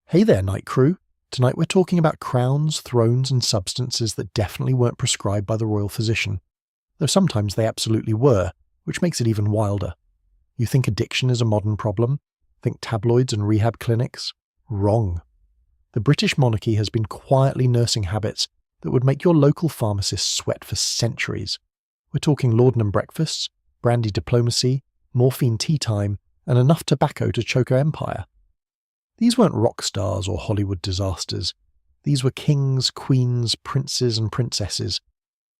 Hey there, night crew. Tonight we're talking about crowns, thrones, and substances that definitely weren't prescribed by the royal physician, though sometimes they absolutely were, which makes it even wilder. You think addiction is a modern problem? Think tabloids and rehab clinics? Wrong. The British monarchy has been quietly nursing habits that would make your local pharmacist sweat for centuries. We're talking laudanum breakfasts, brandy diplomacy, morphine tea time, and enough tobacco to choke an empire. These weren't rock stars or Hollywood disasters. These were kings, queens, princes and princesses.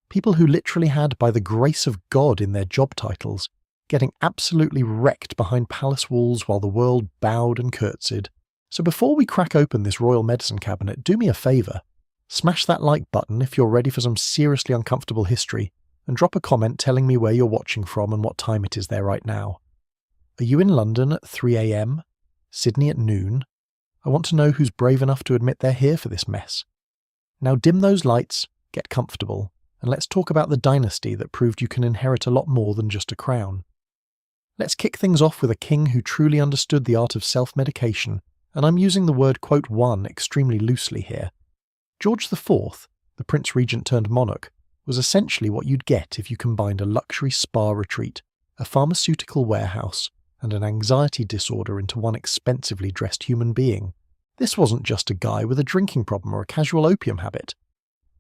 People who literally had, by the grace of God in their job titles, getting absolutely wrecked behind palace walls while the world bowed and curtsied. So before we crack open this royal medicine cabinet, do me a favour. Smash that like button if you're ready for some seriously uncomfortable history, and drop a comment telling me where you're watching from and what time it is there right now. Are you in London at 3 a.m? Sydney at noon? I want to know who's brave enough to admit they're here for this mess. Now dim those lights, get comfortable, and let's talk about the dynasty that proved you can inherit a lot more than just a crown. Let's kick things off with a king who truly understood the art of self-medication, and I'm using the word "one" extremely loosely here. George IV, the Prince Regent turned monarch, was essentially what you'd get if you combined a luxury spa retreat, a pharmaceutical warehouse, and an anxiety disorder into one expensively dressed human being. This wasn't just a guy with a drinking problem or a casual opium habit.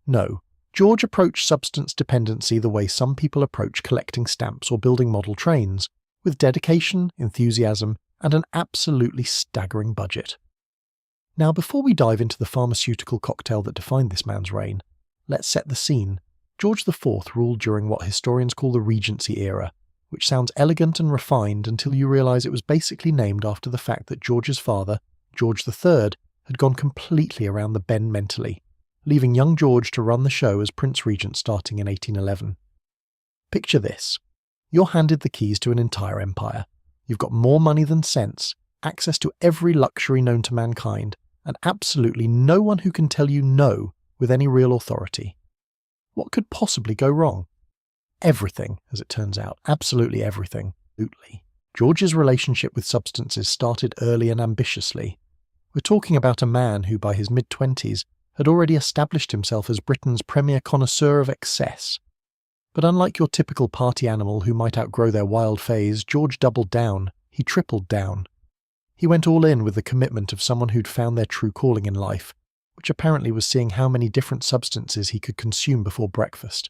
No, George approached substance dependency the way some people approach collecting stamps or building model trains, with dedication, enthusiasm, and an absolutely staggering budget. Now, before we dive into the pharmaceutical cocktail that defined this man's reign, let's set the scene. George IV ruled during what historians call the Regency era, which sounds elegant and refined until you realise it was basically named after the fact that George's father, George III, had gone completely around the bend mentally, leaving young George to run the show as Prince Regent starting in 1811. Picture this. You're handed the keys to an entire empire. You've got more money than sense, access to every luxury known to mankind, and absolutely no one who can tell you no with any real authority. What could possibly go wrong? Everything, as it turns out. Absolutely everything. Absolutely. George's relationship with substances started early and ambitiously. We're talking about a man who, by his mid-20s, had already established himself as Britain's premier connoisseur of excess. But unlike your typical party animal who might outgrow their wild phase, George doubled down. He tripled down. He went all in with the commitment of someone who'd found their true calling in life, which apparently was seeing how many different substances he could consume before breakfast.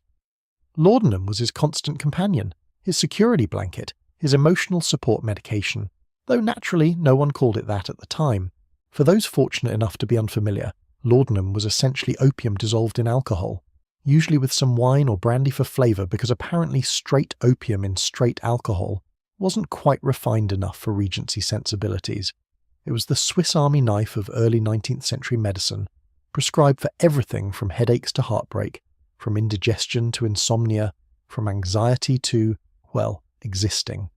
Laudanum was his constant companion, his security blanket, his emotional support medication, though naturally no one called it that at the time. For those fortunate enough to be unfamiliar, laudanum was essentially opium dissolved in alcohol, usually with some wine or brandy for flavour, because apparently straight opium in straight alcohol wasn't quite refined enough for Regency sensibilities. It was the Swiss Army knife of early 19th century medicine, prescribed for everything from headaches to heartbreak, from indigestion to insomnia, from anxiety to, well, existing.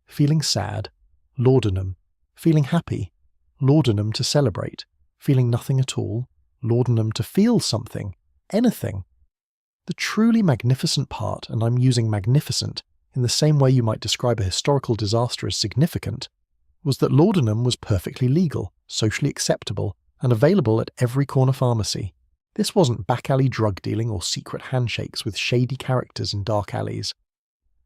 Feeling sad, laudanum. Feeling happy, laudanum to celebrate. Feeling nothing at all, laudanum to feel something, anything. The truly magnificent part, and I'm using magnificent in the same way you might describe a historical disaster as significant, was that laudanum was perfectly legal, socially acceptable, and available at every corner pharmacy. This wasn't back-alley drug dealing or secret handshakes with shady characters in dark alleys.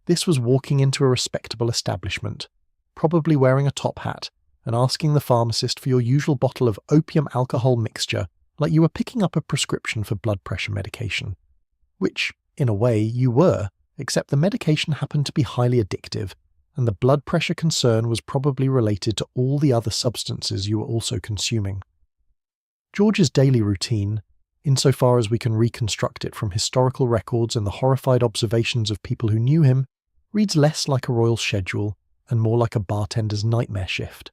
This was walking into a respectable establishment, probably wearing a top hat, and asking the pharmacist for your usual bottle of opium alcohol mixture like you were picking up a prescription for blood pressure medication. Which, in a way, you were, except the medication happened to be highly addictive, and the blood pressure concern was probably related to all the other substances you were also consuming. George's daily routine, insofar as we can reconstruct it from historical records and the horrified observations of people who knew him, reads less like a royal schedule and more like a bartender's nightmare shift.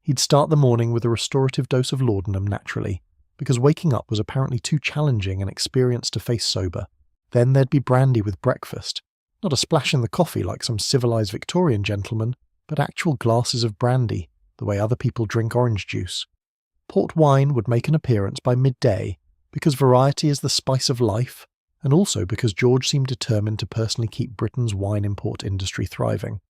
He'd start the morning with a restorative dose of laudanum naturally, because waking up was apparently too challenging an experience to face sober. Then there'd be brandy with breakfast, not a splash in the coffee like some civilized Victorian gentleman, but actual glasses of brandy, the way other people drink orange juice. Port wine would make an appearance by midday, because variety is the spice of life, and also because George seemed determined to personally keep Britain's wine import industry thriving.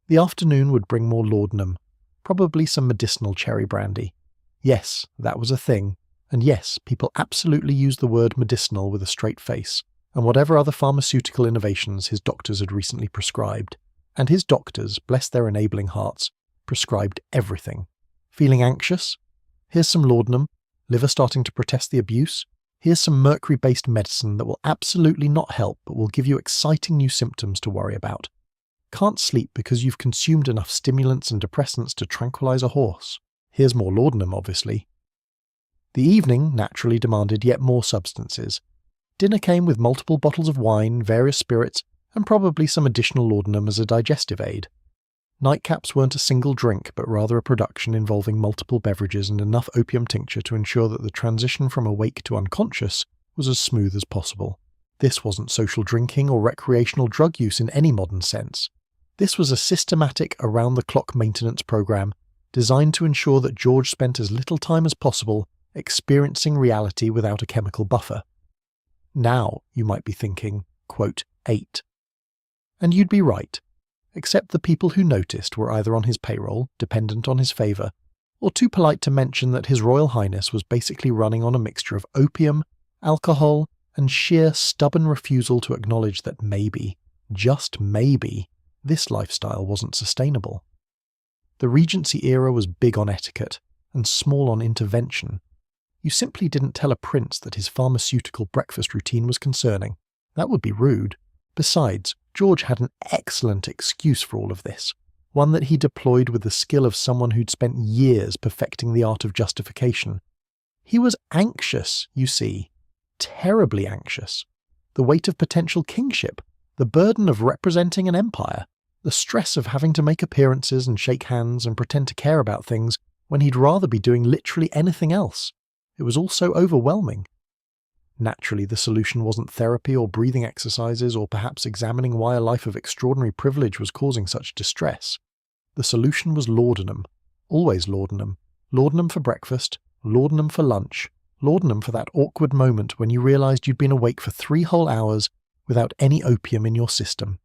The afternoon would bring more laudanum, probably some medicinal cherry brandy. Yes, that was a thing, and yes, people absolutely used the word medicinal with a straight face, and whatever other pharmaceutical innovations his doctors had recently prescribed. And his doctors, bless their enabling hearts, prescribed everything. Feeling anxious? Here's some laudanum. Liver starting to protest the abuse? Here's some mercury-based medicine that will absolutely not help but will give you exciting new symptoms to worry about. Can't sleep because you've consumed enough stimulants and depressants to tranquilize a horse. Here's more laudanum, obviously. The evening naturally demanded yet more substances. Dinner came with multiple bottles of wine, various spirits, and probably some additional laudanum as a digestive aid. Nightcaps weren't a single drink, but rather a production involving multiple beverages and enough opium tincture to ensure that the transition from awake to unconscious was as smooth as possible. This wasn't social drinking or recreational drug use in any modern sense. This was a systematic, around-the-clock maintenance program designed to ensure that George spent as little time as possible experiencing reality without a chemical buffer. Now, you might be thinking, quote, 8. And you'd be right, except the people who noticed were either on his payroll, dependent on his favour, or too polite to mention that His Royal Highness was basically running on a mixture of opium, alcohol, and sheer stubborn refusal to acknowledge that maybe, just maybe, this lifestyle wasn't sustainable. The Regency era was big on etiquette and small on intervention. You simply didn't tell a prince that his pharmaceutical breakfast routine was concerning. That would be rude. Besides, George had an excellent excuse for all of this, one that he deployed with the skill of someone who'd spent years perfecting the art of justification. He was anxious, you see, terribly anxious. The weight of potential kingship, the burden of representing an empire, the stress of having to make appearances and shake hands and pretend to care about things when he'd rather be doing literally anything else. It was all so overwhelming. Naturally, the solution wasn't therapy or breathing exercises or perhaps examining why a life of extraordinary privilege was causing such distress. The solution was laudanum. Always laudanum. Laudanum for breakfast, laudanum for lunch, laudanum for that awkward moment when you realized you'd been awake for 3 whole hours without any opium in your system.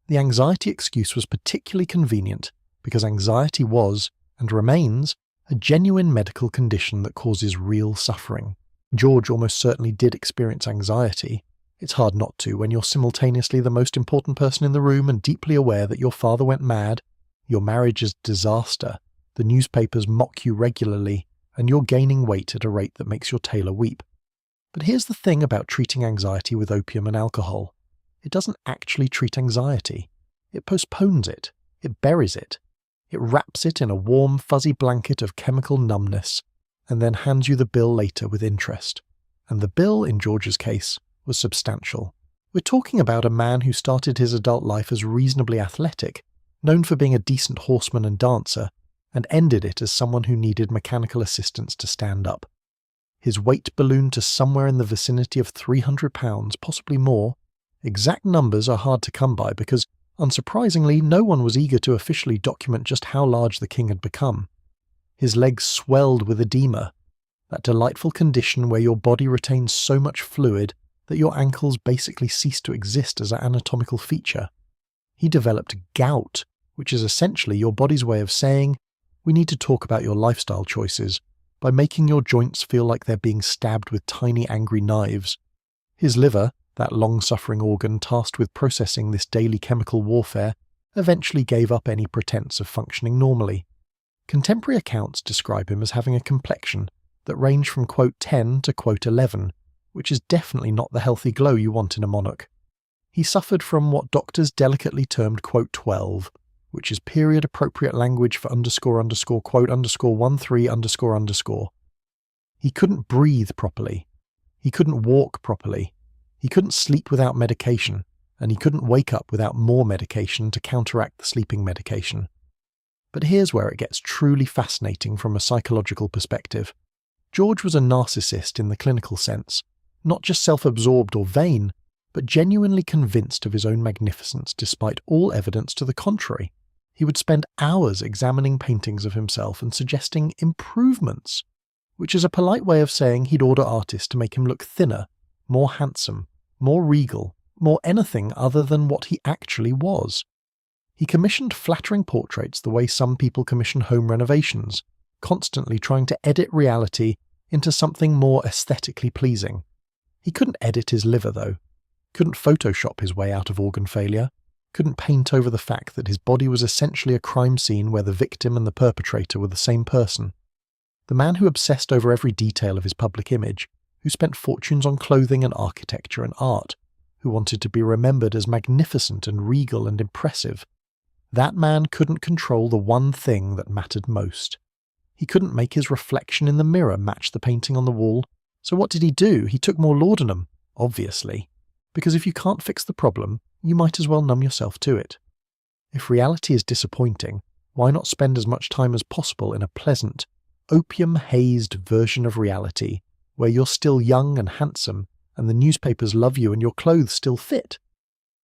The anxiety excuse was particularly convenient because anxiety was, and remains, a genuine medical condition that causes real suffering. George almost certainly did experience anxiety. It's hard not to when you're simultaneously the most important person in the room and deeply aware that your father went mad, your marriage is a disaster, the newspapers mock you regularly, and you're gaining weight at a rate that makes your tailor weep. But here's the thing about treating anxiety with opium and alcohol. It doesn't actually treat anxiety. It postpones it. It buries it. It wraps it in a warm, fuzzy blanket of chemical numbness, and then hands you the bill later with interest. And the bill, in George's case, was substantial. We're talking about a man who started his adult life as reasonably athletic, known for being a decent horseman and dancer, and ended it as someone who needed mechanical assistance to stand up. His weight ballooned to somewhere in the vicinity of 300 pounds, possibly more. Exact numbers are hard to come by because, unsurprisingly, no one was eager to officially document just how large the king had become. His legs swelled with edema, that delightful condition where your body retains so much fluid that your ankles basically cease to exist as an anatomical feature. He developed gout, which is essentially your body's way of saying, we need to talk about your lifestyle choices, by making your joints feel like they're being stabbed with tiny angry knives. His liver, that long-suffering organ tasked with processing this daily chemical warfare, eventually gave up any pretense of functioning normally. Contemporary accounts describe him as having a complexion that ranged from quote 10 to quote 11, which is definitely not the healthy glow you want in a monarch. He suffered from what doctors delicately termed quote 12, which is period-appropriate language for __quote _13 __. He couldn't breathe properly. He couldn't walk properly. He couldn't sleep without medication, and he couldn't wake up without more medication to counteract the sleeping medication. But here's where it gets truly fascinating from a psychological perspective. George was a narcissist in the clinical sense, not just self-absorbed or vain, but genuinely convinced of his own magnificence despite all evidence to the contrary. He would spend hours examining paintings of himself and suggesting improvements, which is a polite way of saying he'd order artists to make him look thinner, more handsome, more regal, more anything other than what he actually was. He commissioned flattering portraits the way some people commission home renovations, constantly trying to edit reality into something more aesthetically pleasing. He couldn't edit his liver, though. Couldn't Photoshop his way out of organ failure. Couldn't paint over the fact that his body was essentially a crime scene where the victim and the perpetrator were the same person. The man who obsessed over every detail of his public image, who spent fortunes on clothing and architecture and art, who wanted to be remembered as magnificent and regal and impressive. That man couldn't control the one thing that mattered most. He couldn't make his reflection in the mirror match the painting on the wall, so what did he do? He took more laudanum, obviously. Because if you can't fix the problem, you might as well numb yourself to it. If reality is disappointing, why not spend as much time as possible in a pleasant, opium-hazed version of reality, where you're still young and handsome, and the newspapers love you and your clothes still fit?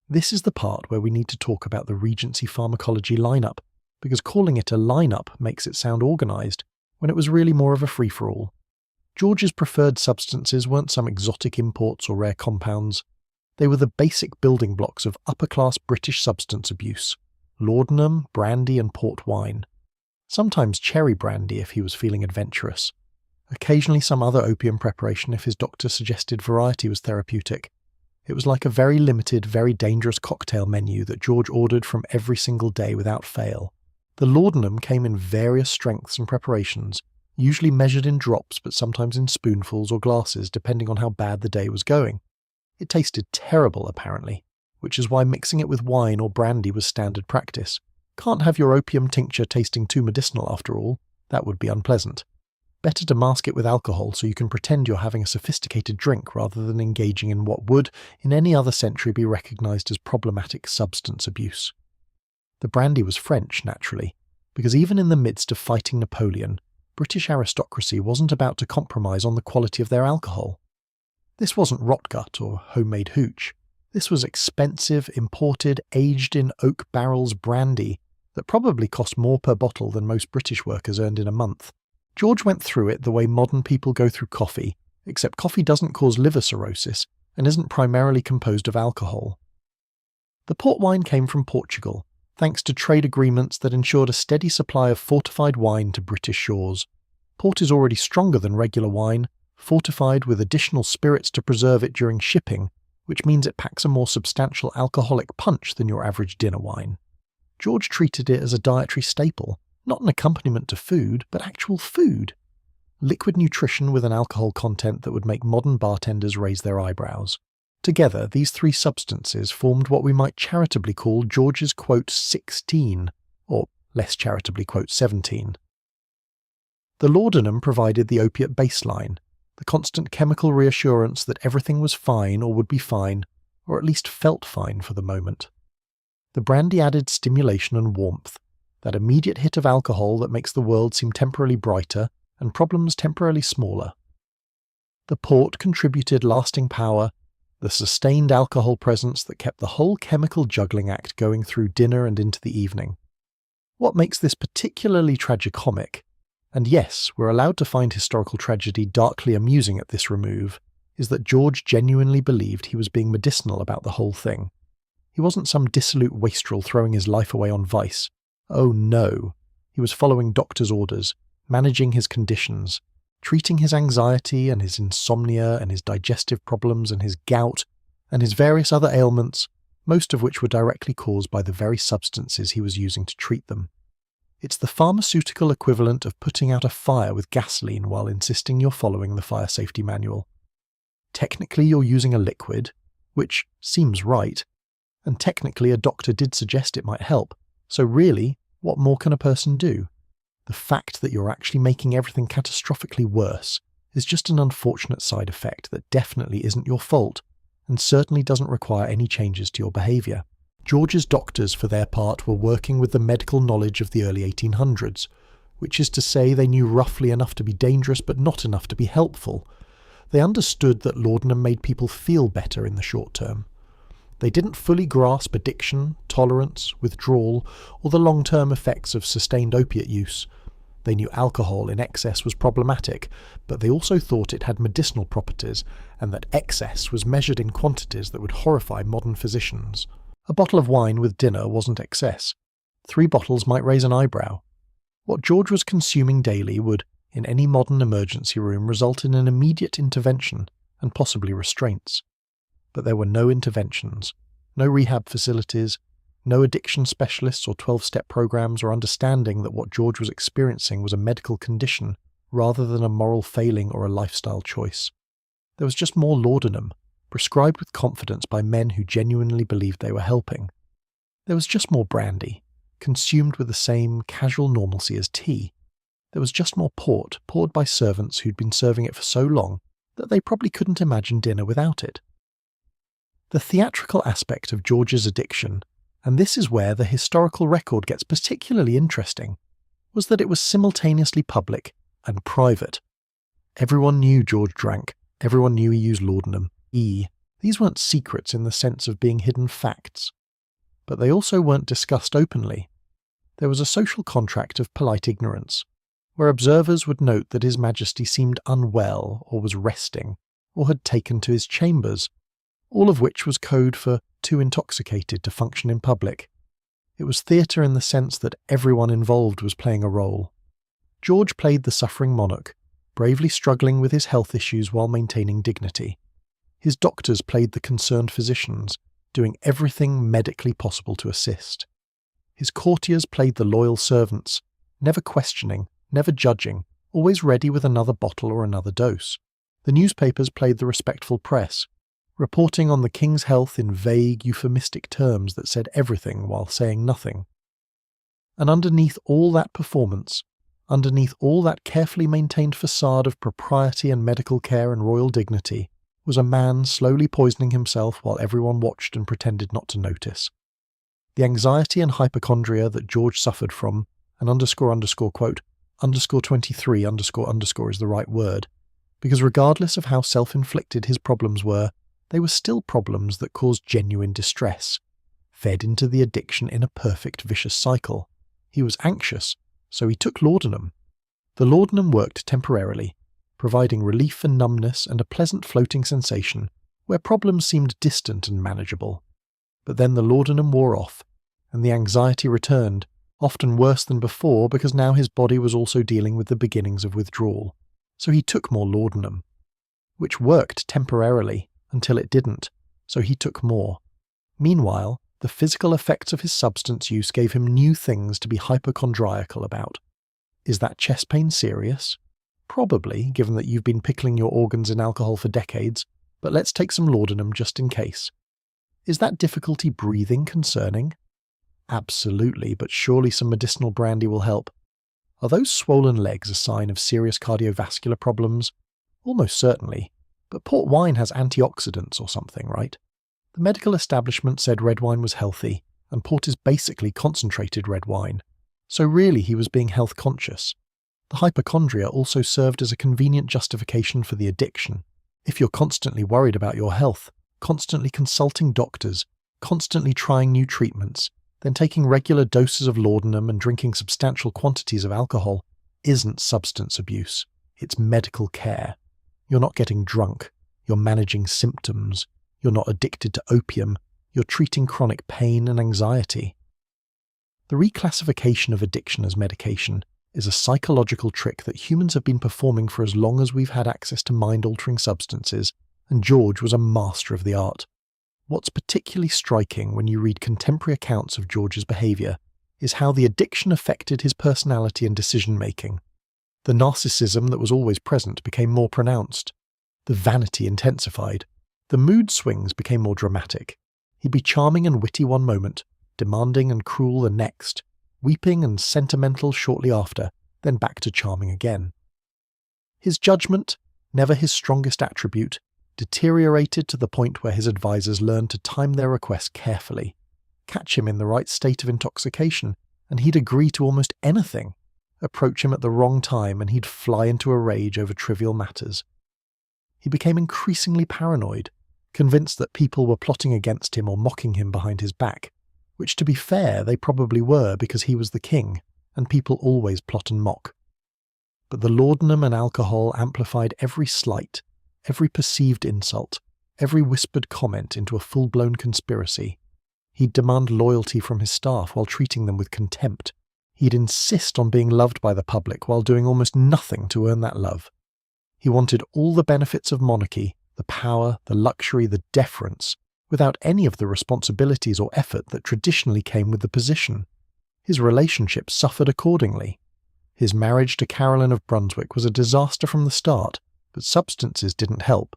This is the part where we need to talk about the Regency pharmacology lineup, because calling it a lineup makes it sound organised, when it was really more of a free-for-all. George's preferred substances weren't some exotic imports or rare compounds. They were the basic building blocks of upper-class British substance abuse: laudanum, brandy and port wine. Sometimes cherry brandy if he was feeling adventurous. Occasionally some other opium preparation if his doctor suggested variety was therapeutic. It was like a very limited, very dangerous cocktail menu that George ordered from every single day without fail. The laudanum came in various strengths and preparations, usually measured in drops but sometimes in spoonfuls or glasses depending on how bad the day was going. It tasted terrible, apparently, which is why mixing it with wine or brandy was standard practice. Can't have your opium tincture tasting too medicinal after all. That would be unpleasant. Better to mask it with alcohol so you can pretend you're having a sophisticated drink rather than engaging in what would, in any other century, be recognised as problematic substance abuse. The brandy was French, naturally, because even in the midst of fighting Napoleon, British aristocracy wasn't about to compromise on the quality of their alcohol. This wasn't rotgut or homemade hooch. This was expensive, imported, aged in oak barrels brandy that probably cost more per bottle than most British workers earned in a month. George went through it the way modern people go through coffee, except coffee doesn't cause liver cirrhosis and isn't primarily composed of alcohol. The port wine came from Portugal, thanks to trade agreements that ensured a steady supply of fortified wine to British shores. Port is already stronger than regular wine, fortified with additional spirits to preserve it during shipping, which means it packs a more substantial alcoholic punch than your average dinner wine. George treated it as a dietary staple, not an accompaniment to food, but actual food. Liquid nutrition with an alcohol content that would make modern bartenders raise their eyebrows. Together, these three substances formed what we might charitably call George's, quote, 16, or less charitably, quote, 17. The laudanum provided the opiate baseline, the constant chemical reassurance that everything was fine or would be fine, or at least felt fine for the moment. The brandy added stimulation and warmth, that immediate hit of alcohol that makes the world seem temporarily brighter and problems temporarily smaller. The port contributed lasting power, the sustained alcohol presence that kept the whole chemical juggling act going through dinner and into the evening. What makes this particularly tragicomic, and yes, we're allowed to find historical tragedy darkly amusing at this remove, is that George genuinely believed he was being medicinal about the whole thing. He wasn't some dissolute wastrel throwing his life away on vice. Oh no, he was following doctor's orders, managing his conditions, treating his anxiety and his insomnia and his digestive problems and his gout and his various other ailments, most of which were directly caused by the very substances he was using to treat them. It's the pharmaceutical equivalent of putting out a fire with gasoline while insisting you're following the fire safety manual. Technically you're using a liquid, which seems right, and technically a doctor did suggest it might help, so really, what more can a person do? The fact that you're actually making everything catastrophically worse is just an unfortunate side effect that definitely isn't your fault, and certainly doesn't require any changes to your behaviour. George's doctors, for their part, were working with the medical knowledge of the early 1800s, which is to say they knew roughly enough to be dangerous but not enough to be helpful. They understood that laudanum made people feel better in the short term. They didn't fully grasp addiction, tolerance, withdrawal, or the long-term effects of sustained opiate use. They knew alcohol in excess was problematic, but they also thought it had medicinal properties, and that excess was measured in quantities that would horrify modern physicians. A bottle of wine with dinner wasn't excess. 3 bottles might raise an eyebrow. What George was consuming daily would, in any modern emergency room, result in an immediate intervention and possibly restraints. But there were no interventions, no rehab facilities, no addiction specialists or 12-step programs or understanding that what George was experiencing was a medical condition rather than a moral failing or a lifestyle choice. There was just more laudanum, prescribed with confidence by men who genuinely believed they were helping. There was just more brandy, consumed with the same casual normalcy as tea. There was just more port, poured by servants who'd been serving it for so long that they probably couldn't imagine dinner without it. The theatrical aspect of George's addiction, and this is where the historical record gets particularly interesting, was that it was simultaneously public and private. Everyone knew George drank, everyone knew he used laudanum, These weren't secrets in the sense of being hidden facts. But they also weren't discussed openly. There was a social contract of polite ignorance, where observers would note that His Majesty seemed unwell or was resting, or had taken to his chambers, all of which was code for too intoxicated to function in public. It was theatre in the sense that everyone involved was playing a role. George played the suffering monarch, bravely struggling with his health issues while maintaining dignity. His doctors played the concerned physicians, doing everything medically possible to assist. His courtiers played the loyal servants, never questioning, never judging, always ready with another bottle or another dose. The newspapers played the respectful press, reporting on the king's health in vague, euphemistic terms that said everything while saying nothing. And underneath all that performance, underneath all that carefully maintained facade of propriety and medical care and royal dignity, was a man slowly poisoning himself while everyone watched and pretended not to notice. The anxiety and hypochondria that George suffered from, and quote, _23 is the right word, because regardless of how self-inflicted his problems were, they were still problems that caused genuine distress, fed into the addiction in a perfect vicious cycle. He was anxious, so he took laudanum. The laudanum worked temporarily, providing relief and numbness and a pleasant floating sensation where problems seemed distant and manageable. But then the laudanum wore off, and the anxiety returned, often worse than before because now his body was also dealing with the beginnings of withdrawal. So he took more laudanum, which worked temporarily until it didn't, so he took more. Meanwhile, the physical effects of his substance use gave him new things to be hypochondriacal about. Is that chest pain serious? Probably, given that you've been pickling your organs in alcohol for decades, but let's take some laudanum just in case. Is that difficulty breathing concerning? Absolutely, but surely some medicinal brandy will help. Are those swollen legs a sign of serious cardiovascular problems? Almost certainly, but port wine has antioxidants or something, right? The medical establishment said red wine was healthy, and port is basically concentrated red wine, so really he was being health conscious. The hypochondria also served as a convenient justification for the addiction. If you're constantly worried about your health, constantly consulting doctors, constantly trying new treatments, then taking regular doses of laudanum and drinking substantial quantities of alcohol isn't substance abuse, it's medical care. You're not getting drunk, you're managing symptoms, you're not addicted to opium, you're treating chronic pain and anxiety. The reclassification of addiction as medication is a psychological trick that humans have been performing for as long as we've had access to mind-altering substances, and George was a master of the art. What's particularly striking when you read contemporary accounts of George's behaviour is how the addiction affected his personality and decision-making. The narcissism that was always present became more pronounced. The vanity intensified. The mood swings became more dramatic. He'd be charming and witty one moment, demanding and cruel the next, weeping and sentimental shortly after, then back to charming again. His judgment, never his strongest attribute, deteriorated to the point where his advisors learned to time their requests carefully, catch him in the right state of intoxication, and he'd agree to almost anything. Approach him at the wrong time and he'd fly into a rage over trivial matters. He became increasingly paranoid, convinced that people were plotting against him or mocking him behind his back, which to be fair they probably were because he was the king, and people always plot and mock. But the laudanum and alcohol amplified every slight, every perceived insult, every whispered comment into a full-blown conspiracy. He'd demand loyalty from his staff while treating them with contempt. He'd insist on being loved by the public while doing almost nothing to earn that love. He wanted all the benefits of monarchy, the power, the luxury, the deference, without any of the responsibilities or effort that traditionally came with the position. His relationship suffered accordingly. His marriage to Caroline of Brunswick was a disaster from the start, but substances didn't help.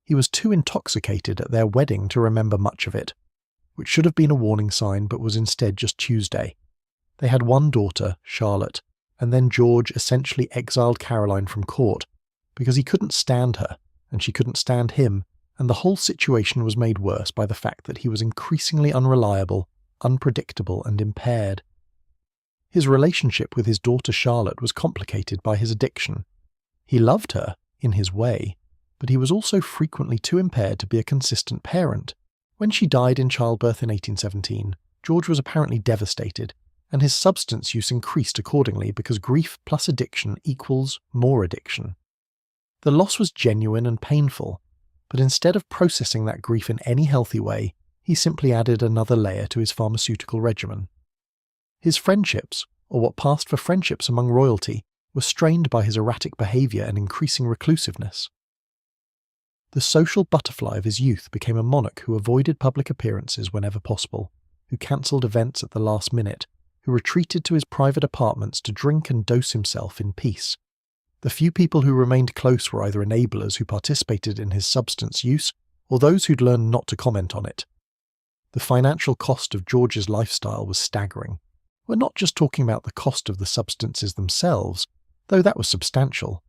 He was too intoxicated at their wedding to remember much of it, which should have been a warning sign but was instead just Tuesday. They had one daughter, Charlotte, and then George essentially exiled Caroline from court because he couldn't stand her and she couldn't stand him, and the whole situation was made worse by the fact that he was increasingly unreliable, unpredictable, and impaired. His relationship with his daughter Charlotte was complicated by his addiction. He loved her, in his way, but he was also frequently too impaired to be a consistent parent. When she died in childbirth in 1817, George was apparently devastated, and his substance use increased accordingly because grief plus addiction equals more addiction. The loss was genuine and painful, but instead of processing that grief in any healthy way, he simply added another layer to his pharmaceutical regimen. His friendships, or what passed for friendships among royalty, were strained by his erratic behaviour and increasing reclusiveness. The social butterfly of his youth became a monarch who avoided public appearances whenever possible, who cancelled events at the last minute, who retreated to his private apartments to drink and dose himself in peace. The few people who remained close were either enablers who participated in his substance use, or those who'd learned not to comment on it. The financial cost of George's lifestyle was staggering. We're not just talking about the cost of the substances themselves, though that was substantial.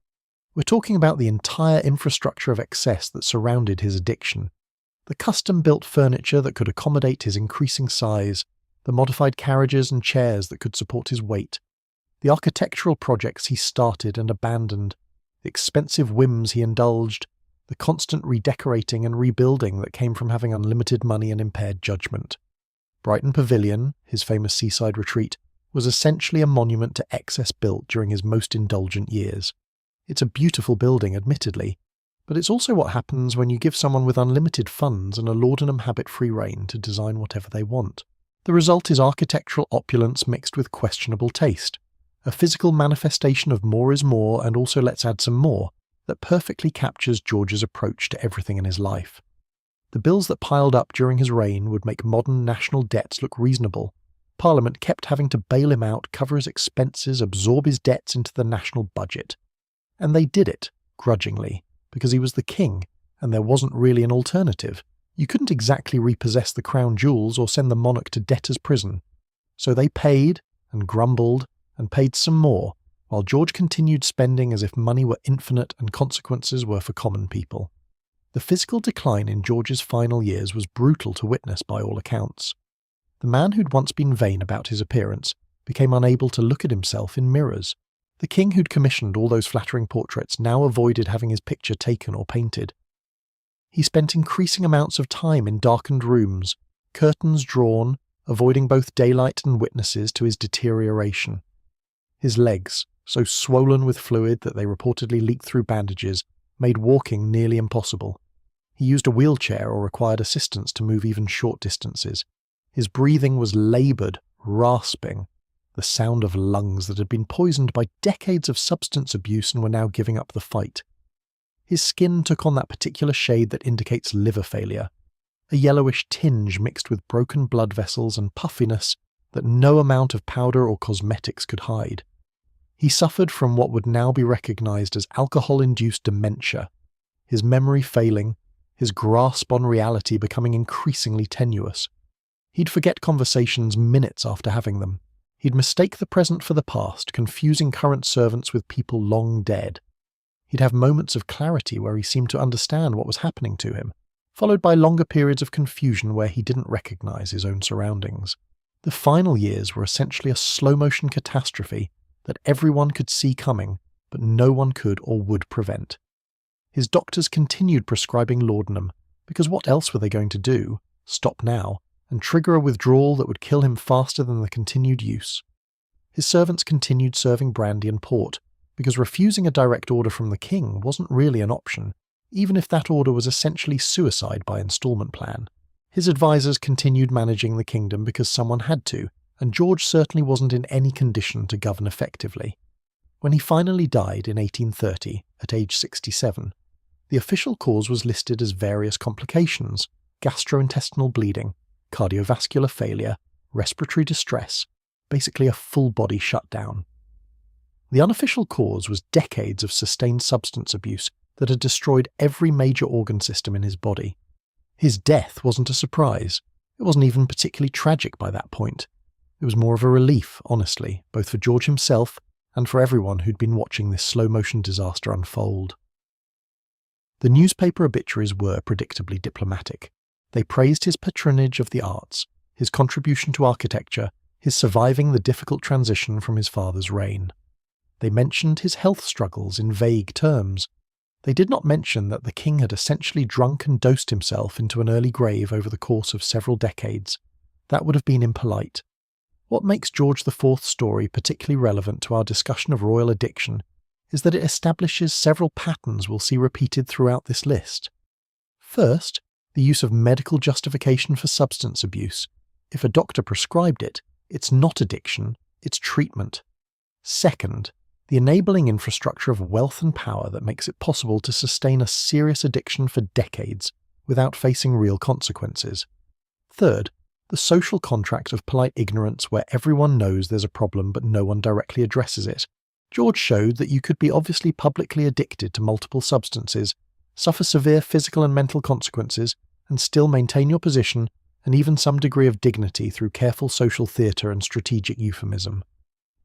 We're talking about the entire infrastructure of excess that surrounded his addiction. The custom-built furniture that could accommodate his increasing size, the modified carriages and chairs that could support his weight, the architectural projects he started and abandoned, the expensive whims he indulged, the constant redecorating and rebuilding that came from having unlimited money and impaired judgment. Brighton Pavilion, his famous seaside retreat, was essentially a monument to excess built during his most indulgent years. It's a beautiful building, admittedly, but it's also what happens when you give someone with unlimited funds and a laudanum habit-free reign to design whatever they want. The result is architectural opulence mixed with questionable taste, a physical manifestation of more is more and also let's add some more, that perfectly captures George's approach to everything in his life. The bills that piled up during his reign would make modern national debts look reasonable. Parliament kept having to bail him out, cover his expenses, absorb his debts into the national budget. And they did it, grudgingly, because he was the king, and there wasn't really an alternative. You couldn't exactly repossess the crown jewels or send the monarch to debtor's prison. So they paid, and grumbled, and paid some more, while George continued spending as if money were infinite and consequences were for common people. The physical decline in George's final years was brutal to witness by all accounts. The man who'd once been vain about his appearance became unable to look at himself in mirrors. The king who'd commissioned all those flattering portraits now avoided having his picture taken or painted. He spent increasing amounts of time in darkened rooms, curtains drawn, avoiding both daylight and witnesses to his deterioration. His legs, so swollen with fluid that they reportedly leaked through bandages, made walking nearly impossible. He used a wheelchair or required assistance to move even short distances. His breathing was laboured, rasping, the sound of lungs that had been poisoned by decades of substance abuse and were now giving up the fight. His skin took on that particular shade that indicates liver failure, a yellowish tinge mixed with broken blood vessels and puffiness that no amount of powder or cosmetics could hide. He suffered from what would now be recognised as alcohol-induced dementia, his memory failing, his grasp on reality becoming increasingly tenuous. He'd forget conversations minutes after having them. He'd mistake the present for the past, confusing current servants with people long dead. He'd have moments of clarity where he seemed to understand what was happening to him, followed by longer periods of confusion where he didn't recognise his own surroundings. The final years were essentially a slow-motion catastrophe that everyone could see coming, but no one could or would prevent. His doctors continued prescribing laudanum, because what else were they going to do? Stop now, and trigger a withdrawal that would kill him faster than the continued use. His servants continued serving brandy and port, because refusing a direct order from the king wasn't really an option, even if that order was essentially suicide by installment plan. His advisors continued managing the kingdom because someone had to, and George certainly wasn't in any condition to govern effectively. When he finally died in 1830, at age 67, the official cause was listed as various complications: gastrointestinal bleeding, cardiovascular failure, respiratory distress, basically a full-body shutdown. The unofficial cause was decades of sustained substance abuse that had destroyed every major organ system in his body. His death wasn't a surprise. It wasn't even particularly tragic by that point. It was more of a relief, honestly, both for George himself and for everyone who'd been watching this slow-motion disaster unfold. The newspaper obituaries were predictably diplomatic. They praised his patronage of the arts, his contribution to architecture, his surviving the difficult transition from his father's reign. They mentioned his health struggles in vague terms. They did not mention that the king had essentially drunk and dosed himself into an early grave over the course of several decades. That would have been impolite. What makes George IV's story particularly relevant to our discussion of royal addiction is that it establishes several patterns we'll see repeated throughout this list. First, the use of medical justification for substance abuse. If a doctor prescribed it, it's not addiction, it's treatment. Second, the enabling infrastructure of wealth and power that makes it possible to sustain a serious addiction for decades without facing real consequences. Third, the social contract of polite ignorance where everyone knows there's a problem but no one directly addresses it. George showed that you could be obviously publicly addicted to multiple substances, suffer severe physical and mental consequences, and still maintain your position and even some degree of dignity through careful social theatre and strategic euphemism.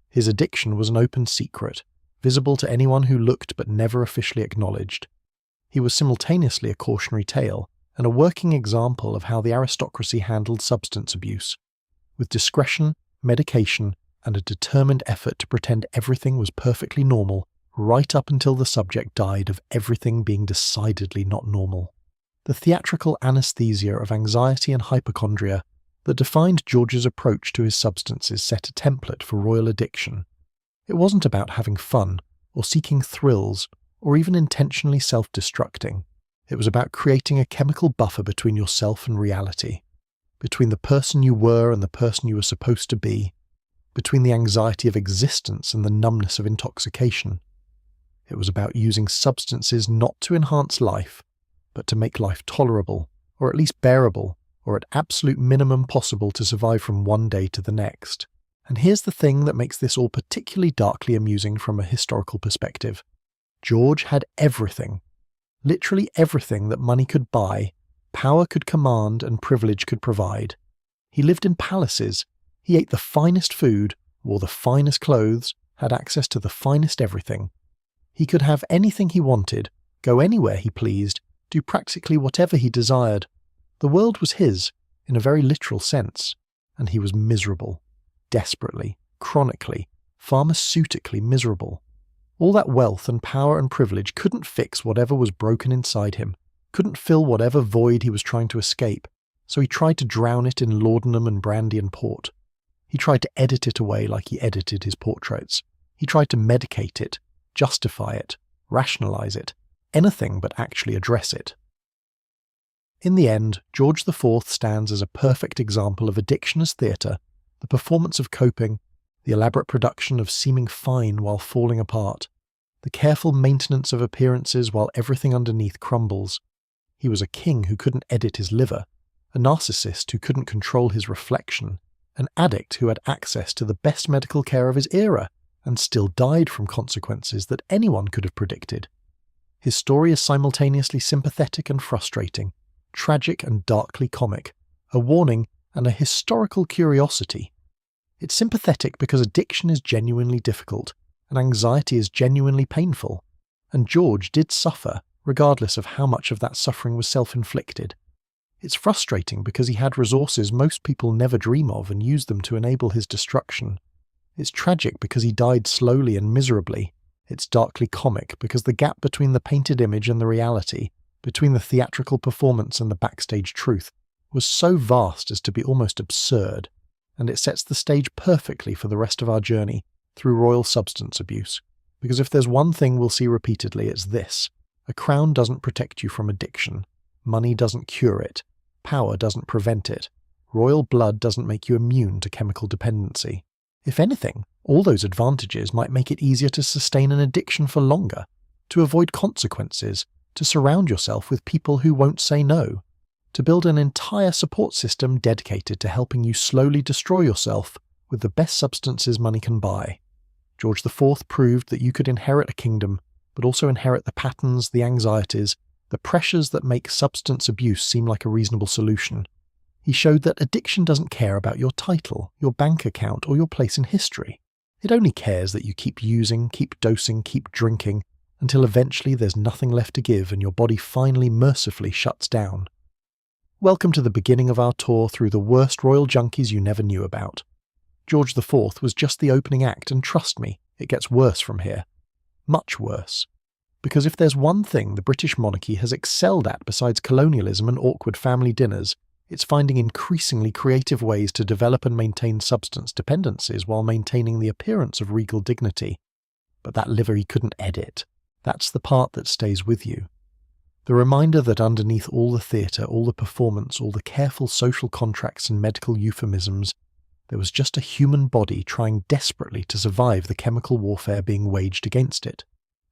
His addiction was an open secret, visible to anyone who looked but never officially acknowledged. He was simultaneously a cautionary tale and a working example of how the aristocracy handled substance abuse, with discretion, medication, and a determined effort to pretend everything was perfectly normal, right up until the subject died of everything being decidedly not normal. The theatrical anesthesia of anxiety and hypochondria that defined George's approach to his substances set a template for royal addiction. It wasn't about having fun, or seeking thrills, or even intentionally self-destructing. It was about creating a chemical buffer between yourself and reality, between the person you were and the person you were supposed to be, between the anxiety of existence and the numbness of intoxication. It was about using substances not to enhance life, but to make life tolerable, or at least bearable, or at absolute minimum possible to survive from one day to the next. And here's the thing that makes this all particularly darkly amusing from a historical perspective. George had everything. Literally everything that money could buy, power could command, and privilege could provide. He lived in palaces. He ate the finest food, wore the finest clothes, had access to the finest everything. He could have anything he wanted, go anywhere he pleased, do practically whatever he desired. The world was his, in a very literal sense, and he was miserable. Desperately, chronically, pharmaceutically miserable. All that wealth and power and privilege couldn't fix whatever was broken inside him, couldn't fill whatever void he was trying to escape, so he tried to drown it in laudanum and brandy and port. He tried to edit it away like he edited his portraits. He tried to medicate it, justify it, rationalize it, anything but actually address it. In the end, George IV stands as a perfect example of addiction as theatre, the performance of coping, the elaborate production of seeming fine while falling apart, the careful maintenance of appearances while everything underneath crumbles. He was a king who couldn't edit his liver, a narcissist who couldn't control his reflection, an addict who had access to the best medical care of his era and still died from consequences that anyone could have predicted. His story is simultaneously sympathetic and frustrating, tragic and darkly comic, a warning and a historical curiosity. It's sympathetic because addiction is genuinely difficult, and anxiety is genuinely painful, and George did suffer, regardless of how much of that suffering was self-inflicted. It's frustrating because he had resources most people never dream of and used them to enable his destruction. It's tragic because he died slowly and miserably. It's darkly comic because the gap between the painted image and the reality, between the theatrical performance and the backstage truth, was so vast as to be almost absurd, and it sets the stage perfectly for the rest of our journey through royal substance abuse. Because if there's one thing we'll see repeatedly, it's this: a crown doesn't protect you from addiction, money doesn't cure it, Power doesn't prevent it. Royal blood doesn't make you immune to chemical dependency. If anything, all those advantages might make it easier to sustain an addiction for longer, to avoid consequences, to surround yourself with people who won't say no, to build an entire support system dedicated to helping you slowly destroy yourself with the best substances money can buy. George IV proved that you could inherit a kingdom, but also inherit the patterns, the anxieties, the pressures that make substance abuse seem like a reasonable solution. He showed that addiction doesn't care about your title, your bank account, or your place in history. It only cares that you keep using, keep dosing, keep drinking, until eventually there's nothing left to give and your body finally mercifully shuts down. Welcome to the beginning of our tour through the worst royal junkies you never knew about. George IV was just the opening act, and trust me, it gets worse from here. Much worse. Because if there's one thing the British monarchy has excelled at besides colonialism and awkward family dinners, it's finding increasingly creative ways to develop and maintain substance dependencies while maintaining the appearance of regal dignity. But that liver he couldn't edit. That's the part that stays with you. The reminder that underneath all the theatre, all the performance, all the careful social contracts and medical euphemisms, there was just a human body trying desperately to survive the chemical warfare being waged against it.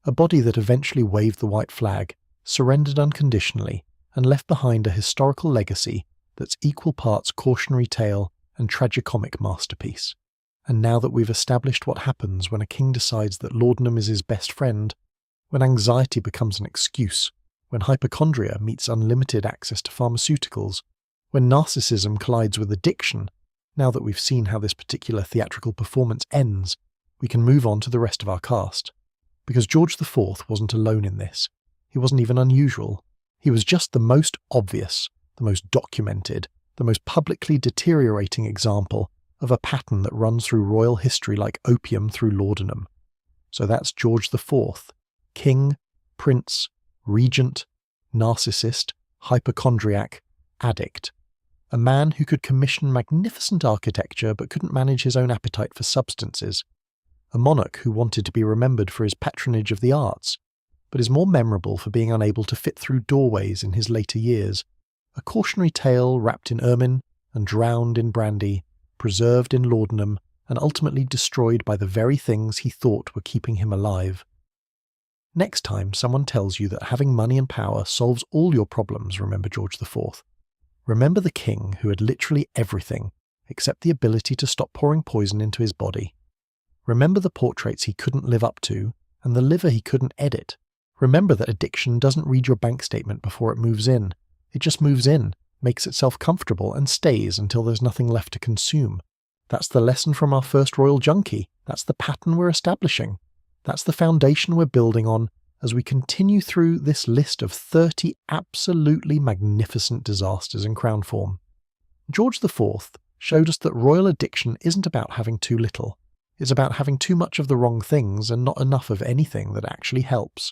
A body that eventually waved the white flag, surrendered unconditionally, and left behind a historical legacy that's equal parts cautionary tale and tragicomic masterpiece. And now that we've established what happens when a king decides that laudanum is his best friend, when anxiety becomes an excuse, when hypochondria meets unlimited access to pharmaceuticals, when narcissism collides with addiction, now that we've seen how this particular theatrical performance ends, we can move on to the rest of our cast. Because George IV wasn't alone in this. He wasn't even unusual. He was just the most obvious, the most documented, the most publicly deteriorating example of a pattern that runs through royal history like opium through laudanum. So that's George IV, king, prince, regent, narcissist, hypochondriac, addict. A man who could commission magnificent architecture but couldn't manage his own appetite for substances. A monarch who wanted to be remembered for his patronage of the arts, but is more memorable for being unable to fit through doorways in his later years. A cautionary tale wrapped in ermine and drowned in brandy, preserved in laudanum, and ultimately destroyed by the very things he thought were keeping him alive. Next time someone tells you that having money and power solves all your problems, remember George IV. Remember the king who had literally everything, except the ability to stop pouring poison into his body. Remember the portraits he couldn't live up to, and the liver he couldn't edit. Remember that addiction doesn't read your bank statement before it moves in. It just moves in, makes itself comfortable, and stays until there's nothing left to consume. That's the lesson from our first royal junkie. That's the pattern we're establishing. That's the foundation we're building on as we continue through this list of 30 absolutely magnificent disasters in crown form. George IV showed us that royal addiction isn't about having too little. It's about having too much of the wrong things and not enough of anything that actually helps.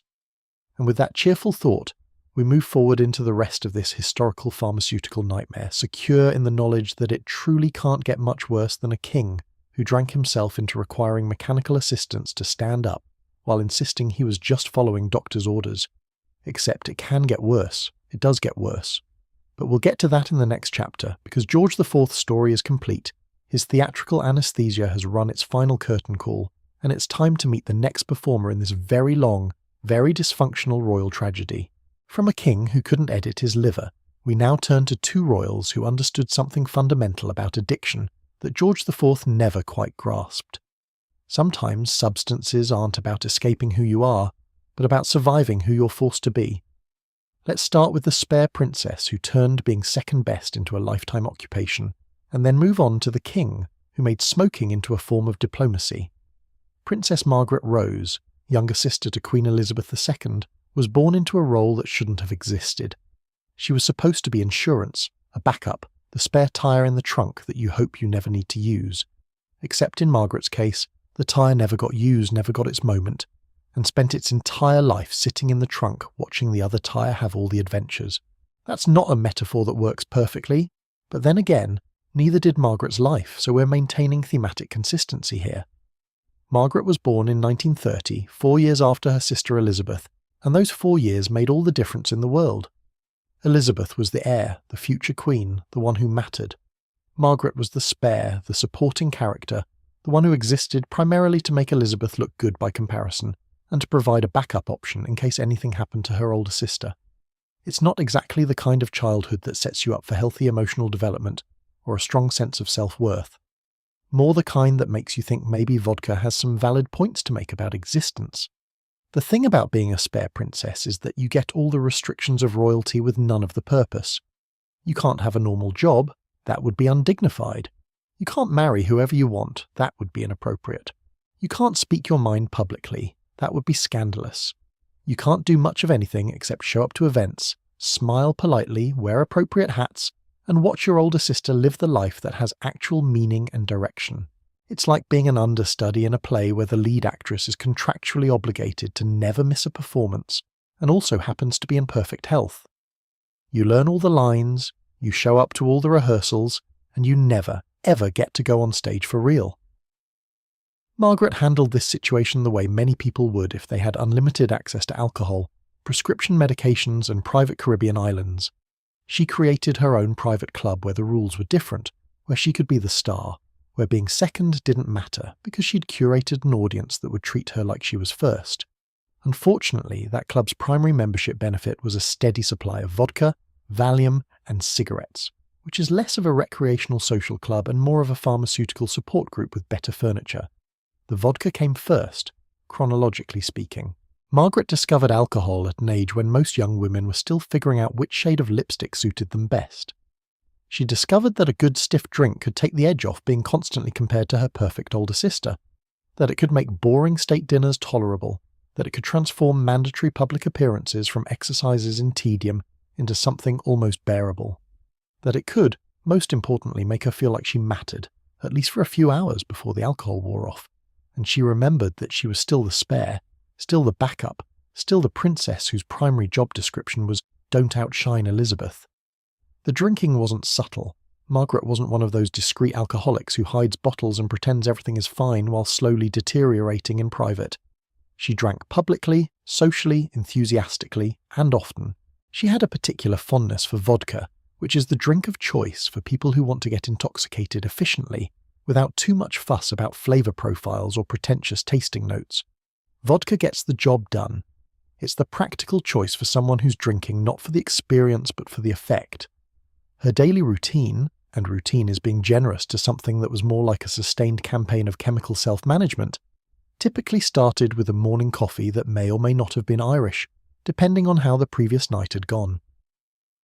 And with that cheerful thought, we move forward into the rest of this historical pharmaceutical nightmare, secure in the knowledge that it truly can't get much worse than a king who drank himself into requiring mechanical assistance to stand up while insisting he was just following doctor's orders. Except it can get worse. It does get worse. But we'll get to that in the next chapter, because George IV's story is complete. His theatrical anesthesia has run its final curtain call, and it's time to meet the next performer in this very long, very dysfunctional royal tragedy. From a king who couldn't edit his liver, we now turn to two royals who understood something fundamental about addiction that George IV never quite grasped. Sometimes substances aren't about escaping who you are, but about surviving who you're forced to be. Let's start with the spare princess who turned being second best into a lifetime occupation, and then move on to the king who made smoking into a form of diplomacy. Princess Margaret Rose, younger sister to Queen Elizabeth II, was born into a role that shouldn't have existed. She was supposed to be insurance, a backup, the spare tyre in the trunk that you hope you never need to use. Except in Margaret's case, the tyre never got used, never got its moment, and spent its entire life sitting in the trunk watching the other tyre have all the adventures. That's not a metaphor that works perfectly, but then again, neither did Margaret's life, so we're maintaining thematic consistency here. Margaret was born in 1930, 4 years after her sister Elizabeth, and those 4 years made all the difference in the world. Elizabeth was the heir, the future queen, the one who mattered. Margaret was the spare, the supporting character, the one who existed primarily to make Elizabeth look good by comparison, and to provide a backup option in case anything happened to her older sister. It's not exactly the kind of childhood that sets you up for healthy emotional development or a strong sense of self-worth. More the kind that makes you think maybe vodka has some valid points to make about existence. The thing about being a spare princess is that you get all the restrictions of royalty with none of the purpose. You can't have a normal job, that would be undignified. You can't marry whoever you want, that would be inappropriate. You can't speak your mind publicly, that would be scandalous. You can't do much of anything except show up to events, smile politely, wear appropriate hats, and watch your older sister live the life that has actual meaning and direction. It's like being an understudy in a play where the lead actress is contractually obligated to never miss a performance, and also happens to be in perfect health. You learn all the lines, you show up to all the rehearsals, and you never, ever get to go on stage for real. Margaret handled this situation the way many people would if they had unlimited access to alcohol, prescription medications, and private Caribbean islands. She created her own private club where the rules were different, where she could be the star, where being second didn't matter because she'd curated an audience that would treat her like she was first. Unfortunately, that club's primary membership benefit was a steady supply of vodka, Valium, and cigarettes, which is less of a recreational social club and more of a pharmaceutical support group with better furniture. The vodka came first, chronologically speaking. Margaret discovered alcohol at an age when most young women were still figuring out which shade of lipstick suited them best. She discovered that a good stiff drink could take the edge off being constantly compared to her perfect older sister, that it could make boring state dinners tolerable, that it could transform mandatory public appearances from exercises in tedium into something almost bearable, that it could, most importantly, make her feel like she mattered, at least for a few hours before the alcohol wore off, and she remembered that she was still the spare, still the backup, still the princess whose primary job description was "don't outshine Elizabeth." The drinking wasn't subtle. Margaret wasn't one of those discreet alcoholics who hides bottles and pretends everything is fine while slowly deteriorating in private. She drank publicly, socially, enthusiastically, and often. She had a particular fondness for vodka, which is the drink of choice for people who want to get intoxicated efficiently, without too much fuss about flavour profiles or pretentious tasting notes. Vodka gets the job done. It's the practical choice for someone who's drinking not for the experience but for the effect. Her daily routine, and routine is being generous to something that was more like a sustained campaign of chemical self-management, typically started with a morning coffee that may or may not have been Irish, depending on how the previous night had gone.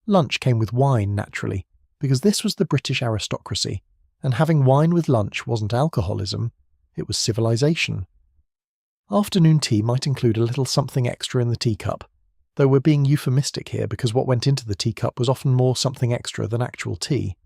Lunch came with wine, naturally, because this was the British aristocracy, and having wine with lunch wasn't alcoholism, it was civilization. Afternoon tea might include a little something extra in the teacup, though we're being euphemistic here because what went into the teacup was often more something extra than actual tea.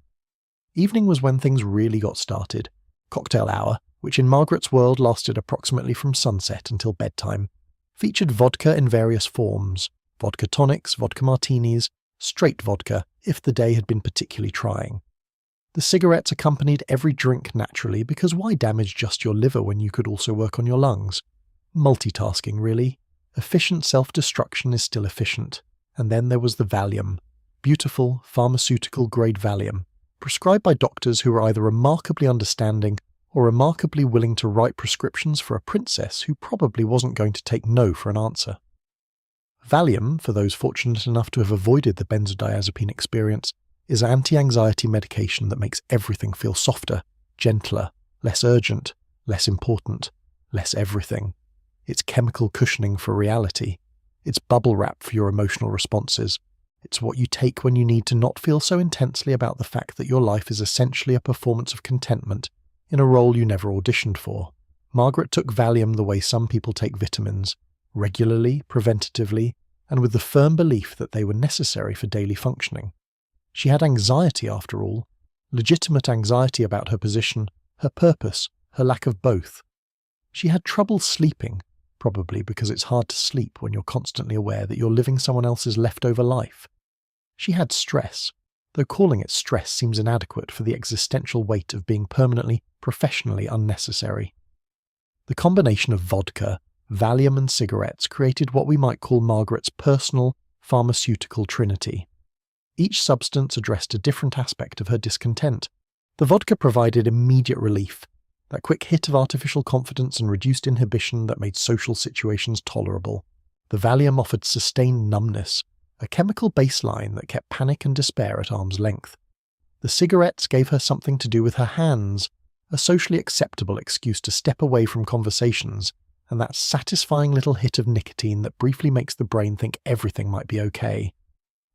Evening was when things really got started. Cocktail hour, which in Margaret's world lasted approximately from sunset until bedtime, featured vodka in various forms, vodka tonics, vodka martinis, straight vodka if the day had been particularly trying. The cigarettes accompanied every drink naturally because why damage just your liver when you could also work on your lungs? Multitasking, really. Efficient self-destruction is still efficient. And then there was the Valium. Beautiful, pharmaceutical-grade Valium, prescribed by doctors who were either remarkably understanding or remarkably willing to write prescriptions for a princess who probably wasn't going to take no for an answer. Valium, for those fortunate enough to have avoided the benzodiazepine experience, is anti-anxiety medication that makes everything feel softer, gentler, less urgent, less important, less everything. It's chemical cushioning for reality. It's bubble wrap for your emotional responses. It's what you take when you need to not feel so intensely about the fact that your life is essentially a performance of contentment in a role you never auditioned for. Margaret took Valium the way some people take vitamins, regularly, preventatively, and with the firm belief that they were necessary for daily functioning. She had anxiety, after all, legitimate anxiety about her position, her purpose, her lack of both. She had trouble sleeping, probably because it's hard to sleep when you're constantly aware that you're living someone else's leftover life. She had stress, though calling it stress seems inadequate for the existential weight of being permanently, professionally unnecessary. The combination of vodka, Valium and cigarettes created what we might call Margaret's personal, pharmaceutical trinity. Each substance addressed a different aspect of her discontent. The vodka provided immediate relief, that quick hit of artificial confidence and reduced inhibition that made social situations tolerable. The Valium offered sustained numbness, a chemical baseline that kept panic and despair at arm's length. The cigarettes gave her something to do with her hands, a socially acceptable excuse to step away from conversations, and that satisfying little hit of nicotine that briefly makes the brain think everything might be okay.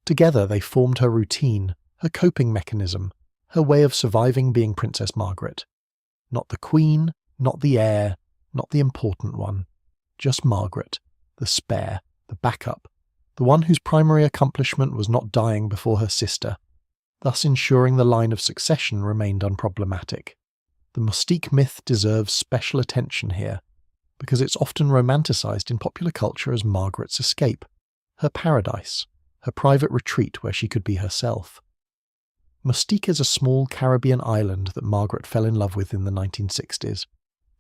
Together they formed her routine, her coping mechanism, her way of surviving being Princess Margaret. Not the Queen, not the heir, not the important one. Just Margaret, the spare, the backup, the one whose primary accomplishment was not dying before her sister, thus ensuring the line of succession remained unproblematic. The Mustique myth deserves special attention here, because it's often romanticized in popular culture as Margaret's escape, her paradise, her private retreat where she could be herself. Mustique is a small Caribbean island that Margaret fell in love with in the 1960s.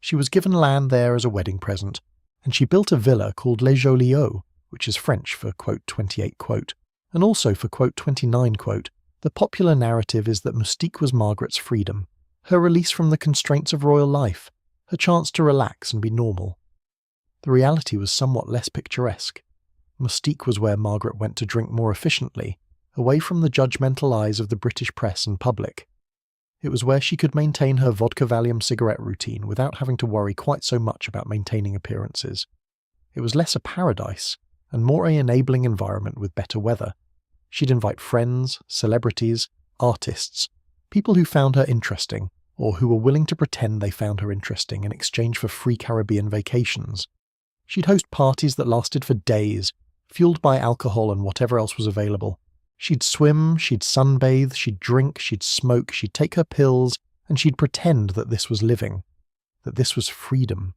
She was given land there as a wedding present, and she built a villa called Les Joliot, which is French for quote 28 quote, and also for quote 29 quote. The popular narrative is that Mustique was Margaret's freedom, her release from the constraints of royal life, her chance to relax and be normal. The reality was somewhat less picturesque. Mustique was where Margaret went to drink more efficiently, away from the judgmental eyes of the British press and public. It was where she could maintain her vodka Valium cigarette routine without having to worry quite so much about maintaining appearances. It was less a paradise, and more an enabling environment with better weather. She'd invite friends, celebrities, artists, people who found her interesting, or who were willing to pretend they found her interesting in exchange for free Caribbean vacations. She'd host parties that lasted for days, fueled by alcohol and whatever else was available. She'd swim, she'd sunbathe, she'd drink, she'd smoke, she'd take her pills, and she'd pretend that this was living, that this was freedom,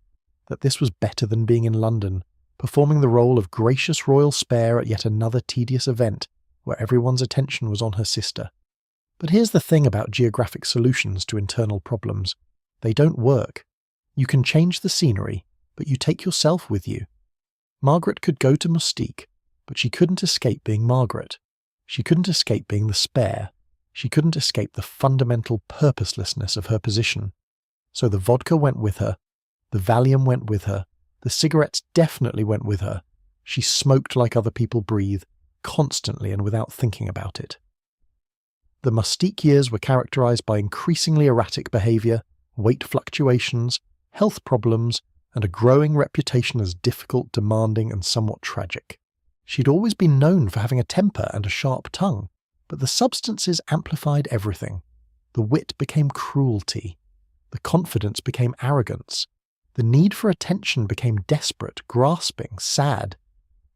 that this was better than being in London, performing the role of gracious royal spare at yet another tedious event where everyone's attention was on her sister. But here's the thing about geographic solutions to internal problems. They don't work. You can change the scenery, but you take yourself with you. Margaret could go to Mustique, but she couldn't escape being Margaret. She couldn't escape being the spare. She couldn't escape the fundamental purposelessness of her position. So the vodka went with her. The Valium went with her. The cigarettes definitely went with her. She smoked like other people breathe, constantly and without thinking about it. The Mustique years were characterized by increasingly erratic behavior, weight fluctuations, health problems, and a growing reputation as difficult, demanding, and somewhat tragic. She'd always been known for having a temper and a sharp tongue, but the substances amplified everything. The wit became cruelty. The confidence became arrogance. The need for attention became desperate, grasping, sad.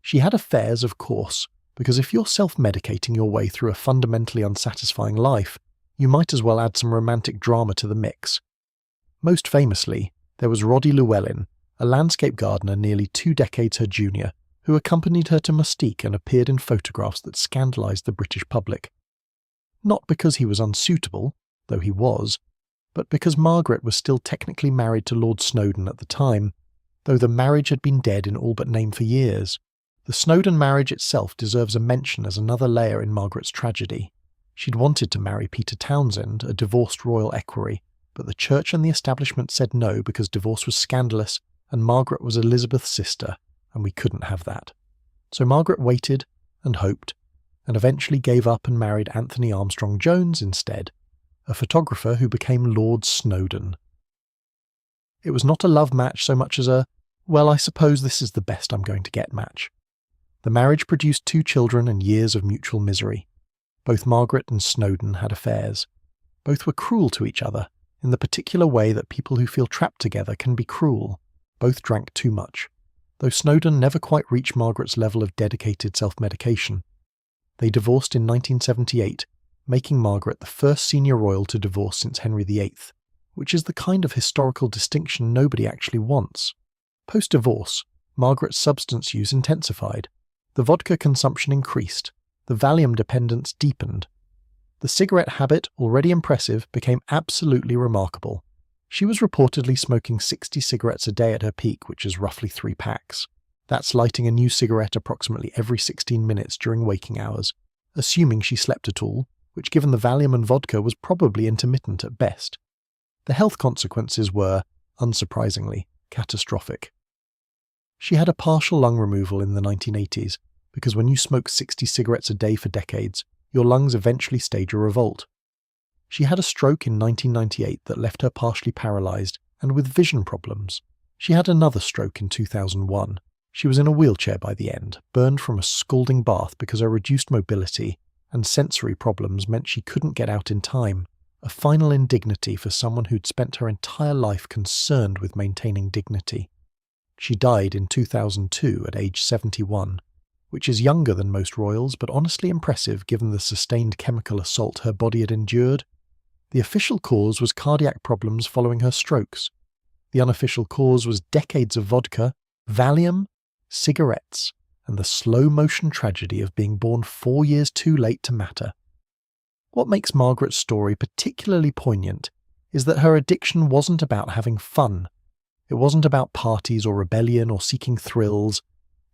She had affairs, of course, because if you're self-medicating your way through a fundamentally unsatisfying life, you might as well add some romantic drama to the mix. Most famously, there was Roddy Llewellyn, a landscape gardener nearly 2 decades her junior, who accompanied her to Mustique and appeared in photographs that scandalised the British public. Not because he was unsuitable, though he was, but because Margaret was still technically married to Lord Snowdon at the time, though the marriage had been dead in all but name for years. The Snowdon marriage itself deserves a mention as another layer in Margaret's tragedy. She'd wanted to marry Peter Townsend, a divorced royal equerry, but the church and the establishment said no because divorce was scandalous and Margaret was Elizabeth's sister, and we couldn't have that. So Margaret waited and hoped, and eventually gave up and married Anthony Armstrong Jones instead, a photographer who became Lord Snowdon. It was not a love match so much as a, well, I suppose this is the best I'm going to get match. The marriage produced 2 children and years of mutual misery. Both Margaret and Snowdon had affairs. Both were cruel to each other, in the particular way that people who feel trapped together can be cruel. Both drank too much, though Snowdon never quite reached Margaret's level of dedicated self-medication. They divorced in 1978, making Margaret the first senior royal to divorce since Henry VIII, which is the kind of historical distinction nobody actually wants. Post-divorce, Margaret's substance use intensified. The vodka consumption increased. The Valium dependence deepened. The cigarette habit, already impressive, became absolutely remarkable. She was reportedly smoking 60 cigarettes a day at her peak, which is roughly 3 packs. That's lighting a new cigarette approximately every 16 minutes during waking hours, assuming she slept at all, which given the Valium and vodka was probably intermittent at best. The health consequences were, unsurprisingly, catastrophic. She had a partial lung removal in the 1980s, because when you smoke 60 cigarettes a day for decades, your lungs eventually stage a revolt. She had a stroke in 1998 that left her partially paralysed and with vision problems. She had another stroke in 2001. She was in a wheelchair by the end, burned from a scalding bath because her reduced mobility and sensory problems meant she couldn't get out in time, a final indignity for someone who'd spent her entire life concerned with maintaining dignity. She died in 2002 at age 71, which is younger than most royals but honestly impressive given the sustained chemical assault her body had endured. The official cause was cardiac problems following her strokes. The unofficial cause was decades of vodka, Valium, cigarettes, and the slow-motion tragedy of being born 4 years too late to matter. What makes Margaret's story particularly poignant is that her addiction wasn't about having fun. It wasn't about parties or rebellion or seeking thrills.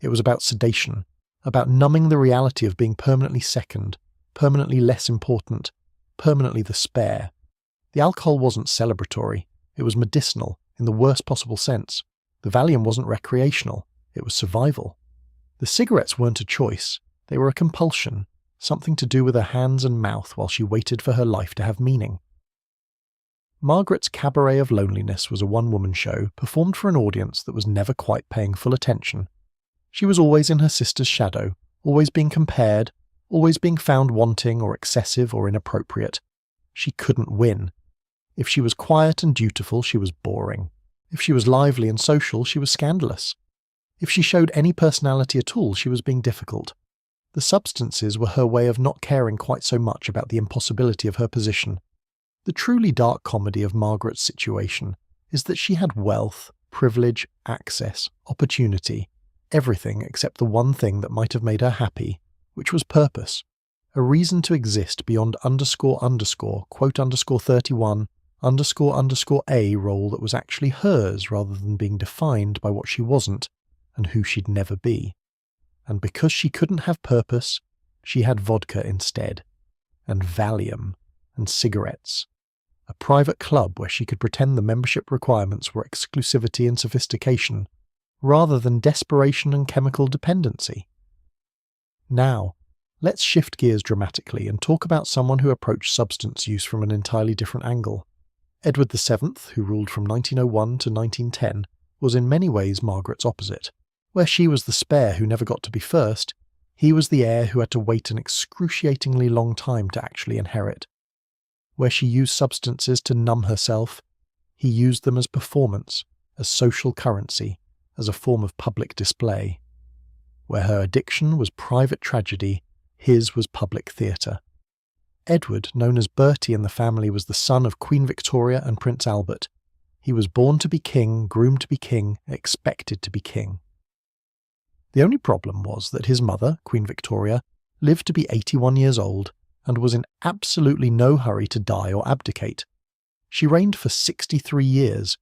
It was about sedation, about numbing the reality of being permanently second, permanently less important, permanently the spare. The alcohol wasn't celebratory. It was medicinal, in the worst possible sense. The Valium wasn't recreational. It was survival. The cigarettes weren't a choice. They were a compulsion, something to do with her hands and mouth while she waited for her life to have meaning. Margaret's Cabaret of Loneliness was a one-woman show performed for an audience that was never quite paying full attention. She was always in her sister's shadow, always being compared, always being found wanting or excessive or inappropriate. She couldn't win. If she was quiet and dutiful, she was boring. If she was lively and social, she was scandalous. If she showed any personality at all, she was being difficult. The substances were her way of not caring quite so much about the impossibility of her position. The truly dark comedy of Margaret's situation is that she had wealth, privilege, access, opportunity, everything except the one thing that might have made her happy, which was purpose, a reason to exist beyond __quote_31 __a role that was actually hers rather than being defined by what she wasn't and who she'd never be. And because she couldn't have purpose, she had vodka instead, and Valium, and cigarettes, a private club where she could pretend the membership requirements were exclusivity and sophistication, rather than desperation and chemical dependency. Now, let's shift gears dramatically and talk about someone who approached substance use from an entirely different angle. Edward VII, who ruled from 1901 to 1910, was in many ways Margaret's opposite. Where she was the spare who never got to be first, he was the heir who had to wait an excruciatingly long time to actually inherit. Where she used substances to numb herself, he used them as performance, as social currency, as a form of public display. Where her addiction was private tragedy, his was public theatre. Edward, known as Bertie in the family, was the son of Queen Victoria and Prince Albert. He was born to be king, groomed to be king, expected to be king. The only problem was that his mother, Queen Victoria, lived to be 81 years old and was in absolutely no hurry to die or abdicate. She reigned for 63 years,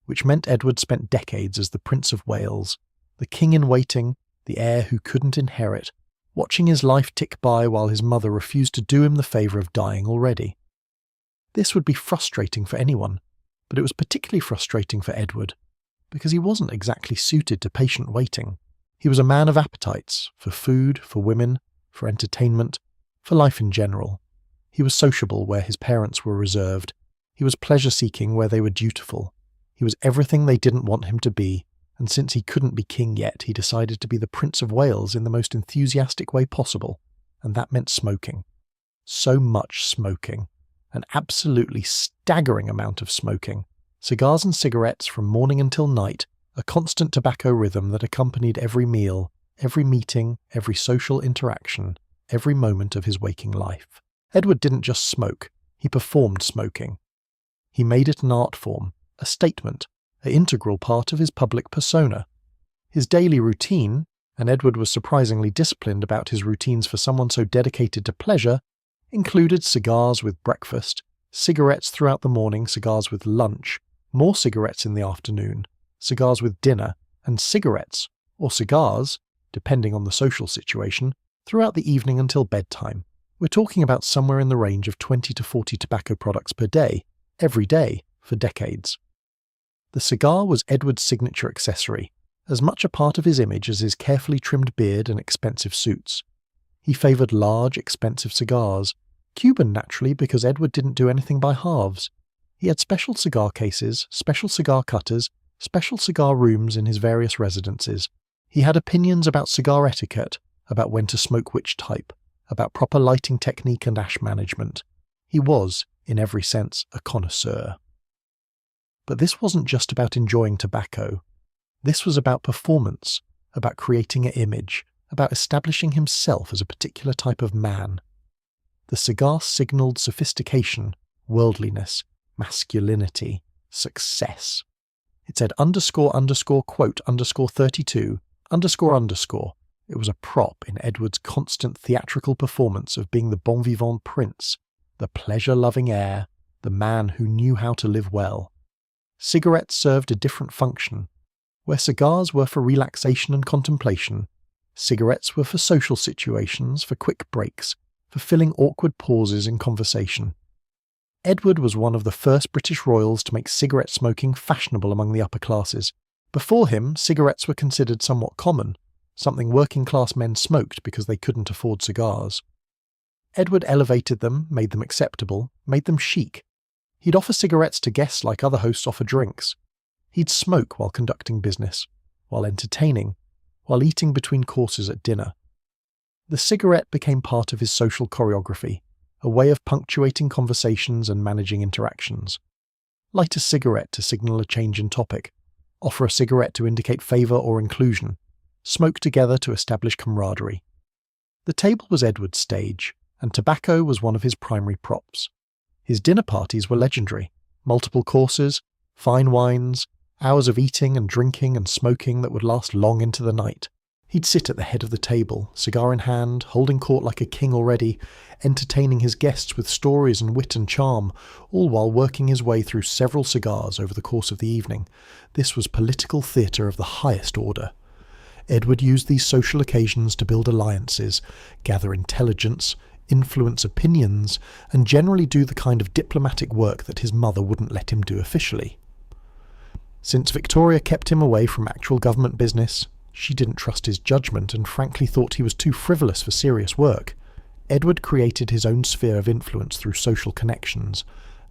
which meant Edward spent decades as the Prince of Wales, the king-in-waiting, the heir who couldn't inherit, watching his life tick by while his mother refused to do him the favour of dying already. This would be frustrating for anyone, but it was particularly frustrating for Edward, because he wasn't exactly suited to patient waiting. He was a man of appetites, for food, for women, for entertainment, for life in general. He was sociable where his parents were reserved. He was pleasure-seeking where they were dutiful. He was everything they didn't want him to be, and since he couldn't be king yet, he decided to be the Prince of Wales in the most enthusiastic way possible, and that meant smoking. So much smoking. An absolutely staggering amount of smoking. Cigars and cigarettes from morning until night, a constant tobacco rhythm that accompanied every meal, every meeting, every social interaction, every moment of his waking life. Edward didn't just smoke, he performed smoking. He made it an art form, a statement, an integral part of his public persona. His daily routine, and Edward was surprisingly disciplined about his routines for someone so dedicated to pleasure, included cigars with breakfast, cigarettes throughout the morning, cigars with lunch, more cigarettes in the afternoon, cigars with dinner, and cigarettes, or cigars, depending on the social situation, Throughout the evening until bedtime, we're talking about somewhere in the range of 20 to 40 tobacco products per day, every day, for decades. The cigar was Edward's signature accessory, as much a part of his image as his carefully trimmed beard and expensive suits. He favoured large, expensive cigars, Cuban naturally because Edward didn't do anything by halves. He had special cigar cases, special cigar cutters, special cigar rooms in his various residences. He had opinions about cigar etiquette, about when to smoke which type, about proper lighting technique and ash management. He was, in every sense, a connoisseur. But this wasn't just about enjoying tobacco. This was about performance, about creating an image, about establishing himself as a particular type of man. The cigar signalled sophistication, worldliness, masculinity, success. It said __quote _32 __. It was a prop in Edward's constant theatrical performance of being the bon vivant prince, the pleasure-loving heir, the man who knew how to live well. Cigarettes served a different function. Where cigars were for relaxation and contemplation, cigarettes were for social situations, for quick breaks, for filling awkward pauses in conversation. Edward was one of the first British royals to make cigarette smoking fashionable among the upper classes. Before him, cigarettes were considered somewhat common, something working-class men smoked because they couldn't afford cigars. Edward elevated them, made them acceptable, made them chic. He'd offer cigarettes to guests like other hosts offer drinks. He'd smoke while conducting business, while entertaining, while eating between courses at dinner. The cigarette became part of his social choreography, a way of punctuating conversations and managing interactions. Light a cigarette to signal a change in topic. Offer a cigarette to indicate favour or inclusion. Smoke together to establish camaraderie. The table was Edward's stage, and tobacco was one of his primary props. His dinner parties were legendary. Multiple courses, fine wines, hours of eating and drinking and smoking that would last long into the night. He'd sit at the head of the table, cigar in hand, holding court like a king already, entertaining his guests with stories and wit and charm, all while working his way through several cigars over the course of the evening. This was political theatre of the highest order. Edward used these social occasions to build alliances, gather intelligence, influence opinions, and generally do the kind of diplomatic work that his mother wouldn't let him do officially. Since Victoria kept him away from actual government business, she didn't trust his judgment and frankly thought he was too frivolous for serious work. Edward created his own sphere of influence through social connections,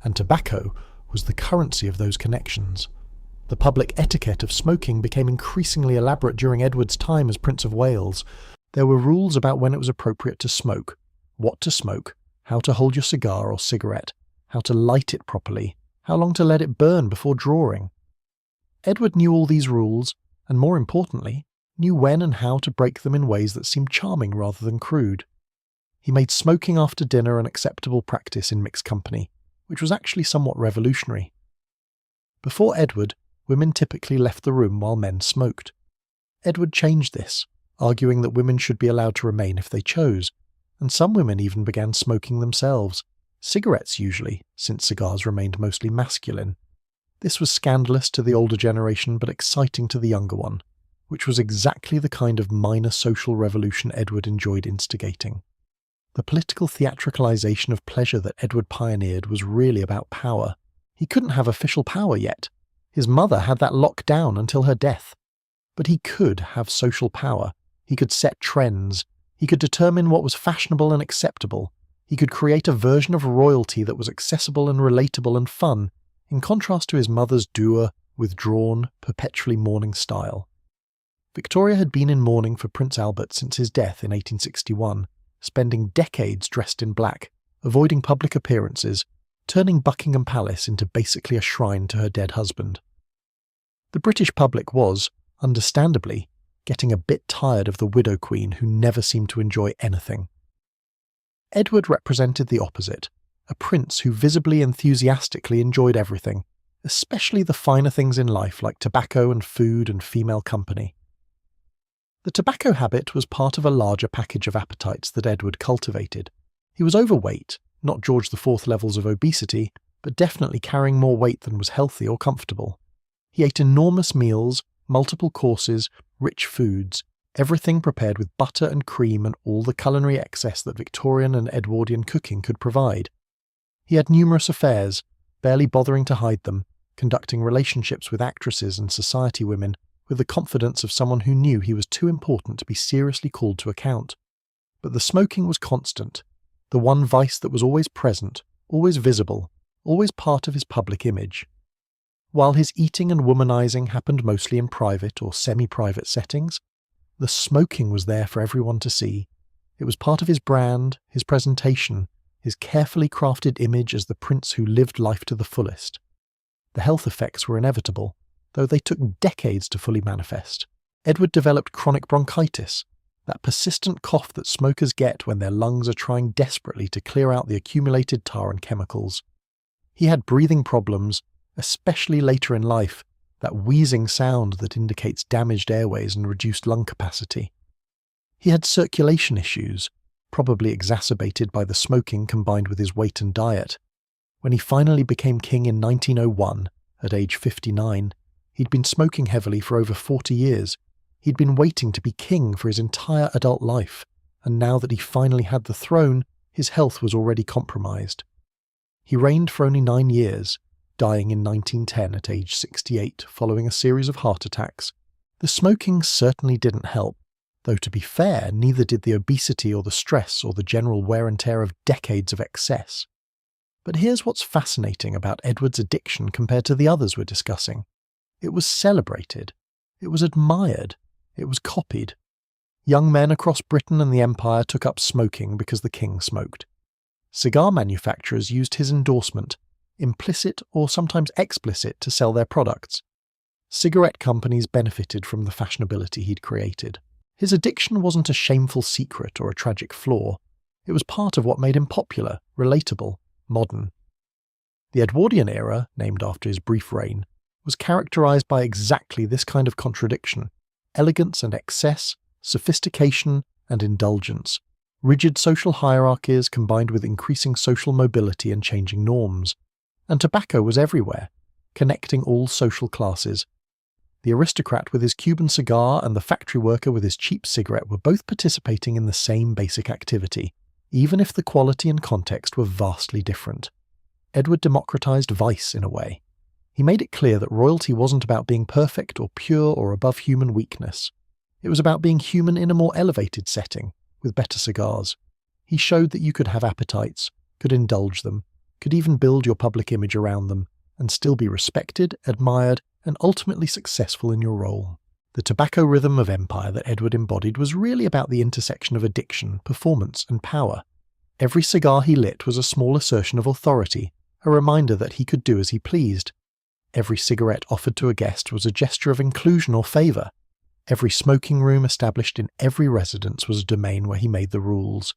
and tobacco was the currency of those connections. The public etiquette of smoking became increasingly elaborate during Edward's time as Prince of Wales. There were rules about when it was appropriate to smoke, what to smoke, how to hold your cigar or cigarette, how to light it properly, how long to let it burn before drawing. Edward knew all these rules, and more importantly, knew when and how to break them in ways that seemed charming rather than crude. He made smoking after dinner an acceptable practice in mixed company, which was actually somewhat revolutionary. Before Edward, women typically left the room while men smoked. Edward changed this, arguing that women should be allowed to remain if they chose, and some women even began smoking themselves, cigarettes usually, since cigars remained mostly masculine. This was scandalous to the older generation but exciting to the younger one, which was exactly the kind of minor social revolution Edward enjoyed instigating. The political theatricalization of pleasure that Edward pioneered was really about power. He couldn't have official power yet. His mother had that locked down until her death. But he could have social power. He could set trends. He could determine what was fashionable and acceptable. He could create a version of royalty that was accessible and relatable and fun, in contrast to his mother's dour, withdrawn, perpetually mourning style. Victoria had been in mourning for Prince Albert since his death in 1861, spending decades dressed in black, avoiding public appearances, turning Buckingham Palace into basically a shrine to her dead husband. The British public was, understandably, getting a bit tired of the widow queen who never seemed to enjoy anything. Edward represented the opposite, a prince who visibly enthusiastically enjoyed everything, especially the finer things in life like tobacco and food and female company. The tobacco habit was part of a larger package of appetites that Edward cultivated. He was overweight, not George IV levels of obesity, but definitely carrying more weight than was healthy or comfortable. He ate enormous meals, multiple courses, rich foods, everything prepared with butter and cream and all the culinary excess that Victorian and Edwardian cooking could provide. He had numerous affairs, barely bothering to hide them, conducting relationships with actresses and society women with the confidence of someone who knew he was too important to be seriously called to account. But the smoking was constant, the one vice that was always present, always visible, always part of his public image. While his eating and womanizing happened mostly in private or semi-private settings, the smoking was there for everyone to see. It was part of his brand, his presentation, his carefully crafted image as the prince who lived life to the fullest. The health effects were inevitable, though they took decades to fully manifest. Edward developed chronic bronchitis, that persistent cough that smokers get when their lungs are trying desperately to clear out the accumulated tar and chemicals. He had breathing problems, especially later in life, that wheezing sound that indicates damaged airways and reduced lung capacity. He had circulation issues, probably exacerbated by the smoking combined with his weight and diet. When he finally became king in 1901, at age 59, he'd been smoking heavily for over 40 years. He'd been waiting to be king for his entire adult life, and now that he finally had the throne, his health was already compromised. He reigned for only 9 years, dying in 1910 at age 68 following a series of heart attacks. The smoking certainly didn't help, though to be fair, neither did the obesity or the stress or the general wear and tear of decades of excess. But here's what's fascinating about Edward's addiction compared to the others we're discussing. It was celebrated. It was admired. It was copied. Young men across Britain and the Empire took up smoking because the king smoked. Cigar manufacturers used his endorsement, implicit or sometimes explicit, to sell their products. Cigarette companies benefited from the fashionability he'd created. His addiction wasn't a shameful secret or a tragic flaw. It was part of what made him popular, relatable, modern. The Edwardian era, named after his brief reign, was characterized by exactly this kind of contradiction: elegance and excess, sophistication and indulgence, rigid social hierarchies combined with increasing social mobility and changing norms. And tobacco was everywhere, connecting all social classes. The aristocrat with his Cuban cigar and the factory worker with his cheap cigarette were both participating in the same basic activity, even if the quality and context were vastly different. Edward democratized vice in a way. He made it clear that royalty wasn't about being perfect or pure or above human weakness. It was about being human in a more elevated setting, with better cigars. He showed that you could have appetites, could indulge them, could even build your public image around them, and still be respected, admired, and ultimately successful in your role. The tobacco rhythm of empire that Edward embodied was really about the intersection of addiction, performance, and power. Every cigar he lit was a small assertion of authority, a reminder that he could do as he pleased. Every cigarette offered to a guest was a gesture of inclusion or favour. Every smoking room established in every residence was a domain where he made the rules.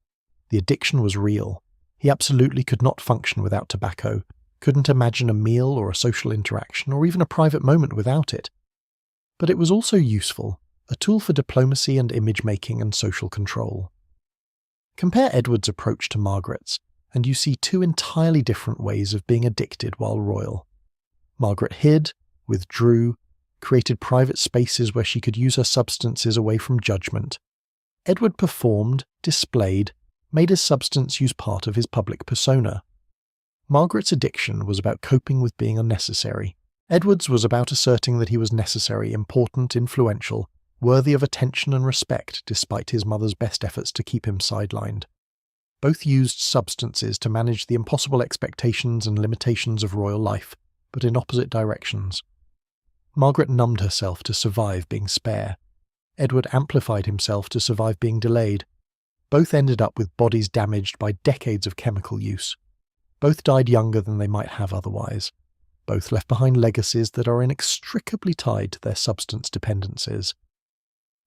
The addiction was real. He absolutely could not function without tobacco, couldn't imagine a meal or a social interaction or even a private moment without it. But it was also useful, a tool for diplomacy and image-making and social control. Compare Edward's approach to Margaret's, and you see two entirely different ways of being addicted while royal. Margaret hid, withdrew, created private spaces where she could use her substances away from judgment. Edward performed, displayed, made his substance use part of his public persona. Margaret's addiction was about coping with being unnecessary. Edward's was about asserting that he was necessary, important, influential, worthy of attention and respect despite his mother's best efforts to keep him sidelined. Both used substances to manage the impossible expectations and limitations of royal life, but in opposite directions. Margaret numbed herself to survive being spare. Edward amplified himself to survive being delayed. Both ended up with bodies damaged by decades of chemical use. Both died younger than they might have otherwise. Both left behind legacies that are inextricably tied to their substance dependencies.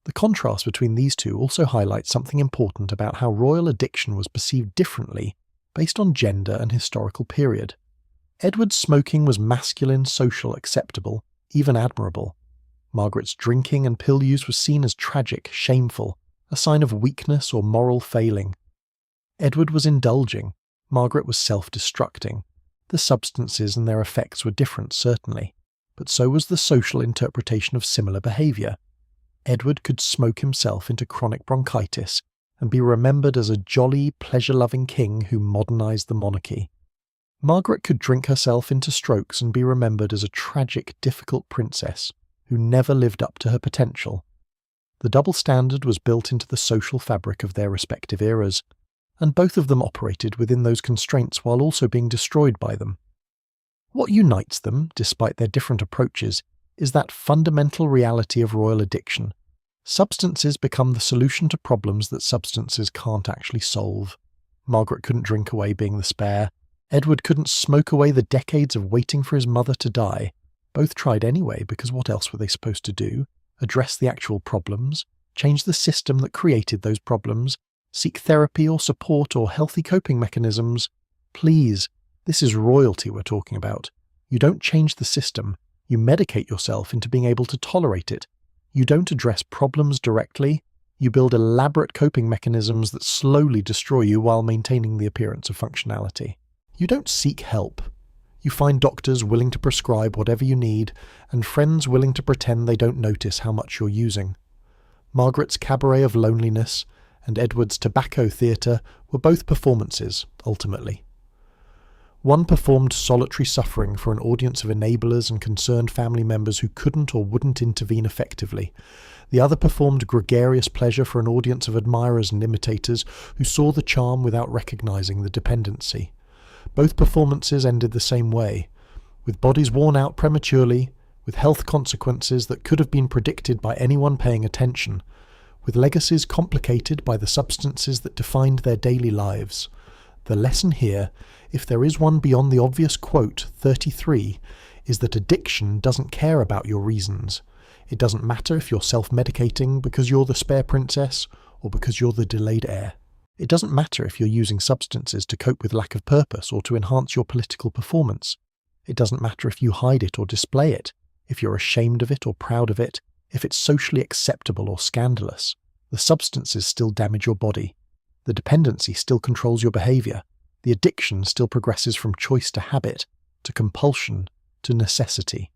The contrast between these two also highlights something important about how royal addiction was perceived differently based on gender and historical period. Edward's smoking was masculine, social, acceptable, even admirable. Margaret's drinking and pill use was seen as tragic, shameful, a sign of weakness or moral failing. Edward was indulging, Margaret was self-destructing. The substances and their effects were different, certainly, but so was the social interpretation of similar behaviour. Edward could smoke himself into chronic bronchitis and be remembered as a jolly, pleasure-loving king who modernised the monarchy. Margaret could drink herself into strokes and be remembered as a tragic, difficult princess who never lived up to her potential. The double standard was built into the social fabric of their respective eras, and both of them operated within those constraints while also being destroyed by them. What unites them, despite their different approaches, is that fundamental reality of royal addiction. Substances become the solution to problems that substances can't actually solve. Margaret couldn't drink away being the spare. Edward couldn't smoke away the decades of waiting for his mother to die. Both tried anyway, because what else were they supposed to do? Address the actual problems? Change the system that created those problems? Seek therapy or support or healthy coping mechanisms? Please, this is royalty we're talking about. You don't change the system. You medicate yourself into being able to tolerate it. You don't address problems directly. You build elaborate coping mechanisms that slowly destroy you while maintaining the appearance of functionality. You don't seek help. You find doctors willing to prescribe whatever you need, and friends willing to pretend they don't notice how much you're using. Margaret's cabaret of loneliness and Edward's tobacco theatre were both performances, ultimately. One performed solitary suffering for an audience of enablers and concerned family members who couldn't or wouldn't intervene effectively. The other performed gregarious pleasure for an audience of admirers and imitators who saw the charm without recognising the dependency. Both performances ended the same way, with bodies worn out prematurely, with health consequences that could have been predicted by anyone paying attention, with legacies complicated by the substances that defined their daily lives. The lesson here, if there is one beyond the obvious quote 33, is that addiction doesn't care about your reasons. It doesn't matter if you're self-medicating because you're the spare princess or because you're the delayed heir. It doesn't matter if you're using substances to cope with lack of purpose or to enhance your political performance. It doesn't matter if you hide it or display it, if you're ashamed of it or proud of it, if it's socially acceptable or scandalous. The substances still damage your body. The dependency still controls your behaviour. The addiction still progresses from choice to habit, to compulsion, to necessity.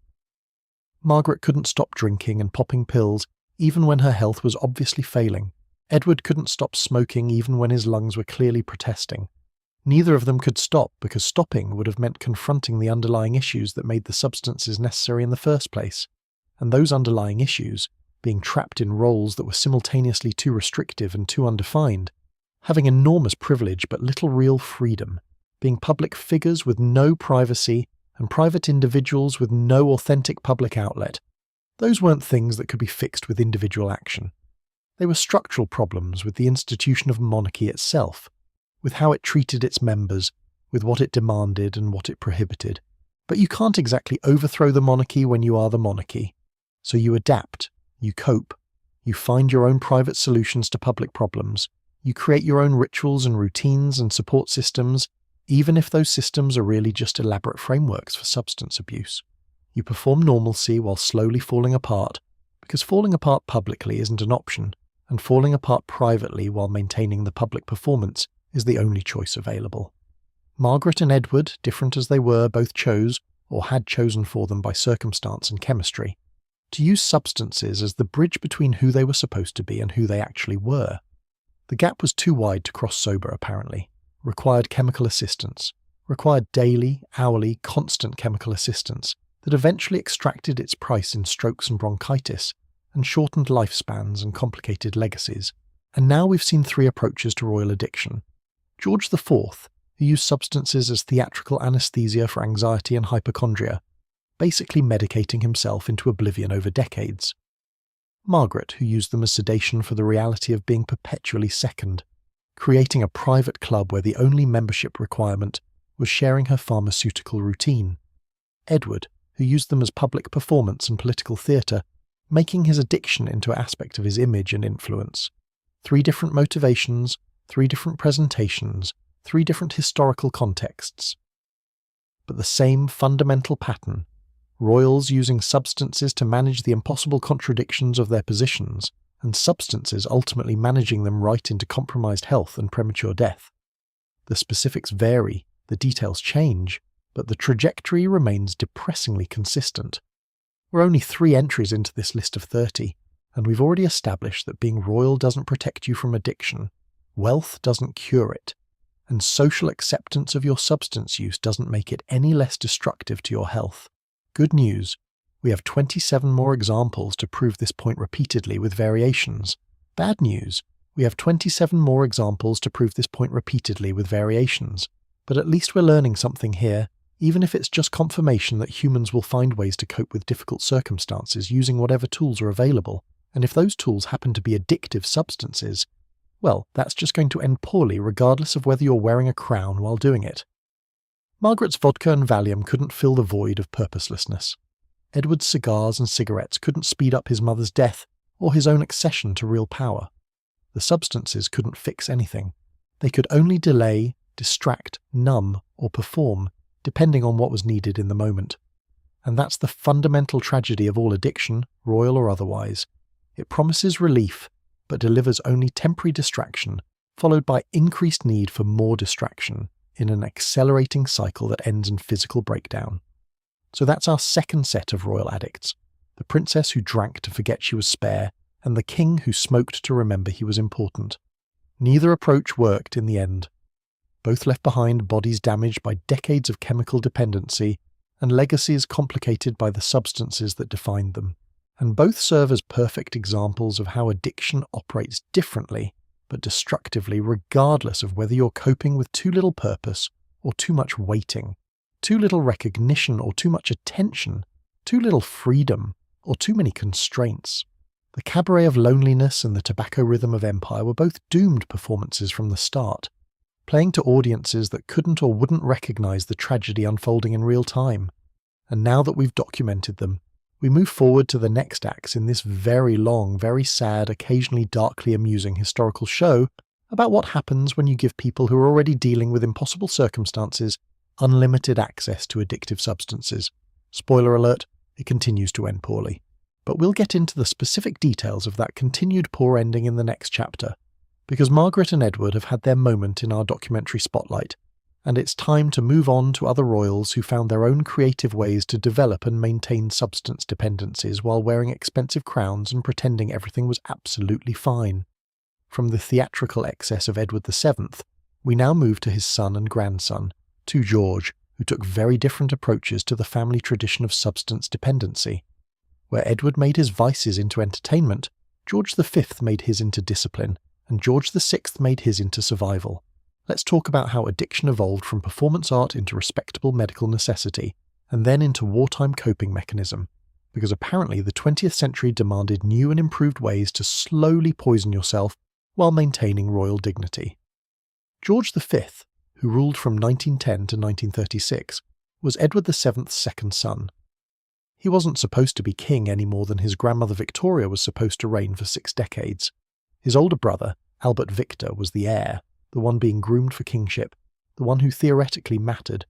Margaret couldn't stop drinking and popping pills even when her health was obviously failing. Edward couldn't stop smoking even when his lungs were clearly protesting. Neither of them could stop because stopping would have meant confronting the underlying issues that made the substances necessary in the first place. And those underlying issues, being trapped in roles that were simultaneously too restrictive and too undefined, having enormous privilege but little real freedom, being public figures with no privacy and private individuals with no authentic public outlet. Those weren't things that could be fixed with individual action. They were structural problems with the institution of monarchy itself, with how it treated its members, with what it demanded and what it prohibited. But you can't exactly overthrow the monarchy when you are the monarchy. So you adapt, you cope, you find your own private solutions to public problems, you create your own rituals and routines and support systems, even if those systems are really just elaborate frameworks for substance abuse. You perform normalcy while slowly falling apart, because falling apart publicly isn't an option, and falling apart privately while maintaining the public performance is the only choice available. Margaret and Edward, different as they were, both chose, or had chosen for them by circumstance and chemistry, to use substances as the bridge between who they were supposed to be and who they actually were. The gap was too wide to cross sober, apparently, required chemical assistance, required daily, hourly, constant chemical assistance that eventually extracted its price in strokes and bronchitis, and shortened lifespans and complicated legacies. And now we've seen three approaches to royal addiction. George IV, who used substances as theatrical anaesthesia for anxiety and hypochondria, basically medicating himself into oblivion over decades. Margaret, who used them as sedation for the reality of being perpetually second, creating a private club where the only membership requirement was sharing her pharmaceutical routine. Edward, who used them as public performance and political theatre, making his addiction into an aspect of his image and influence. 3 different motivations, 3 different presentations, 3 different historical contexts. But the same fundamental pattern: royals using substances to manage the impossible contradictions of their positions, and substances ultimately managing them right into compromised health and premature death. The specifics vary, the details change, but the trajectory remains depressingly consistent. We're only 3 entries into this list of 30, And we've already established that being royal doesn't protect you from addiction, wealth doesn't cure it, and social acceptance of your substance use doesn't make it any less destructive to your health. Good news, we have 27 more examples to prove this point repeatedly with variations. Bad news, we have 27 more examples to prove this point repeatedly with variations. But at least we're learning something here, even if it's just confirmation that humans will find ways to cope with difficult circumstances using whatever tools are available. And if those tools happen to be addictive substances, well, that's just going to end poorly regardless of whether you're wearing a crown while doing it. Margaret's vodka and Valium couldn't fill the void of purposelessness. Edward's cigars and cigarettes couldn't speed up his mother's death or his own accession to real power. The substances couldn't fix anything. They could only delay, distract, numb, or perform, depending on what was needed in the moment. And that's the fundamental tragedy of all addiction, royal or otherwise. It promises relief, but delivers only temporary distraction, followed by increased need for more distraction in an accelerating cycle that ends in physical breakdown. So that's our second set of royal addicts: the princess who drank to forget she was spare, and the king who smoked to remember he was important. Neither approach worked in the end. Both left behind bodies damaged by decades of chemical dependency and legacies complicated by the substances that defined them. And both serve as perfect examples of how addiction operates differently but destructively regardless of whether you're coping with too little purpose or too much waiting, too little recognition or too much attention, too little freedom or too many constraints. The cabaret of loneliness and the tobacco rhythm of empire were both doomed performances from the start, playing to audiences that couldn't or wouldn't recognize the tragedy unfolding in real time. And now that we've documented them, we move forward to the next acts in this very long, very sad, occasionally darkly amusing historical show about what happens when you give people who are already dealing with impossible circumstances unlimited access to addictive substances. Spoiler alert, it continues to end poorly. But we'll get into the specific details of that continued poor ending in the next chapter, because Margaret and Edward have had their moment in our documentary spotlight, and it's time to move on to other royals who found their own creative ways to develop and maintain substance dependencies while wearing expensive crowns and pretending everything was absolutely fine. From the theatrical excess of Edward VII, we now move to his son and grandson, to George, who took very different approaches to the family tradition of substance dependency. Where Edward made his vices into entertainment, George V made his into discipline, and George VI made his into survival. Let's talk about how addiction evolved from performance art into respectable medical necessity, and then into wartime coping mechanism, because apparently the 20th century demanded new and improved ways to slowly poison yourself while maintaining royal dignity. George V, who ruled from 1910 to 1936, was Edward VII's second son. He wasn't supposed to be king any more than his grandmother Victoria was supposed to reign for 6 decades. His older brother, Albert Victor, was the heir, the one being groomed for kingship, the one who theoretically mattered.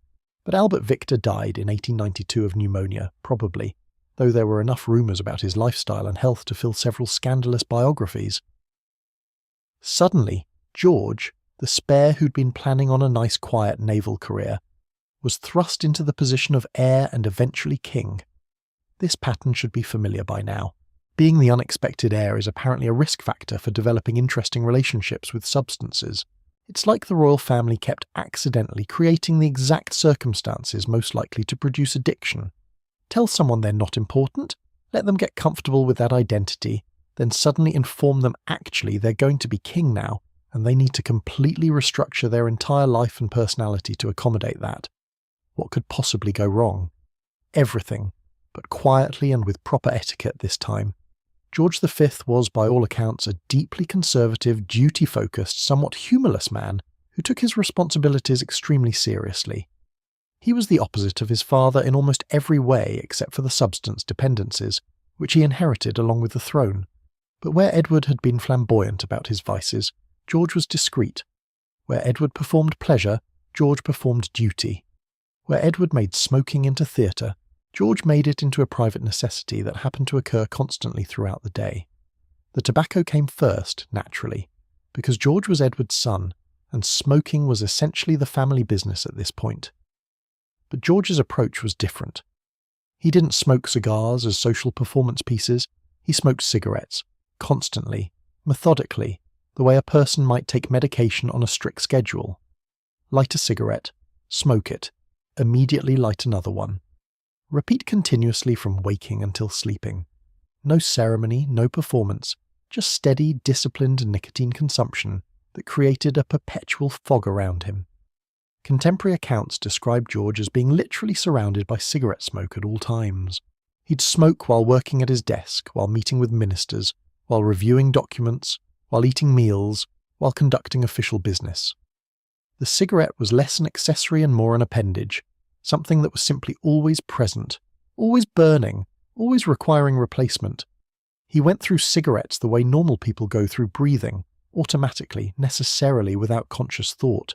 But Albert Victor died in 1892 of pneumonia, probably, though there were enough rumours about his lifestyle and health to fill several scandalous biographies. Suddenly, George, the spare who'd been planning on a nice quiet naval career, was thrust into the position of heir and eventually king. This pattern should be familiar by now. Being the unexpected heir is apparently a risk factor for developing interesting relationships with substances. It's like the royal family kept accidentally creating the exact circumstances most likely to produce addiction. Tell someone they're not important, let them get comfortable with that identity, then suddenly inform them actually they're going to be king now, and they need to completely restructure their entire life and personality to accommodate that. What could possibly go wrong? Everything, but quietly and with proper etiquette this time. George V was, by all accounts, a deeply conservative, duty-focused, somewhat humourless man who took his responsibilities extremely seriously. He was the opposite of his father in almost every way except for the substance dependencies, which he inherited along with the throne. But where Edward had been flamboyant about his vices, George was discreet. Where Edward performed pleasure, George performed duty. Where Edward made smoking into theatre, George made it into a private necessity that happened to occur constantly throughout the day. The tobacco came first, naturally, because George was Edward's son, and smoking was essentially the family business at this point. But George's approach was different. He didn't smoke cigars as social performance pieces, he smoked cigarettes, constantly, methodically, the way a person might take medication on a strict schedule. Light a cigarette, smoke it, immediately light another one. Repeat continuously from waking until sleeping. No ceremony, no performance, just steady, disciplined nicotine consumption that created a perpetual fog around him. Contemporary accounts describe George as being literally surrounded by cigarette smoke at all times. He'd smoke while working at his desk, while meeting with ministers, while reviewing documents, while eating meals, while conducting official business. The cigarette was less an accessory and more an appendage, something that was simply always present, always burning, always requiring replacement. He went through cigarettes the way normal people go through breathing, automatically, necessarily without conscious thought.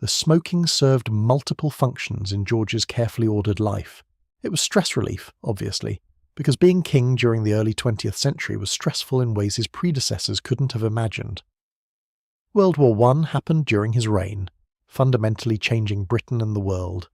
The smoking served multiple functions in George's carefully ordered life. It was stress relief, obviously, because being king during the early 20th century was stressful in ways his predecessors couldn't have imagined. World War I happened during his reign, fundamentally changing Britain and the world.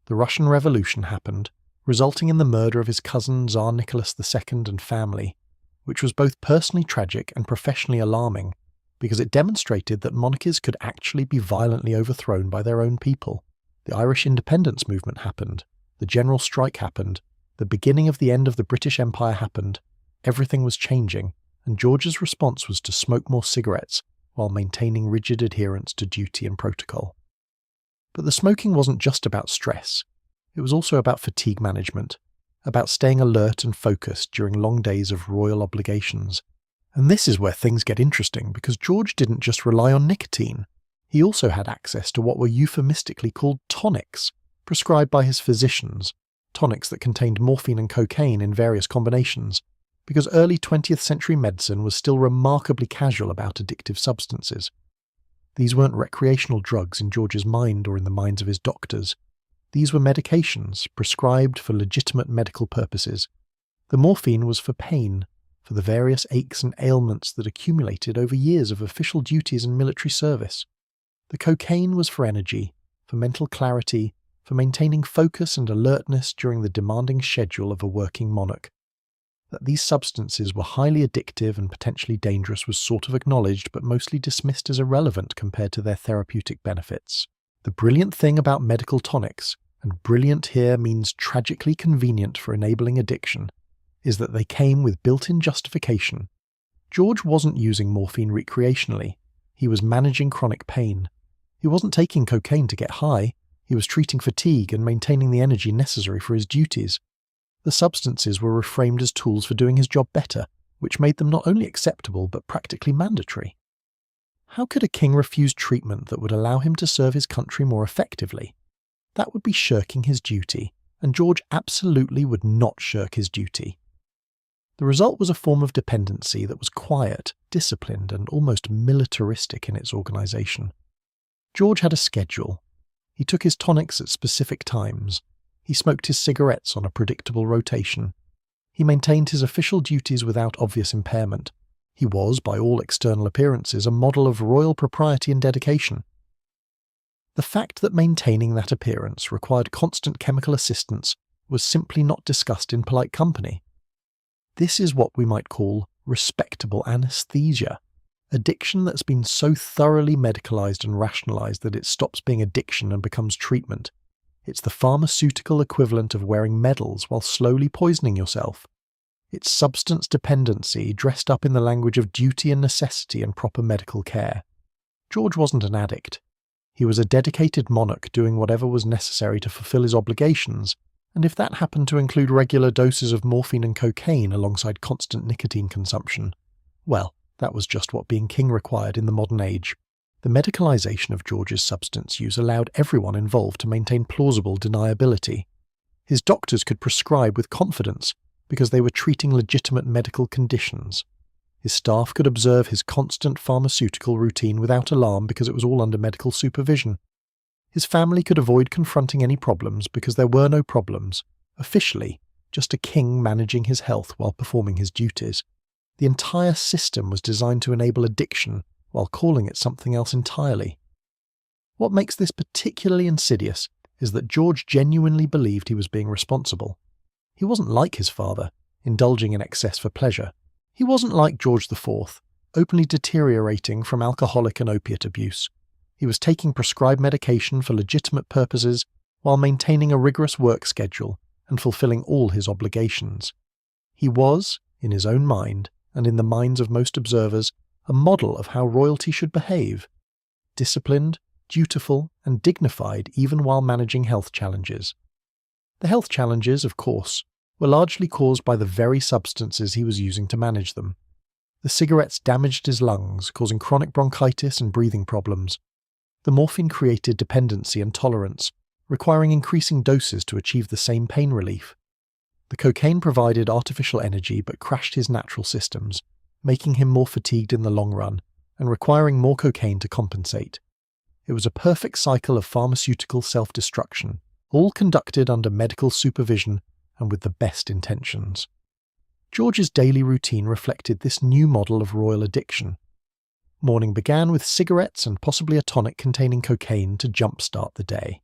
The Russian Revolution happened, resulting in the murder of his cousin Tsar Nicholas II and family, which was both personally tragic and professionally alarming, because it demonstrated that monarchies could actually be violently overthrown by their own people. The Irish independence movement happened, the general strike happened, the beginning of the end of the British Empire happened, everything was changing, and George's response was to smoke more cigarettes while maintaining rigid adherence to duty and protocol. But the smoking wasn't just about stress. It was also about fatigue management, about staying alert and focused during long days of royal obligations. And this is where things get interesting, because George didn't just rely on nicotine. He also had access to what were euphemistically called tonics, prescribed by his physicians, tonics that contained morphine and cocaine in various combinations, because early 20th century medicine was still remarkably casual about addictive substances. These weren't recreational drugs in George's mind or in the minds of his doctors. These were medications prescribed for legitimate medical purposes. The morphine was for pain, for the various aches and ailments that accumulated over years of official duties and military service. The cocaine was for energy, for mental clarity, for maintaining focus and alertness during the demanding schedule of a working monarch. That these substances were highly addictive and potentially dangerous was sort of acknowledged but mostly dismissed as irrelevant compared to their therapeutic benefits. The brilliant thing about medical tonics, and brilliant here means tragically convenient for enabling addiction, is that they came with built-in justification. George wasn't using morphine recreationally. He was managing chronic pain. He wasn't taking cocaine to get high. He was treating fatigue and maintaining the energy necessary for his duties. The substances were reframed as tools for doing his job better, which made them not only acceptable but practically mandatory. How could a king refuse treatment that would allow him to serve his country more effectively? That would be shirking his duty, and George absolutely would not shirk his duty. The result was a form of dependency that was quiet, disciplined, and almost militaristic in its organisation. George had a schedule. He took his tonics at specific times. He smoked his cigarettes on a predictable rotation. He maintained his official duties without obvious impairment. He was, by all external appearances, a model of royal propriety and dedication. The fact that maintaining that appearance required constant chemical assistance was simply not discussed in polite company. This is what we might call respectable anesthesia, addiction that's been so thoroughly medicalized and rationalized that it stops being addiction and becomes treatment. It's the pharmaceutical equivalent of wearing medals while slowly poisoning yourself. It's substance dependency dressed up in the language of duty and necessity and proper medical care. George wasn't an addict. He was a dedicated monarch doing whatever was necessary to fulfill his obligations, and if that happened to include regular doses of morphine and cocaine alongside constant nicotine consumption, well, that was just what being king required in the modern age. The medicalization of George's substance use allowed everyone involved to maintain plausible deniability. His doctors could prescribe with confidence because they were treating legitimate medical conditions. His staff could observe his constant pharmaceutical routine without alarm because it was all under medical supervision. His family could avoid confronting any problems because there were no problems, officially, just a king managing his health while performing his duties. The entire system was designed to enable addiction while calling it something else entirely. What makes this particularly insidious is that George genuinely believed he was being responsible. He wasn't like his father, indulging in excess for pleasure. He wasn't like George IV, openly deteriorating from alcoholic and opiate abuse. He was taking prescribed medication for legitimate purposes while maintaining a rigorous work schedule and fulfilling all his obligations. He was, in his own mind, and in the minds of most observers, a model of how royalty should behave: disciplined, dutiful, and dignified even while managing health challenges. The health challenges, of course, were largely caused by the very substances he was using to manage them. The cigarettes damaged his lungs, causing chronic bronchitis and breathing problems. The morphine created dependency and tolerance, requiring increasing doses to achieve the same pain relief. The cocaine provided artificial energy but crashed his natural systems, making him more fatigued in the long run, and requiring more cocaine to compensate. It was a perfect cycle of pharmaceutical self-destruction, all conducted under medical supervision and with the best intentions. George's daily routine reflected this new model of royal addiction. Morning began with cigarettes and possibly a tonic containing cocaine to jumpstart the day.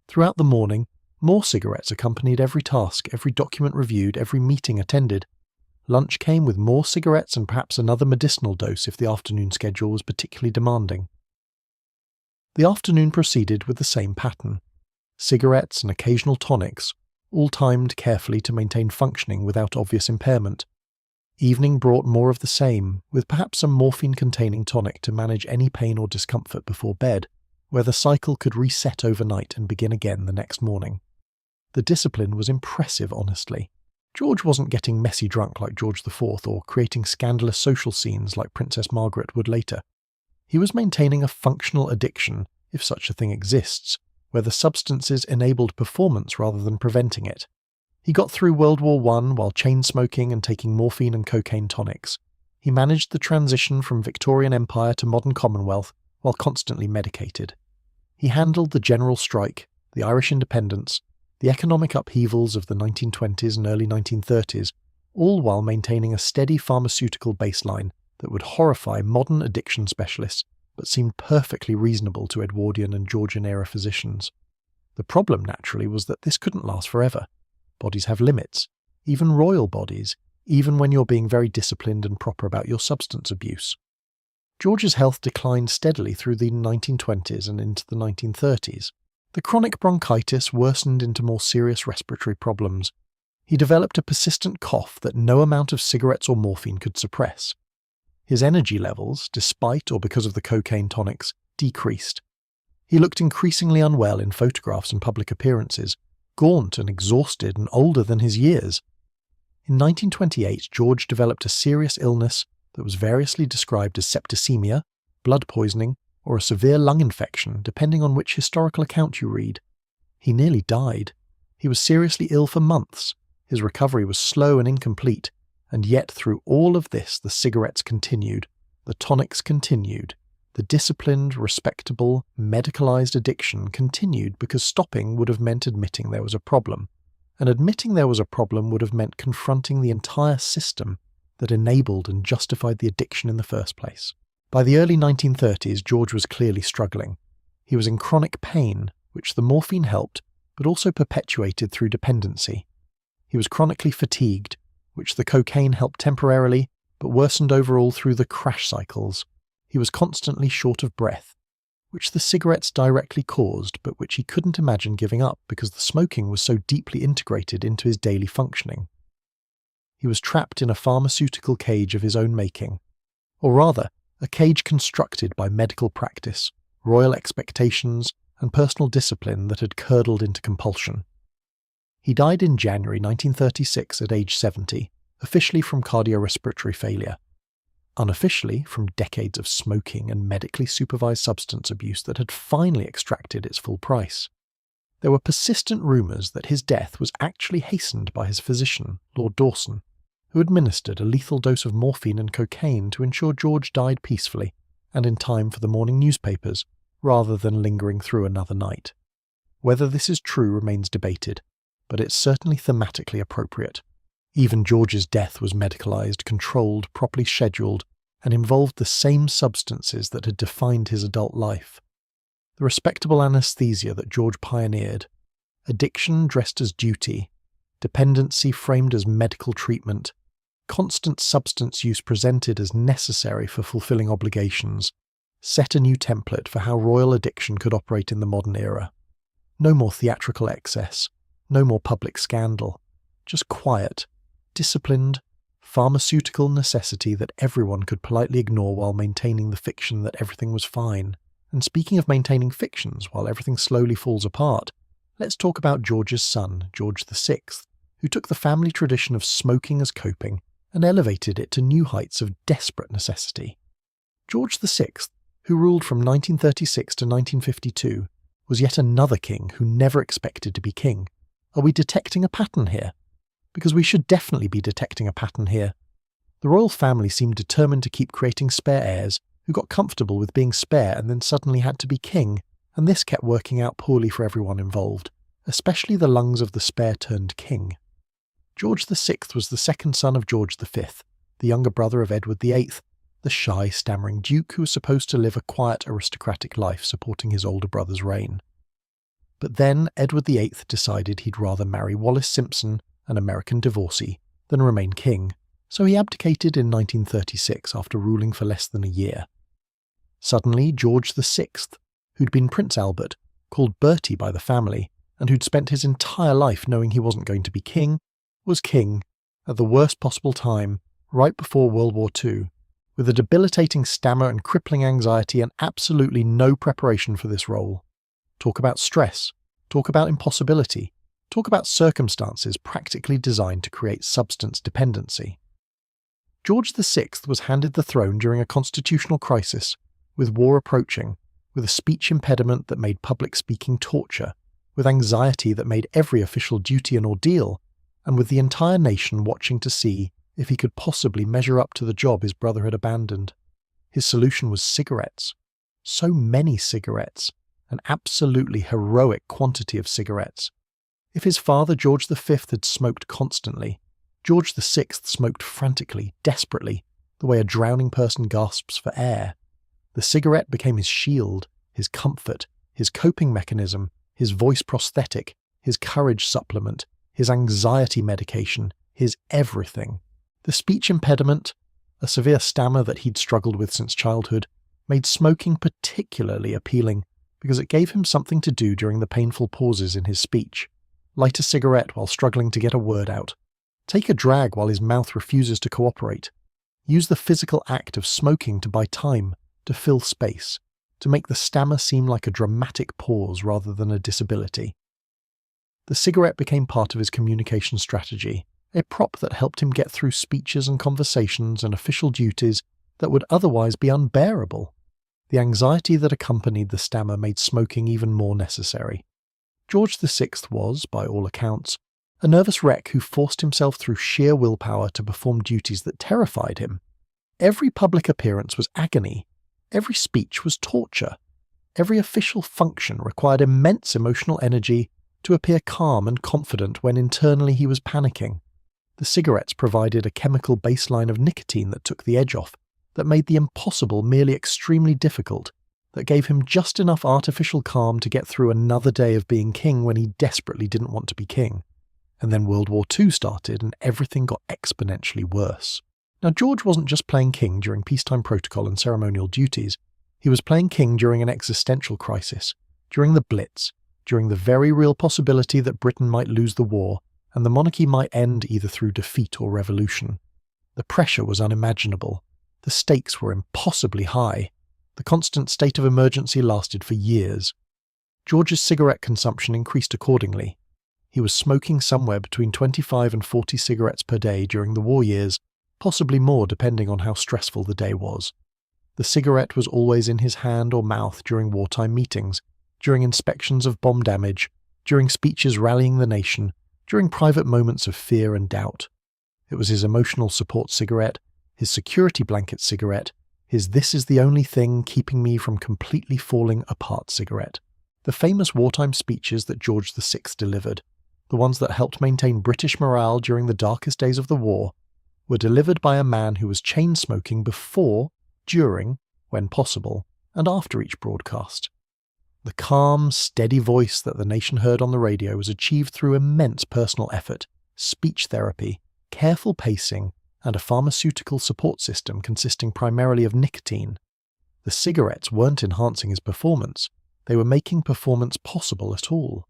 Throughout the morning, more cigarettes accompanied every task, every document reviewed, every meeting attended. Lunch came with more cigarettes and perhaps another medicinal dose if the afternoon schedule was particularly demanding. The afternoon proceeded with the same pattern: cigarettes and occasional tonics, all timed carefully to maintain functioning without obvious impairment. Evening brought more of the same, with perhaps some morphine-containing tonic to manage any pain or discomfort before bed, where the cycle could reset overnight and begin again the next morning. The discipline was impressive, honestly. George wasn't getting messy drunk like George IV or creating scandalous social scenes like Princess Margaret would later. He was maintaining a functional addiction, if such a thing exists, where the substances enabled performance rather than preventing it. He got through World War I while chain-smoking and taking morphine and cocaine tonics. He managed the transition from Victorian Empire to modern Commonwealth while constantly medicated. He handled the general strike, the Irish independence, the economic upheavals of the 1920s and early 1930s, all while maintaining a steady pharmaceutical baseline that would horrify modern addiction specialists but seemed perfectly reasonable to Edwardian and Georgian-era physicians. The problem, naturally, was that this couldn't last forever. Bodies have limits, even royal bodies, even when you're being very disciplined and proper about your substance abuse. George's health declined steadily through the 1920s and into the 1930s. The chronic bronchitis worsened into more serious respiratory problems. He developed a persistent cough that no amount of cigarettes or morphine could suppress. His energy levels, despite or because of the cocaine tonics, decreased. He looked increasingly unwell in photographs and public appearances, gaunt and exhausted and older than his years. In 1928, George developed a serious illness that was variously described as septicemia, blood poisoning, or a severe lung infection, depending on which historical account you read. He nearly died. He was seriously ill for months. His recovery was slow and incomplete, and yet through all of this the cigarettes continued, the tonics continued, the disciplined, respectable, medicalized addiction continued because stopping would have meant admitting there was a problem, and admitting there was a problem would have meant confronting the entire system that enabled and justified the addiction in the first place. By the early 1930s, George was clearly struggling. He was in chronic pain, which the morphine helped, but also perpetuated through dependency. He was chronically fatigued, which the cocaine helped temporarily, but worsened overall through the crash cycles. He was constantly short of breath, which the cigarettes directly caused, but which he couldn't imagine giving up because the smoking was so deeply integrated into his daily functioning. He was trapped in a pharmaceutical cage of his own making, or rather, a cage constructed by medical practice, royal expectations, and personal discipline that had curdled into compulsion. He died in January 1936 at age 70, officially from cardiorespiratory failure, unofficially from decades of smoking and medically supervised substance abuse that had finally extracted its full price. There were persistent rumours that his death was actually hastened by his physician, Lord Dawson, who administered a lethal dose of morphine and cocaine to ensure George died peacefully and in time for the morning newspapers, rather than lingering through another night. Whether this is true remains debated, but it's certainly thematically appropriate. Even George's death was medicalized, controlled, properly scheduled, and involved the same substances that had defined his adult life. The respectable anesthesia that George pioneered, addiction dressed as duty, dependency framed as medical treatment, constant substance use presented as necessary for fulfilling obligations, set a new template for how royal addiction could operate in the modern era. No more theatrical excess, no more public scandal, just quiet, disciplined, pharmaceutical necessity that everyone could politely ignore while maintaining the fiction that everything was fine. And speaking of maintaining fictions while everything slowly falls apart, let's talk about George's son, George VI, who took the family tradition of smoking as coping and elevated it to new heights of desperate necessity. George VI, who ruled from 1936 to 1952, was yet another king who never expected to be king. Are we detecting a pattern here? Because we should definitely be detecting a pattern here. The royal family seemed determined to keep creating spare heirs who got comfortable with being spare and then suddenly had to be king, and this kept working out poorly for everyone involved, especially the lungs of the spare-turned-king. George VI was the second son of George V, the younger brother of Edward VIII, the shy, stammering duke who was supposed to live a quiet, aristocratic life supporting his older brother's reign. But then Edward VIII decided he'd rather marry Wallis Simpson, an American divorcee, than remain king, so he abdicated in 1936 after ruling for less than a year. Suddenly, George VI, who'd been Prince Albert, called Bertie by the family, and who'd spent his entire life knowing he wasn't going to be king, was king, at the worst possible time, right before World War II, with a debilitating stammer and crippling anxiety and absolutely no preparation for this role. Talk about stress, talk about impossibility, talk about circumstances practically designed to create substance dependency. George VI was handed the throne during a constitutional crisis, with war approaching, with a speech impediment that made public speaking torture, with anxiety that made every official duty an ordeal, and with the entire nation watching to see if he could possibly measure up to the job his brother had abandoned. His solution was cigarettes. So many cigarettes. An absolutely heroic quantity of cigarettes. If his father George V had smoked constantly, George VI smoked frantically, desperately, the way a drowning person gasps for air. The cigarette became his shield, his comfort, his coping mechanism, his voice prosthetic, his courage supplement, his anxiety medication, his everything. The speech impediment, a severe stammer that he'd struggled with since childhood, made smoking particularly appealing because it gave him something to do during the painful pauses in his speech. Light a cigarette while struggling to get a word out. Take a drag while his mouth refuses to cooperate. Use the physical act of smoking to buy time, to fill space, to make the stammer seem like a dramatic pause rather than a disability. The cigarette became part of his communication strategy, a prop that helped him get through speeches and conversations and official duties that would otherwise be unbearable. The anxiety that accompanied the stammer made smoking even more necessary. George VI was, by all accounts, a nervous wreck who forced himself through sheer willpower to perform duties that terrified him. Every public appearance was agony. Every speech was torture. Every official function required immense emotional energy to appear calm and confident when internally he was panicking. The cigarettes provided a chemical baseline of nicotine that took the edge off, that made the impossible merely extremely difficult, that gave him just enough artificial calm to get through another day of being king when he desperately didn't want to be king. And then World War II started and everything got exponentially worse. Now, George wasn't just playing king during peacetime protocol and ceremonial duties. He was playing king during an existential crisis, during the Blitz, during the very real possibility that Britain might lose the war and the monarchy might end either through defeat or revolution. The pressure was unimaginable. The stakes were impossibly high. The constant state of emergency lasted for years. George's cigarette consumption increased accordingly. He was smoking somewhere between 25 and 40 cigarettes per day during the war years, possibly more depending on how stressful the day was. The cigarette was always in his hand or mouth during wartime meetings, during inspections of bomb damage, during speeches rallying the nation, during private moments of fear and doubt. It was his emotional support cigarette, his security blanket cigarette, his "this is the only thing keeping me from completely falling apart" cigarette. The famous wartime speeches that George VI delivered, the ones that helped maintain British morale during the darkest days of the war, were delivered by a man who was chain-smoking before, during, when possible, and after each broadcast. The calm, steady voice that the nation heard on the radio was achieved through immense personal effort, speech therapy, careful pacing, and a pharmaceutical support system consisting primarily of nicotine. The cigarettes weren't enhancing his performance, they were making performance possible at all.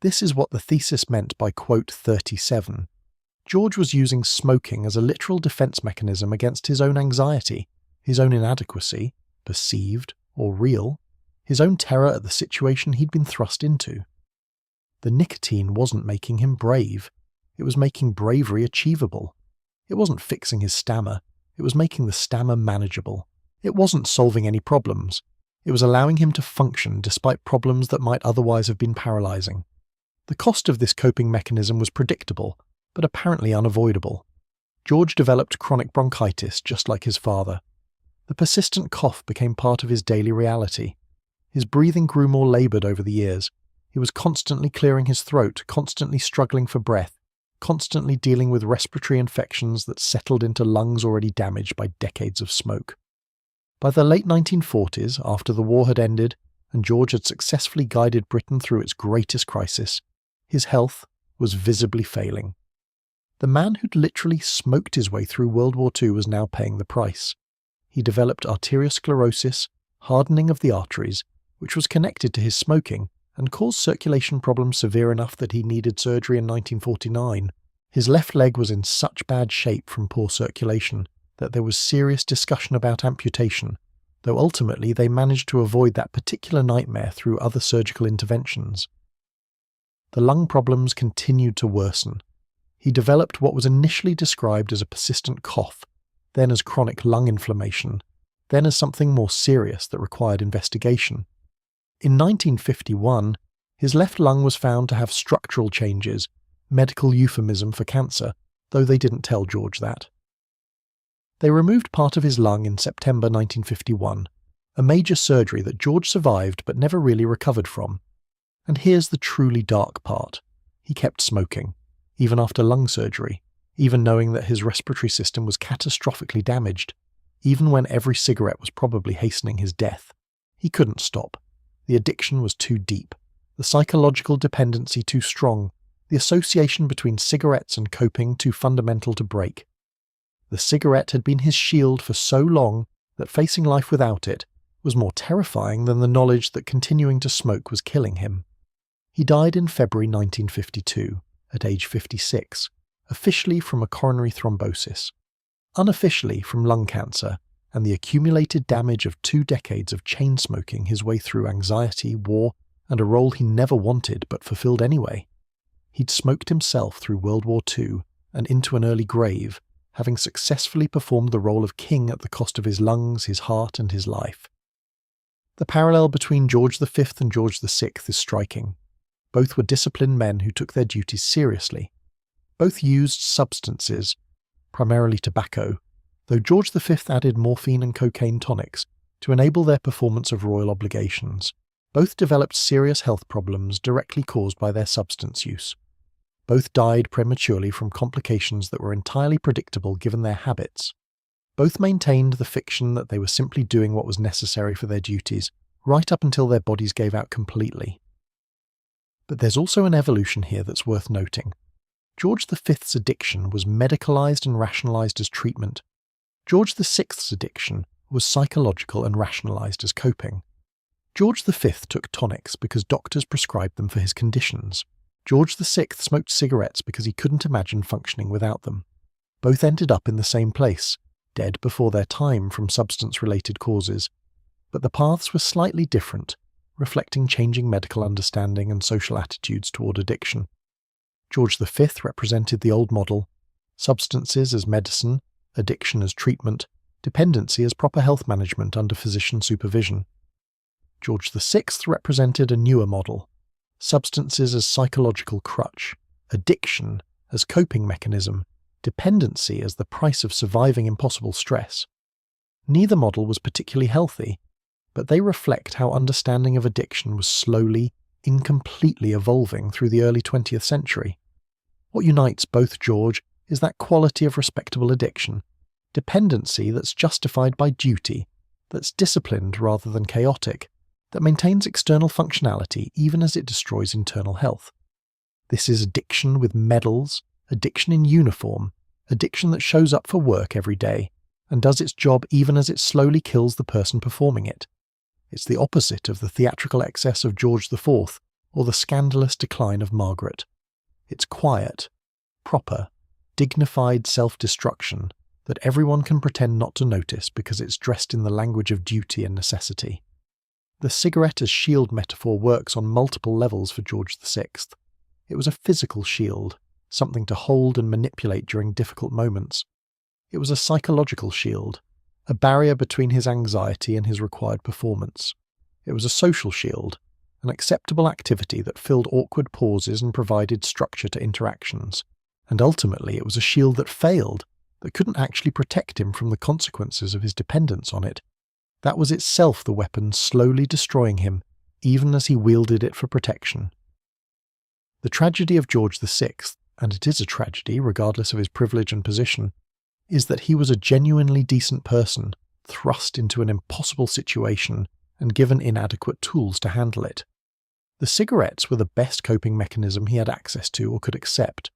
This is what the thesis meant by quote 37. George was using smoking as a literal defense mechanism against his own anxiety, his own inadequacy, perceived or real, his own terror at the situation he'd been thrust into. The nicotine wasn't making him brave, it was making bravery achievable. It wasn't fixing his stammer, it was making the stammer manageable. It wasn't solving any problems, it was allowing him to function despite problems that might otherwise have been paralyzing. The cost of this coping mechanism was predictable, but apparently unavoidable. George developed chronic bronchitis just like his father. The persistent cough became part of his daily reality. His breathing grew more laboured over the years. He was constantly clearing his throat, constantly struggling for breath, constantly dealing with respiratory infections that settled into lungs already damaged by decades of smoke. By the late 1940s, after the war had ended and George had successfully guided Britain through its greatest crisis, his health was visibly failing. The man who'd literally smoked his way through World War II was now paying the price. He developed arteriosclerosis, hardening of the arteries, which was connected to his smoking and caused circulation problems severe enough that he needed surgery in 1949. His left leg was in such bad shape from poor circulation that there was serious discussion about amputation, though ultimately they managed to avoid that particular nightmare through other surgical interventions. The lung problems continued to worsen. He developed what was initially described as a persistent cough, then as chronic lung inflammation, then as something more serious that required investigation. In 1951, his left lung was found to have structural changes, medical euphemism for cancer, though they didn't tell George that. They removed part of his lung in September 1951, a major surgery that George survived but never really recovered from. And here's the truly dark part. He kept smoking, even after lung surgery, even knowing that his respiratory system was catastrophically damaged, even when every cigarette was probably hastening his death. He couldn't stop. The addiction was too deep, the psychological dependency too strong, the association between cigarettes and coping too fundamental to break. The cigarette had been his shield for so long that facing life without it was more terrifying than the knowledge that continuing to smoke was killing him. He died in February 1952, at age 56, officially from a coronary thrombosis, unofficially from lung cancer and the accumulated damage of 2 decades of chain smoking his way through anxiety, war, and a role he never wanted but fulfilled anyway. He'd smoked himself through World War II and into an early grave, having successfully performed the role of king at the cost of his lungs, his heart, and his life. The parallel between George V and George VI is striking. Both were disciplined men who took their duties seriously. Both used substances, primarily tobacco, though George V added morphine and cocaine tonics to enable their performance of royal obligations. Both developed serious health problems directly caused by their substance use. Both died prematurely from complications that were entirely predictable given their habits. Both maintained the fiction that they were simply doing what was necessary for their duties, right up until their bodies gave out completely. But there's also an evolution here that's worth noting. George V's addiction was medicalized and rationalized as treatment. George VI's addiction was psychological and rationalized as coping. George V took tonics because doctors prescribed them for his conditions. George VI smoked cigarettes because he couldn't imagine functioning without them. Both ended up in the same place, dead before their time from substance-related causes. But the paths were slightly different, reflecting changing medical understanding and social attitudes toward addiction. George V represented the old model: substances as medicine, addiction as treatment, dependency as proper health management under physician supervision. George VI represented a newer model: substances as psychological crutch, addiction as coping mechanism, dependency as the price of surviving impossible stress. Neither model was particularly healthy, but they reflect how understanding of addiction was slowly, incompletely evolving through the early 20th century. What unites both George is that quality of respectable addiction, dependency that's justified by duty, that's disciplined rather than chaotic, that maintains external functionality even as it destroys internal health. This is addiction with medals, addiction in uniform, addiction that shows up for work every day and does its job even as it slowly kills the person performing it. It's the opposite of the theatrical excess of George IV or the scandalous decline of Margaret. It's quiet, proper, dignified self-destruction that everyone can pretend not to notice because it's dressed in the language of duty and necessity. The cigarette as shield metaphor works on multiple levels for George VI. It was a physical shield, something to hold and manipulate during difficult moments. It was a psychological shield, a barrier between his anxiety and his required performance. It was a social shield, an acceptable activity that filled awkward pauses and provided structure to interactions. And ultimately it was a shield that failed, that couldn't actually protect him from the consequences of his dependence on it. That was itself the weapon slowly destroying him, even as he wielded it for protection. The tragedy of George VI, and it is a tragedy regardless of his privilege and position, is that he was a genuinely decent person, thrust into an impossible situation and given inadequate tools to handle it. The cigarettes were the best coping mechanism he had access to or could accept.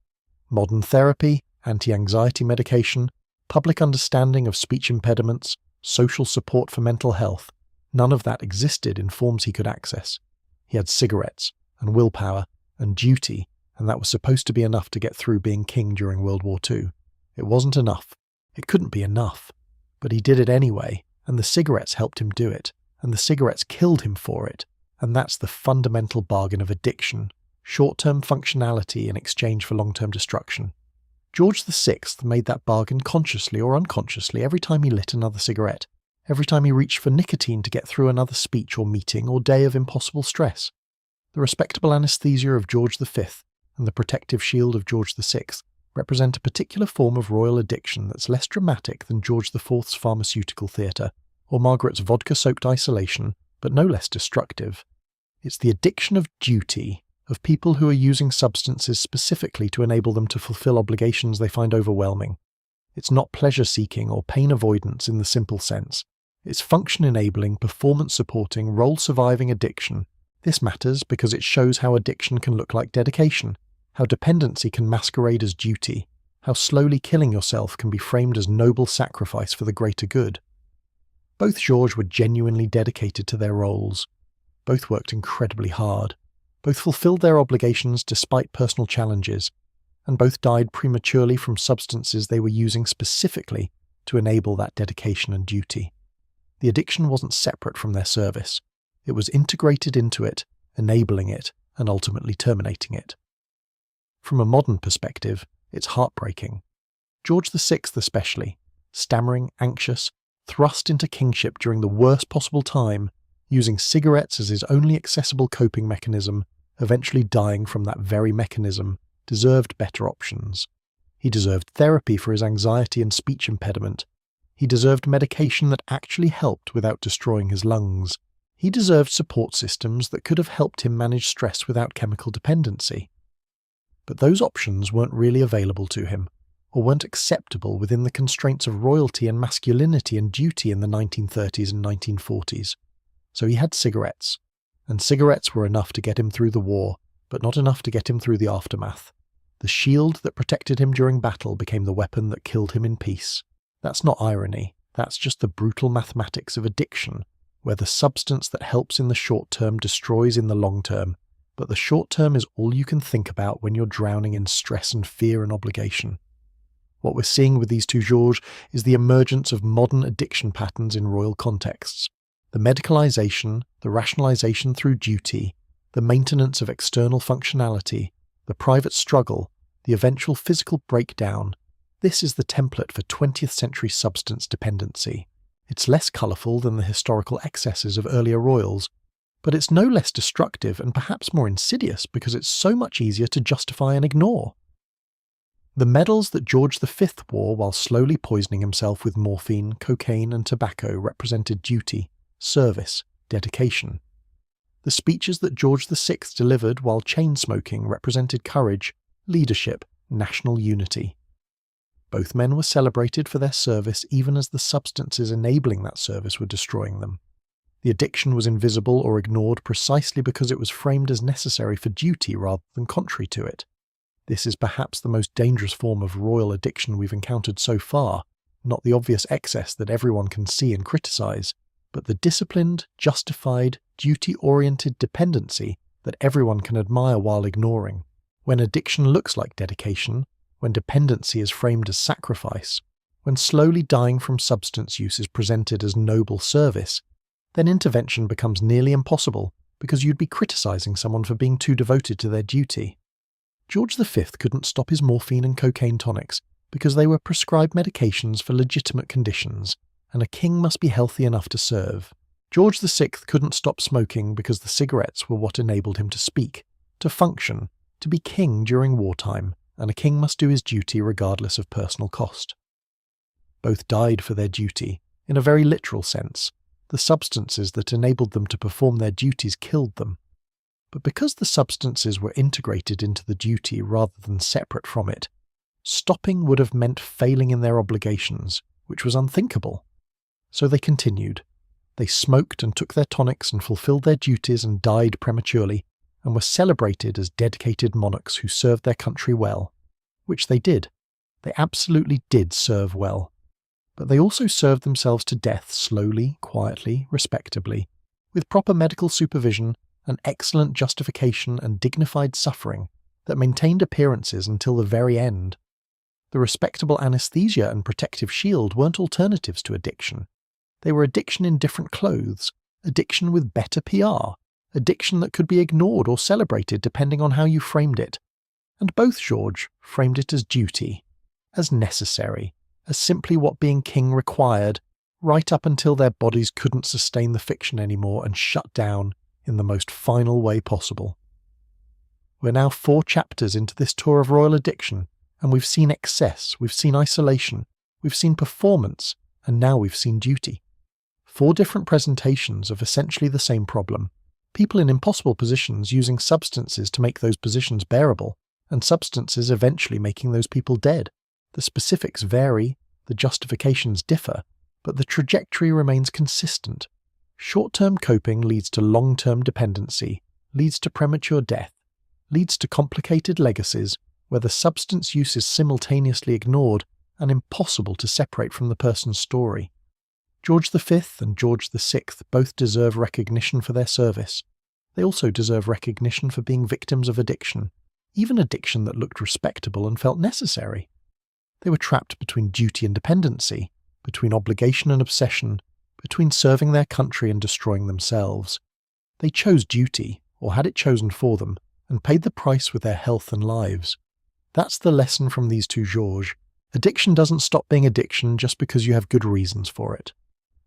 Modern therapy, anti-anxiety medication, public understanding of speech impediments, social support for mental health, none of that existed in forms he could access. He had cigarettes, and willpower, and duty, and that was supposed to be enough to get through being king during World War II. It wasn't enough. It couldn't be enough. But he did it anyway, and the cigarettes helped him do it, and the cigarettes killed him for it, and that's the fundamental bargain of addiction, short-term functionality in exchange for long-term destruction. George VI made that bargain consciously or unconsciously every time he lit another cigarette, every time he reached for nicotine to get through another speech or meeting or day of impossible stress. The respectable anesthesia of George V and the protective shield of George VI represent a particular form of royal addiction that's less dramatic than George IV's pharmaceutical theatre or Margaret's vodka-soaked isolation, but no less destructive. It's the addiction of duty, of people who are using substances specifically to enable them to fulfill obligations they find overwhelming. It's not pleasure-seeking or pain avoidance in the simple sense. It's function-enabling, performance-supporting, role-surviving addiction. This matters because it shows how addiction can look like dedication, how dependency can masquerade as duty, how slowly killing yourself can be framed as noble sacrifice for the greater good. Both Georges were genuinely dedicated to their roles. Both worked incredibly hard. Both fulfilled their obligations despite personal challenges, and both died prematurely from substances they were using specifically to enable that dedication and duty. The addiction wasn't separate from their service. It was integrated into it, enabling it, and ultimately terminating it. From a modern perspective, it's heartbreaking. George VI especially, stammering, anxious, thrust into kingship during the worst possible time, using cigarettes as his only accessible coping mechanism, eventually dying from that very mechanism, deserved better options. He deserved therapy for his anxiety and speech impediment. He deserved medication that actually helped without destroying his lungs. He deserved support systems that could have helped him manage stress without chemical dependency. But those options weren't really available to him, or weren't acceptable within the constraints of royalty and masculinity and duty in the 1930s and 1940s. So he had cigarettes, and cigarettes were enough to get him through the war, but not enough to get him through the aftermath. The shield that protected him during battle became the weapon that killed him in peace. That's not irony, that's just the brutal mathematics of addiction, where the substance that helps in the short term destroys in the long term, but the short term is all you can think about when you're drowning in stress and fear and obligation. What we're seeing with these two Georges is the emergence of modern addiction patterns in royal contexts. The medicalization, the rationalization through duty, the maintenance of external functionality, the private struggle, the eventual physical breakdown. This is the template for 20th century substance dependency. It's less colourful than the historical excesses of earlier royals, but it's no less destructive and perhaps more insidious because it's so much easier to justify and ignore. The medals that George V wore while slowly poisoning himself with morphine, cocaine and tobacco represented duty, service, dedication. The speeches that George VI delivered while chain-smoking represented courage, leadership, national unity. Both men were celebrated for their service even as the substances enabling that service were destroying them. The addiction was invisible or ignored precisely because it was framed as necessary for duty rather than contrary to it. This is perhaps the most dangerous form of royal addiction we've encountered so far, not the obvious excess that everyone can see and criticize, but the disciplined, justified, duty-oriented dependency that everyone can admire while ignoring. When addiction looks like dedication, when dependency is framed as sacrifice, when slowly dying from substance use is presented as noble service, then intervention becomes nearly impossible because you'd be criticizing someone for being too devoted to their duty. George V couldn't stop his morphine and cocaine tonics because they were prescribed medications for legitimate conditions, and a king must be healthy enough to serve. George VI couldn't stop smoking because the cigarettes were what enabled him to speak, to function, to be king during wartime, and a king must do his duty regardless of personal cost. Both died for their duty, in a very literal sense. The substances that enabled them to perform their duties killed them. But because the substances were integrated into the duty rather than separate from it, stopping would have meant failing in their obligations, which was unthinkable. So they continued. They smoked and took their tonics and fulfilled their duties and died prematurely, and were celebrated as dedicated monarchs who served their country well. Which they did. They absolutely did serve well. But they also served themselves to death slowly, quietly, respectably, with proper medical supervision, an excellent justification and dignified suffering that maintained appearances until the very end. The respectable anesthesia and protective shield weren't alternatives to addiction. They were addiction in different clothes, addiction with better PR, addiction that could be ignored or celebrated depending on how you framed it. And both George framed it as duty, as necessary, as simply what being king required, right up until their bodies couldn't sustain the fiction anymore and shut down in the most final way possible. We're now 4 chapters into this tour of royal addiction, and we've seen excess, we've seen isolation, we've seen performance, and now we've seen duty. 4 different presentations of essentially the same problem. People in impossible positions using substances to make those positions bearable, and substances eventually making those people dead. The specifics vary, the justifications differ, but the trajectory remains consistent. Short-term coping leads to long-term dependency, leads to premature death, leads to complicated legacies where the substance use is simultaneously ignored and impossible to separate from the person's story. George V and George VI both deserve recognition for their service. They also deserve recognition for being victims of addiction, even addiction that looked respectable and felt necessary. They were trapped between duty and dependency, between obligation and obsession, between serving their country and destroying themselves. They chose duty, or had it chosen for them, and paid the price with their health and lives. That's the lesson from these 2 Georges. Addiction doesn't stop being addiction just because you have good reasons for it.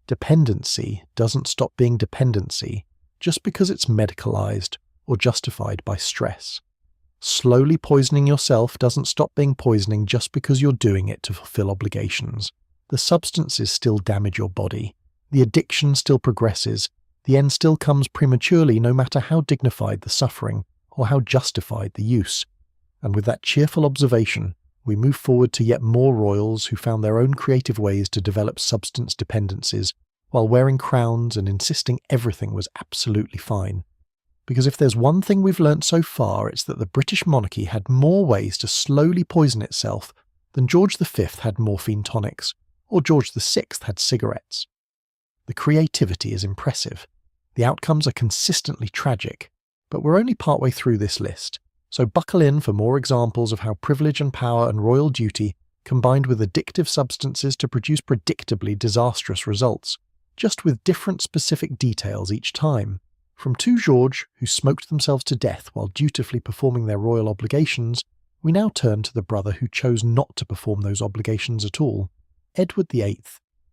Dependency doesn't stop being dependency just because it's medicalized or justified by stress. Slowly poisoning yourself doesn't stop being poisoning just because you're doing it to fulfill obligations. The substances still damage your body. The addiction still progresses. The end still comes prematurely no matter how dignified the suffering or how justified the use. And with that cheerful observation, we move forward to yet more royals who found their own creative ways to develop substance dependencies while wearing crowns and insisting everything was absolutely fine. Because if there's one thing we've learnt so far, it's that the British monarchy had more ways to slowly poison itself than George V had morphine tonics, or George VI had cigarettes. The creativity is impressive. The outcomes are consistently tragic, but we're only partway through this list, so buckle in for more examples of how privilege and power and royal duty combined with addictive substances to produce predictably disastrous results, just with different specific details each time. From 2 Georges, who smoked themselves to death while dutifully performing their royal obligations, we now turn to the brother who chose not to perform those obligations at all, Edward VIII,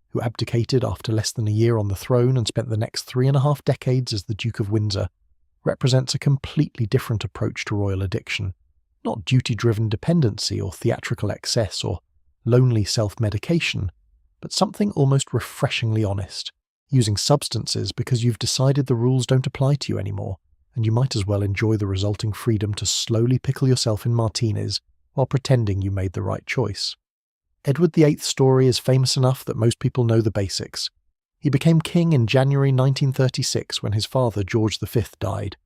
who abdicated after less than a year on the throne and spent the next 3.5 decades as the Duke of Windsor, represents a completely different approach to royal addiction. Not duty-driven dependency or theatrical excess or lonely self-medication, but something almost refreshingly honest, using substances because you've decided the rules don't apply to you anymore, and you might as well enjoy the resulting freedom to slowly pickle yourself in martinis while pretending you made the right choice. Edward VIII's story is famous enough that most people know the basics. He became king in January 1936 when his father George V died.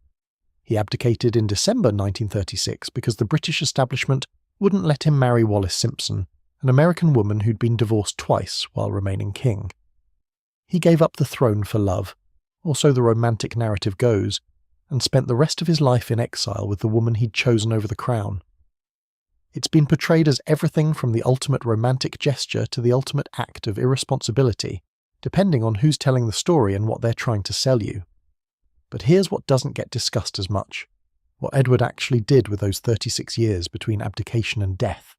He abdicated in December 1936 because the British establishment wouldn't let him marry Wallis Simpson, an American woman who'd been divorced twice while remaining king. He gave up the throne for love, or so the romantic narrative goes, and spent the rest of his life in exile with the woman he'd chosen over the crown. It's been portrayed as everything from the ultimate romantic gesture to the ultimate act of irresponsibility, depending on who's telling the story and what they're trying to sell you. But here's what doesn't get discussed as much: what Edward actually did with those 36 years between abdication and death.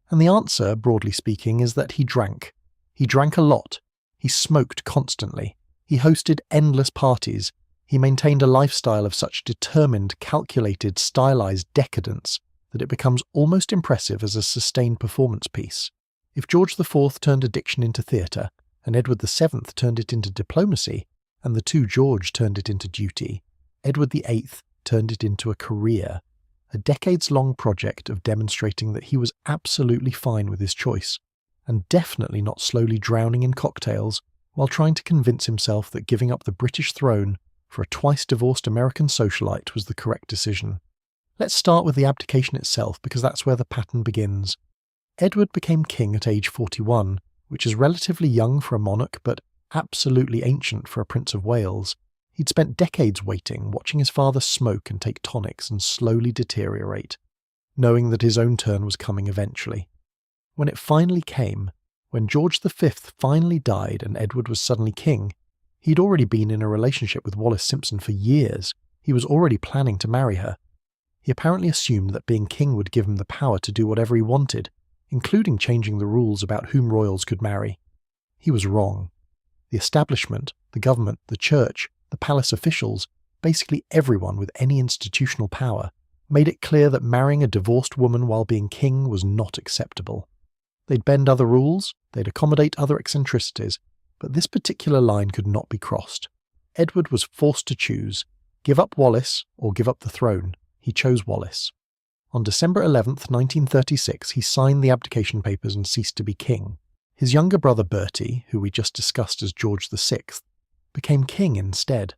And the answer, broadly speaking, is that he drank. He drank a lot. He smoked constantly. He hosted endless parties. He maintained a lifestyle of such determined, calculated, stylized decadence that it becomes almost impressive as a sustained performance piece. If George IV turned addiction into theatre, and Edward VII turned it into diplomacy, and the two George turned it into duty, Edward VIII turned it into a career, a decades-long project of demonstrating that he was absolutely fine with his choice, and definitely not slowly drowning in cocktails while trying to convince himself that giving up the British throne for a twice-divorced American socialite was the correct decision. Let's start with the abdication itself, because that's where the pattern begins. Edward became king at age 41, which is relatively young for a monarch, but absolutely ancient for a Prince of Wales. He'd spent decades waiting, watching his father smoke and take tonics and slowly deteriorate, knowing that his own turn was coming eventually. When it finally came, when George V finally died and Edward was suddenly king, he'd already been in a relationship with Wallis Simpson for years. He was already planning to marry her. He apparently assumed that being king would give him the power to do whatever he wanted, including changing the rules about whom royals could marry. He was wrong. The establishment, the government, the church, the palace officials, basically everyone with any institutional power, made it clear that marrying a divorced woman while being king was not acceptable. They'd bend other rules, they'd accommodate other eccentricities, but this particular line could not be crossed. Edward was forced to choose: give up Wallis or give up the throne. He chose Wallis. On December 11th, 1936, he signed the abdication papers and ceased to be king. His younger brother Bertie, who we just discussed as George VI, became king instead.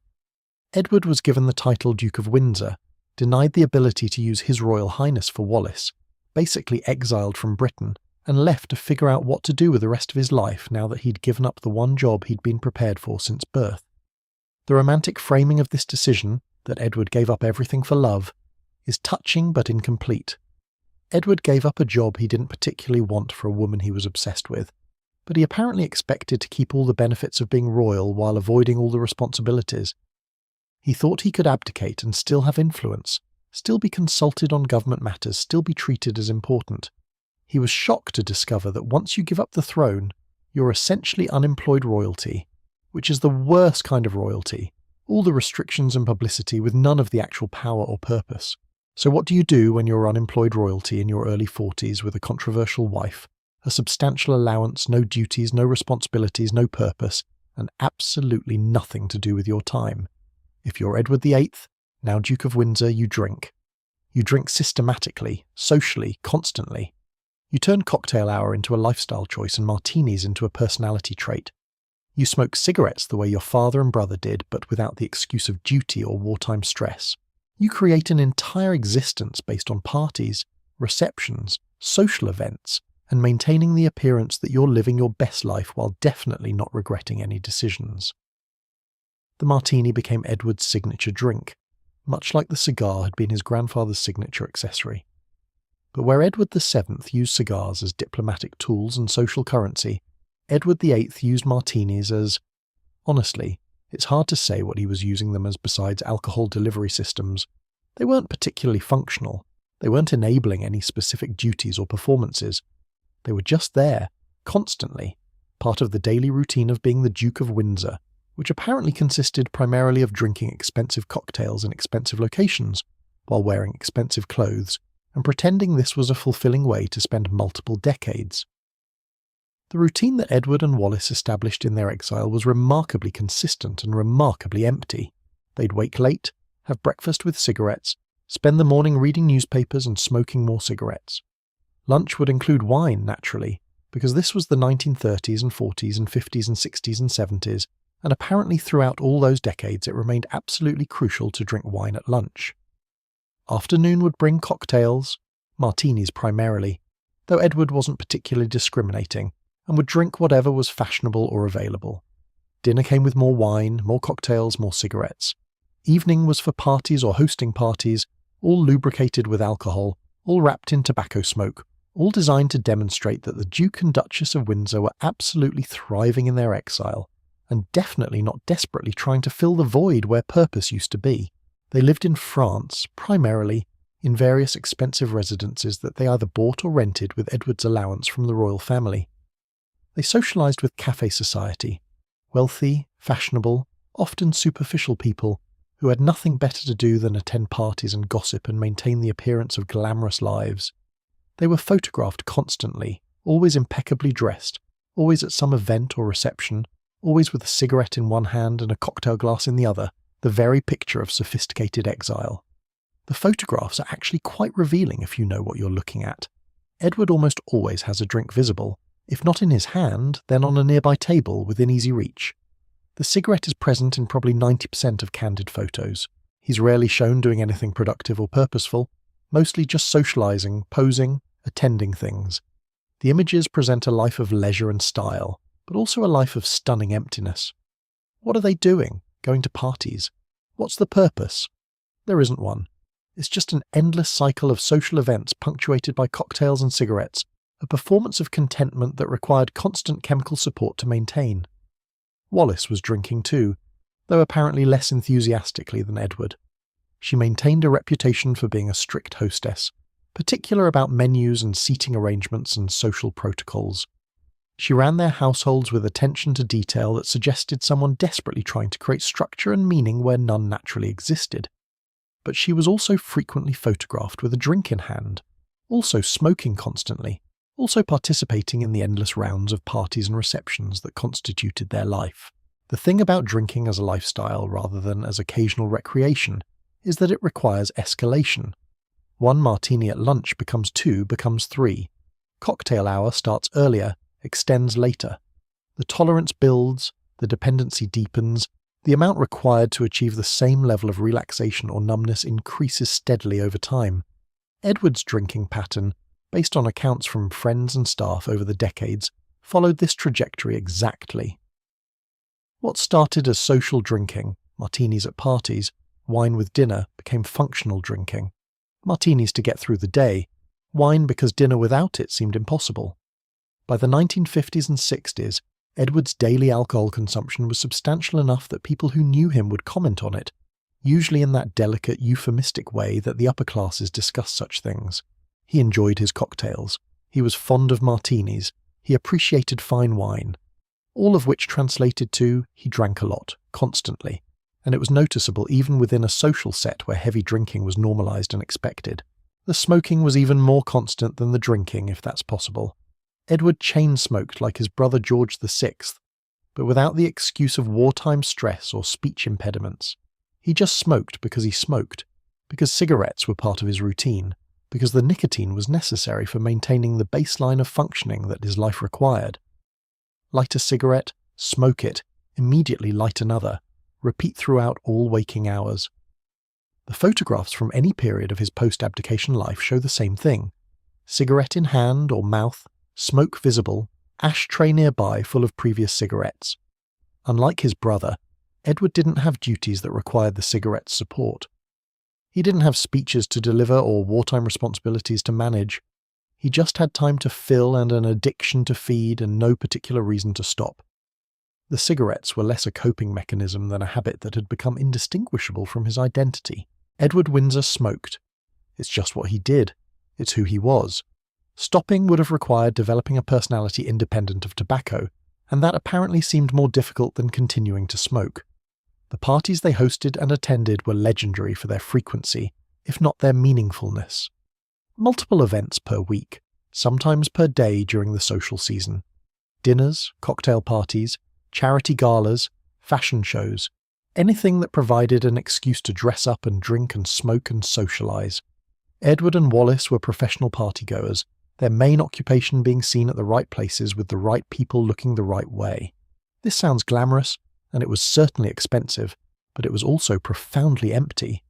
Edward was given the title Duke of Windsor, denied the ability to use His Royal Highness for Wallis, basically exiled from Britain, and left to figure out what to do with the rest of his life now that he'd given up the one job he'd been prepared for since birth. The romantic framing of this decision, that Edward gave up everything for love, is touching but incomplete. Edward gave up a job he didn't particularly want for a woman he was obsessed with, but he apparently expected to keep all the benefits of being royal while avoiding all the responsibilities. He thought he could abdicate and still have influence, still be consulted on government matters, still be treated as important. He was shocked to discover that once you give up the throne, you're essentially unemployed royalty, which is the worst kind of royalty, all the restrictions and publicity with none of the actual power or purpose. So what do you do when you're unemployed royalty in your early 40s with a controversial wife, a substantial allowance, no duties, no responsibilities, no purpose, and absolutely nothing to do with your time? If you're Edward VIII, now Duke of Windsor, you drink. You drink systematically, socially, constantly. You turn cocktail hour into a lifestyle choice and martinis into a personality trait. You smoke cigarettes the way your father and brother did, but without the excuse of duty or wartime stress. You create an entire existence based on parties, receptions, social events, and maintaining the appearance that you're living your best life while definitely not regretting any decisions. The martini became Edward's signature drink, much like the cigar had been his grandfather's signature accessory. But where Edward VII used cigars as diplomatic tools and social currency, Edward VIII used martinis as, honestly, it's hard to say what he was using them as besides alcohol delivery systems. They weren't particularly functional. They weren't enabling any specific duties or performances. They were just there, constantly, part of the daily routine of being the Duke of Windsor, which apparently consisted primarily of drinking expensive cocktails in expensive locations, while wearing expensive clothes, and pretending this was a fulfilling way to spend multiple decades. The routine that Edward and Wallis established in their exile was remarkably consistent and remarkably empty. They'd wake late, have breakfast with cigarettes, spend the morning reading newspapers and smoking more cigarettes. Lunch would include wine, naturally, because this was the 1930s and 40s and 50s and 60s and 70s, and apparently throughout all those decades it remained absolutely crucial to drink wine at lunch. Afternoon would bring cocktails, martinis primarily, though Edward wasn't particularly discriminating and would drink whatever was fashionable or available. Dinner came with more wine, more cocktails, more cigarettes. Evening was for parties or hosting parties, all lubricated with alcohol, all wrapped in tobacco smoke, all designed to demonstrate that the Duke and Duchess of Windsor were absolutely thriving in their exile, and definitely not desperately trying to fill the void where purpose used to be. They lived in France, primarily, in various expensive residences that they either bought or rented with Edward's allowance from the royal family. They socialised with café society, wealthy, fashionable, often superficial people who had nothing better to do than attend parties and gossip and maintain the appearance of glamorous lives. They were photographed constantly, always impeccably dressed, always at some event or reception, always with a cigarette in one hand and a cocktail glass in the other, the very picture of sophisticated exile. The photographs are actually quite revealing if you know what you're looking at. Edward almost always has a drink visible, if not in his hand, then on a nearby table within easy reach. The cigarette is present in probably 90% of candid photos. He's rarely shown doing anything productive or purposeful, mostly just socialising, posing, attending things. The images present a life of leisure and style, but also a life of stunning emptiness. What are they doing? Going to parties? What's the purpose? There isn't one. It's just an endless cycle of social events punctuated by cocktails and cigarettes, a performance of contentment that required constant chemical support to maintain. Wallis was drinking too, though apparently less enthusiastically than Edward. She maintained a reputation for being a strict hostess, particular about menus and seating arrangements and social protocols. She ran their households with attention to detail that suggested someone desperately trying to create structure and meaning where none naturally existed. But she was also frequently photographed with a drink in hand, also smoking constantly, also participating in the endless rounds of parties and receptions that constituted their life. The thing about drinking as a lifestyle rather than as occasional recreation is that it requires escalation. One martini at lunch becomes two, becomes three. Cocktail hour starts earlier, extends later. The tolerance builds, the dependency deepens, the amount required to achieve the same level of relaxation or numbness increases steadily over time. Edward's drinking pattern, based on accounts from friends and staff over the decades, followed this trajectory exactly. What started as social drinking, martinis at parties, wine with dinner, became functional drinking. Martinis to get through the day, wine because dinner without it seemed impossible. By the 1950s and 60s, Edward's daily alcohol consumption was substantial enough that people who knew him would comment on it, usually in that delicate, euphemistic way that the upper classes discuss such things. He enjoyed his cocktails. He was fond of martinis. He appreciated fine wine. All of which translated to, he drank a lot, constantly, and it was noticeable even within a social set where heavy drinking was normalised and expected. The smoking was even more constant than the drinking, if that's possible. Edward chain-smoked like his brother George VI, but without the excuse of wartime stress or speech impediments. He just smoked because he smoked, because cigarettes were part of his routine, because the nicotine was necessary for maintaining the baseline of functioning that his life required. Light a cigarette, smoke it, immediately light another, repeat throughout all waking hours. The photographs from any period of his post-abdication life show the same thing. Cigarette in hand or mouth, smoke visible, ashtray nearby full of previous cigarettes. Unlike his brother, Edward didn't have duties that required the cigarette's support. He didn't have speeches to deliver or wartime responsibilities to manage. He just had time to fill and an addiction to feed and no particular reason to stop. The cigarettes were less a coping mechanism than a habit that had become indistinguishable from his identity. Edward Windsor smoked. It's just what he did. It's who he was. Stopping would have required developing a personality independent of tobacco, and that apparently seemed more difficult than continuing to smoke. The parties they hosted and attended were legendary for their frequency, if not their meaningfulness. Multiple events per week, sometimes per day during the social season. Dinners, cocktail parties, charity galas, fashion shows, anything that provided an excuse to dress up and drink and smoke and socialise. Edward and Wallis were professional partygoers, their main occupation being seen at the right places with the right people looking the right way. This sounds glamorous, and it was certainly expensive, but it was also profoundly empty.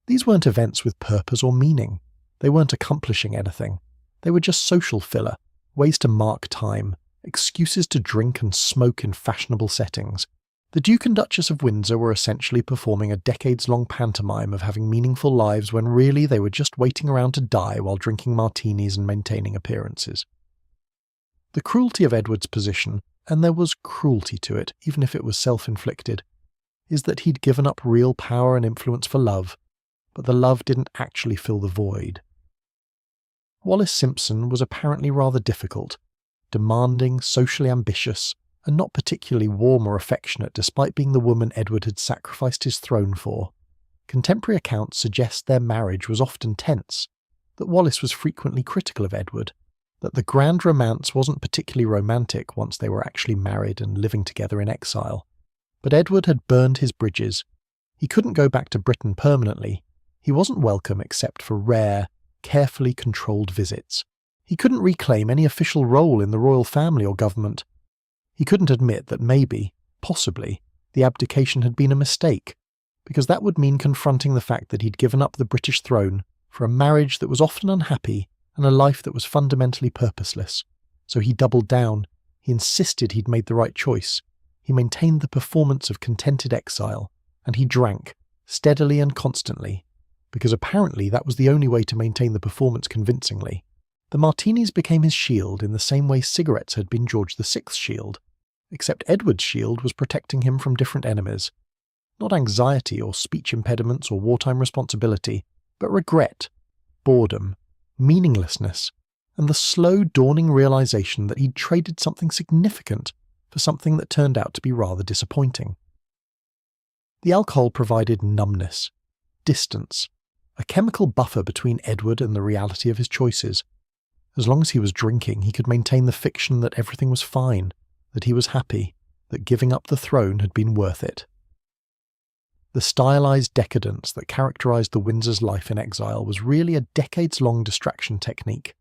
These weren't events with purpose or meaning. They weren't accomplishing anything. They were just social filler, ways to mark time, excuses to drink and smoke in fashionable settings. The Duke and Duchess of Windsor were essentially performing a decades-long pantomime of having meaningful lives when really they were just waiting around to die while drinking martinis and maintaining appearances. The cruelty of Edward's position, and there was cruelty to it, even if it was self-inflicted, is that he'd given up real power and influence for love, but the love didn't actually fill the void. Wallis Simpson was apparently rather difficult, demanding, socially ambitious, and not particularly warm or affectionate despite being the woman Edward had sacrificed his throne for. Contemporary accounts suggest their marriage was often tense, that Wallis was frequently critical of Edward, that the grand romance wasn't particularly romantic once they were actually married and living together in exile. But Edward had burned his bridges. He couldn't go back to Britain permanently. He wasn't welcome except for rare, carefully controlled visits. He couldn't reclaim any official role in the royal family or government. He couldn't admit that maybe, possibly, the abdication had been a mistake, because that would mean confronting the fact that he'd given up the British throne for a marriage that was often unhappy and a life that was fundamentally purposeless. So he doubled down. He insisted he'd made the right choice. He maintained the performance of contented exile, and he drank, steadily and constantly, because apparently that was the only way to maintain the performance convincingly. The martinis became his shield in the same way cigarettes had been George VI's shield, except Edward's shield was protecting him from different enemies. Not anxiety or speech impediments or wartime responsibility, but regret, boredom, meaninglessness, and the slow dawning realization that he'd traded something significant for something that turned out to be rather disappointing. The alcohol provided numbness, distance, a chemical buffer between Edward and the reality of his choices. As long as he was drinking, he could maintain the fiction that everything was fine, that he was happy, that giving up the throne had been worth it. The stylized decadence that characterized the Windsors' life in exile was really a decades-long distraction technique.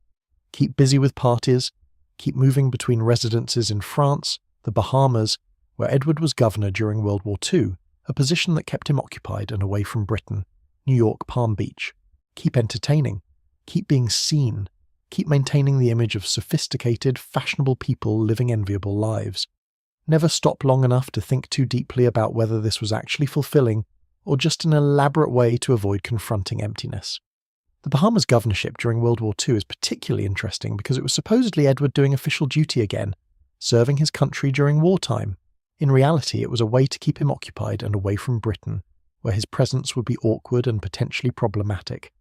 Keep busy with parties, keep moving between residences in France, the Bahamas, where Edward was governor during World War II, a position that kept him occupied and away from Britain, New York, Palm Beach. Keep entertaining, keep being seen, keep maintaining the image of sophisticated, fashionable people living enviable lives. Never stop long enough to think too deeply about whether this was actually fulfilling or just an elaborate way to avoid confronting emptiness. The Bahamas governorship during World War II is particularly interesting because it was supposedly Edward doing official duty again, serving his country during wartime. In reality, it was a way to keep him occupied and away from Britain, where his presence would be awkward and potentially problematic.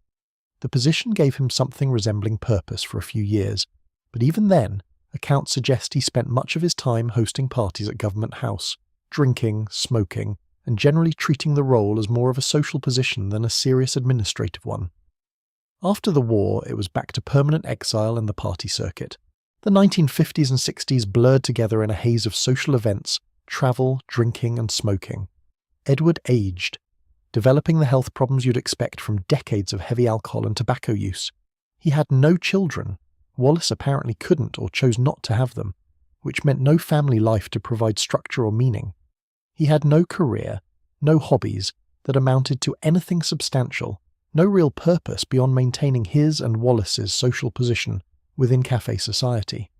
The position gave him something resembling purpose for a few years, but even then, accounts suggest he spent much of his time hosting parties at Government House, drinking, smoking, and generally treating the role as more of a social position than a serious administrative one. After the war, it was back to permanent exile and the party circuit. The 1950s and 60s blurred together in a haze of social events, travel, drinking, and smoking. Edward aged, developing the health problems you'd expect from decades of heavy alcohol and tobacco use. He had no children. Wallis apparently couldn't or chose not to have them, which meant no family life to provide structure or meaning. He had no career, no hobbies that amounted to anything substantial, no real purpose beyond maintaining his and Wallis's social position within café society.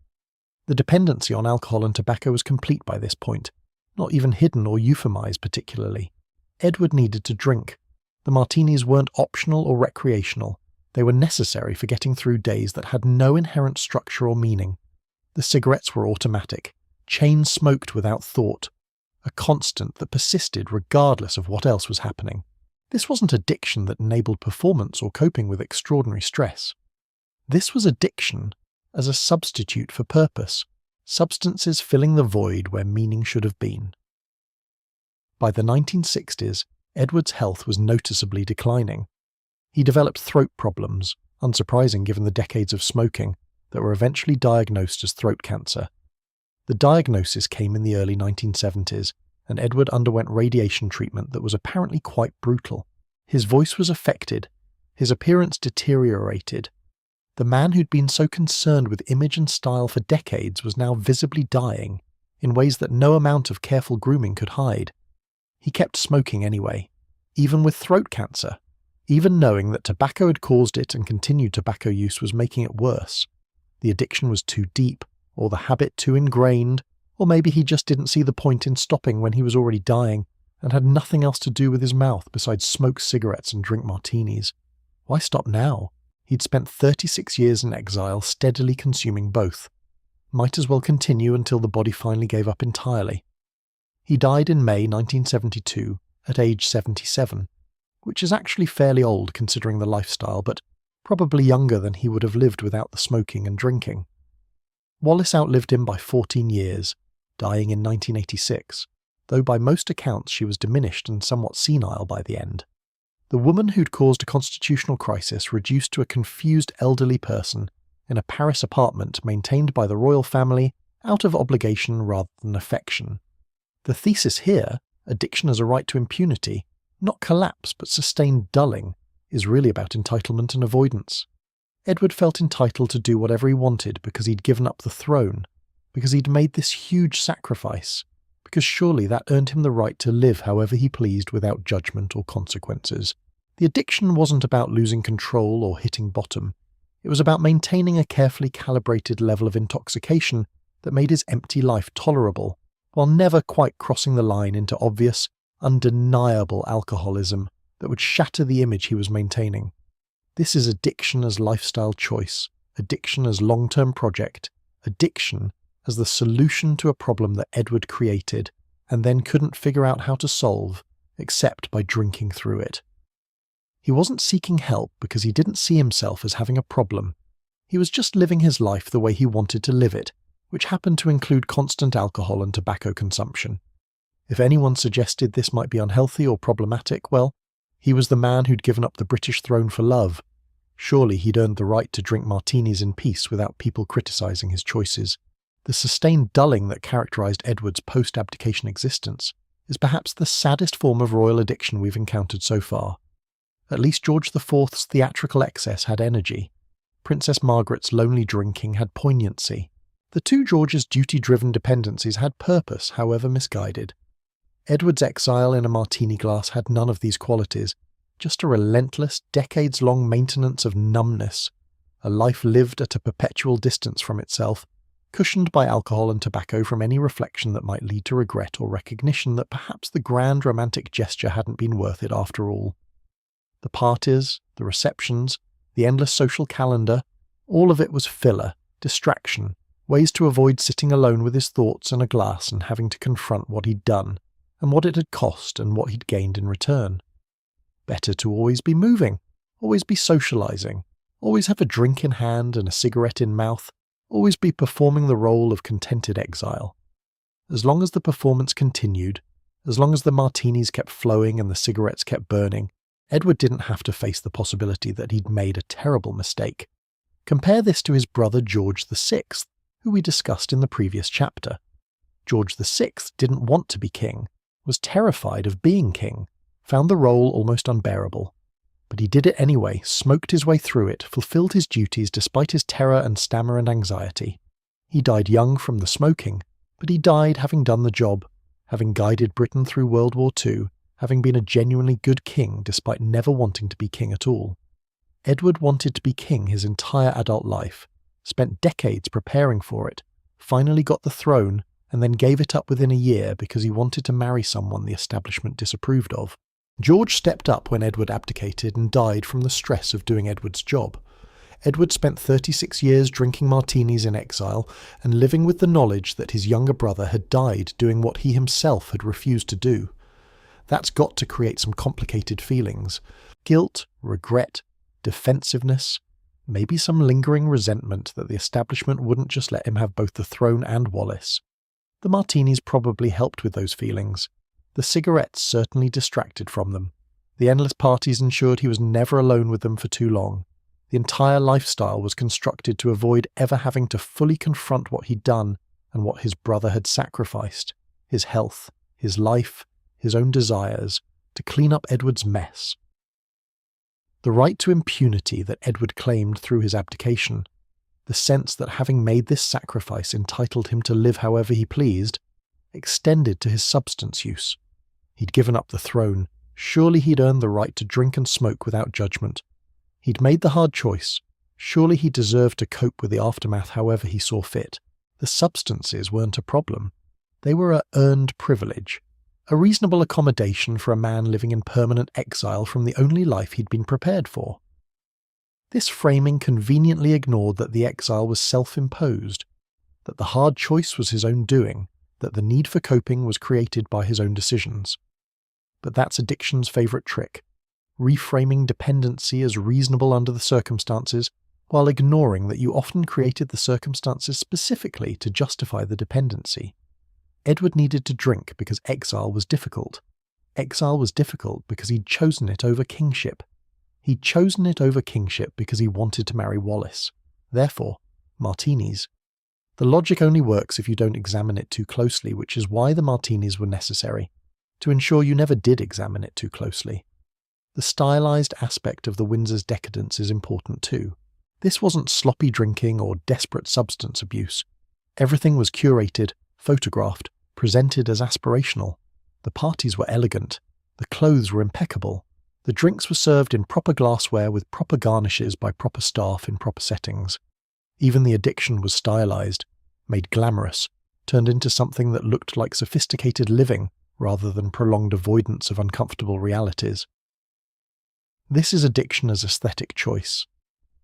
The dependency on alcohol and tobacco was complete by this point, not even hidden or euphemized particularly. Edward needed to drink. The martinis weren't optional or recreational. They were necessary for getting through days that had no inherent structure or meaning. The cigarettes were automatic, chain-smoked without thought, a constant that persisted regardless of what else was happening. This wasn't addiction that enabled performance or coping with extraordinary stress. This was addiction as a substitute for purpose, substances filling the void where meaning should have been. By the 1960s, Edward's health was noticeably declining. He developed throat problems, unsurprising given the decades of smoking, that were eventually diagnosed as throat cancer. The diagnosis came in the early 1970s, and Edward underwent radiation treatment that was apparently quite brutal. His voice was affected, his appearance deteriorated. The man who'd been so concerned with image and style for decades was now visibly dying, in ways that no amount of careful grooming could hide. He kept smoking anyway, even with throat cancer, Even knowing that tobacco had caused it and continued tobacco use was making it worse. The addiction was too deep, or the habit too ingrained, or maybe he just didn't see the point in stopping when he was already dying and had nothing else to do with his mouth besides smoke cigarettes and drink martinis. Why stop now? He'd spent 36 years in exile steadily consuming both. Might as well continue until the body finally gave up entirely. He died in May 1972 at age 77, which is actually fairly old considering the lifestyle, but probably younger than he would have lived without the smoking and drinking. Wallace outlived him by 14 years, dying in 1986, though by most accounts she was diminished and somewhat senile by the end. The woman who'd caused a constitutional crisis reduced to a confused elderly person in a Paris apartment maintained by the royal family out of obligation rather than affection. The thesis here, addiction as a right to impunity, not collapse but sustained dulling, is really about entitlement and avoidance. Edward felt entitled to do whatever he wanted because he'd given up the throne, because he'd made this huge sacrifice, because surely that earned him the right to live however he pleased without judgment or consequences. The addiction wasn't about losing control or hitting bottom. It was about maintaining a carefully calibrated level of intoxication that made his empty life tolerable, while never quite crossing the line into obvious, undeniable alcoholism that would shatter the image he was maintaining. This is addiction as lifestyle choice, addiction as long-term project, addiction as the solution to a problem that Edward created and then couldn't figure out how to solve except by drinking through it. He wasn't seeking help because he didn't see himself as having a problem. He was just living his life the way he wanted to live it, which happened to include constant alcohol and tobacco consumption. If anyone suggested this might be unhealthy or problematic, well, he was the man who'd given up the British throne for love. Surely he'd earned the right to drink martinis in peace without people criticising his choices. The sustained dulling that characterised Edward's post-abdication existence is perhaps the saddest form of royal addiction we've encountered so far. At least George IV's theatrical excess had energy. Princess Margaret's lonely drinking had poignancy. The two Georges' duty-driven dependencies had purpose, however misguided. Edward's exile in a martini glass had none of these qualities, just a relentless, decades-long maintenance of numbness, a life lived at a perpetual distance from itself, cushioned by alcohol and tobacco from any reflection that might lead to regret or recognition that perhaps the grand romantic gesture hadn't been worth it after all. The parties, the receptions, the endless social calendar, all of it was filler, distraction, ways to avoid sitting alone with his thoughts and a glass and having to confront what he'd done, and what it had cost and what he'd gained in return. Better to always be moving, always be socialising, always have a drink in hand and a cigarette in mouth, always be performing the role of contented exile. As long as the performance continued, as long as the martinis kept flowing and the cigarettes kept burning, Edward didn't have to face the possibility that he'd made a terrible mistake. Compare this to his brother George VI, who we discussed in the previous chapter. George VI didn't want to be king, was terrified of being king, found the role almost unbearable. But he did it anyway, smoked his way through it, fulfilled his duties despite his terror and stammer and anxiety. He died young from the smoking, but he died having done the job, having guided Britain through World War II, having been a genuinely good king despite never wanting to be king at all. Edward wanted to be king his entire adult life, spent decades preparing for it, finally got the throne, and then gave it up within a year because he wanted to marry someone the establishment disapproved of. George stepped up when Edward abdicated and died from the stress of doing Edward's job. Edward spent 36 years drinking martinis in exile and living with the knowledge that his younger brother had died doing what he himself had refused to do. That's got to create some complicated feelings. Guilt, regret, defensiveness, maybe some lingering resentment that the establishment wouldn't just let him have both the throne and Wallace. The martinis probably helped with those feelings. The cigarettes certainly distracted from them. The endless parties ensured he was never alone with them for too long. The entire lifestyle was constructed to avoid ever having to fully confront what he'd done and what his brother had sacrificed, his health, his life, his own desires, to clean up Edward's mess. The right to impunity that Edward claimed through his abdication, the sense that having made this sacrifice entitled him to live however he pleased, extended to his substance use. He'd given up the throne, Surely he'd earned the right to drink and smoke without judgment. He'd made the hard choice. Surely he deserved to cope with the aftermath however he saw fit. The substances weren't a problem. They were a earned privilege, a reasonable accommodation for a man living in permanent exile from the only life he'd been prepared for. This framing conveniently ignored that the exile was self-imposed, that the hard choice was his own doing, that the need for coping was created by his own decisions. But that's addiction's favourite trick, reframing dependency as reasonable under the circumstances, while ignoring that you often created the circumstances specifically to justify the dependency. Edward needed to drink because exile was difficult. Exile was difficult because he'd chosen it over kingship. He'd chosen it over kingship because he wanted to marry Wallis. Therefore, martinis. The logic only works if you don't examine it too closely, which is why the martinis were necessary, to ensure you never did examine it too closely. The stylized aspect of the Windsor's decadence is important too. This wasn't sloppy drinking or desperate substance abuse. Everything was curated, photographed, presented as aspirational. The parties were elegant. The clothes were impeccable. The drinks were served in proper glassware with proper garnishes by proper staff in proper settings. Even the addiction was stylized, made glamorous, turned into something that looked like sophisticated living rather than prolonged avoidance of uncomfortable realities. This is addiction as aesthetic choice,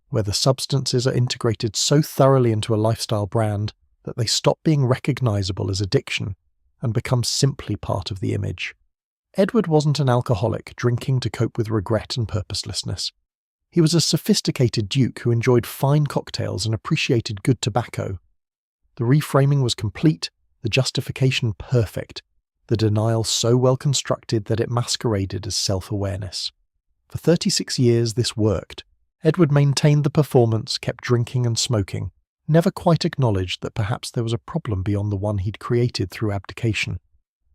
where the substances are integrated so thoroughly into a lifestyle brand that they stop being recognizable as addiction and become simply part of the image. Edward wasn't an alcoholic drinking to cope with regret and purposelessness. He was a sophisticated duke who enjoyed fine cocktails and appreciated good tobacco. The reframing was complete, the justification perfect, the denial so well constructed that it masqueraded as self-awareness. For 36 years this worked. Edward maintained the performance, kept drinking and smoking, never quite acknowledged that perhaps there was a problem beyond the one he'd created through abdication.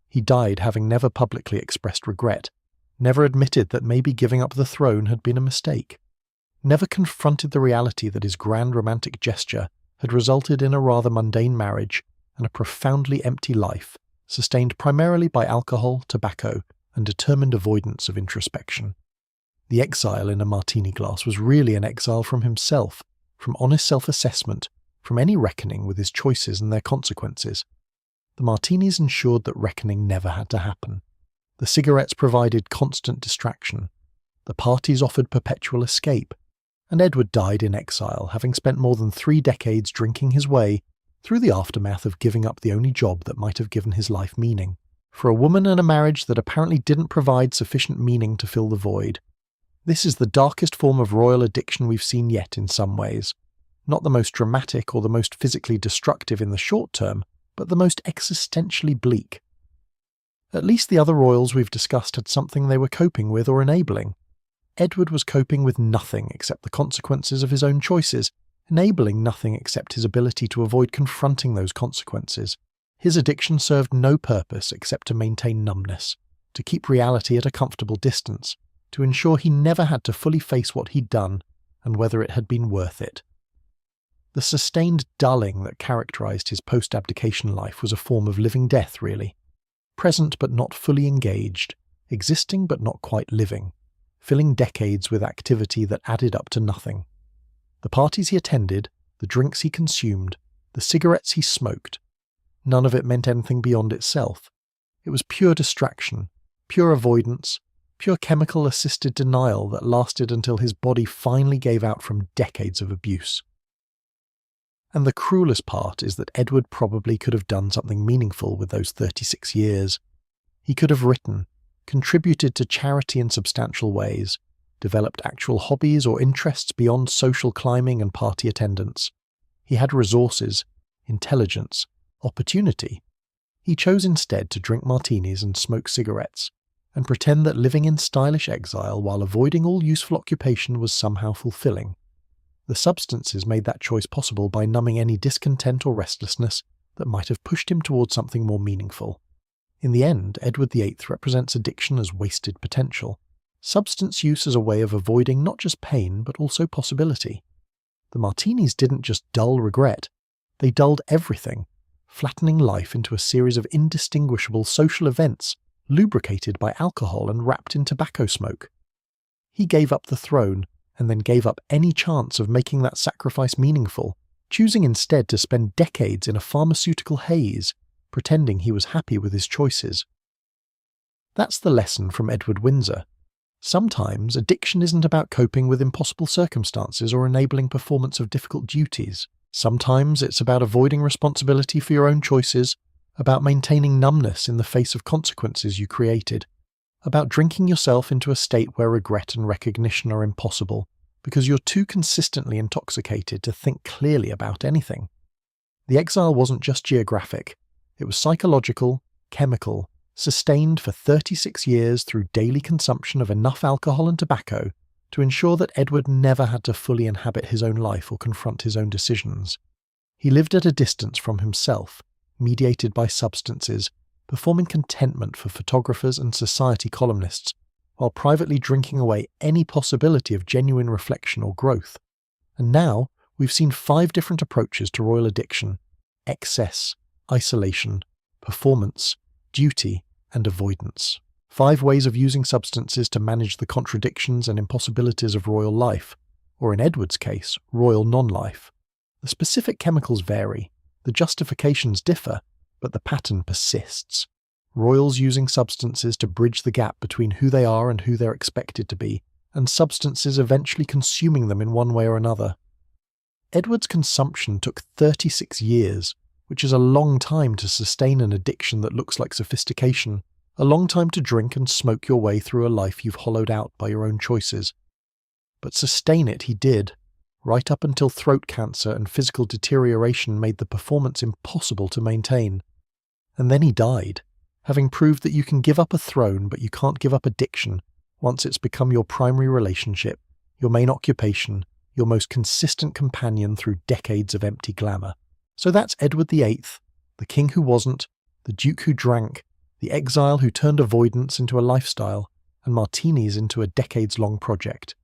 He died having never publicly expressed regret, never admitted that maybe giving up the throne had been a mistake, never confronted the reality that his grand romantic gesture had resulted in a rather mundane marriage and a profoundly empty life, sustained primarily by alcohol, tobacco, and determined avoidance of introspection. The exile in a martini glass was really an exile from himself, from honest self-assessment, from any reckoning with his choices and their consequences. The martinis ensured that reckoning never had to happen. The cigarettes provided constant distraction. The parties offered perpetual escape. And Edward died in exile, having spent more than 3 decades drinking his way through the aftermath of giving up the only job that might have given his life meaning. For a woman and a marriage that apparently didn't provide sufficient meaning to fill the void. This is the darkest form of royal addiction we've seen yet in some ways. Not the most dramatic or the most physically destructive in the short term, but the most existentially bleak. At least the other royals we've discussed had something they were coping with or enabling. Edward was coping with nothing except the consequences of his own choices, enabling nothing except his ability to avoid confronting those consequences. His addiction served no purpose except to maintain numbness, to keep reality at a comfortable distance, to ensure he never had to fully face what he'd done and whether it had been worth it. The sustained dulling that characterized his post-abdication life was a form of living death, really. Present but not fully engaged, existing but not quite living, filling decades with activity that added up to nothing. The parties he attended, the drinks he consumed, the cigarettes he smoked, none of it meant anything beyond itself. It was pure distraction, pure avoidance, pure chemical-assisted denial that lasted until his body finally gave out from decades of abuse. And the cruelest part is that Edward probably could have done something meaningful with those 36 years. He could have written, contributed to charity in substantial ways, developed actual hobbies or interests beyond social climbing and party attendance. He had resources, intelligence, opportunity. He chose instead to drink martinis and smoke cigarettes, and pretend that living in stylish exile while avoiding all useful occupation was somehow fulfilling. The substances made that choice possible by numbing any discontent or restlessness that might have pushed him towards something more meaningful. In the end, Edward VIII represents addiction as wasted potential, substance use as a way of avoiding not just pain but also possibility. The martinis didn't just dull regret, they dulled everything, flattening life into a series of indistinguishable social events lubricated by alcohol and wrapped in tobacco smoke. He gave up the throne and then gave up any chance of making that sacrifice meaningful, choosing instead to spend decades in a pharmaceutical haze, pretending he was happy with his choices. That's the lesson from Edward Windsor. Sometimes addiction isn't about coping with impossible circumstances or enabling performance of difficult duties. Sometimes it's about avoiding responsibility for your own choices, about maintaining numbness in the face of consequences you created, about drinking yourself into a state where regret and recognition are impossible because you're too consistently intoxicated to think clearly about anything. The exile wasn't just geographic, it was psychological, chemical, sustained for 36 years through daily consumption of enough alcohol and tobacco to ensure that Edward never had to fully inhabit his own life or confront his own decisions. He lived at a distance from himself, mediated by substances, performing contentment for photographers and society columnists, while privately drinking away any possibility of genuine reflection or growth. And now we've seen 5 different approaches to royal addiction: excess, isolation, performance, duty, and avoidance. 5 ways of using substances to manage the contradictions and impossibilities of royal life, or in Edward's case, royal non-life. The specific chemicals vary, the justifications differ, but the pattern persists. Royals using substances to bridge the gap between who they are and who they're expected to be, and substances eventually consuming them in one way or another. Edward's consumption took 36 years, which is a long time to sustain an addiction that looks like sophistication, a long time to drink and smoke your way through a life you've hollowed out by your own choices. But sustain it he did, right up until throat cancer and physical deterioration made the performance impossible to maintain. And then he died, having proved that you can give up a throne but you can't give up addiction once it's become your primary relationship, your main occupation, your most consistent companion through decades of empty glamour. So that's Edward VIII, the king who wasn't, the duke who drank, the exile who turned avoidance into a lifestyle, and martinis into a decades-long project.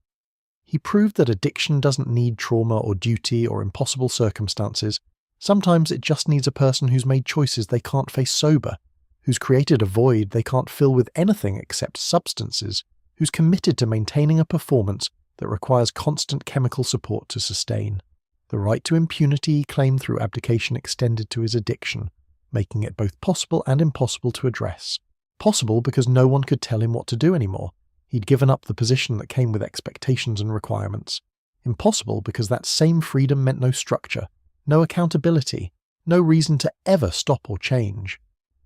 He proved that addiction doesn't need trauma or duty or impossible circumstances. Sometimes it just needs a person who's made choices they can't face sober, who's created a void they can't fill with anything except substances, who's committed to maintaining a performance that requires constant chemical support to sustain. The right to impunity he claimed through abdication extended to his addiction, making it both possible and impossible to address. Possible because no one could tell him what to do anymore. He'd given up the position that came with expectations and requirements. Impossible because that same freedom meant no structure, no accountability, no reason to ever stop or change.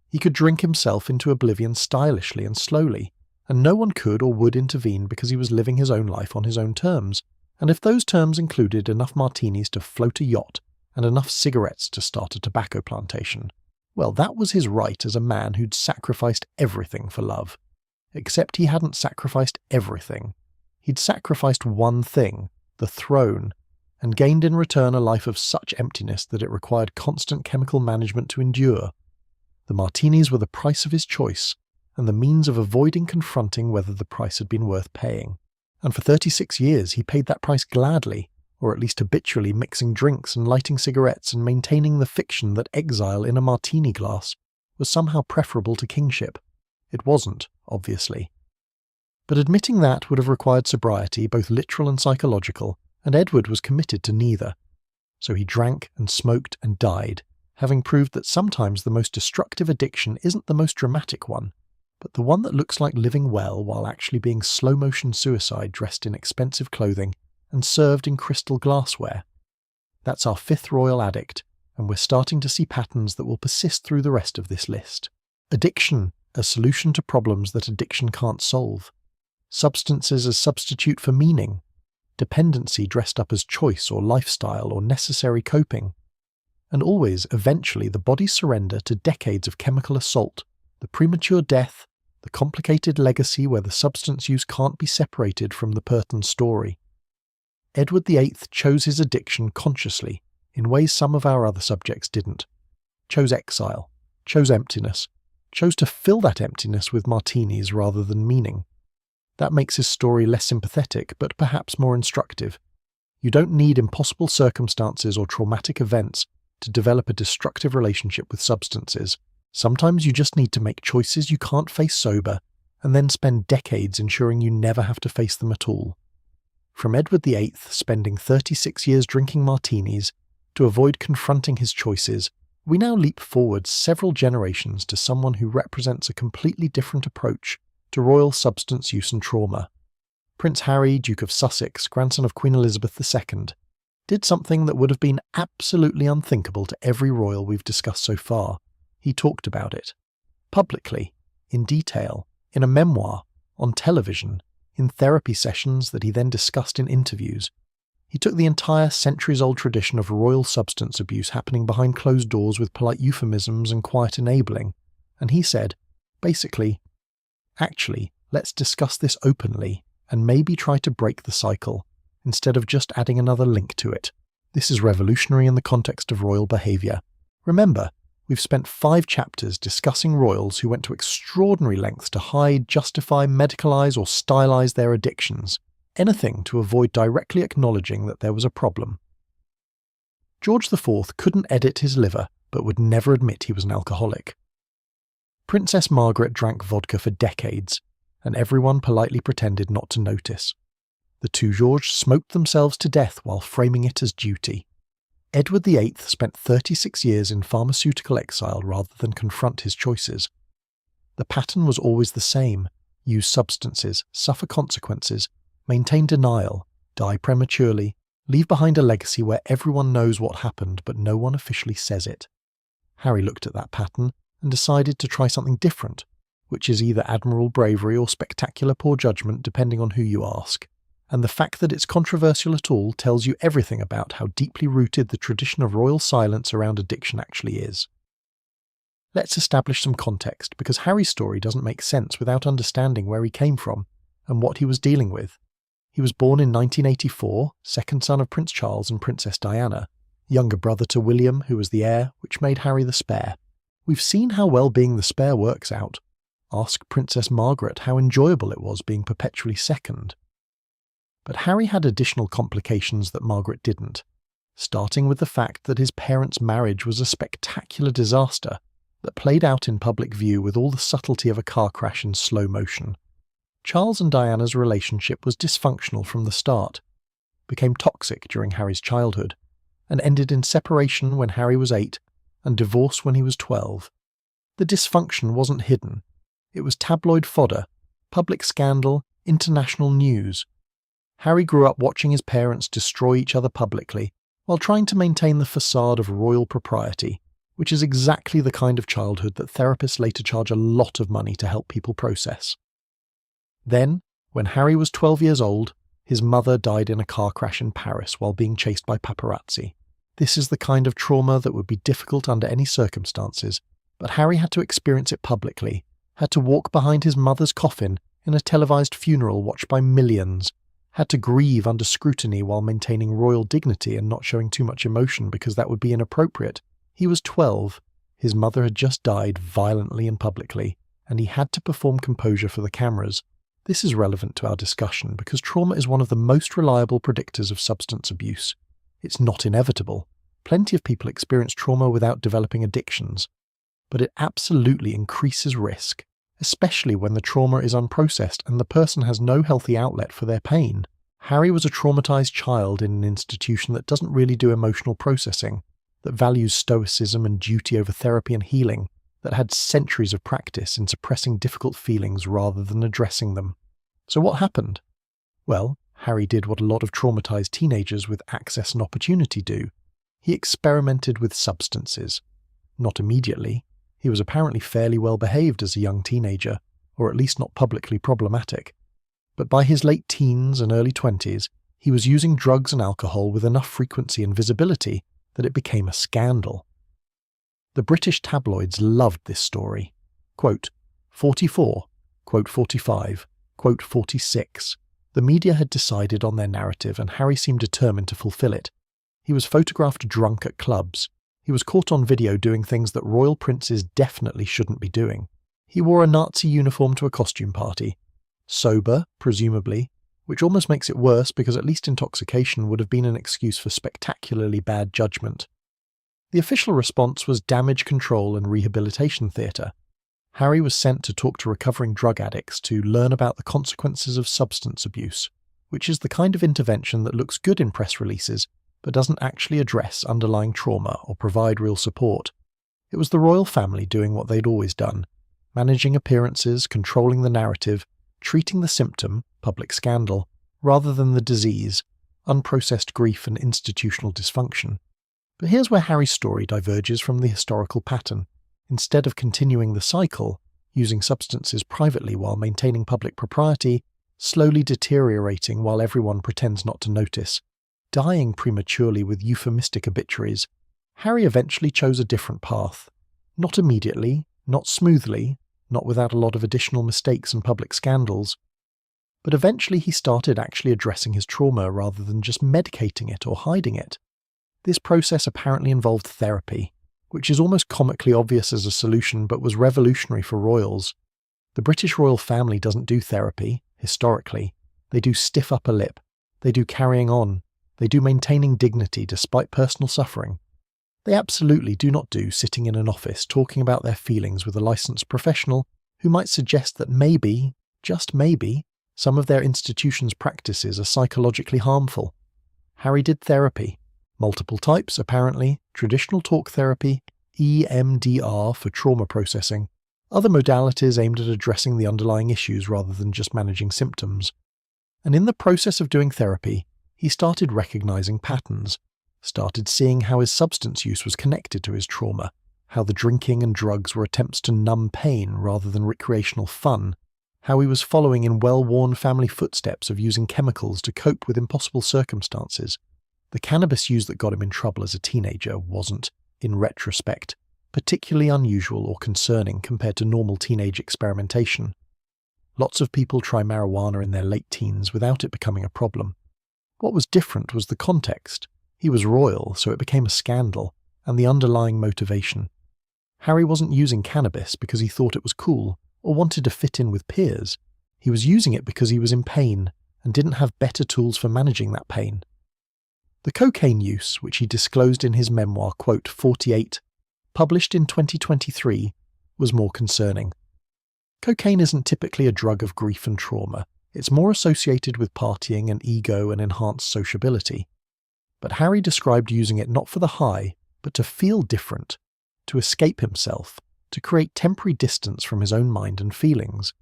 He could drink himself into oblivion stylishly and slowly, and no one could or would intervene because he was living his own life on his own terms. And if those terms included enough martinis to float a yacht and enough cigarettes to start a tobacco plantation, well, that was his right as a man who'd sacrificed everything for love. Except he hadn't sacrificed everything. He'd sacrificed one thing, the throne, and gained in return a life of such emptiness that it required constant chemical management to endure. The martinis were the price of his choice, and the means of avoiding confronting whether the price had been worth paying. And for 36 years he paid that price gladly, or at least habitually mixing drinks and lighting cigarettes and maintaining the fiction that exile in a martini glass was somehow preferable to kingship. It wasn't, obviously. But admitting that would have required sobriety, both literal and psychological, and Edward was committed to neither. So he drank and smoked and died, having proved that sometimes the most destructive addiction isn't the most dramatic one, but the one that looks like living well while actually being slow-motion suicide dressed in expensive clothing and served in crystal glassware. That's our 5th royal addict, and we're starting to see patterns that will persist through the rest of this list. Addiction as solution to problems that addiction can't solve. Substances as substitute for meaning. Dependency dressed up as choice or lifestyle or necessary coping. And always, eventually, the body's surrender to decades of chemical assault, the premature death, the complicated legacy where the substance use can't be separated from the Purton story. Edward VIII chose his addiction consciously, in ways some of our other subjects didn't. Chose exile, chose emptiness, chose to fill that emptiness with martinis rather than meaning. That makes his story less sympathetic, but perhaps more instructive. You don't need impossible circumstances or traumatic events to develop a destructive relationship with substances. Sometimes you just need to make choices you can't face sober, and then spend decades ensuring you never have to face them at all. From Edward VIII spending 36 years drinking martinis to avoid confronting his choices, we now leap forward several generations to someone who represents a completely different approach to royal substance use and trauma. Prince Harry, Duke of Sussex, grandson of Queen Elizabeth II, did something that would have been absolutely unthinkable to every royal we've discussed so far. He talked about it. Publicly, in detail, in a memoir, on television, in therapy sessions that he then discussed in interviews. He took the entire centuries-old tradition of royal substance abuse happening behind closed doors with polite euphemisms and quiet enabling, and he said, basically, actually, let's discuss this openly and maybe try to break the cycle, instead of just adding another link to it. This is revolutionary in the context of royal behaviour. Remember, we've spent 5 chapters discussing royals who went to extraordinary lengths to hide, justify, medicalise or stylise their addictions, anything to avoid directly acknowledging that there was a problem. George IV couldn't edit his liver, but would never admit he was an alcoholic. Princess Margaret drank vodka for decades, and everyone politely pretended not to notice. The two Georges smoked themselves to death while framing it as duty. Edward VIII spent 36 years in pharmaceutical exile rather than confront his choices. The pattern was always the same: use substances, suffer consequences, maintain denial, die prematurely, leave behind a legacy where everyone knows what happened but no one officially says it. Harry looked at that pattern and decided to try something different, which is either admirable bravery or spectacular poor judgment depending on who you ask. And the fact that it's controversial at all tells you everything about how deeply rooted the tradition of royal silence around addiction actually is. Let's establish some context, because Harry's story doesn't make sense without understanding where he came from and what he was dealing with. He was born in 1984, second son of Prince Charles and Princess Diana, younger brother to William, who was the heir, which made Harry the spare. We've seen how well being the spare works out. Ask Princess Margaret how enjoyable it was being perpetually second. But Harry had additional complications that Margaret didn't, starting with the fact that his parents' marriage was a spectacular disaster that played out in public view with all the subtlety of a car crash in slow motion. Charles and Diana's relationship was dysfunctional from the start, became toxic during Harry's childhood, and ended in separation when Harry was 8 and divorce when he was 12. The dysfunction wasn't hidden. It was tabloid fodder, public scandal, international news. Harry grew up watching his parents destroy each other publicly, while trying to maintain the facade of royal propriety, which is exactly the kind of childhood that therapists later charge a lot of money to help people process. Then, when Harry was 12 years old, his mother died in a car crash in Paris while being chased by paparazzi. This is the kind of trauma that would be difficult under any circumstances, but Harry had to experience it publicly, had to walk behind his mother's coffin in a televised funeral watched by millions, had to grieve under scrutiny while maintaining royal dignity and not showing too much emotion because that would be inappropriate. He was 12, his mother had just died violently and publicly, and he had to perform composure for the cameras. This is relevant to our discussion because trauma is one of the most reliable predictors of substance abuse. It's not inevitable. Plenty of people experience trauma without developing addictions, but it absolutely increases risk, especially when the trauma is unprocessed and the person has no healthy outlet for their pain. Harry was a traumatized child in an institution that doesn't really do emotional processing, that values stoicism and duty over therapy and healing, that had centuries of practice in suppressing difficult feelings rather than addressing them. So what happened? Well, Harry did what a lot of traumatized teenagers with access and opportunity do. He experimented with substances. Not immediately. He was apparently fairly well behaved as a young teenager, or at least not publicly problematic. But by his late teens and early 20s, he was using drugs and alcohol with enough frequency and visibility that it became a scandal. The British tabloids loved this story. Quote, 44, quote 45, quote 46. The media had decided on their narrative and Harry seemed determined to fulfill it. He was photographed drunk at clubs. He was caught on video doing things that royal princes definitely shouldn't be doing. He wore a Nazi uniform to a costume party. Sober, presumably, which almost makes it worse because at least intoxication would have been an excuse for spectacularly bad judgment. The official response was damage control and rehabilitation theatre. Harry was sent to talk to recovering drug addicts to learn about the consequences of substance abuse, which is the kind of intervention that looks good in press releases but doesn't actually address underlying trauma or provide real support. It was the royal family doing what they'd always done, managing appearances, controlling the narrative, treating the symptom, public scandal, rather than the disease, unprocessed grief and institutional dysfunction. But here's where Harry's story diverges from the historical pattern. Instead of continuing the cycle, using substances privately while maintaining public propriety, slowly deteriorating while everyone pretends not to notice, dying prematurely with euphemistic obituaries, Harry eventually chose a different path. Not immediately, not smoothly, not without a lot of additional mistakes and public scandals, but eventually he started actually addressing his trauma rather than just medicating it or hiding it. This process apparently involved therapy, which is almost comically obvious as a solution but was revolutionary for royals. The British royal family doesn't do therapy, historically. They do stiff upper lip. They do carrying on. They do maintaining dignity despite personal suffering. They absolutely do not do sitting in an office talking about their feelings with a licensed professional who might suggest that maybe, just maybe, some of their institution's practices are psychologically harmful. Harry did therapy. Multiple types, apparently, traditional talk therapy, EMDR for trauma processing, other modalities aimed at addressing the underlying issues rather than just managing symptoms. And in the process of doing therapy, he started recognizing patterns, started seeing how his substance use was connected to his trauma, how the drinking and drugs were attempts to numb pain rather than recreational fun, how he was following in well-worn family footsteps of using chemicals to cope with impossible circumstances. The cannabis use that got him in trouble as a teenager wasn't, in retrospect, particularly unusual or concerning compared to normal teenage experimentation. Lots of people try marijuana in their late teens without it becoming a problem. What was different was the context. He was royal, so it became a scandal, and the underlying motivation. Harry wasn't using cannabis because he thought it was cool or wanted to fit in with peers. He was using it because he was in pain and didn't have better tools for managing that pain. The cocaine use, which he disclosed in his memoir, quote, 48, published in 2023, was more concerning. Cocaine isn't typically a drug of grief and trauma. It's more associated with partying and ego and enhanced sociability. But Harry described using it not for the high, but to feel different, to escape himself, to create temporary distance from his own mind and feelings.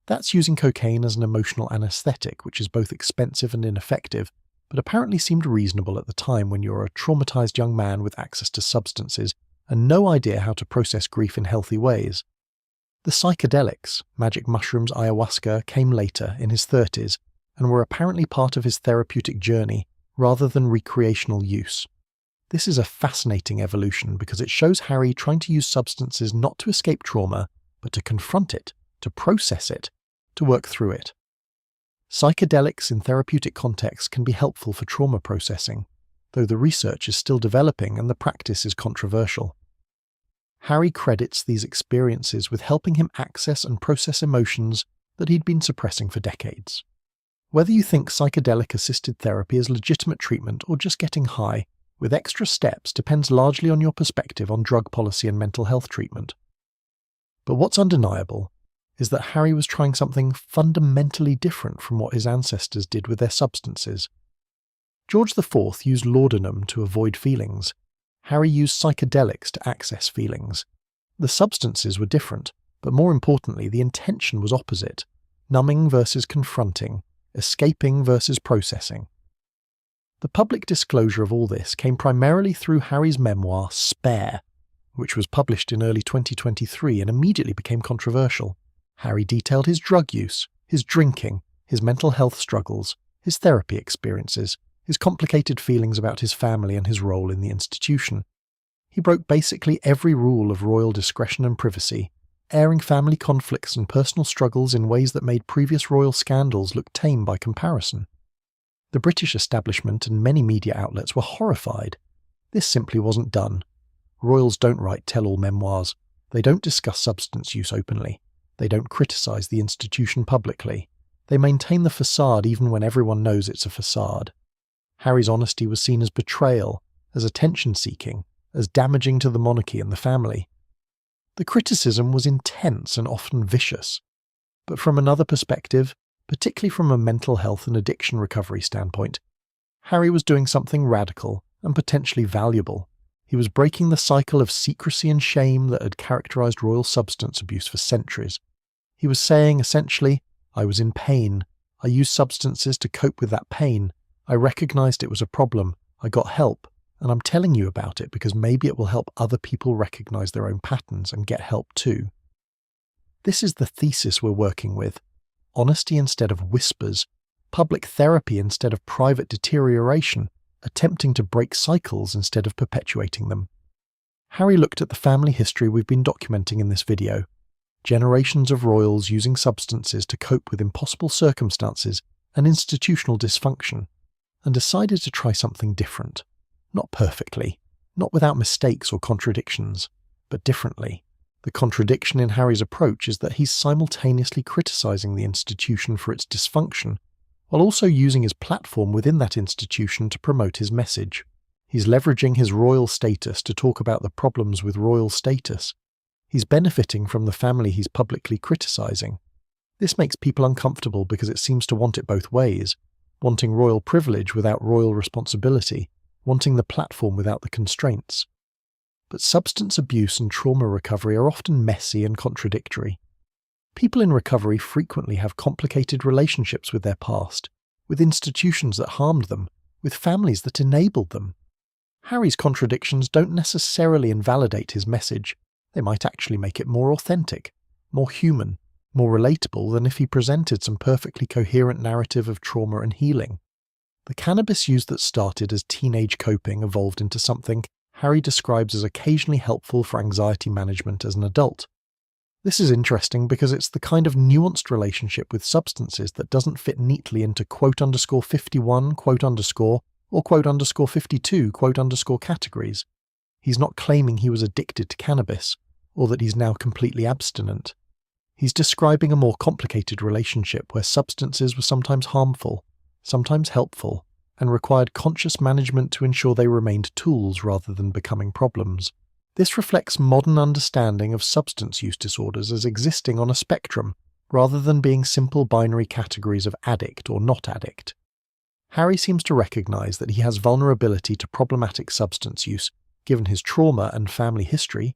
That's using cocaine as an emotional anesthetic, which is both expensive and ineffective, but apparently seemed reasonable at the time when you're a traumatized young man with access to substances and no idea how to process grief in healthy ways. The psychedelics, magic mushrooms, ayahuasca, came later, in his 30s, and were apparently part of his therapeutic journey rather than recreational use. This is a fascinating evolution because it shows Harry trying to use substances not to escape trauma, but to confront it, to process it, to work through it. Psychedelics in therapeutic contexts can be helpful for trauma processing, though the research is still developing and the practice is controversial. Harry credits these experiences with helping him access and process emotions that he'd been suppressing for decades. Whether you think psychedelic-assisted therapy is legitimate treatment or just getting high, with extra steps, depends largely on your perspective on drug policy and mental health treatment. But what's undeniable is that Harry was trying something fundamentally different from what his ancestors did with their substances. George IV used laudanum to avoid feelings. Harry used psychedelics to access feelings. The substances were different, but more importantly, the intention was opposite: numbing versus confronting, escaping versus processing. The public disclosure of all this came primarily through Harry's memoir, Spare, which was published in early 2023 and immediately became controversial. Harry detailed his drug use, his drinking, his mental health struggles, his therapy experiences, his complicated feelings about his family and his role in the institution. He broke basically every rule of royal discretion and privacy, airing family conflicts and personal struggles in ways that made previous royal scandals look tame by comparison. The British establishment and many media outlets were horrified. This simply wasn't done. Royals don't write tell-all memoirs. They don't discuss substance use openly. They don't criticise the institution publicly. They maintain the facade even when everyone knows it's a facade. Harry's honesty was seen as betrayal, as attention-seeking, as damaging to the monarchy and the family. The criticism was intense and often vicious. But from another perspective, particularly from a mental health and addiction recovery standpoint, Harry was doing something radical and potentially valuable. He was breaking the cycle of secrecy and shame that had characterized royal substance abuse for centuries. He was saying, essentially, I was in pain. I used substances to cope with that pain. I recognized it was a problem. I got help. And I'm telling you about it because maybe it will help other people recognize their own patterns and get help too. This is the thesis we're working with. Honesty instead of whispers. Public therapy instead of private deterioration. Attempting to break cycles instead of perpetuating them. Harry looked at the family history we've been documenting in this video. Generations of royals using substances to cope with impossible circumstances and institutional dysfunction, and decided to try something different. Not perfectly, not without mistakes or contradictions, but differently. The contradiction in Harry's approach is that he's simultaneously criticizing the institution for its dysfunction, while also using his platform within that institution to promote his message. He's leveraging his royal status to talk about the problems with royal status. He's benefiting from the family he's publicly criticizing. This makes people uncomfortable because it seems to want it both ways, wanting royal privilege without royal responsibility, wanting the platform without the constraints. But substance abuse and trauma recovery are often messy and contradictory. People in recovery frequently have complicated relationships with their past, with institutions that harmed them, with families that enabled them. Harry's contradictions don't necessarily invalidate his message. They might actually make it more authentic, more human, more relatable than if he presented some perfectly coherent narrative of trauma and healing. The cannabis use that started as teenage coping evolved into something Harry describes as occasionally helpful for anxiety management as an adult. This is interesting because it's the kind of nuanced relationship with substances that doesn't fit neatly into quote_51, quote_ or quote_52, quote_ categories. He's not claiming he was addicted to cannabis, or that he's now completely abstinent. He's describing a more complicated relationship where substances were sometimes harmful, sometimes helpful, and required conscious management to ensure they remained tools rather than becoming problems. This reflects modern understanding of substance use disorders as existing on a spectrum, rather than being simple binary categories of addict or not addict. Harry seems to recognize that he has vulnerability to problematic substance use, given his trauma and family history,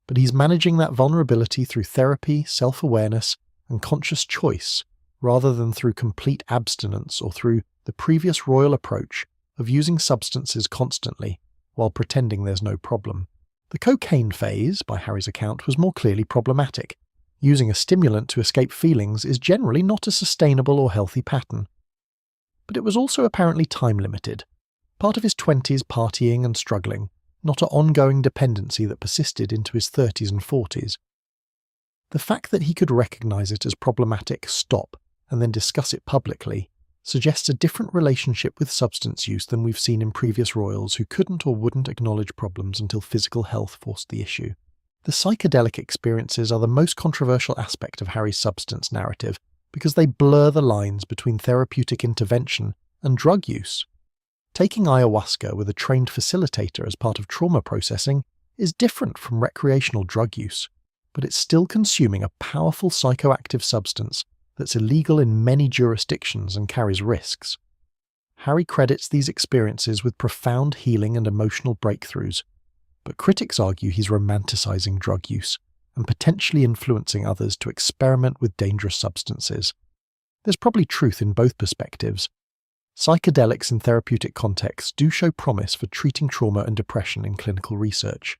but he's managing that vulnerability through therapy, self-awareness, and conscious choice, rather than through complete abstinence or through the previous royal approach of using substances constantly while pretending there's no problem. The cocaine phase, by Harry's account, was more clearly problematic. Using a stimulant to escape feelings is generally not a sustainable or healthy pattern. But it was also apparently time-limited, part of his 20s partying and struggling, not an ongoing dependency that persisted into his 30s and 40s. The fact that he could recognize it as problematic, stop, and then discuss it publicly suggests a different relationship with substance use than we've seen in previous royals who couldn't or wouldn't acknowledge problems until physical health forced the issue. The psychedelic experiences are the most controversial aspect of Harry's substance narrative because they blur the lines between therapeutic intervention and drug use. Taking ayahuasca with a trained facilitator as part of trauma processing is different from recreational drug use, but it's still consuming a powerful psychoactive substance that's illegal in many jurisdictions and carries risks. Harry credits these experiences with profound healing and emotional breakthroughs, but critics argue he's romanticizing drug use and potentially influencing others to experiment with dangerous substances. There's probably truth in both perspectives. Psychedelics in therapeutic contexts do show promise for treating trauma and depression in clinical research.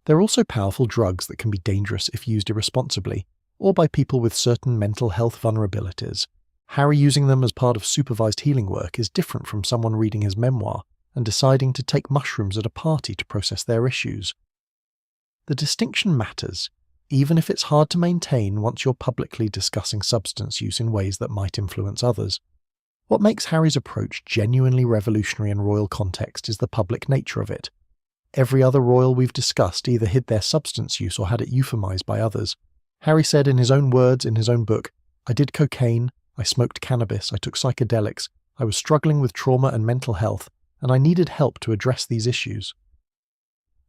They're also powerful drugs that can be dangerous if used irresponsibly, or by people with certain mental health vulnerabilities. Harry using them as part of supervised healing work is different from someone reading his memoir and deciding to take mushrooms at a party to process their issues. The distinction matters, even if it's hard to maintain once you're publicly discussing substance use in ways that might influence others. What makes Harry's approach genuinely revolutionary in royal context is the public nature of it. Every other royal we've discussed either hid their substance use or had it euphemized by others. Harry said in his own words in his own book, "I did cocaine, I smoked cannabis, I took psychedelics, I was struggling with trauma and mental health, and I needed help to address these issues."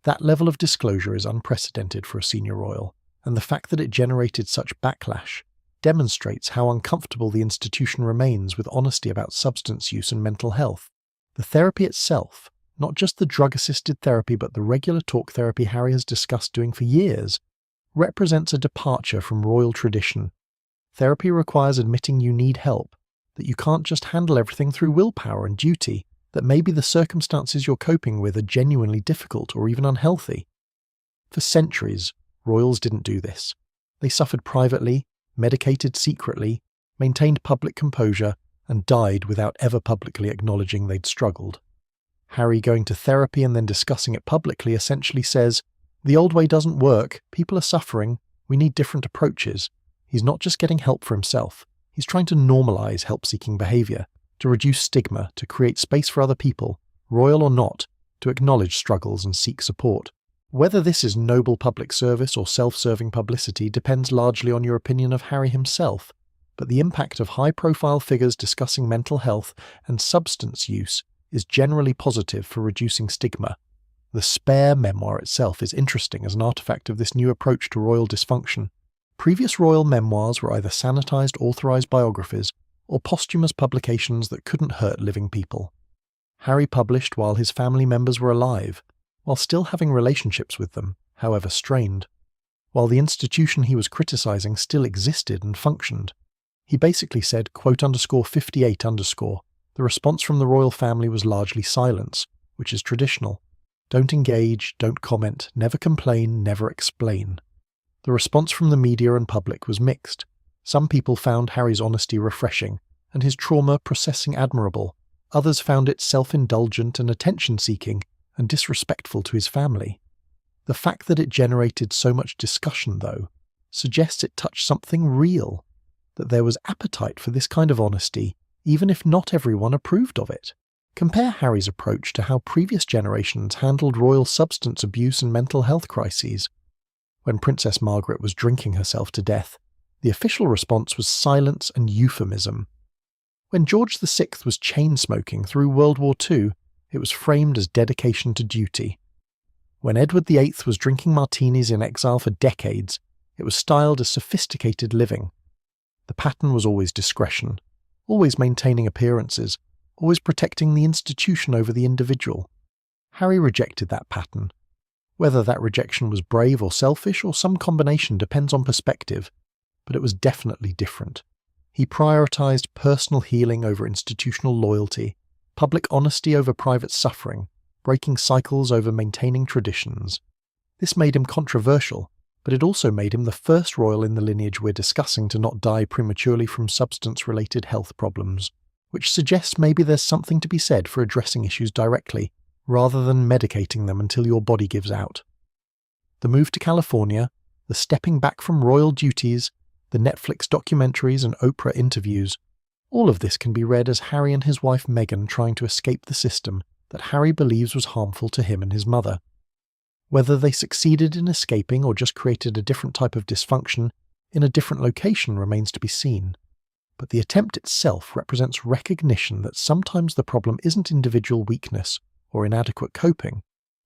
That level of disclosure is unprecedented for a senior royal, and the fact that it generated such backlash demonstrates how uncomfortable the institution remains with honesty about substance use and mental health. The therapy itself, not just the drug-assisted therapy but the regular talk therapy Harry has discussed doing for years, represents a departure from royal tradition. Therapy requires admitting you need help, that you can't just handle everything through willpower and duty, that maybe the circumstances you're coping with are genuinely difficult or even unhealthy. For centuries, royals didn't do this. They suffered privately, medicated secretly, maintained public composure, and died without ever publicly acknowledging they'd struggled. Harry going to therapy and then discussing it publicly essentially says, the old way doesn't work, people are suffering, we need different approaches. He's not just getting help for himself, he's trying to normalize help-seeking behavior, to reduce stigma, to create space for other people, royal or not, to acknowledge struggles and seek support. Whether this is noble public service or self-serving publicity depends largely on your opinion of Harry himself, but the impact of high-profile figures discussing mental health and substance use is generally positive for reducing stigma. The Spare memoir itself is interesting as an artifact of this new approach to royal dysfunction. Previous royal memoirs were either sanitized, authorized biographies or posthumous publications that couldn't hurt living people. Harry published while his family members were alive, while still having relationships with them, however strained. While the institution he was criticizing still existed and functioned. He basically said, "58_" the response from the royal family was largely silence, which is traditional. Don't engage, don't comment, never complain, never explain. The response from the media and public was mixed. Some people found Harry's honesty refreshing, and his trauma processing admirable. Others found it self-indulgent and attention-seeking, and disrespectful to his family. The fact that it generated so much discussion, though, suggests it touched something real, that there was appetite for this kind of honesty, even if not everyone approved of it. Compare Harry's approach to how previous generations handled royal substance abuse and mental health crises. When Princess Margaret was drinking herself to death, the official response was silence and euphemism. When George VI was chain-smoking through World War II, it was framed as dedication to duty. When Edward VIII was drinking martinis in exile for decades, it was styled as sophisticated living. The pattern was always discretion, always maintaining appearances, always protecting the institution over the individual. Harry rejected that pattern. Whether that rejection was brave or selfish or some combination depends on perspective, but it was definitely different. He prioritized personal healing over institutional loyalty, public honesty over private suffering, breaking cycles over maintaining traditions. This made him controversial, but it also made him the first royal in the lineage we're discussing to not die prematurely from substance-related health problems, which suggests maybe there's something to be said for addressing issues directly, rather than medicating them until your body gives out. The move to California, the stepping back from royal duties, the Netflix documentaries and Oprah interviews, all of this can be read as Harry and his wife Meghan trying to escape the system that Harry believes was harmful to him and his mother. Whether they succeeded in escaping or just created a different type of dysfunction in a different location remains to be seen. But the attempt itself represents recognition that sometimes the problem isn't individual weakness or inadequate coping.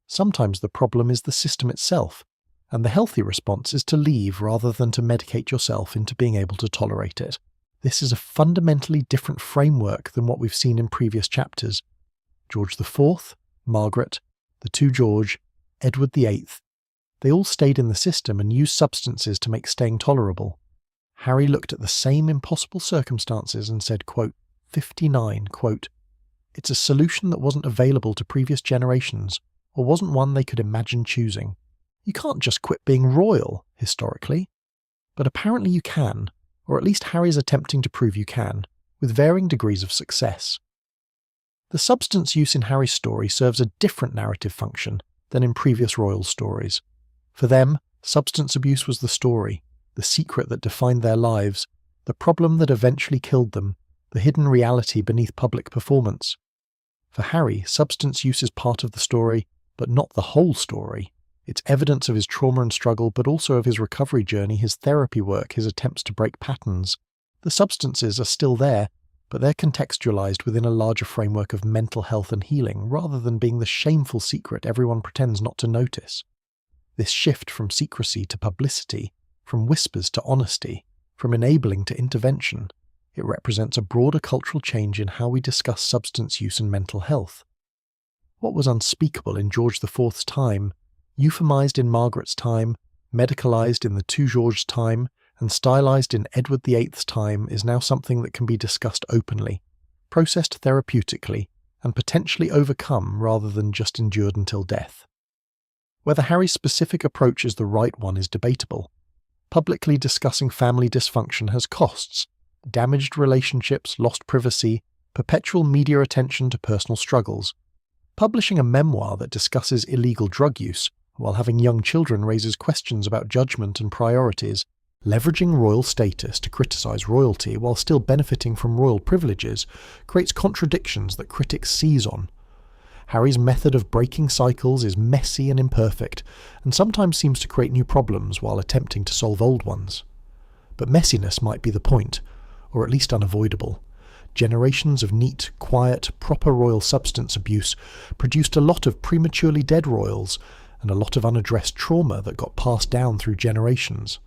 Sometimes the problem is the system itself, and the healthy response is to leave rather than to medicate yourself into being able to tolerate it. This is a fundamentally different framework than what we've seen in previous chapters. George IV, Margaret, the two George, Edward VIII, they all stayed in the system and used substances to make staying tolerable. Harry looked at the same impossible circumstances and said, quote, 59, quote, "It's a solution that wasn't available to previous generations, or wasn't one they could imagine choosing. You can't just quit being royal, historically. But apparently you can, or at least Harry's attempting to prove you can, with varying degrees of success." The substance use in Harry's story serves a different narrative function than in previous royal stories. For them, substance abuse was the story, the secret that defined their lives, the problem that eventually killed them, the hidden reality beneath public performance. For Harry, substance use is part of the story, but not the whole story. It's evidence of his trauma and struggle, but also of his recovery journey, his therapy work, his attempts to break patterns. The substances are still there, but they're contextualized within a larger framework of mental health and healing rather than being the shameful secret everyone pretends not to notice. This shift from secrecy to publicity, from whispers to honesty, from enabling to intervention, it represents a broader cultural change in how we discuss substance use and mental health. What was unspeakable in George IV's time, euphemized in Margaret's time, medicalized in the Two Georges' time, and stylized in Edward VIII's time is now something that can be discussed openly, processed therapeutically, and potentially overcome rather than just endured until death. Whether Harry's specific approach is the right one is debatable. Publicly discussing family dysfunction has costs: damaged relationships, lost privacy, perpetual media attention to personal struggles. Publishing a memoir that discusses illegal drug use while having young children raises questions about judgment and priorities. Leveraging royal status to criticize royalty while still benefiting from royal privileges creates contradictions that critics seize on. Harry's method of breaking cycles is messy and imperfect, and sometimes seems to create new problems while attempting to solve old ones. But messiness might be the point, or at least unavoidable. Generations of neat, quiet, proper royal substance abuse produced a lot of prematurely dead royals, and a lot of unaddressed trauma that got passed down through generations.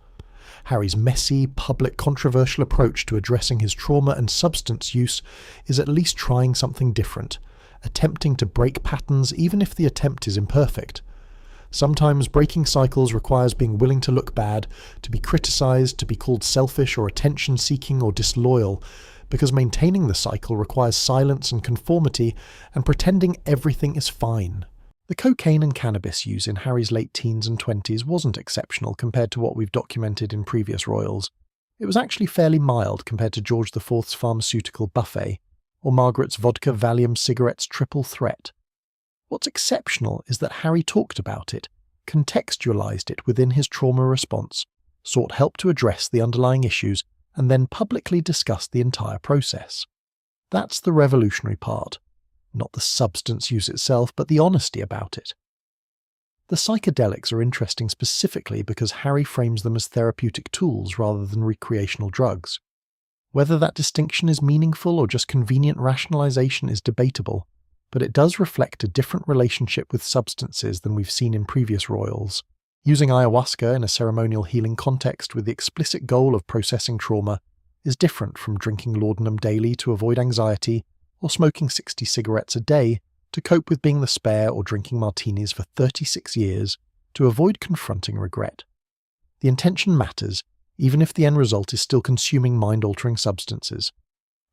Harry's messy, public, controversial approach to addressing his trauma and substance use is at least trying something different, attempting to break patterns even if the attempt is imperfect. Sometimes breaking cycles requires being willing to look bad, to be criticized, to be called selfish or attention-seeking or disloyal, because maintaining the cycle requires silence and conformity and pretending everything is fine. The cocaine and cannabis use in Harry's late teens and 20s wasn't exceptional compared to what we've documented in previous royals. It was actually fairly mild compared to George IV's pharmaceutical buffet, or Margaret's vodka Valium cigarettes triple threat. What's exceptional is that Harry talked about it, contextualized it within his trauma response, sought help to address the underlying issues, and then publicly discussed the entire process. That's the revolutionary part. Not the substance use itself, but the honesty about it. The psychedelics are interesting specifically because Harry frames them as therapeutic tools rather than recreational drugs. Whether that distinction is meaningful or just convenient rationalization is debatable, but it does reflect a different relationship with substances than we've seen in previous royals. Using ayahuasca in a ceremonial healing context with the explicit goal of processing trauma is different from drinking laudanum daily to avoid anxiety, or smoking 60 cigarettes a day to cope with being the spare or drinking martinis for 36 years to avoid confronting regret. The intention matters, even if the end result is still consuming mind-altering substances.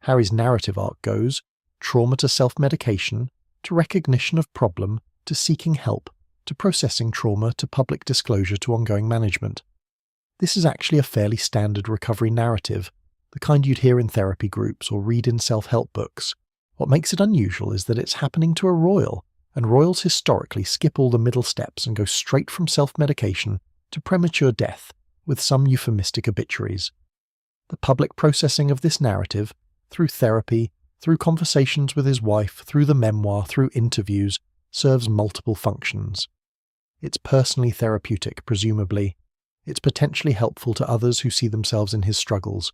Harry's narrative arc goes trauma to self-medication, to recognition of problem, to seeking help, to processing trauma, to public disclosure, to ongoing management. This is actually a fairly standard recovery narrative, the kind you'd hear in therapy groups or read in self-help books. What makes it unusual is that it's happening to a royal, and royals historically skip all the middle steps and go straight from self-medication to premature death, with some euphemistic obituaries. The public processing of this narrative, through therapy, through conversations with his wife, through the memoir, through interviews, serves multiple functions. It's personally therapeutic, presumably. It's potentially helpful to others who see themselves in his struggles.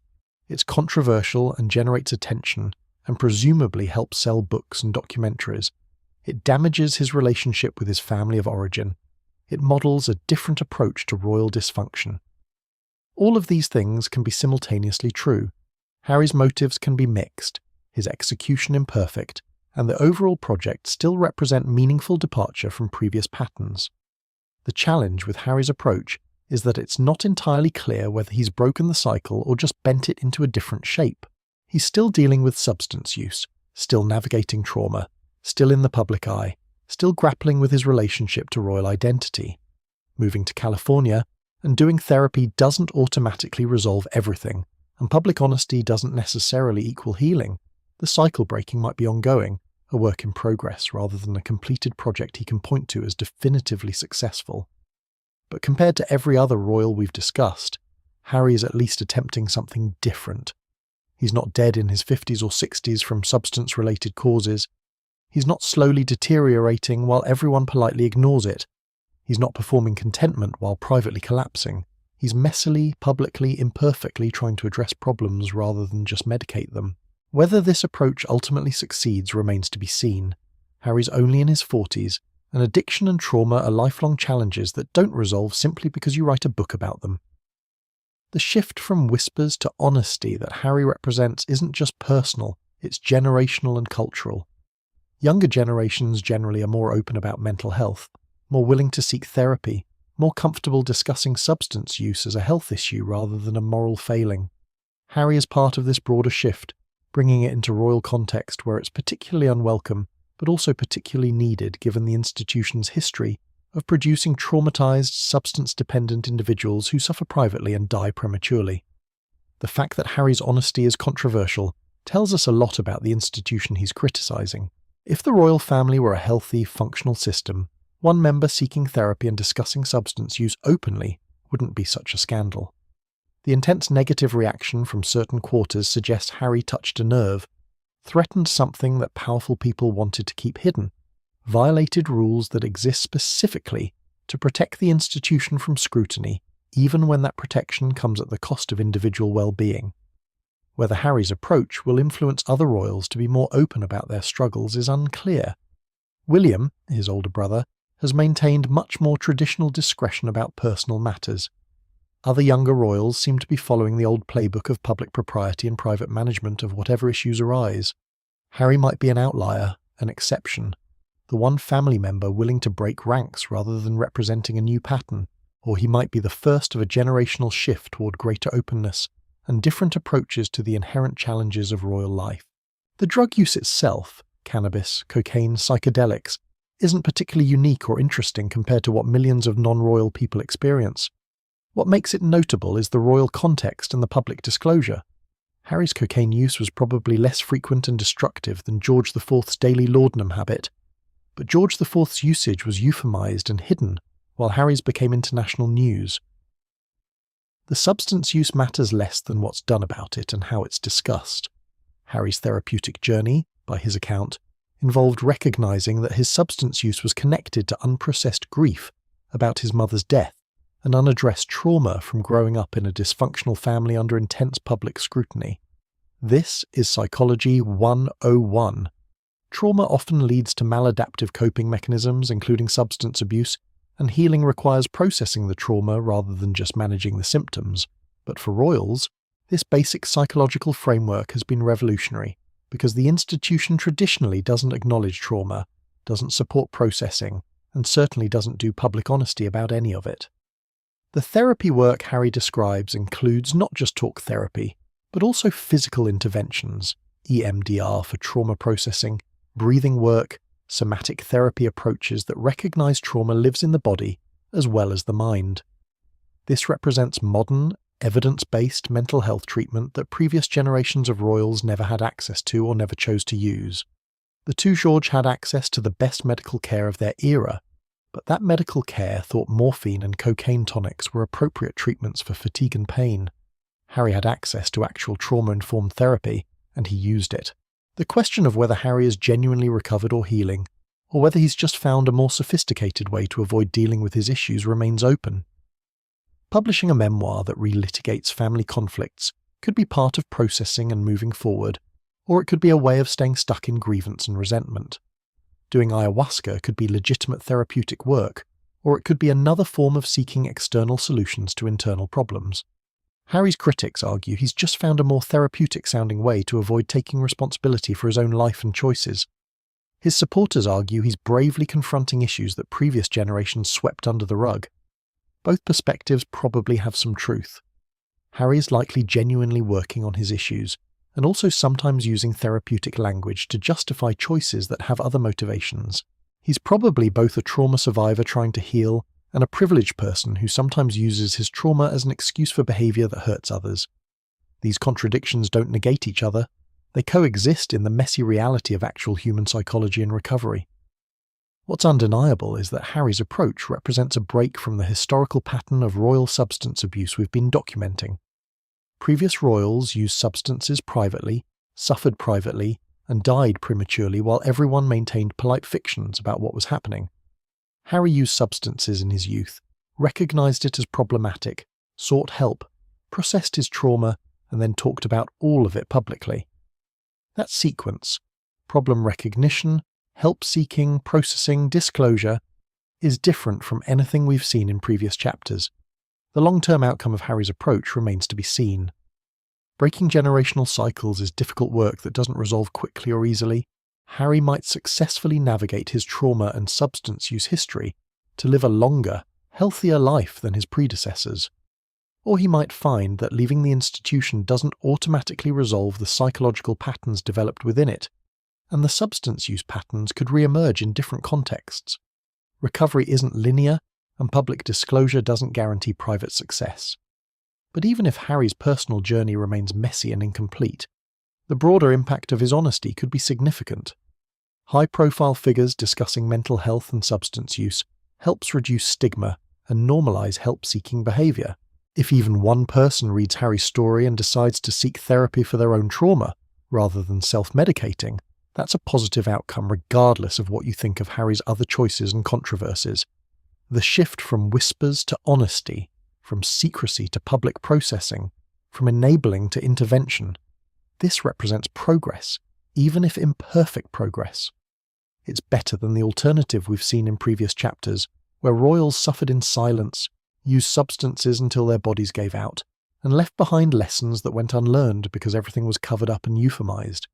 It's controversial and generates attention, and presumably helps sell books and documentaries. It damages his relationship with his family of origin. It models a different approach to royal dysfunction. All of these things can be simultaneously true. Harry's motives can be mixed, his execution imperfect, and the overall project still represent meaningful departure from previous patterns. The challenge with Harry's approach is that it's not entirely clear whether he's broken the cycle or just bent it into a different shape. He's still dealing with substance use, still navigating trauma, still in the public eye, still grappling with his relationship to royal identity. Moving to California and doing therapy doesn't automatically resolve everything, and public honesty doesn't necessarily equal healing. The cycle breaking might be ongoing, a work in progress rather than a completed project he can point to as definitively successful. But compared to every other royal we've discussed, Harry is at least attempting something different. He's not dead in his 50s or 60s from substance-related causes. He's not slowly deteriorating while everyone politely ignores it. He's not performing contentment while privately collapsing. He's messily, publicly, imperfectly trying to address problems rather than just medicate them. Whether this approach ultimately succeeds remains to be seen. Harry's only in his 40s, and addiction and trauma are lifelong challenges that don't resolve simply because you write a book about them. The shift from whispers to honesty that Harry represents isn't just personal, it's generational and cultural. Younger generations generally are more open about mental health, more willing to seek therapy, more comfortable discussing substance use as a health issue rather than a moral failing. Harry is part of this broader shift, bringing it into royal context where it's particularly unwelcome, but also particularly needed given the institution's history of producing traumatized, substance-dependent individuals who suffer privately and die prematurely. The fact that Harry's honesty is controversial tells us a lot about the institution he's criticizing. If the royal family were a healthy, functional system, one member seeking therapy and discussing substance use openly wouldn't be such a scandal. The intense negative reaction from certain quarters suggests Harry touched a nerve, threatened something that powerful people wanted to keep hidden, violated rules that exist specifically to protect the institution from scrutiny, even when that protection comes at the cost of individual well-being. Whether Harry's approach will influence other royals to be more open about their struggles is unclear. William, his older brother, has maintained much more traditional discretion about personal matters. Other younger royals seem to be following the old playbook of public propriety and private management of whatever issues arise. Harry might be an outlier, an exception, the one family member willing to break ranks rather than representing a new pattern, or he might be the first of a generational shift toward greater openness and different approaches to the inherent challenges of royal life. The drug use itself, cannabis, cocaine, psychedelics, isn't particularly unique or interesting compared to what millions of non-royal people experience. What makes it notable is the royal context and the public disclosure. Harry's cocaine use was probably less frequent and destructive than George IV's daily laudanum habit, but George IV's usage was euphemized and hidden, while Harry's became international news. The substance use matters less than what's done about it and how it's discussed. Harry's therapeutic journey, by his account, involved recognizing that his substance use was connected to unprocessed grief about his mother's death and unaddressed trauma from growing up in a dysfunctional family under intense public scrutiny. This is Psychology 101. Trauma often leads to maladaptive coping mechanisms, including substance abuse, and healing requires processing the trauma rather than just managing the symptoms. But for royals, this basic psychological framework has been revolutionary, because the institution traditionally doesn't acknowledge trauma, doesn't support processing, and certainly doesn't do public honesty about any of it. The therapy work Harry describes includes not just talk therapy, but also physical interventions, EMDR for trauma processing, breathing work, somatic therapy approaches that recognize trauma lives in the body as well as the mind. This represents modern, evidence-based mental health treatment that previous generations of royals never had access to or never chose to use. The two George had access to the best medical care of their era, but that medical care thought morphine and cocaine tonics were appropriate treatments for fatigue and pain. Harry had access to actual trauma-informed therapy, and he used it. The question of whether Harry is genuinely recovered or healing, or whether he's just found a more sophisticated way to avoid dealing with his issues, remains open. Publishing a memoir that relitigates family conflicts could be part of processing and moving forward, or it could be a way of staying stuck in grievance and resentment. Doing ayahuasca could be legitimate therapeutic work, or it could be another form of seeking external solutions to internal problems. Harry's critics argue he's just found a more therapeutic-sounding way to avoid taking responsibility for his own life and choices. His supporters argue he's bravely confronting issues that previous generations swept under the rug. Both perspectives probably have some truth. Harry is likely genuinely working on his issues, and also sometimes using therapeutic language to justify choices that have other motivations. He's probably both a trauma survivor trying to heal and a privileged person who sometimes uses his trauma as an excuse for behavior that hurts others. These contradictions don't negate each other. They coexist in the messy reality of actual human psychology and recovery. What's undeniable is that Harry's approach represents a break from the historical pattern of royal substance abuse we've been documenting. Previous royals used substances privately, suffered privately, and died prematurely while everyone maintained polite fictions about what was happening. Harry used substances in his youth, recognized it as problematic, sought help, processed his trauma, and then talked about all of it publicly. That sequence, problem recognition, help-seeking, processing, disclosure, is different from anything we've seen in previous chapters. The long-term outcome of Harry's approach remains to be seen. Breaking generational cycles is difficult work that doesn't resolve quickly or easily. Harry might successfully navigate his trauma and substance use history to live a longer, healthier life than his predecessors. Or he might find that leaving the institution doesn't automatically resolve the psychological patterns developed within it, and the substance use patterns could re-emerge in different contexts. Recovery isn't linear, and public disclosure doesn't guarantee private success. But even if Harry's personal journey remains messy and incomplete, the broader impact of his honesty could be significant. High-profile figures discussing mental health and substance use helps reduce stigma and normalize help-seeking behavior. If even one person reads Harry's story and decides to seek therapy for their own trauma, rather than self-medicating, that's a positive outcome regardless of what you think of Harry's other choices and controversies. The shift from whispers to honesty, from secrecy to public processing, from enabling to intervention, this represents progress, even if imperfect progress. It's better than the alternative we've seen in previous chapters, where royals suffered in silence, used substances until their bodies gave out, and left behind lessons that went unlearned because everything was covered up and euphemized.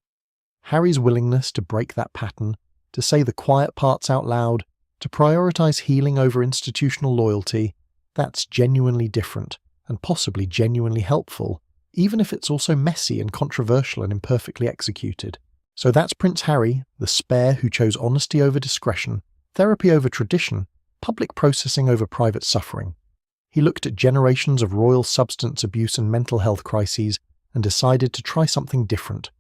Harry's willingness to break that pattern, to say the quiet parts out loud, to prioritize healing over institutional loyalty, that's genuinely different, and possibly genuinely helpful, even if it's also messy and controversial and imperfectly executed. So that's Prince Harry, the spare who chose honesty over discretion, therapy over tradition, public processing over private suffering. He looked at generations of royal substance abuse and mental health crises and decided to try something different.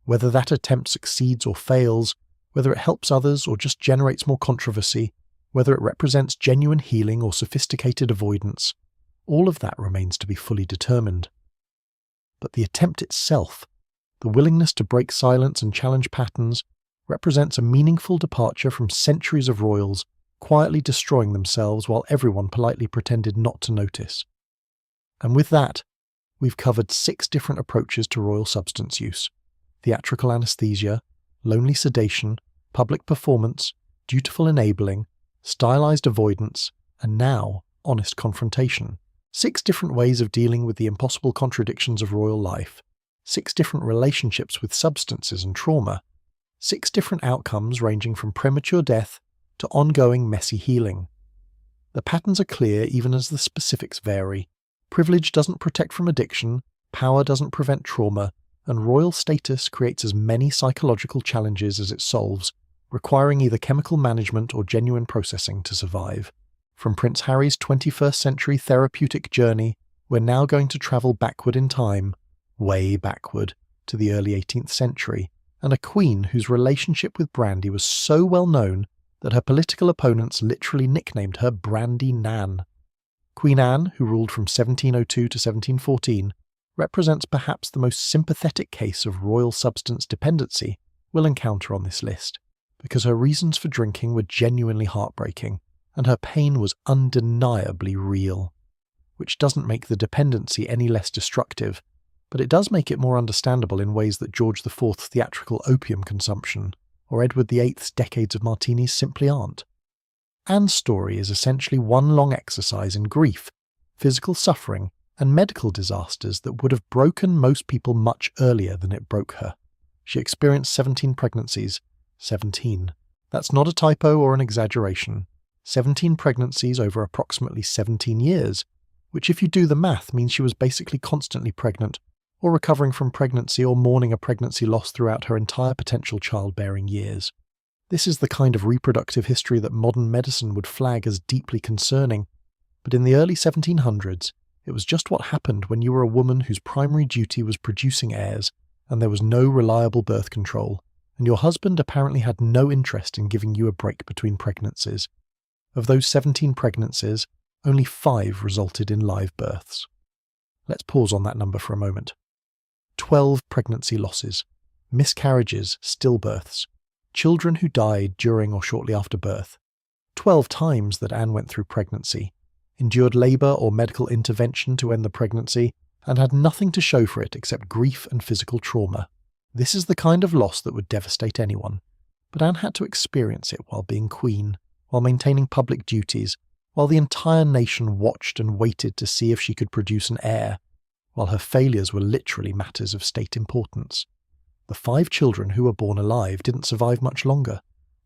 Whether that attempt succeeds or fails, whether it helps others or just generates more controversy, whether it represents genuine healing or sophisticated avoidance, all of that remains to be fully determined. But the attempt itself, the willingness to break silence and challenge patterns, represents a meaningful departure from centuries of royals quietly destroying themselves while everyone politely pretended not to notice. And with that, we've covered 6 different approaches to royal substance use: theatrical anesthesia, lonely sedation, public performance, dutiful enabling, stylized avoidance, and now honest confrontation. 6 different ways of dealing with the impossible contradictions of royal life, 6 different relationships with substances and trauma, 6 different outcomes ranging from premature death to ongoing messy healing. The patterns are clear even as the specifics vary. Privilege doesn't protect from addiction, power doesn't prevent trauma, and royal status creates as many psychological challenges as it solves, requiring either chemical management or genuine processing to survive. From Prince Harry's 21st century therapeutic journey, we're now going to travel backward in time, way backward, to the early 18th century, and a queen whose relationship with brandy was so well known that her political opponents literally nicknamed her Brandy Nan. Queen Anne, who ruled from 1702 to 1714, represents perhaps the most sympathetic case of royal substance dependency we'll encounter on this list, because her reasons for drinking were genuinely heartbreaking, and her pain was undeniably real. Which doesn't make the dependency any less destructive, but it does make it more understandable in ways that George IV's theatrical opium consumption or Edward VIII's decades of martinis simply aren't. Anne's story is essentially one long exercise in grief, physical suffering, and medical disasters that would have broken most people much earlier than it broke her. She experienced 17 pregnancies. 17. That's not a typo or an exaggeration. 17 pregnancies over approximately 17 years, which if you do the math means she was basically constantly pregnant, or recovering from pregnancy or mourning a pregnancy loss throughout her entire potential childbearing years. This is the kind of reproductive history that modern medicine would flag as deeply concerning, but in the early 1700s, it was just what happened when you were a woman whose primary duty was producing heirs, and there was no reliable birth control, and your husband apparently had no interest in giving you a break between pregnancies. Of those 17 pregnancies, only 5 resulted in live births. Let's pause on that number for a moment. 12 pregnancy losses, miscarriages, stillbirths, children who died during or shortly after birth. 12 times that Anne went through pregnancy, endured labour or medical intervention to end the pregnancy, and had nothing to show for it except grief and physical trauma. This is the kind of loss that would devastate anyone, but Anne had to experience it while being queen, while maintaining public duties, while the entire nation watched and waited to see if she could produce an heir, while her failures were literally matters of state importance. The 5 children who were born alive didn't survive much longer.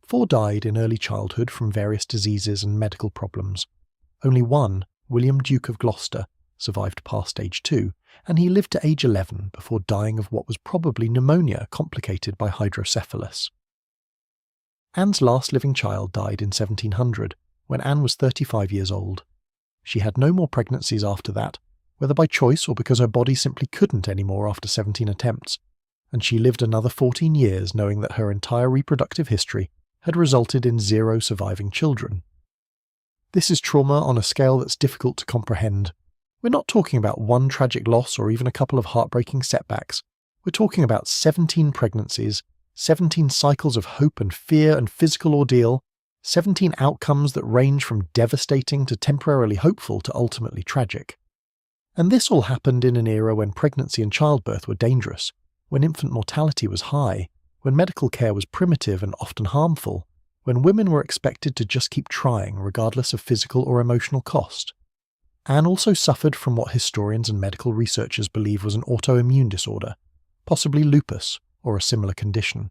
4 died in early childhood from various diseases and medical problems. Only one, William Duke of Gloucester, survived past age 2, and he lived to age 11 before dying of what was probably pneumonia complicated by hydrocephalus. Anne's last living child died in 1700, when Anne was 35 years old. She had no more pregnancies after that, whether by choice or because her body simply couldn't anymore after 17 attempts, and she lived another 14 years knowing that her entire reproductive history had resulted in 0 surviving children. This is trauma on a scale that's difficult to comprehend. We're not talking about one tragic loss or even a couple of heartbreaking setbacks. We're talking about 17 pregnancies, 17 cycles of hope and fear and physical ordeal, 17 outcomes that range from devastating to temporarily hopeful to ultimately tragic. And this all happened in an era when pregnancy and childbirth were dangerous, when infant mortality was high, when medical care was primitive and often harmful, when women were expected to just keep trying regardless of physical or emotional cost. Anne also suffered from what historians and medical researchers believe was an autoimmune disorder, possibly lupus or a similar condition.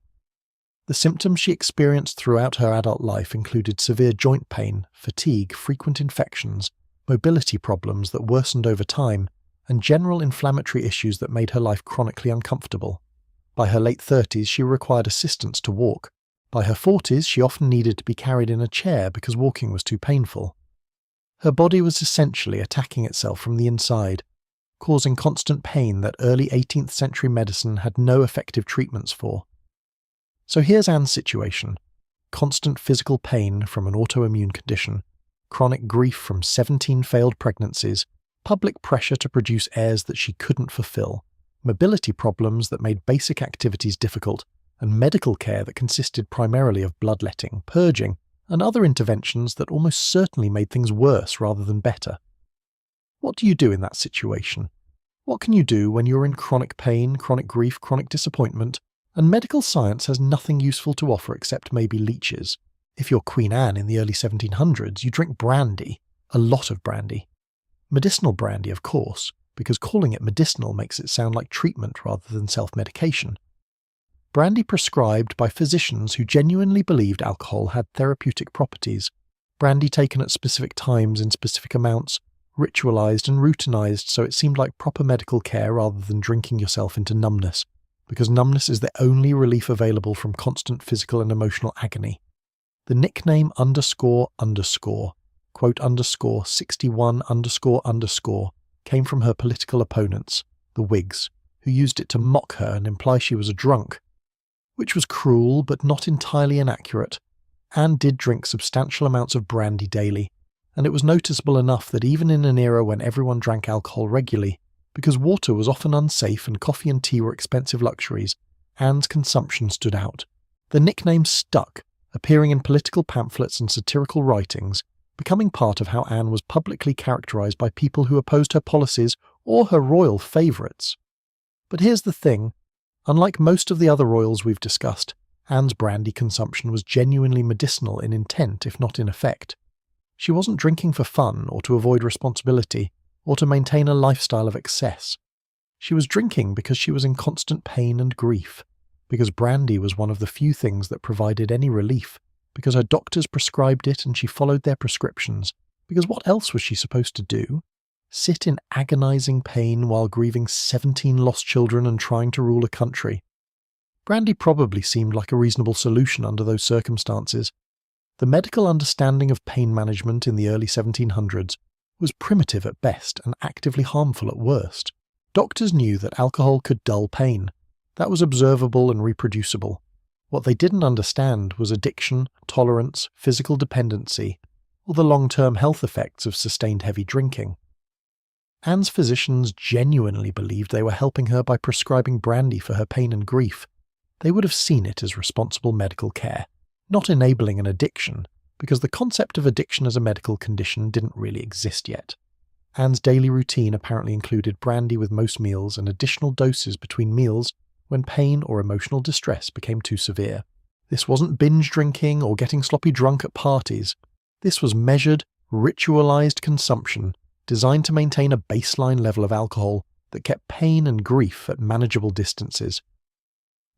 The symptoms she experienced throughout her adult life included severe joint pain, fatigue, frequent infections, mobility problems that worsened over time, and general inflammatory issues that made her life chronically uncomfortable. By her late 30s, she required assistance to walk. By her 40s, she often needed to be carried in a chair because walking was too painful. Her body was essentially attacking itself from the inside, causing constant pain that early 18th century medicine had no effective treatments for. So here's Anne's situation: constant physical pain from an autoimmune condition, chronic grief from 17 failed pregnancies, public pressure to produce heirs that she couldn't fulfill, mobility problems that made basic activities difficult, and medical care that consisted primarily of bloodletting, purging, and other interventions that almost certainly made things worse rather than better. What do you do in that situation? What can you do when you're in chronic pain, chronic grief, chronic disappointment, and medical science has nothing useful to offer except maybe leeches? If you're Queen Anne in the early 1700s, you drink brandy, a lot of brandy. Medicinal brandy, of course, because calling it medicinal makes it sound like treatment rather than self-medication. Brandy prescribed by physicians who genuinely believed alcohol had therapeutic properties. Brandy taken at specific times in specific amounts, ritualized and routinized so it seemed like proper medical care rather than drinking yourself into numbness, because numbness is the only relief available from constant physical and emotional agony. The nickname __, quote _ 61 _ came from her political opponents, the Whigs, who used it to mock her and imply she was a drunk, which was cruel but not entirely inaccurate. Anne did drink substantial amounts of brandy daily, and it was noticeable enough that even in an era when everyone drank alcohol regularly, because water was often unsafe and coffee and tea were expensive luxuries, Anne's consumption stood out. The nickname stuck, appearing in political pamphlets and satirical writings, becoming part of how Anne was publicly characterised by people who opposed her policies or her royal favourites. But here's the thing. Unlike most of the other royals we've discussed, Anne's brandy consumption was genuinely medicinal in intent, if not in effect. She wasn't drinking for fun or to avoid responsibility, or to maintain a lifestyle of excess. She was drinking because she was in constant pain and grief, because brandy was one of the few things that provided any relief, because her doctors prescribed it and she followed their prescriptions, because what else was she supposed to do? Sit in agonizing pain while grieving 17 lost children and trying to rule a country. Brandy probably seemed like a reasonable solution under those circumstances. The medical understanding of pain management in the early 1700s was primitive at best and actively harmful at worst. Doctors knew that alcohol could dull pain. That was observable and reproducible. What they didn't understand was addiction, tolerance, physical dependency, or the long-term health effects of sustained heavy drinking. Anne's physicians genuinely believed they were helping her by prescribing brandy for her pain and grief. They would have seen it as responsible medical care, not enabling an addiction, because the concept of addiction as a medical condition didn't really exist yet. Anne's daily routine apparently included brandy with most meals and additional doses between meals when pain or emotional distress became too severe. This wasn't binge drinking or getting sloppy drunk at parties. This was measured, ritualized consumption designed to maintain a baseline level of alcohol that kept pain and grief at manageable distances.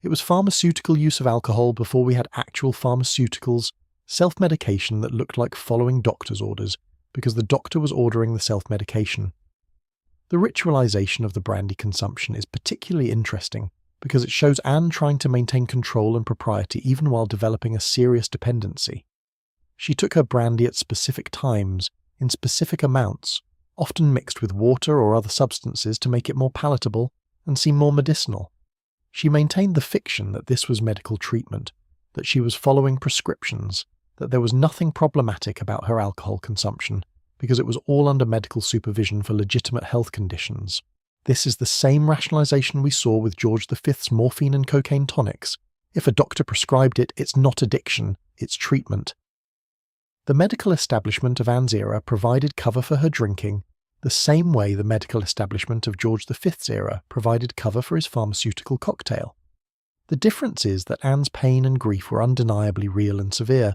It was pharmaceutical use of alcohol before we had actual pharmaceuticals, self-medication that looked like following doctor's orders because the doctor was ordering the self-medication. The ritualization of the brandy consumption is particularly interesting because it shows Anne trying to maintain control and propriety even while developing a serious dependency. She took her brandy at specific times, in specific amounts, often mixed with water or other substances to make it more palatable and seem more medicinal. She maintained the fiction that this was medical treatment, that she was following prescriptions, that there was nothing problematic about her alcohol consumption, because it was all under medical supervision for legitimate health conditions. This is the same rationalization we saw with George V's morphine and cocaine tonics. If a doctor prescribed it, it's not addiction, it's treatment. The medical establishment of Anne's era provided cover for her drinking, the same way the medical establishment of George V's era provided cover for his pharmaceutical cocktail. The difference is that Anne's pain and grief were undeniably real and severe,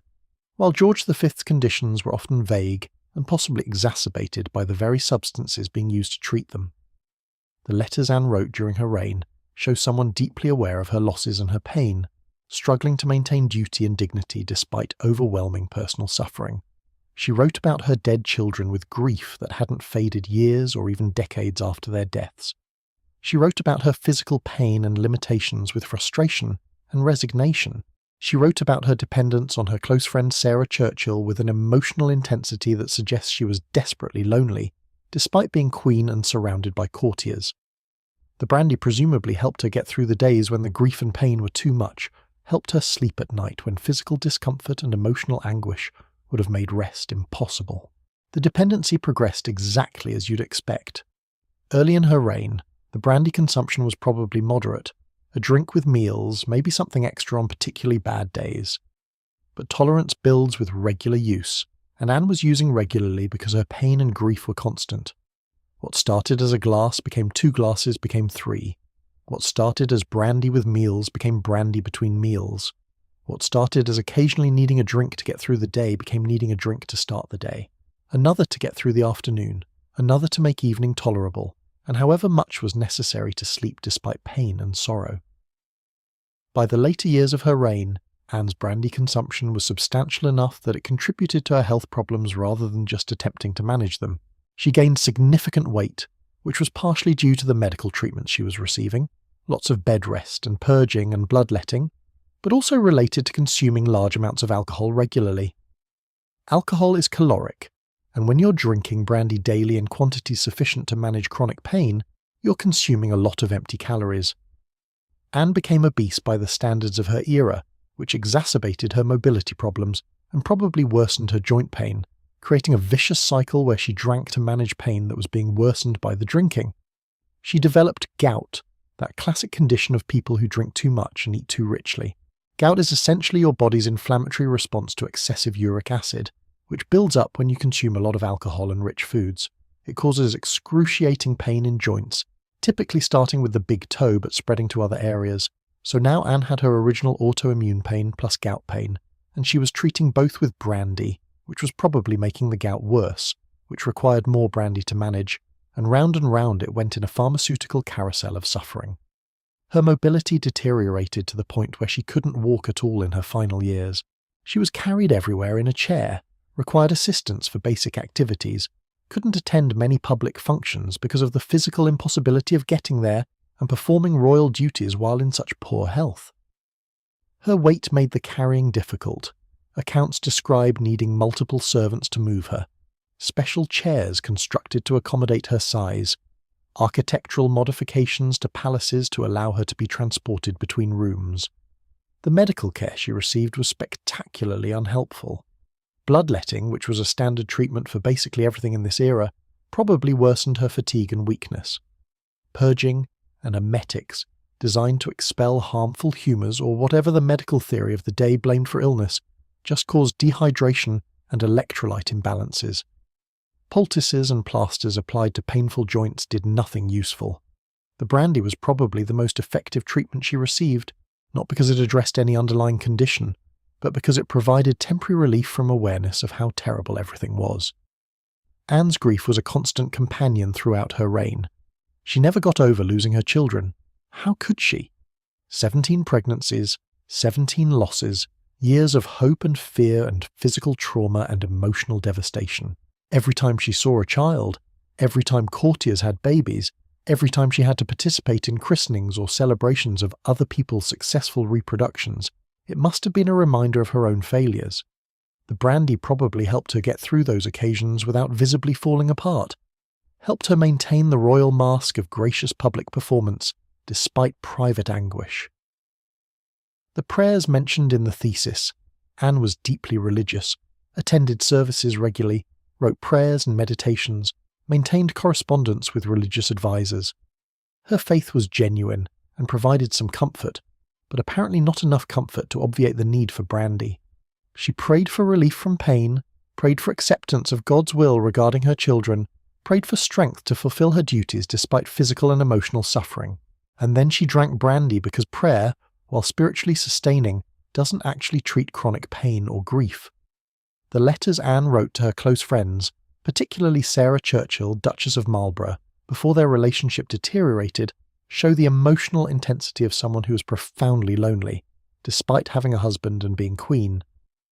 while George V's conditions were often vague and possibly exacerbated by the very substances being used to treat them. The letters Anne wrote during her reign show someone deeply aware of her losses and her pain, struggling to maintain duty and dignity despite overwhelming personal suffering. She wrote about her dead children with grief that hadn't faded years or even decades after their deaths. She wrote about her physical pain and limitations with frustration and resignation. She wrote about her dependence on her close friend Sarah Churchill with an emotional intensity that suggests she was desperately lonely, despite being queen and surrounded by courtiers. The brandy presumably helped her get through the days when the grief and pain were too much, helped her sleep at night when physical discomfort and emotional anguish would have made rest impossible. The dependency progressed exactly as you'd expect. Early in her reign, the brandy consumption was probably moderate, a drink with meals, maybe something extra on particularly bad days. But tolerance builds with regular use, and Anne was using regularly because her pain and grief were constant. What started as a glass became 2 glasses, became 3. What started as brandy with meals became brandy between meals. What started as occasionally needing a drink to get through the day became needing a drink to start the day. Another to get through the afternoon, another to make evening tolerable, and however much was necessary to sleep despite pain and sorrow. By the later years of her reign, Anne's brandy consumption was substantial enough that it contributed to her health problems rather than just attempting to manage them. She gained significant weight, which was partially due to the medical treatment she was receiving, lots of bed rest and purging and bloodletting, but also related to consuming large amounts of alcohol regularly. Alcohol is caloric, and when you're drinking brandy daily in quantities sufficient to manage chronic pain, you're consuming a lot of empty calories. Anne became obese by the standards of her era, which exacerbated her mobility problems and probably worsened her joint pain, creating a vicious cycle where she drank to manage pain that was being worsened by the drinking. She developed gout, that classic condition of people who drink too much and eat too richly. Gout is essentially your body's inflammatory response to excessive uric acid, which builds up when you consume a lot of alcohol and rich foods. It causes excruciating pain in joints, typically starting with the big toe but spreading to other areas. So now Anne had her original autoimmune pain plus gout pain, and she was treating both with brandy, which was probably making the gout worse, which required more brandy to manage, and round it went in a pharmaceutical carousel of suffering. Her mobility deteriorated to the point where she couldn't walk at all in her final years. She was carried everywhere in a chair, required assistance for basic activities, couldn't attend many public functions because of the physical impossibility of getting there and performing royal duties while in such poor health. Her weight made the carrying difficult. Accounts describe needing multiple servants to move her, special chairs constructed to accommodate her size, architectural modifications to palaces to allow her to be transported between rooms. The medical care she received was spectacularly unhelpful. Bloodletting, which was a standard treatment for basically everything in this era, probably worsened her fatigue and weakness. Purging and emetics, designed to expel harmful humours or whatever the medical theory of the day blamed for illness, just caused dehydration and electrolyte imbalances. Poultices and plasters applied to painful joints did nothing useful. The brandy was probably the most effective treatment she received, not because it addressed any underlying condition, but because it provided temporary relief from awareness of how terrible everything was. Anne's grief was a constant companion throughout her reign. She never got over losing her children. How could she? 17 pregnancies, 17 losses, years of hope and fear and physical trauma and emotional devastation. Every time she saw a child, every time courtiers had babies, every time she had to participate in christenings or celebrations of other people's successful reproductions, it must have been a reminder of her own failures. The brandy probably helped her get through those occasions without visibly falling apart, helped her maintain the royal mask of gracious public performance despite private anguish. The prayers mentioned in the thesis, Anne was deeply religious, attended services regularly, wrote prayers and meditations, maintained correspondence with religious advisors. Her faith was genuine and provided some comfort, but apparently not enough comfort to obviate the need for brandy. She prayed for relief from pain, prayed for acceptance of God's will regarding her children, prayed for strength to fulfill her duties despite physical and emotional suffering. And then she drank brandy because prayer, while spiritually sustaining, doesn't actually treat chronic pain or grief. The letters Anne wrote to her close friends, particularly Sarah Churchill, Duchess of Marlborough, before their relationship deteriorated, show the emotional intensity of someone who was profoundly lonely, despite having a husband and being queen.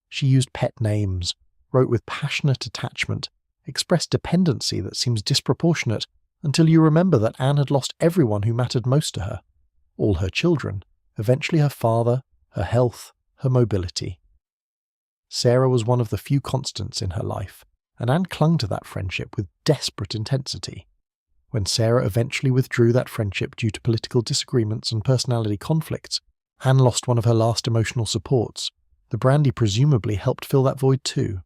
She used pet names, wrote with passionate attachment, expressed dependency that seems disproportionate until you remember that Anne had lost everyone who mattered most to her. All her children, eventually her father, her health, her mobility. Sarah was one of the few constants in her life, and Anne clung to that friendship with desperate intensity. When Sarah eventually withdrew that friendship due to political disagreements and personality conflicts, Anne lost one of her last emotional supports. The brandy presumably helped fill that void too.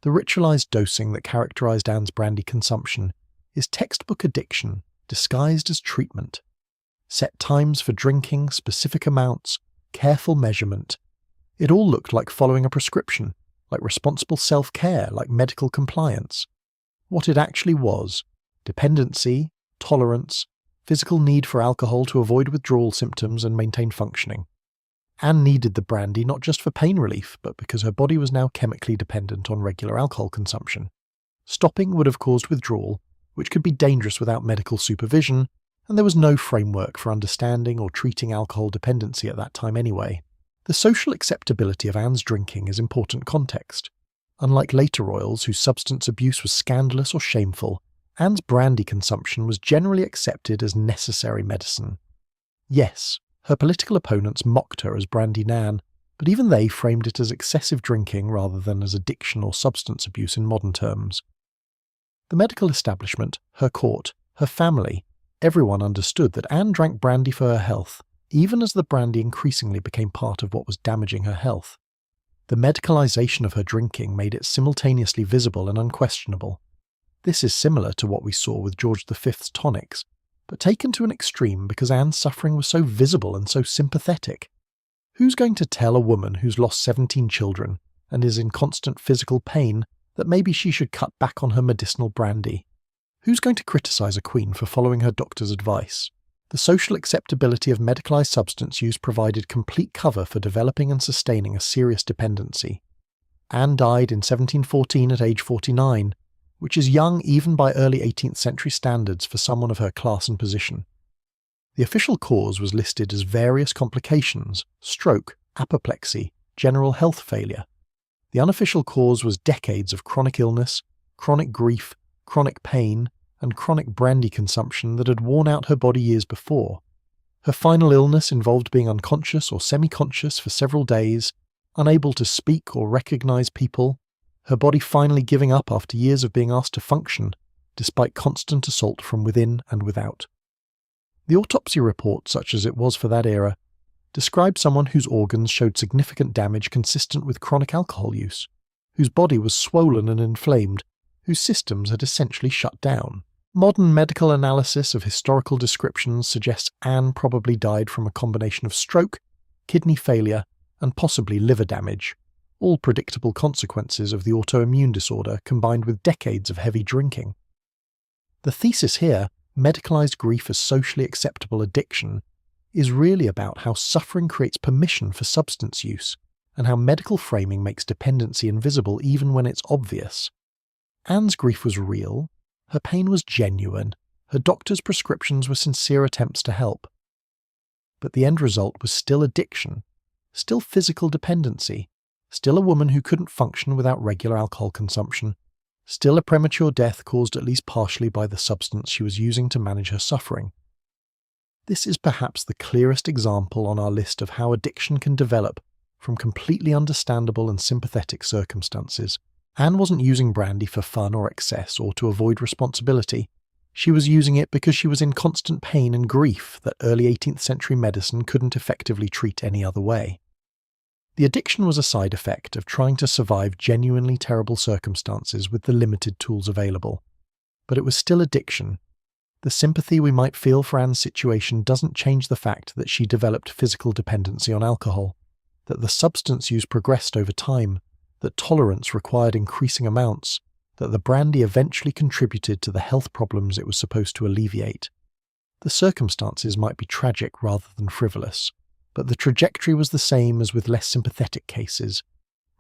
The ritualized dosing that characterized Anne's brandy consumption is textbook addiction disguised as treatment. Set times for drinking, specific amounts, careful measurement. It all looked like following a prescription, like responsible self-care, like medical compliance. What it actually was: dependency, tolerance, physical need for alcohol to avoid withdrawal symptoms and maintain functioning. Anne needed the brandy not just for pain relief, but because her body was now chemically dependent on regular alcohol consumption. Stopping would have caused withdrawal, which could be dangerous without medical supervision, and there was no framework for understanding or treating alcohol dependency at that time anyway. The social acceptability of Anne's drinking is important context. Unlike later royals whose substance abuse was scandalous or shameful, Anne's brandy consumption was generally accepted as necessary medicine. Yes, her political opponents mocked her as Brandy Nan, but even they framed it as excessive drinking rather than as addiction or substance abuse in modern terms. The medical establishment, her court, her family, everyone understood that Anne drank brandy for her health, even as the brandy increasingly became part of what was damaging her health. The medicalization of her drinking made it simultaneously visible and unquestionable. This is similar to what we saw with George V's tonics, but taken to an extreme because Anne's suffering was so visible and so sympathetic. Who's going to tell a woman who's lost 17 children and is in constant physical pain that maybe she should cut back on her medicinal brandy? Who's going to criticize a queen for following her doctor's advice? The social acceptability of medicalized substance use provided complete cover for developing and sustaining a serious dependency. Anne died in 1714 at age 49, which is young even by early 18th century standards for someone of her class and position. The official cause was listed as various complications, stroke, apoplexy, general health failure. The unofficial cause was decades of chronic illness, chronic grief, chronic pain, and chronic brandy consumption that had worn out her body years before. Her final illness involved being unconscious or semi-conscious for several days, unable to speak or recognize people, her body finally giving up after years of being asked to function, despite constant assault from within and without. The autopsy report, such as it was for that era, described someone whose organs showed significant damage consistent with chronic alcohol use, whose body was swollen and inflamed, whose systems had essentially shut down. Modern medical analysis of historical descriptions suggests Anne probably died from a combination of stroke, kidney failure, and possibly liver damage, all predictable consequences of the autoimmune disorder combined with decades of heavy drinking. The thesis here medicalized grief as socially acceptable addiction is really about how suffering creates permission for substance use and how medical framing makes dependency invisible even when it's obvious. Anne's grief was real, her pain was genuine, her doctor's prescriptions were sincere attempts to help. But the end result was still addiction, still physical dependency, still a woman who couldn't function without regular alcohol consumption, still a premature death caused at least partially by the substance she was using to manage her suffering. This is perhaps the clearest example on our list of how addiction can develop from completely understandable and sympathetic circumstances. Anne wasn't using brandy for fun or excess or to avoid responsibility. She was using it because she was in constant pain and grief that early 18th century medicine couldn't effectively treat any other way. The addiction was a side effect of trying to survive genuinely terrible circumstances with the limited tools available. But it was still addiction. The sympathy we might feel for Anne's situation doesn't change the fact that she developed physical dependency on alcohol, that the substance use progressed over time, that tolerance required increasing amounts, that the brandy eventually contributed to the health problems it was supposed to alleviate. The circumstances might be tragic rather than frivolous, but the trajectory was the same as with less sympathetic cases.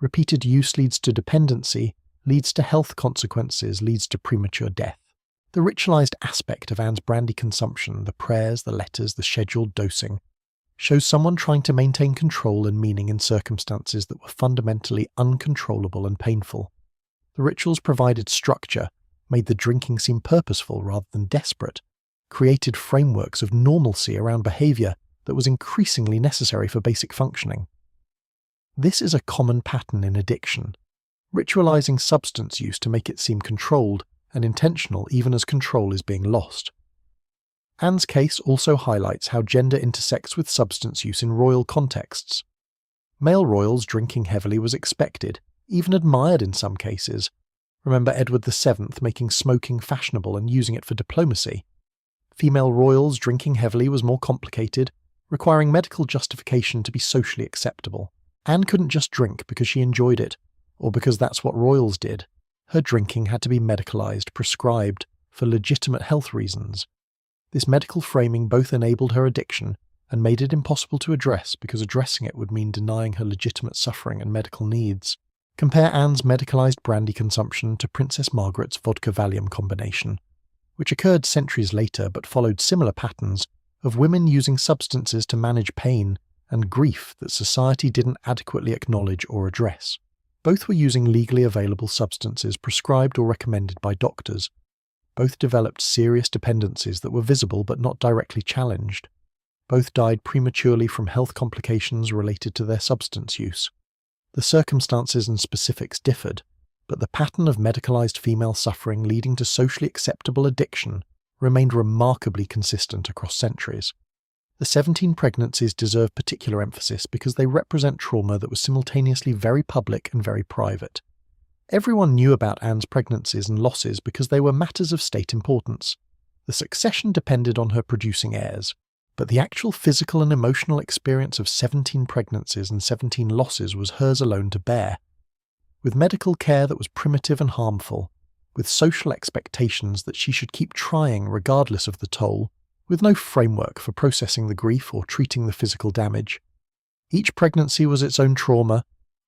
Repeated use leads to dependency, leads to health consequences, leads to premature death. The ritualized aspect of Anne's brandy consumption, the prayers, the letters, the scheduled dosing, shows someone trying to maintain control and meaning in circumstances that were fundamentally uncontrollable and painful. The rituals provided structure, made the drinking seem purposeful rather than desperate, created frameworks of normalcy around behavior that was increasingly necessary for basic functioning. This is a common pattern in addiction, ritualizing substance use to make it seem controlled and intentional even as control is being lost. Anne's case also highlights how gender intersects with substance use in royal contexts. Male royals drinking heavily was expected, even admired in some cases. Remember Edward VII making smoking fashionable and using it for diplomacy. Female royals drinking heavily was more complicated, requiring medical justification to be socially acceptable. Anne couldn't just drink because she enjoyed it, or because that's what royals did. Her drinking had to be medicalized, prescribed, for legitimate health reasons. This medical framing both enabled her addiction and made it impossible to address because addressing it would mean denying her legitimate suffering and medical needs. Compare Anne's medicalized brandy consumption to Princess Margaret's vodka-Valium combination, which occurred centuries later but followed similar patterns of women using substances to manage pain and grief that society didn't adequately acknowledge or address. Both were using legally available substances prescribed or recommended by doctors. Both developed serious dependencies that were visible but not directly challenged. Both died prematurely from health complications related to their substance use. The circumstances and specifics differed, but the pattern of medicalized female suffering leading to socially acceptable addiction remained remarkably consistent across centuries. The 17 pregnancies deserve particular emphasis because they represent trauma that was simultaneously very public and very private. Everyone knew about Anne's pregnancies and losses because they were matters of state importance. The succession depended on her producing heirs, but the actual physical and emotional experience of 17 pregnancies and 17 losses was hers alone to bear. With medical care that was primitive and harmful, with social expectations that she should keep trying regardless of the toll, with no framework for processing the grief or treating the physical damage. Each pregnancy was its own trauma,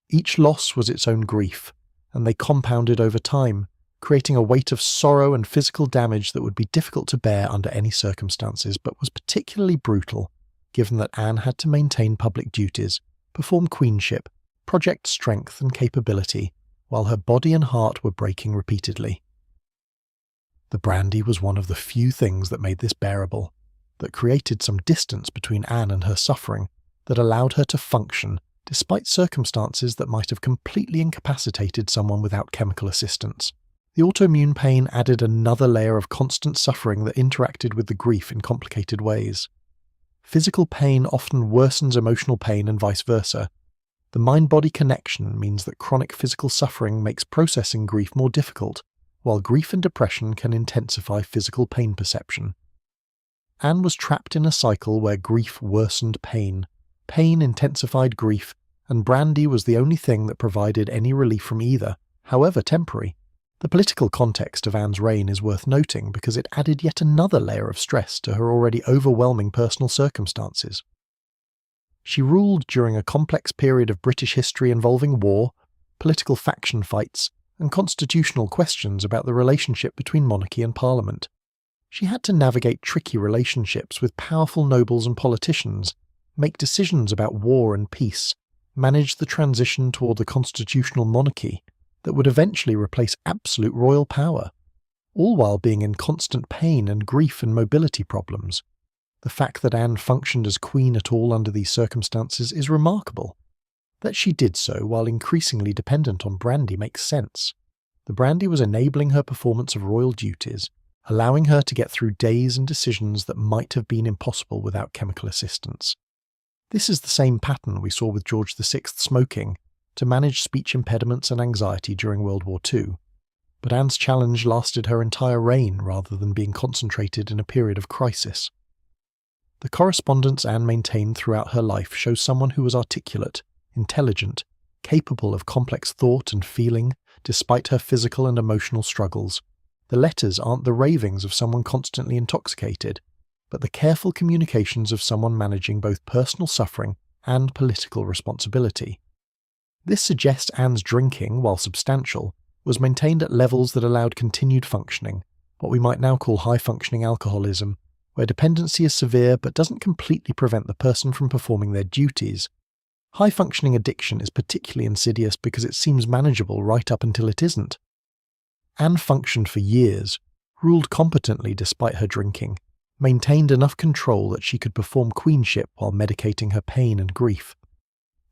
each loss was its own grief, and they compounded over time, creating a weight of sorrow and physical damage that would be difficult to bear under any circumstances, but was particularly brutal, given that Anne had to maintain public duties, perform queenship, project strength and capability, while her body and heart were breaking repeatedly. The brandy was one of the few things that made this bearable, that created some distance between Anne and her suffering, that allowed her to function, despite circumstances that might have completely incapacitated someone without chemical assistance. The autoimmune pain added another layer of constant suffering that interacted with the grief in complicated ways. Physical pain often worsens emotional pain and vice versa. The mind-body connection means that chronic physical suffering makes processing grief more difficult, while grief and depression can intensify physical pain perception. Anne was trapped in a cycle where grief worsened pain, pain intensified grief, and brandy was the only thing that provided any relief from either, however temporary. The political context of Anne's reign is worth noting because it added yet another layer of stress to her already overwhelming personal circumstances. She ruled during a complex period of British history involving war, political faction fights, and constitutional questions about the relationship between monarchy and parliament. She had to navigate tricky relationships with powerful nobles and politicians, make decisions about war and peace, manage the transition toward the constitutional monarchy that would eventually replace absolute royal power, all while being in constant pain and grief and mobility problems. The fact that Anne functioned as queen at all under these circumstances is remarkable. That she did so while increasingly dependent on brandy makes sense. The brandy was enabling her performance of royal duties, allowing her to get through days and decisions that might have been impossible without chemical assistance. This is the same pattern we saw with George VI smoking to manage speech impediments and anxiety during World War II, but Anne's challenge lasted her entire reign rather than being concentrated in a period of crisis. The correspondence Anne maintained throughout her life shows someone who was articulate, intelligent, capable of complex thought and feeling despite her physical and emotional struggles. The letters aren't the ravings of someone constantly intoxicated, but the careful communications of someone managing both personal suffering and political responsibility. This suggests Anne's drinking, while substantial, was maintained at levels that allowed continued functioning, what we might now call high-functioning alcoholism, where dependency is severe but doesn't completely prevent the person from performing their duties. High-functioning addiction is particularly insidious because it seems manageable right up until it isn't. Anne functioned for years, ruled competently despite her drinking, maintained enough control that she could perform queenship while medicating her pain and grief.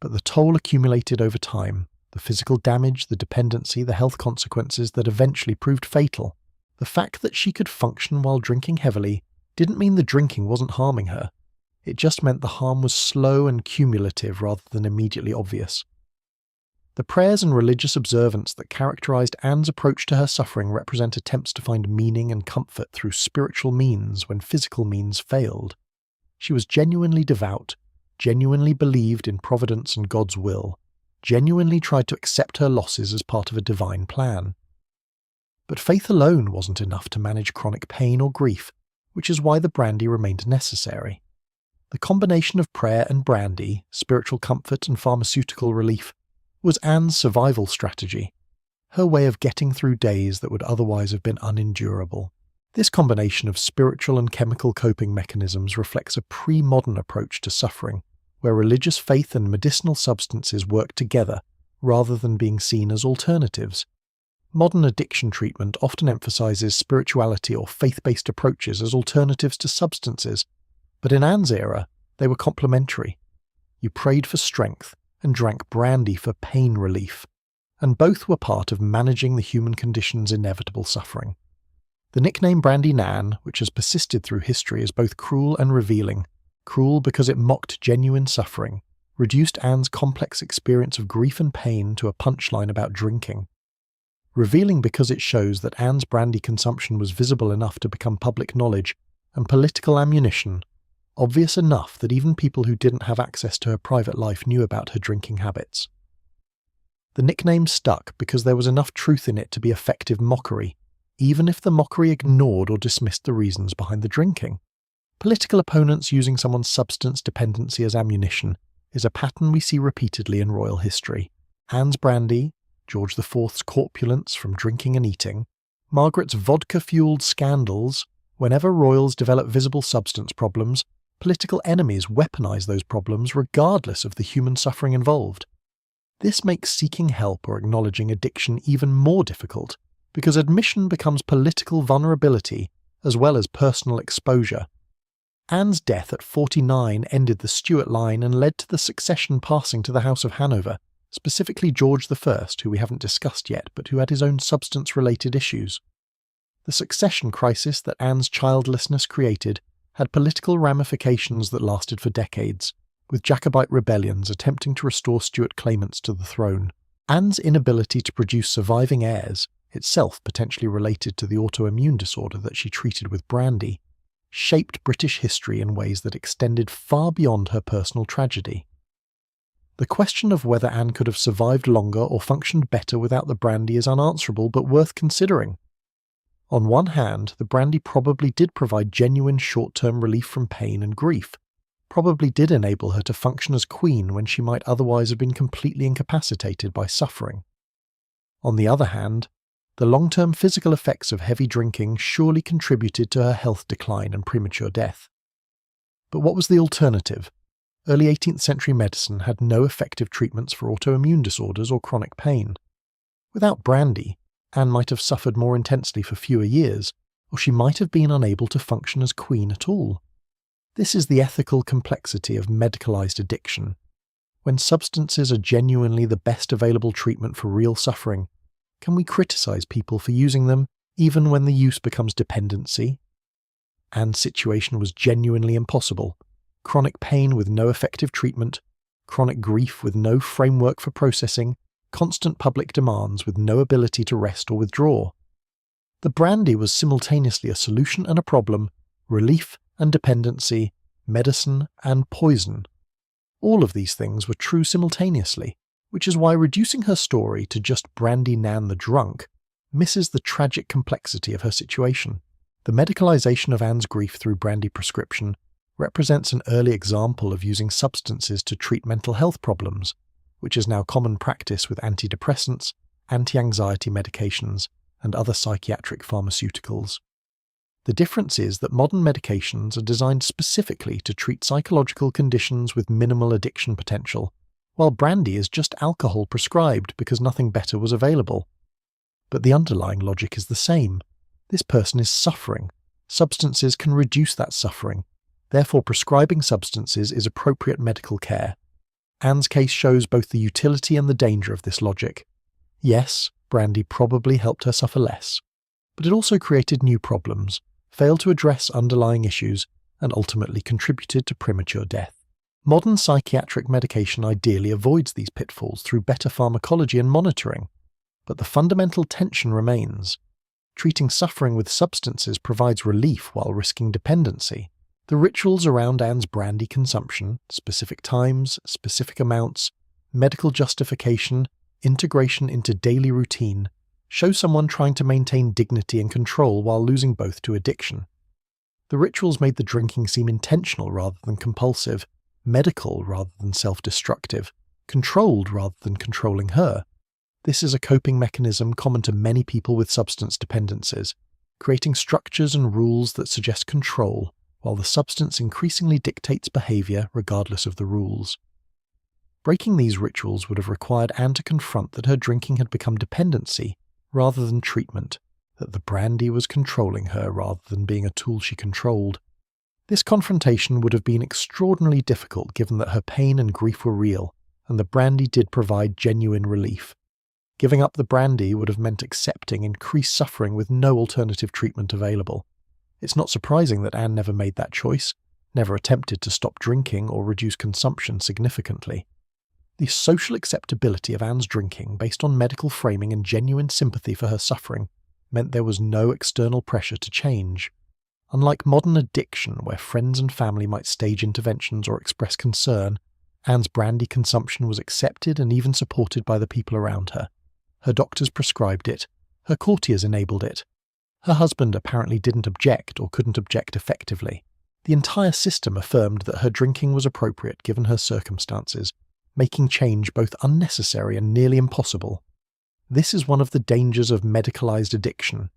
But the toll accumulated over time, the physical damage, the dependency, the health consequences that eventually proved fatal. The fact that she could function while drinking heavily didn't mean the drinking wasn't harming her. It just meant the harm was slow and cumulative rather than immediately obvious. The prayers and religious observance that characterized Anne's approach to her suffering represent attempts to find meaning and comfort through spiritual means when physical means failed. She was genuinely devout, genuinely believed in providence and God's will, genuinely tried to accept her losses as part of a divine plan. But faith alone wasn't enough to manage chronic pain or grief, which is why the brandy remained necessary. The combination of prayer and brandy, spiritual comfort and pharmaceutical relief, was Anne's survival strategy, her way of getting through days that would otherwise have been unendurable. This combination of spiritual and chemical coping mechanisms reflects a pre-modern approach to suffering, where religious faith and medicinal substances work together rather than being seen as alternatives. Modern addiction treatment often emphasizes spirituality or faith-based approaches as alternatives to substances, but in Anne's era, they were complementary. You prayed for strength and drank brandy for pain relief, and both were part of managing the human condition's inevitable suffering. The nickname Brandy Nan, which has persisted through history, is both cruel and revealing. Cruel because it mocked genuine suffering, reduced Anne's complex experience of grief and pain to a punchline about drinking. Revealing because it shows that Anne's brandy consumption was visible enough to become public knowledge and political ammunition, obvious enough that even people who didn't have access to her private life knew about her drinking habits. The nickname stuck because there was enough truth in it to be effective mockery, even if the mockery ignored or dismissed the reasons behind the drinking. Political opponents using someone's substance dependency as ammunition is a pattern we see repeatedly in royal history. Anne's brandy, George IV's corpulence from drinking and eating, Margaret's vodka-fueled scandals. Whenever royals develop visible substance problems, political enemies weaponize those problems regardless of the human suffering involved. This makes seeking help or acknowledging addiction even more difficult, because admission becomes political vulnerability as well as personal exposure. Anne's death at 49 ended the Stuart line and led to the succession passing to the House of Hanover, specifically George I, who we haven't discussed yet, but who had his own substance-related issues. The succession crisis that Anne's childlessness created had political ramifications that lasted for decades, with Jacobite rebellions attempting to restore Stuart claimants to the throne. Anne's inability to produce surviving heirs, itself potentially related to the autoimmune disorder that she treated with brandy, shaped British history in ways that extended far beyond her personal tragedy. The question of whether Anne could have survived longer or functioned better without the brandy is unanswerable but worth considering. On one hand, the brandy probably did provide genuine short-term relief from pain and grief, probably did enable her to function as queen when she might otherwise have been completely incapacitated by suffering. On the other hand, the long-term physical effects of heavy drinking surely contributed to her health decline and premature death. But what was the alternative? Early 18th century medicine had no effective treatments for autoimmune disorders or chronic pain. Without brandy, Anne might have suffered more intensely for fewer years, or she might have been unable to function as queen at all. This is the ethical complexity of medicalized addiction. When substances are genuinely the best available treatment for real suffering, can we criticize people for using them even when the use becomes dependency? Anne's situation was genuinely impossible. Chronic pain with no effective treatment, chronic grief with no framework for processing, constant public demands with no ability to rest or withdraw. The brandy was simultaneously a solution and a problem, relief and dependency, medicine and poison. All of these things were true simultaneously, which is why reducing her story to just Brandy Nan the drunk misses the tragic complexity of her situation. The medicalization of Anne's grief through brandy prescription represents an early example of using substances to treat mental health problems, which is now common practice with antidepressants, anti-anxiety medications, and other psychiatric pharmaceuticals. The difference is that modern medications are designed specifically to treat psychological conditions with minimal addiction potential, while brandy is just alcohol prescribed because nothing better was available. But the underlying logic is the same. This person is suffering. Substances can reduce that suffering. Therefore, prescribing substances is appropriate medical care. Anne's case shows both the utility and the danger of this logic. Yes, brandy probably helped her suffer less, but it also created new problems, failed to address underlying issues, and ultimately contributed to premature death. Modern psychiatric medication ideally avoids these pitfalls through better pharmacology and monitoring, but the fundamental tension remains. Treating suffering with substances provides relief while risking dependency. The rituals around Anne's brandy consumption, specific times, specific amounts, medical justification, integration into daily routine, show someone trying to maintain dignity and control while losing both to addiction. The rituals made the drinking seem intentional rather than compulsive, medical rather than self-destructive, controlled rather than controlling her. This is a coping mechanism common to many people with substance dependencies, creating structures and rules that suggest control, while the substance increasingly dictates behavior regardless of the rules. Breaking these rituals would have required Anne to confront that her drinking had become dependency rather than treatment, that the brandy was controlling her rather than being a tool she controlled. This confrontation would have been extraordinarily difficult given that her pain and grief were real, and the brandy did provide genuine relief. Giving up the brandy would have meant accepting increased suffering with no alternative treatment available. It's not surprising that Anne never made that choice, never attempted to stop drinking or reduce consumption significantly. The social acceptability of Anne's drinking based on medical framing and genuine sympathy for her suffering meant there was no external pressure to change. Unlike modern addiction, where friends and family might stage interventions or express concern, Anne's brandy consumption was accepted and even supported by the people around her. Her doctors prescribed it, her courtiers enabled it. Her husband apparently didn't object or couldn't object effectively. The entire system affirmed that her drinking was appropriate given her circumstances, making change both unnecessary and nearly impossible. This is one of the dangers of medicalized addiction.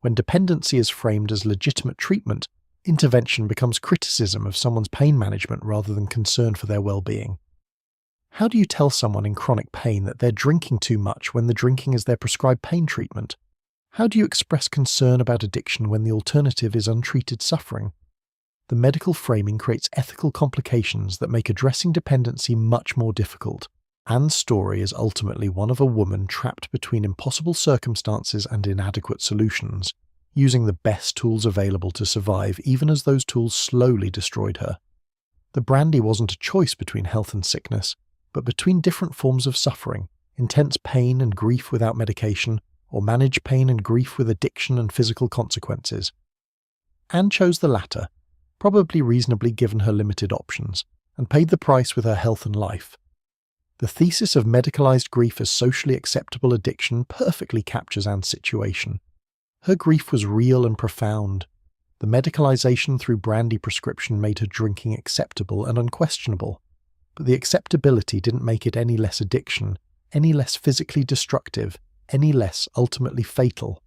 When dependency is framed as legitimate treatment, intervention becomes criticism of someone's pain management rather than concern for their well-being. How do you tell someone in chronic pain that they're drinking too much when the drinking is their prescribed pain treatment? How do you express concern about addiction when the alternative is untreated suffering? The medical framing creates ethical complications that make addressing dependency much more difficult. Anne's story is ultimately one of a woman trapped between impossible circumstances and inadequate solutions, using the best tools available to survive even as those tools slowly destroyed her. The brandy wasn't a choice between health and sickness, but between different forms of suffering, intense pain and grief without medication, or managed pain and grief with addiction and physical consequences. Anne chose the latter, probably reasonably given her limited options, and paid the price with her health and life. The thesis of medicalized grief as socially acceptable addiction perfectly captures Anne's situation. Her grief was real and profound. The medicalization through brandy prescription made her drinking acceptable and unquestionable, but the acceptability didn't make it any less addiction, any less physically destructive, any less ultimately fatal.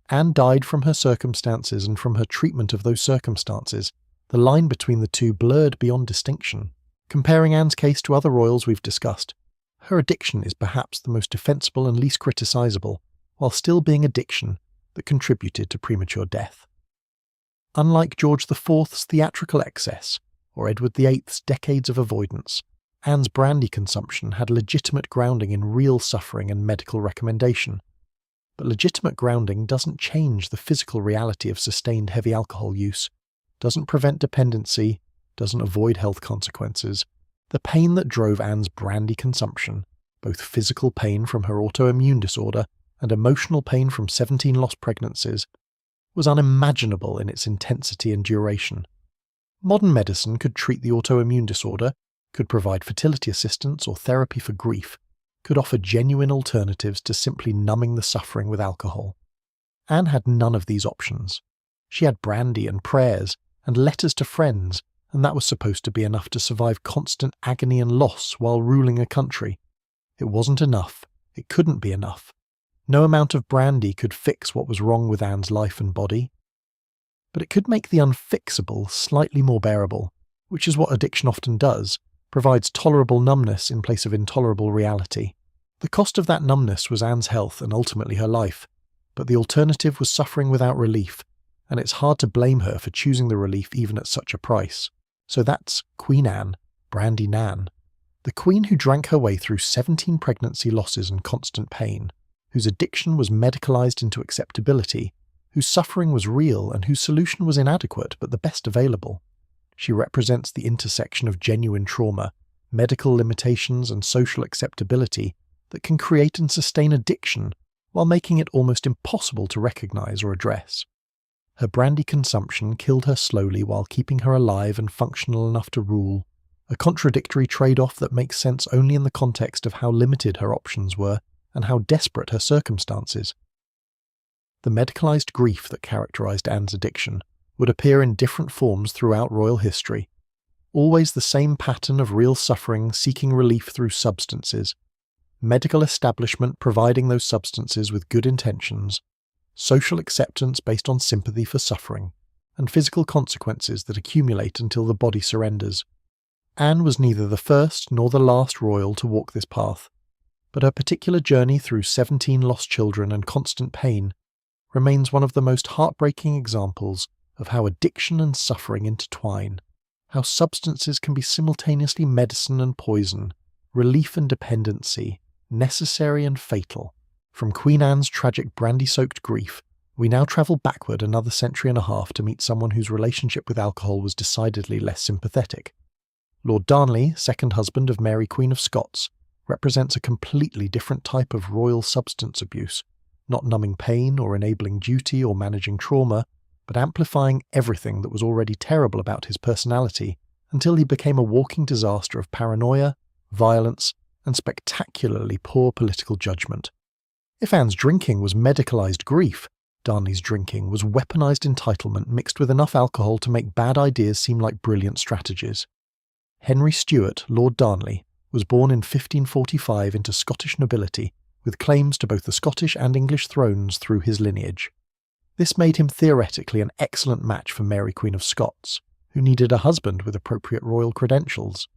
Anne died from her circumstances and from her treatment of those circumstances. The line between the two blurred beyond distinction. Comparing Anne's case to other royals we've discussed, her addiction is perhaps the most defensible and least criticizable, while still being addiction that contributed to premature death. Unlike George IV's theatrical excess, or Edward VIII's decades of avoidance, Anne's brandy consumption had legitimate grounding in real suffering and medical recommendation. But legitimate grounding doesn't change the physical reality of sustained heavy alcohol use, doesn't prevent dependency, doesn't avoid health consequences. The pain that drove Anne's brandy consumption, both physical pain from her autoimmune disorder and emotional pain from 17 lost pregnancies, was unimaginable in its intensity and duration. Modern medicine could treat the autoimmune disorder, could provide fertility assistance or therapy for grief, could offer genuine alternatives to simply numbing the suffering with alcohol. Anne had none of these options. She had brandy and prayers and letters to friends, and that was supposed to be enough to survive constant agony and loss while ruling a country. It wasn't enough. It couldn't be enough. No amount of brandy could fix what was wrong with Anne's life and body. But it could make the unfixable slightly more bearable, which is what addiction often does, provides tolerable numbness in place of intolerable reality. The cost of that numbness was Anne's health and ultimately her life, but the alternative was suffering without relief, and it's hard to blame her for choosing the relief even at such a price. So that's Queen Anne, Brandy Nan, the queen who drank her way through 17 pregnancy losses and constant pain, whose addiction was medicalized into acceptability, whose suffering was real and whose solution was inadequate but the best available. She represents the intersection of genuine trauma, medical limitations and social acceptability that can create and sustain addiction while making it almost impossible to recognize or address. Her brandy consumption killed her slowly while keeping her alive and functional enough to rule, a contradictory trade-off that makes sense only in the context of how limited her options were and how desperate her circumstances. The medicalized grief that characterized Anne's addiction would appear in different forms throughout royal history, always the same pattern of real suffering seeking relief through substances, medical establishment providing those substances with good intentions, social acceptance based on sympathy for suffering, and physical consequences that accumulate until the body surrenders. Anne was neither the first nor the last royal to walk this path, but her particular journey through 17 lost children and constant pain remains one of the most heartbreaking examples of how addiction and suffering intertwine, how substances can be simultaneously medicine and poison, relief and dependency, necessary and fatal. From Queen Anne's tragic brandy-soaked grief, we now travel backward another century and a half to meet someone whose relationship with alcohol was decidedly less sympathetic. Lord Darnley, second husband of Mary Queen of Scots, represents a completely different type of royal substance abuse, not numbing pain or enabling duty or managing trauma, but amplifying everything that was already terrible about his personality until he became a walking disaster of paranoia, violence, and spectacularly poor political judgment. If Anne's drinking was medicalized grief, Darnley's drinking was weaponized entitlement mixed with enough alcohol to make bad ideas seem like brilliant strategies. Henry Stuart, Lord Darnley, was born in 1545 into Scottish nobility, with claims to both the Scottish and English thrones through his lineage. This made him theoretically an excellent match for Mary Queen of Scots, who needed a husband with appropriate royal credentials.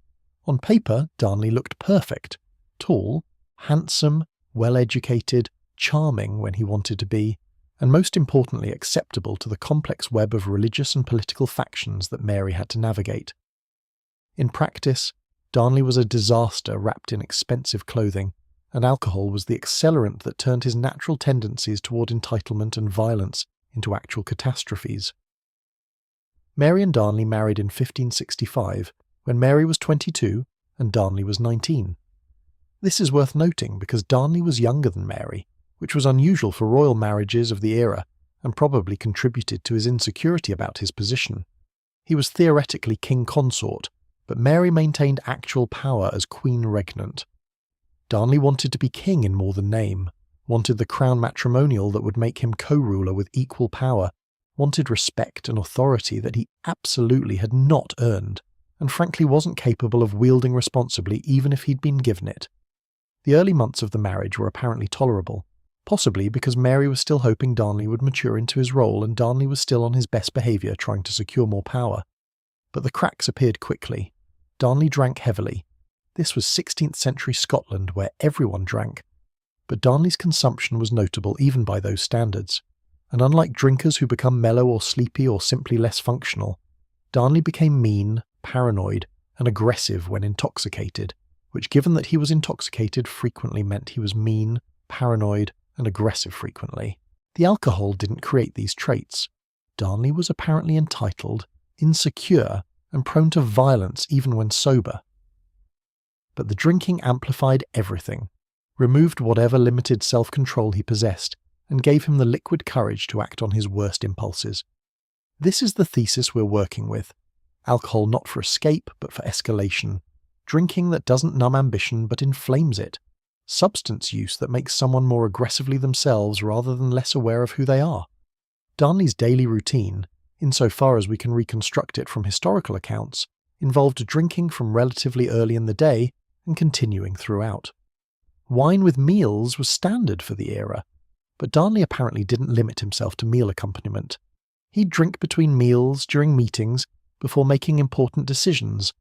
On paper, Darnley looked perfect, tall, handsome, well-educated, charming when he wanted to be, and most importantly acceptable to the complex web of religious and political factions that Mary had to navigate. In practice, Darnley was a disaster wrapped in expensive clothing, and alcohol was the accelerant that turned his natural tendencies toward entitlement and violence into actual catastrophes. Mary and Darnley married in 1565, when Mary was 22 and Darnley was 19. This is worth noting because Darnley was younger than Mary, which was unusual for royal marriages of the era and probably contributed to his insecurity about his position. He was theoretically king consort, but Mary maintained actual power as Queen Regnant. Darnley wanted to be king in more than name, wanted the crown matrimonial that would make him co-ruler with equal power, wanted respect and authority that he absolutely had not earned, and frankly wasn't capable of wielding responsibly even if he'd been given it. The early months of the marriage were apparently tolerable, possibly because Mary was still hoping Darnley would mature into his role and Darnley was still on his best behaviour trying to secure more power. But the cracks appeared quickly. Darnley drank heavily. This was 16th century Scotland where everyone drank. But Darnley's consumption was notable even by those standards. And unlike drinkers who become mellow or sleepy or simply less functional, Darnley became mean, paranoid, and aggressive when intoxicated, which given that he was intoxicated frequently meant he was mean, paranoid, and aggressive frequently. The alcohol didn't create these traits. Darnley was apparently entitled, insecure, and prone to violence even when sober. But the drinking amplified everything, removed whatever limited self-control he possessed, and gave him the liquid courage to act on his worst impulses. This is the thesis we're working with. Alcohol not for escape, but for escalation. Drinking that doesn't numb ambition, but inflames it. Substance use that makes someone more aggressively themselves rather than less aware of who they are. Darnley's daily routine, insofar as we can reconstruct it from historical accounts, involved drinking from relatively early in the day and continuing throughout. Wine with meals was standard for the era, but Darnley apparently didn't limit himself to meal accompaniment. He'd drink between meals, during meetings, before making important decisions,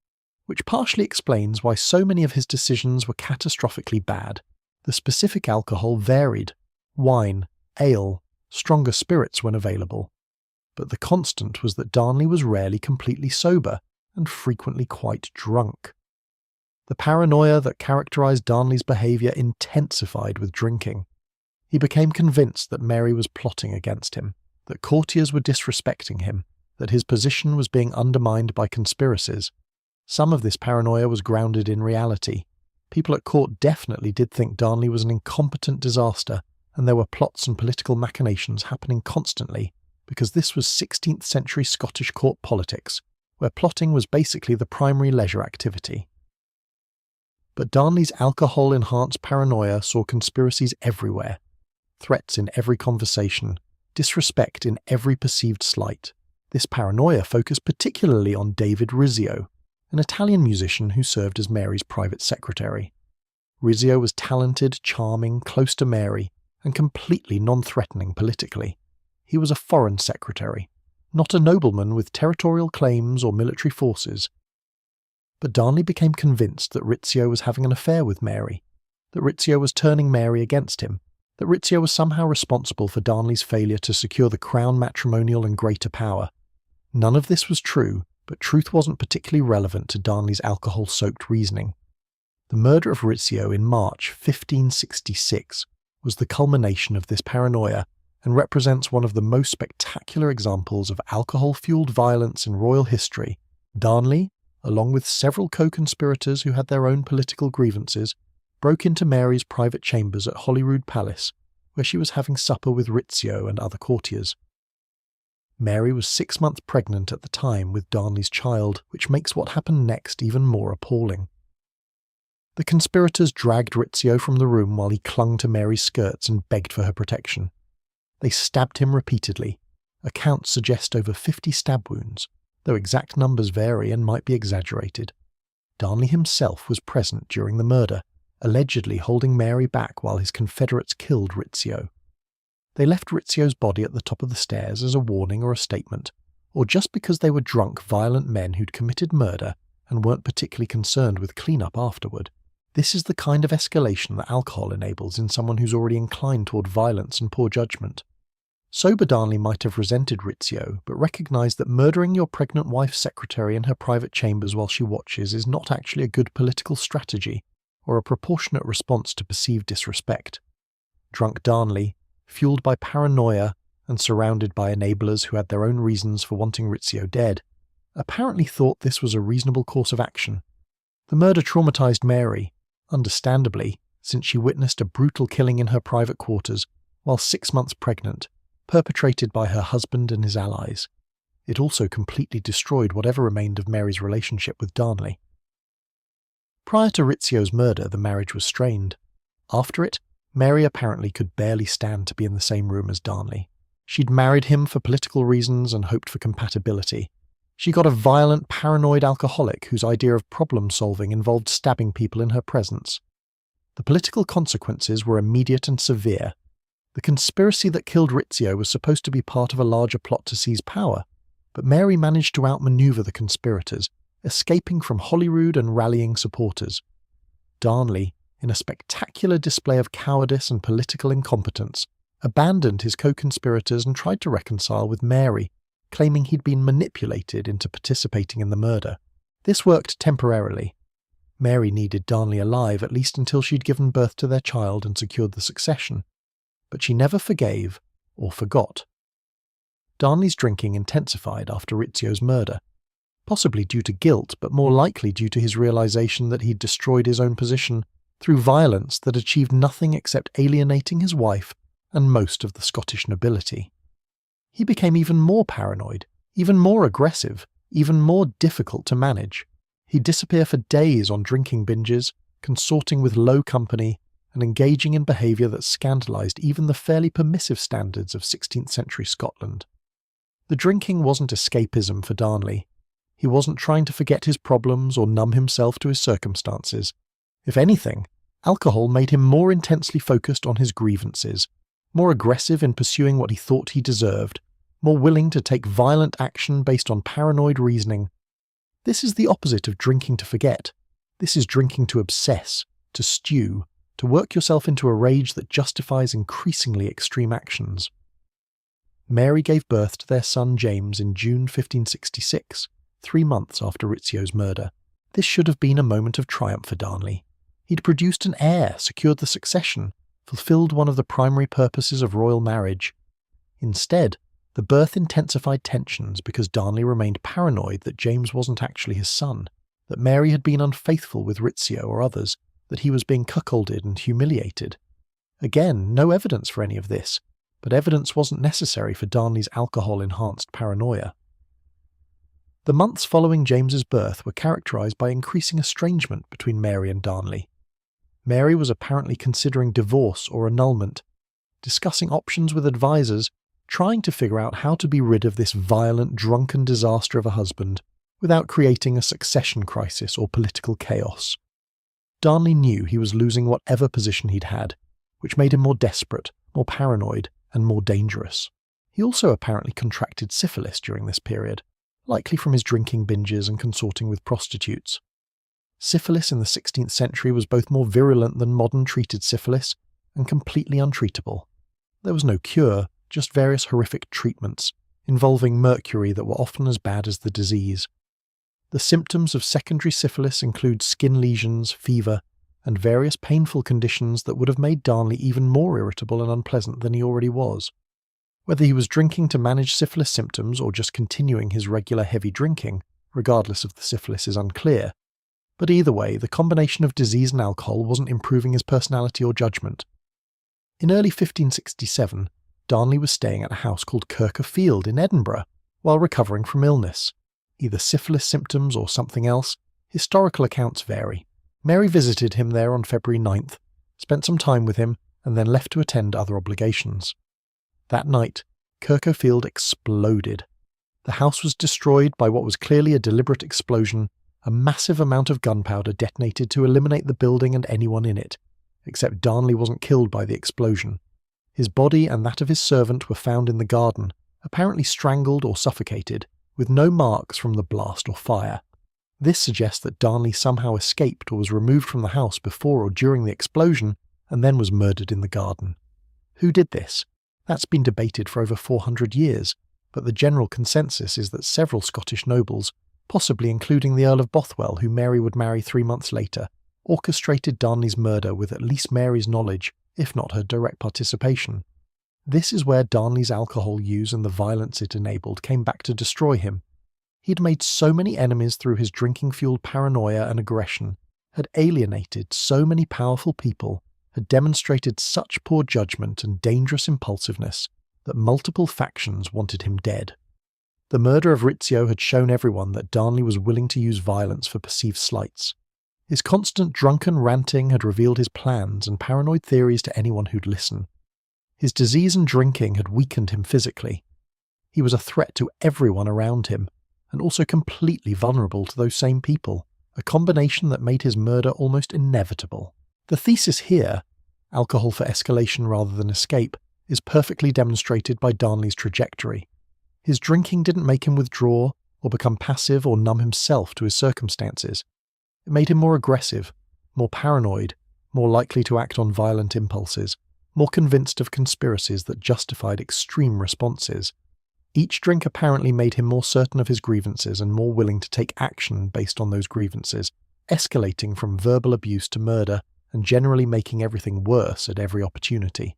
which partially explains why so many of his decisions were catastrophically bad. The specific alcohol varied: wine, ale, stronger spirits when available. But the constant was that Darnley was rarely completely sober, and frequently quite drunk. The paranoia that characterized Darnley's behaviour intensified with drinking. He became convinced that Mary was plotting against him, that courtiers were disrespecting him, that his position was being undermined by conspiracies. Some of this paranoia was grounded in reality. People at court definitely did think Darnley was an incompetent disaster, and there were plots and political machinations happening constantly, because this was 16th century Scottish court politics, where plotting was basically the primary leisure activity. But Darnley's alcohol-enhanced paranoia saw conspiracies everywhere, threats in every conversation, disrespect in every perceived slight. This paranoia focused particularly on David Rizzio, an Italian musician who served as Mary's private secretary. Rizzio was talented, charming, close to Mary, and completely non-threatening politically. He was a foreign secretary, not a nobleman with territorial claims or military forces. But Darnley became convinced that Rizzio was having an affair with Mary, that Rizzio was turning Mary against him, that Rizzio was somehow responsible for Darnley's failure to secure the crown matrimonial and greater power. None of this was true, but truth wasn't particularly relevant to Darnley's alcohol-soaked reasoning. The murder of Rizzio in March 1566 was the culmination of this paranoia and represents one of the most spectacular examples of alcohol-fueled violence in royal history. Darnley, along with several co-conspirators who had their own political grievances, broke into Mary's private chambers at Holyrood Palace, where she was having supper with Rizzio and other courtiers. Mary was 6 months pregnant at the time with Darnley's child, which makes what happened next even more appalling. The conspirators dragged Rizzio from the room while he clung to Mary's skirts and begged for her protection. They stabbed him repeatedly. Accounts suggest over 50 stab wounds, though exact numbers vary and might be exaggerated. Darnley himself was present during the murder, allegedly holding Mary back while his confederates killed Rizzio. They left Rizzio's body at the top of the stairs as a warning or a statement, or just because they were drunk, violent men who'd committed murder and weren't particularly concerned with clean-up afterward. This is the kind of escalation that alcohol enables in someone who's already inclined toward violence and poor judgment. Sober Darnley might have resented Rizzio, but recognised that murdering your pregnant wife's secretary in her private chambers while she watches is not actually a good political strategy, or a proportionate response to perceived disrespect. Drunk Darnley, fueled by paranoia and surrounded by enablers who had their own reasons for wanting Rizzio dead, apparently thought this was a reasonable course of action. The murder traumatised Mary, understandably, since she witnessed a brutal killing in her private quarters while 6 months pregnant, perpetrated by her husband and his allies. it also completely destroyed whatever remained of Mary's relationship with Darnley. Prior to Rizzio's murder, the marriage was strained. After it, Mary apparently could barely stand to be in the same room as Darnley. She'd married him for political reasons and hoped for compatibility. She got a violent, paranoid alcoholic whose idea of problem-solving involved stabbing people in her presence. The political consequences were immediate and severe. The conspiracy that killed Rizzio was supposed to be part of a larger plot to seize power, but Mary managed to outmaneuver the conspirators, escaping from Holyrood and rallying supporters. Darnley, in a spectacular display of cowardice and political incompetence, abandoned his co-conspirators and tried to reconcile with Mary, claiming he'd been manipulated into participating in the murder. This worked temporarily. Mary needed Darnley alive at least until she'd given birth to their child and secured the succession, but she never forgave or forgot. Darnley's drinking intensified after Rizzio's murder, possibly due to guilt, but more likely due to his realization that he'd destroyed his own position through violence that achieved nothing except alienating his wife and most of the Scottish nobility. He became even more paranoid, even more aggressive, even more difficult to manage. He'd disappear for days on drinking binges, consorting with low company, and engaging in behaviour that scandalised even the fairly permissive standards of 16th century Scotland. The drinking wasn't escapism for Darnley. He wasn't trying to forget his problems or numb himself to his circumstances. If anything, alcohol made him more intensely focused on his grievances, more aggressive in pursuing what he thought he deserved, more willing to take violent action based on paranoid reasoning. This is the opposite of drinking to forget. This is drinking to obsess, to stew, to work yourself into a rage that justifies increasingly extreme actions. Mary gave birth to their son James in June 1566, 3 months after Rizzio's murder. This should have been a moment of triumph for Darnley. He'd produced an heir, secured the succession, fulfilled one of the primary purposes of royal marriage. Instead, the birth intensified tensions because Darnley remained paranoid that James wasn't actually his son, that Mary had been unfaithful with Rizzio or others, that he was being cuckolded and humiliated. Again, no evidence for any of this, but evidence wasn't necessary for Darnley's alcohol-enhanced paranoia. The months following James's birth were characterised by increasing estrangement between Mary and Darnley. Mary was apparently considering divorce or annulment, discussing options with advisors, trying to figure out how to be rid of this violent, drunken disaster of a husband without creating a succession crisis or political chaos. Darnley knew he was losing whatever position he'd had, which made him more desperate, more paranoid, and more dangerous. He also apparently contracted syphilis during this period, likely from his drinking binges and consorting with prostitutes. Syphilis in the 16th century was both more virulent than modern treated syphilis and completely untreatable. There was no cure, just various horrific treatments, involving mercury that were often as bad as the disease. The symptoms of secondary syphilis include skin lesions, fever, and various painful conditions that would have made Darnley even more irritable and unpleasant than he already was. Whether he was drinking to manage syphilis symptoms or just continuing his regular heavy drinking, regardless of the syphilis, is unclear. But either way, the combination of disease and alcohol wasn't improving his personality or judgment. In early 1567, Darnley was staying at a house called Kirk of Field in Edinburgh while recovering from illness. Either syphilis symptoms or something else, historical accounts vary. Mary visited him there on February 9th, spent some time with him, and then left to attend other obligations. That night, Kirk of Field exploded. The house was destroyed by what was clearly a deliberate explosion. A massive amount of gunpowder detonated to eliminate the building and anyone in it, except Darnley wasn't killed by the explosion. His body and that of his servant were found in the garden, apparently strangled or suffocated, with no marks from the blast or fire. This suggests that Darnley somehow escaped or was removed from the house before or during the explosion and then was murdered in the garden. Who did this? That's been debated for over 400 years, but the general consensus is that several Scottish nobles, possibly including the Earl of Bothwell, who Mary would marry 3 months later, orchestrated Darnley's murder with at least Mary's knowledge, if not her direct participation. This is where Darnley's alcohol use and the violence it enabled came back to destroy him. He'd made so many enemies through his drinking-fueled paranoia and aggression, had alienated so many powerful people, had demonstrated such poor judgment and dangerous impulsiveness that multiple factions wanted him dead. The murder of Rizzio had shown everyone that Darnley was willing to use violence for perceived slights. His constant drunken ranting had revealed his plans and paranoid theories to anyone who'd listen. His disease and drinking had weakened him physically. He was a threat to everyone around him, and also completely vulnerable to those same people, a combination that made his murder almost inevitable. The thesis here, alcohol for escalation rather than escape, is perfectly demonstrated by Darnley's trajectory. His drinking didn't make him withdraw or become passive or numb himself to his circumstances. It made him more aggressive, more paranoid, more likely to act on violent impulses, more convinced of conspiracies that justified extreme responses. Each drink apparently made him more certain of his grievances and more willing to take action based on those grievances, escalating from verbal abuse to murder and generally making everything worse at every opportunity.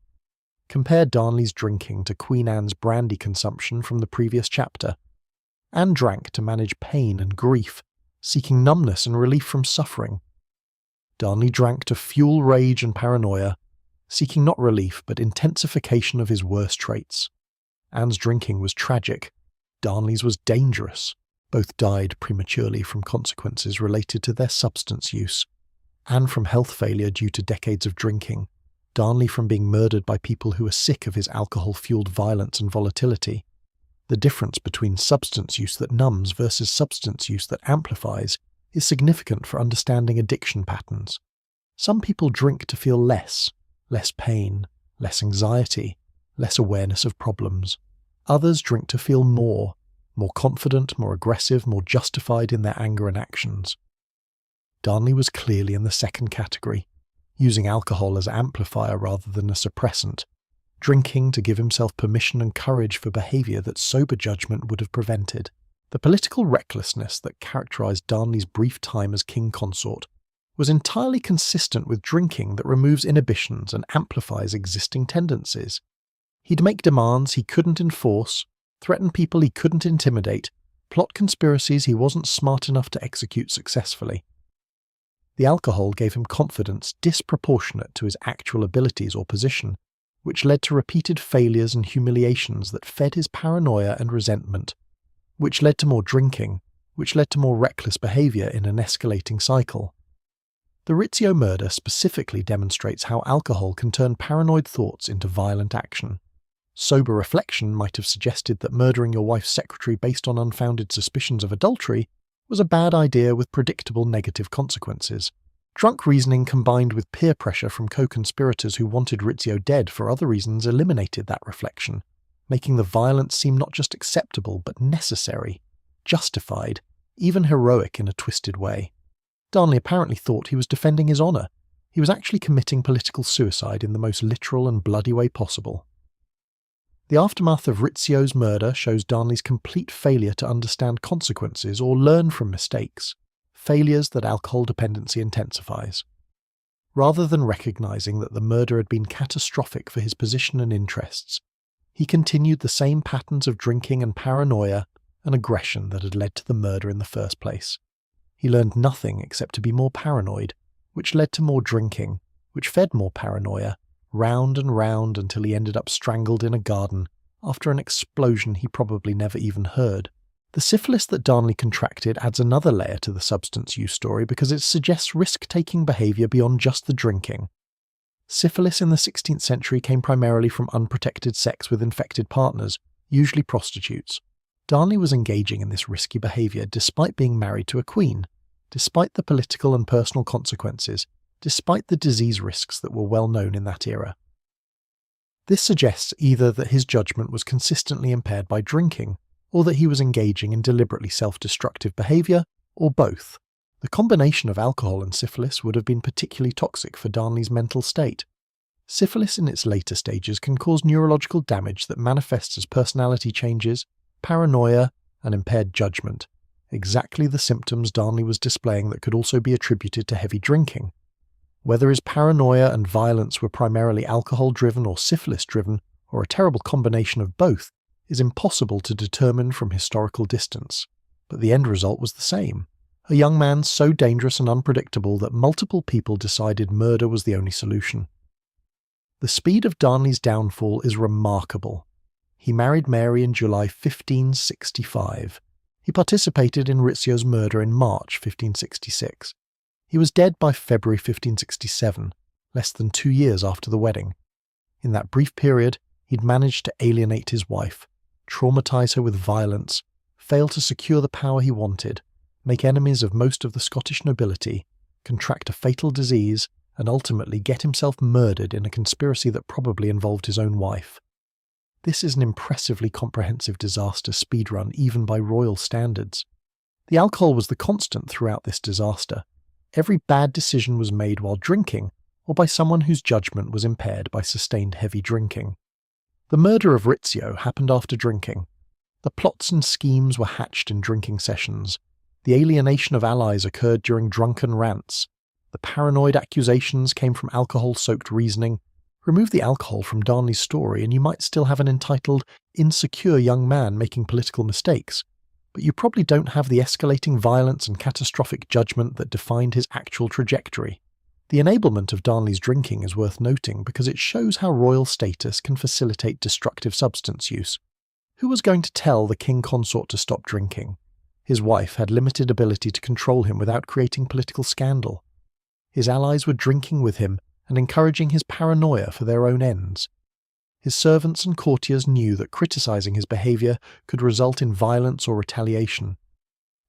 Compare Darnley's drinking to Queen Anne's brandy consumption from the previous chapter. Anne drank to manage pain and grief, seeking numbness and relief from suffering. Darnley drank to fuel rage and paranoia, seeking not relief but intensification of his worst traits. Anne's drinking was tragic. Darnley's was dangerous. Both died prematurely from consequences related to their substance use. Anne from health failure due to decades of drinking. Darnley from being murdered by people who were sick of his alcohol-fueled violence and volatility. The difference between substance use that numbs versus substance use that amplifies is significant for understanding addiction patterns. Some people drink to feel less pain, less anxiety, less awareness of problems. Others drink to feel more confident, more aggressive, more justified in their anger and actions. Darnley was clearly in the second category, using alcohol as an amplifier rather than a suppressant, drinking to give himself permission and courage for behaviour that sober judgment would have prevented. The political recklessness that characterised Darnley's brief time as king consort was entirely consistent with drinking that removes inhibitions and amplifies existing tendencies. He'd make demands he couldn't enforce, threaten people he couldn't intimidate, plot conspiracies he wasn't smart enough to execute successfully. The alcohol gave him confidence disproportionate to his actual abilities or position, which led to repeated failures and humiliations that fed his paranoia and resentment, which led to more drinking, which led to more reckless behaviour in an escalating cycle. The Rizzio murder specifically demonstrates how alcohol can turn paranoid thoughts into violent action. Sober reflection might have suggested that murdering your wife's secretary based on unfounded suspicions of adultery was a bad idea with predictable negative consequences. Drunk reasoning combined with peer pressure from co-conspirators who wanted Rizzio dead for other reasons eliminated that reflection, making the violence seem not just acceptable but necessary, justified, even heroic in a twisted way. Darnley apparently thought he was defending his honour. He was actually committing political suicide in the most literal and bloody way possible. The aftermath of Rizzio's murder shows Darnley's complete failure to understand consequences or learn from mistakes, failures that alcohol dependency intensifies. Rather than recognising that the murder had been catastrophic for his position and interests, he continued the same patterns of drinking and paranoia and aggression that had led to the murder in the first place. He learned nothing except to be more paranoid, which led to more drinking, which fed more paranoia, round and round until he ended up strangled in a garden after an explosion he probably never even heard. The syphilis that Darnley contracted adds another layer to the substance use story because it suggests risk-taking behaviour beyond just the drinking. Syphilis in the 16th century came primarily from unprotected sex with infected partners, usually prostitutes. Darnley was engaging in this risky behaviour despite being married to a queen, despite the political and personal consequences, despite the disease risks that were well known in that era. This suggests either that his judgment was consistently impaired by drinking, or that he was engaging in deliberately self-destructive behaviour, or both. The combination of alcohol and syphilis would have been particularly toxic for Darnley's mental state. Syphilis in its later stages can cause neurological damage that manifests as personality changes, paranoia, and impaired judgment, exactly the symptoms Darnley was displaying that could also be attributed to heavy drinking. Whether his paranoia and violence were primarily alcohol-driven or syphilis-driven, or a terrible combination of both, is impossible to determine from historical distance. But the end result was the same. A young man so dangerous and unpredictable that multiple people decided murder was the only solution. The speed of Darnley's downfall is remarkable. He married Mary in July 1565. He participated in Rizzio's murder in March 1566. He was dead by February 1567, less than 2 years after the wedding. In that brief period, he'd managed to alienate his wife, traumatize her with violence, fail to secure the power he wanted, make enemies of most of the Scottish nobility, contract a fatal disease, and ultimately get himself murdered in a conspiracy that probably involved his own wife. This is an impressively comprehensive disaster speedrun even by royal standards. The alcohol was the constant throughout this disaster. Every bad decision was made while drinking, or by someone whose judgment was impaired by sustained heavy drinking. The murder of Rizzio happened after drinking. The plots and schemes were hatched in drinking sessions. The alienation of allies occurred during drunken rants. The paranoid accusations came from alcohol-soaked reasoning. Remove the alcohol from Darnley's story and you might still have an entitled, insecure young man making political mistakes, but you probably don't have the escalating violence and catastrophic judgment that defined his actual trajectory. The enablement of Darnley's drinking is worth noting because it shows how royal status can facilitate destructive substance use. Who was going to tell the king consort to stop drinking? His wife had limited ability to control him without creating political scandal. His allies were drinking with him and encouraging his paranoia for their own ends. His servants and courtiers knew that criticizing his behaviour could result in violence or retaliation.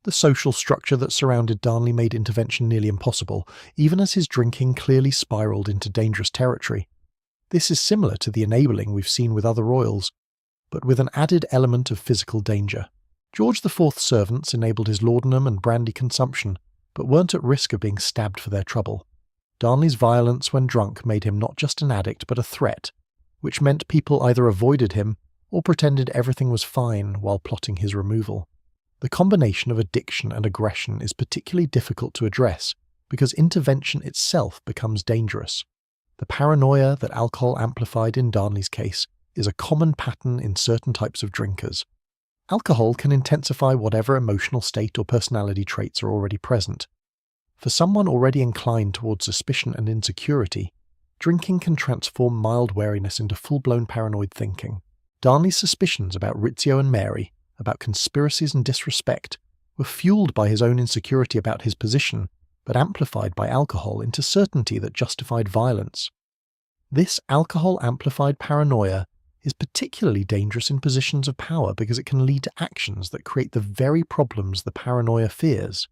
The social structure that surrounded Darnley made intervention nearly impossible, even as his drinking clearly spiralled into dangerous territory. This is similar to the enabling we've seen with other royals, but with an added element of physical danger. George IV's servants enabled his laudanum and brandy consumption, but weren't at risk of being stabbed for their trouble. Darnley's violence when drunk made him not just an addict but a threat, which meant people either avoided him or pretended everything was fine while plotting his removal. The combination of addiction and aggression is particularly difficult to address because intervention itself becomes dangerous. The paranoia that alcohol amplified in Darnley's case is a common pattern in certain types of drinkers. Alcohol can intensify whatever emotional state or personality traits are already present. For someone already inclined towards suspicion and insecurity, drinking can transform mild wariness into full-blown paranoid thinking. Darnley's suspicions about Rizzio and Mary, about conspiracies and disrespect, were fueled by his own insecurity about his position, but amplified by alcohol into certainty that justified violence. This alcohol-amplified paranoia is particularly dangerous in positions of power because it can lead to actions that create the very problems the paranoia fears.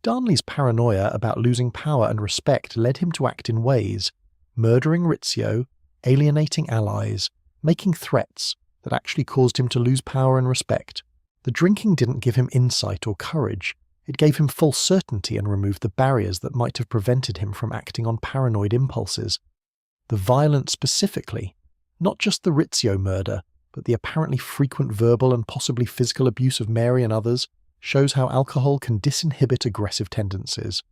Darnley's paranoia about losing power and respect led him to act in ways, murdering Rizzio, alienating allies, making threats that actually caused him to lose power and respect. The drinking didn't give him insight or courage, it gave him false certainty and removed the barriers that might have prevented him from acting on paranoid impulses. The violence specifically, not just the Rizzio murder, but the apparently frequent verbal and possibly physical abuse of Mary and others, shows how alcohol can disinhibit aggressive tendencies.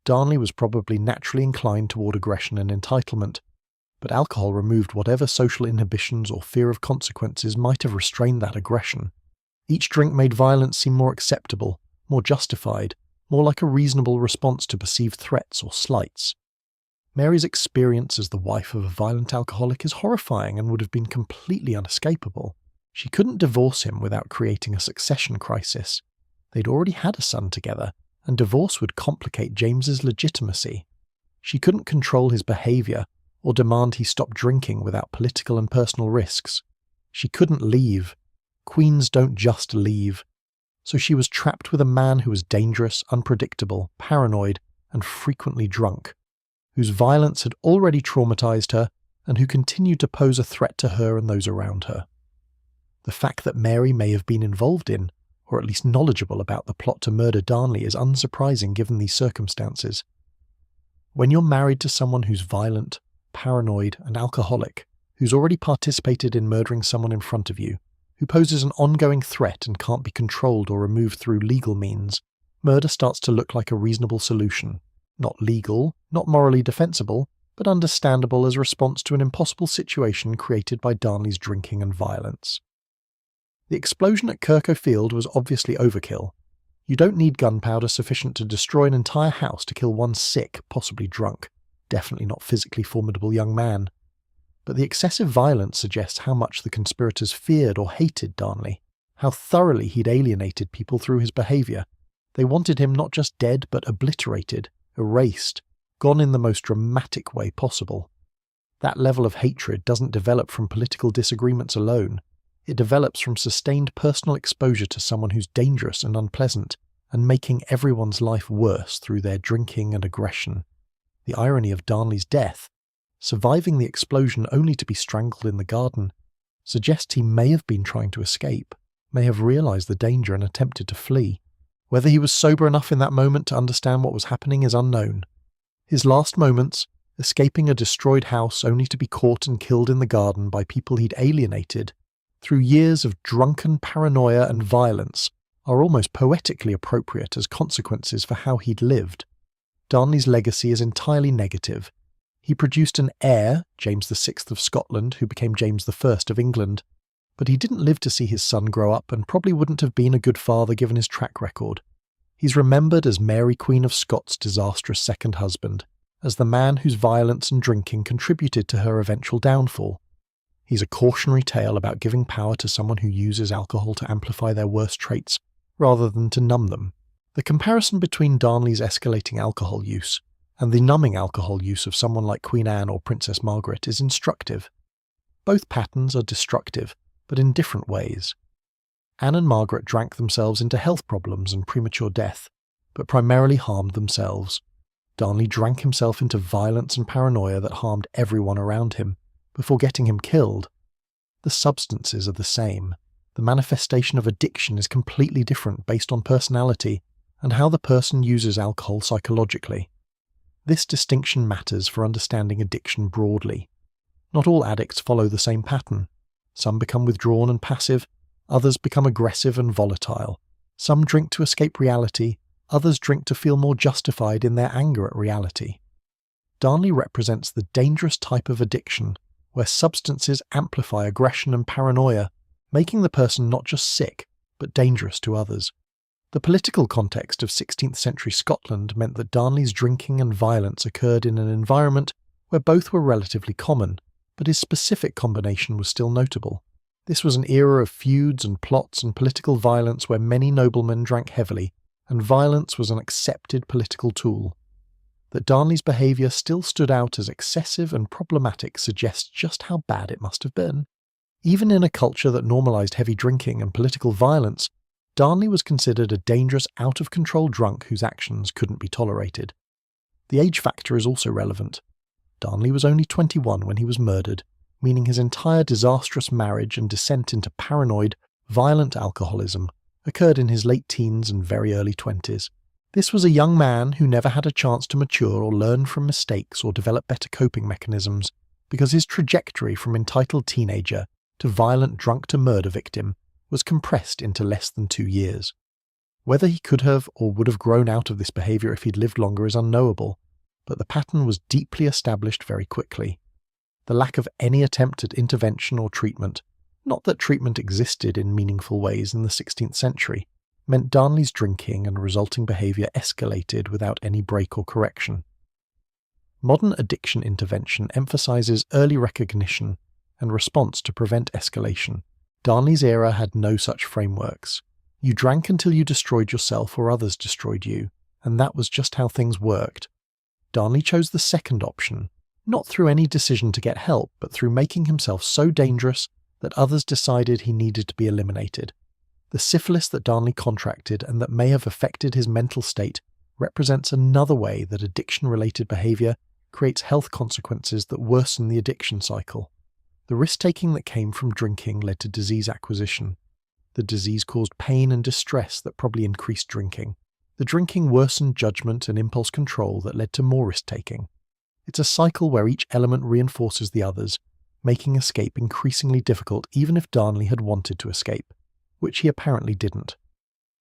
Darnley was probably naturally inclined toward aggression and entitlement, but alcohol removed whatever social inhibitions or fear of consequences might have restrained that aggression. Each drink made violence seem more acceptable, more justified, more like a reasonable response to perceived threats or slights. Mary's experience as the wife of a violent alcoholic is horrifying and would have been completely unescapable. She couldn't divorce him without creating a succession crisis. They'd already had a son together, and divorce would complicate James's legitimacy. She couldn't control his behaviour or demand he stop drinking without political and personal risks. She couldn't leave. Queens don't just leave. So she was trapped with a man who was dangerous, unpredictable, paranoid, and frequently drunk, whose violence had already traumatized her and who continued to pose a threat to her and those around her. The fact that Mary may have been involved in, or at least knowledgeable about the plot to murder Darnley is unsurprising given these circumstances. When you're married to someone who's violent, paranoid, and alcoholic, who's already participated in murdering someone in front of you, who poses an ongoing threat and can't be controlled or removed through legal means, murder starts to look like a reasonable solution. Not legal, not morally defensible, but understandable as a response to an impossible situation created by Darnley's drinking and violence. The explosion at Kirko Field was obviously overkill. You don't need gunpowder sufficient to destroy an entire house to kill one sick, possibly drunk, definitely not physically formidable young man. But the excessive violence suggests how much the conspirators feared or hated Darnley, how thoroughly he'd alienated people through his behaviour. They wanted him not just dead but obliterated, erased, gone in the most dramatic way possible. That level of hatred doesn't develop from political disagreements alone. It develops from sustained personal exposure to someone who's dangerous and unpleasant, and making everyone's life worse through their drinking and aggression. The irony of Darnley's death, surviving the explosion only to be strangled in the garden, suggests he may have been trying to escape, may have realised the danger and attempted to flee. Whether he was sober enough in that moment to understand what was happening is unknown. His last moments, escaping a destroyed house only to be caught and killed in the garden by people he'd alienated, through years of drunken paranoia and violence, are almost poetically appropriate as consequences for how he'd lived. Darnley's legacy is entirely negative. He produced an heir, James VI of Scotland, who became James I of England, but he didn't live to see his son grow up and probably wouldn't have been a good father given his track record. He's remembered as Mary Queen of Scots' disastrous second husband, as the man whose violence and drinking contributed to her eventual downfall. He's a cautionary tale about giving power to someone who uses alcohol to amplify their worst traits, rather than to numb them. The comparison between Darnley's escalating alcohol use and the numbing alcohol use of someone like Queen Anne or Princess Margaret is instructive. Both patterns are destructive, but in different ways. Anne and Margaret drank themselves into health problems and premature death, but primarily harmed themselves. Darnley drank himself into violence and paranoia that harmed everyone around him, before getting him killed. The substances are the same. The manifestation of addiction is completely different based on personality and how the person uses alcohol psychologically. This distinction matters for understanding addiction broadly. Not all addicts follow the same pattern. Some become withdrawn and passive, others become aggressive and volatile. Some drink to escape reality, others drink to feel more justified in their anger at reality. Darnley represents the dangerous type of addiction where substances amplify aggression and paranoia, making the person not just sick, but dangerous to others. The political context of 16th century Scotland meant that Darnley's drinking and violence occurred in an environment where both were relatively common, but his specific combination was still notable. This was an era of feuds and plots and political violence where many noblemen drank heavily, and violence was an accepted political tool. That Darnley's behaviour still stood out as excessive and problematic suggests just how bad it must have been. Even in a culture that normalised heavy drinking and political violence, Darnley was considered a dangerous, out-of-control drunk whose actions couldn't be tolerated. The age factor is also relevant. Darnley was only 21 when he was murdered, meaning his entire disastrous marriage and descent into paranoid, violent alcoholism occurred in his late teens and very early 20s. This was a young man who never had a chance to mature or learn from mistakes or develop better coping mechanisms, because his trajectory from entitled teenager to violent drunk-to-murder victim was compressed into less than 2 years. Whether he could have or would have grown out of this behaviour if he'd lived longer is unknowable, but the pattern was deeply established very quickly. The lack of any attempt at intervention or treatment, not that treatment existed in meaningful ways in the 16th century, meant Darnley's drinking and resulting behaviour escalated without any break or correction. Modern addiction intervention emphasises early recognition and response to prevent escalation. Darnley's era had no such frameworks. You drank until you destroyed yourself or others destroyed you, and that was just how things worked. Darnley chose the second option, not through any decision to get help, but through making himself so dangerous that others decided he needed to be eliminated. The syphilis that Darnley contracted and that may have affected his mental state represents another way that addiction-related behaviour creates health consequences that worsen the addiction cycle. The risk-taking that came from drinking led to disease acquisition. The disease caused pain and distress that probably increased drinking. The drinking worsened judgment and impulse control that led to more risk-taking. It's a cycle where each element reinforces the others, making escape increasingly difficult even if Darnley had wanted to escape, which he apparently didn't.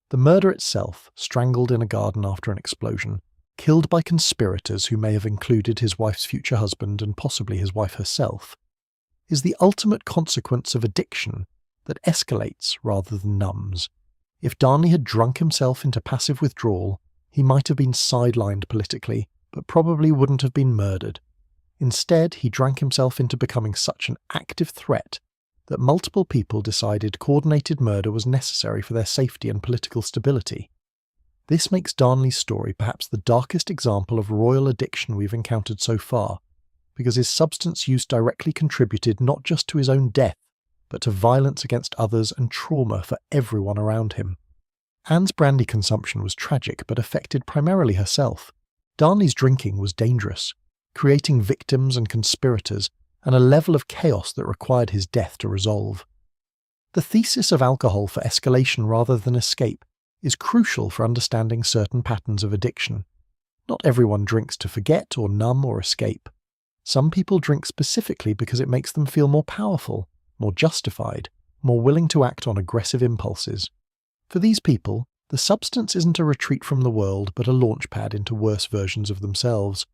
The murder itself, strangled in a garden after an explosion, killed by conspirators who may have included his wife's future husband and possibly his wife herself, is the ultimate consequence of addiction that escalates rather than numbs. If Darnley had drunk himself into passive withdrawal, he might have been sidelined politically, but probably wouldn't have been murdered. Instead, he drank himself into becoming such an active threat that multiple people decided coordinated murder was necessary for their safety and political stability. This makes Darnley's story perhaps the darkest example of royal addiction we've encountered so far, because his substance use directly contributed not just to his own death, but to violence against others and trauma for everyone around him. Anne's brandy consumption was tragic but affected primarily herself. Darnley's drinking was dangerous, creating victims and conspirators, and a level of chaos that required his death to resolve. The thesis of alcohol for escalation rather than escape is crucial for understanding certain patterns of addiction. Not everyone drinks to forget or numb or escape. Some people drink specifically because it makes them feel more powerful, more justified, more willing to act on aggressive impulses. For these people, the substance isn't a retreat from the world but a launchpad into worse versions of themselves.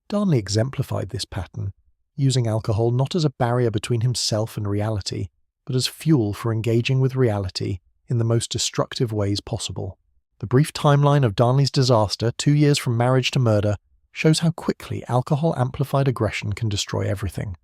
Darnley exemplified this pattern, using alcohol not as a barrier between himself and reality, but as fuel for engaging with reality in the most destructive ways possible. The brief timeline of Darnley's disaster, 2 years from marriage to murder, shows how quickly alcohol-amplified aggression can destroy everything.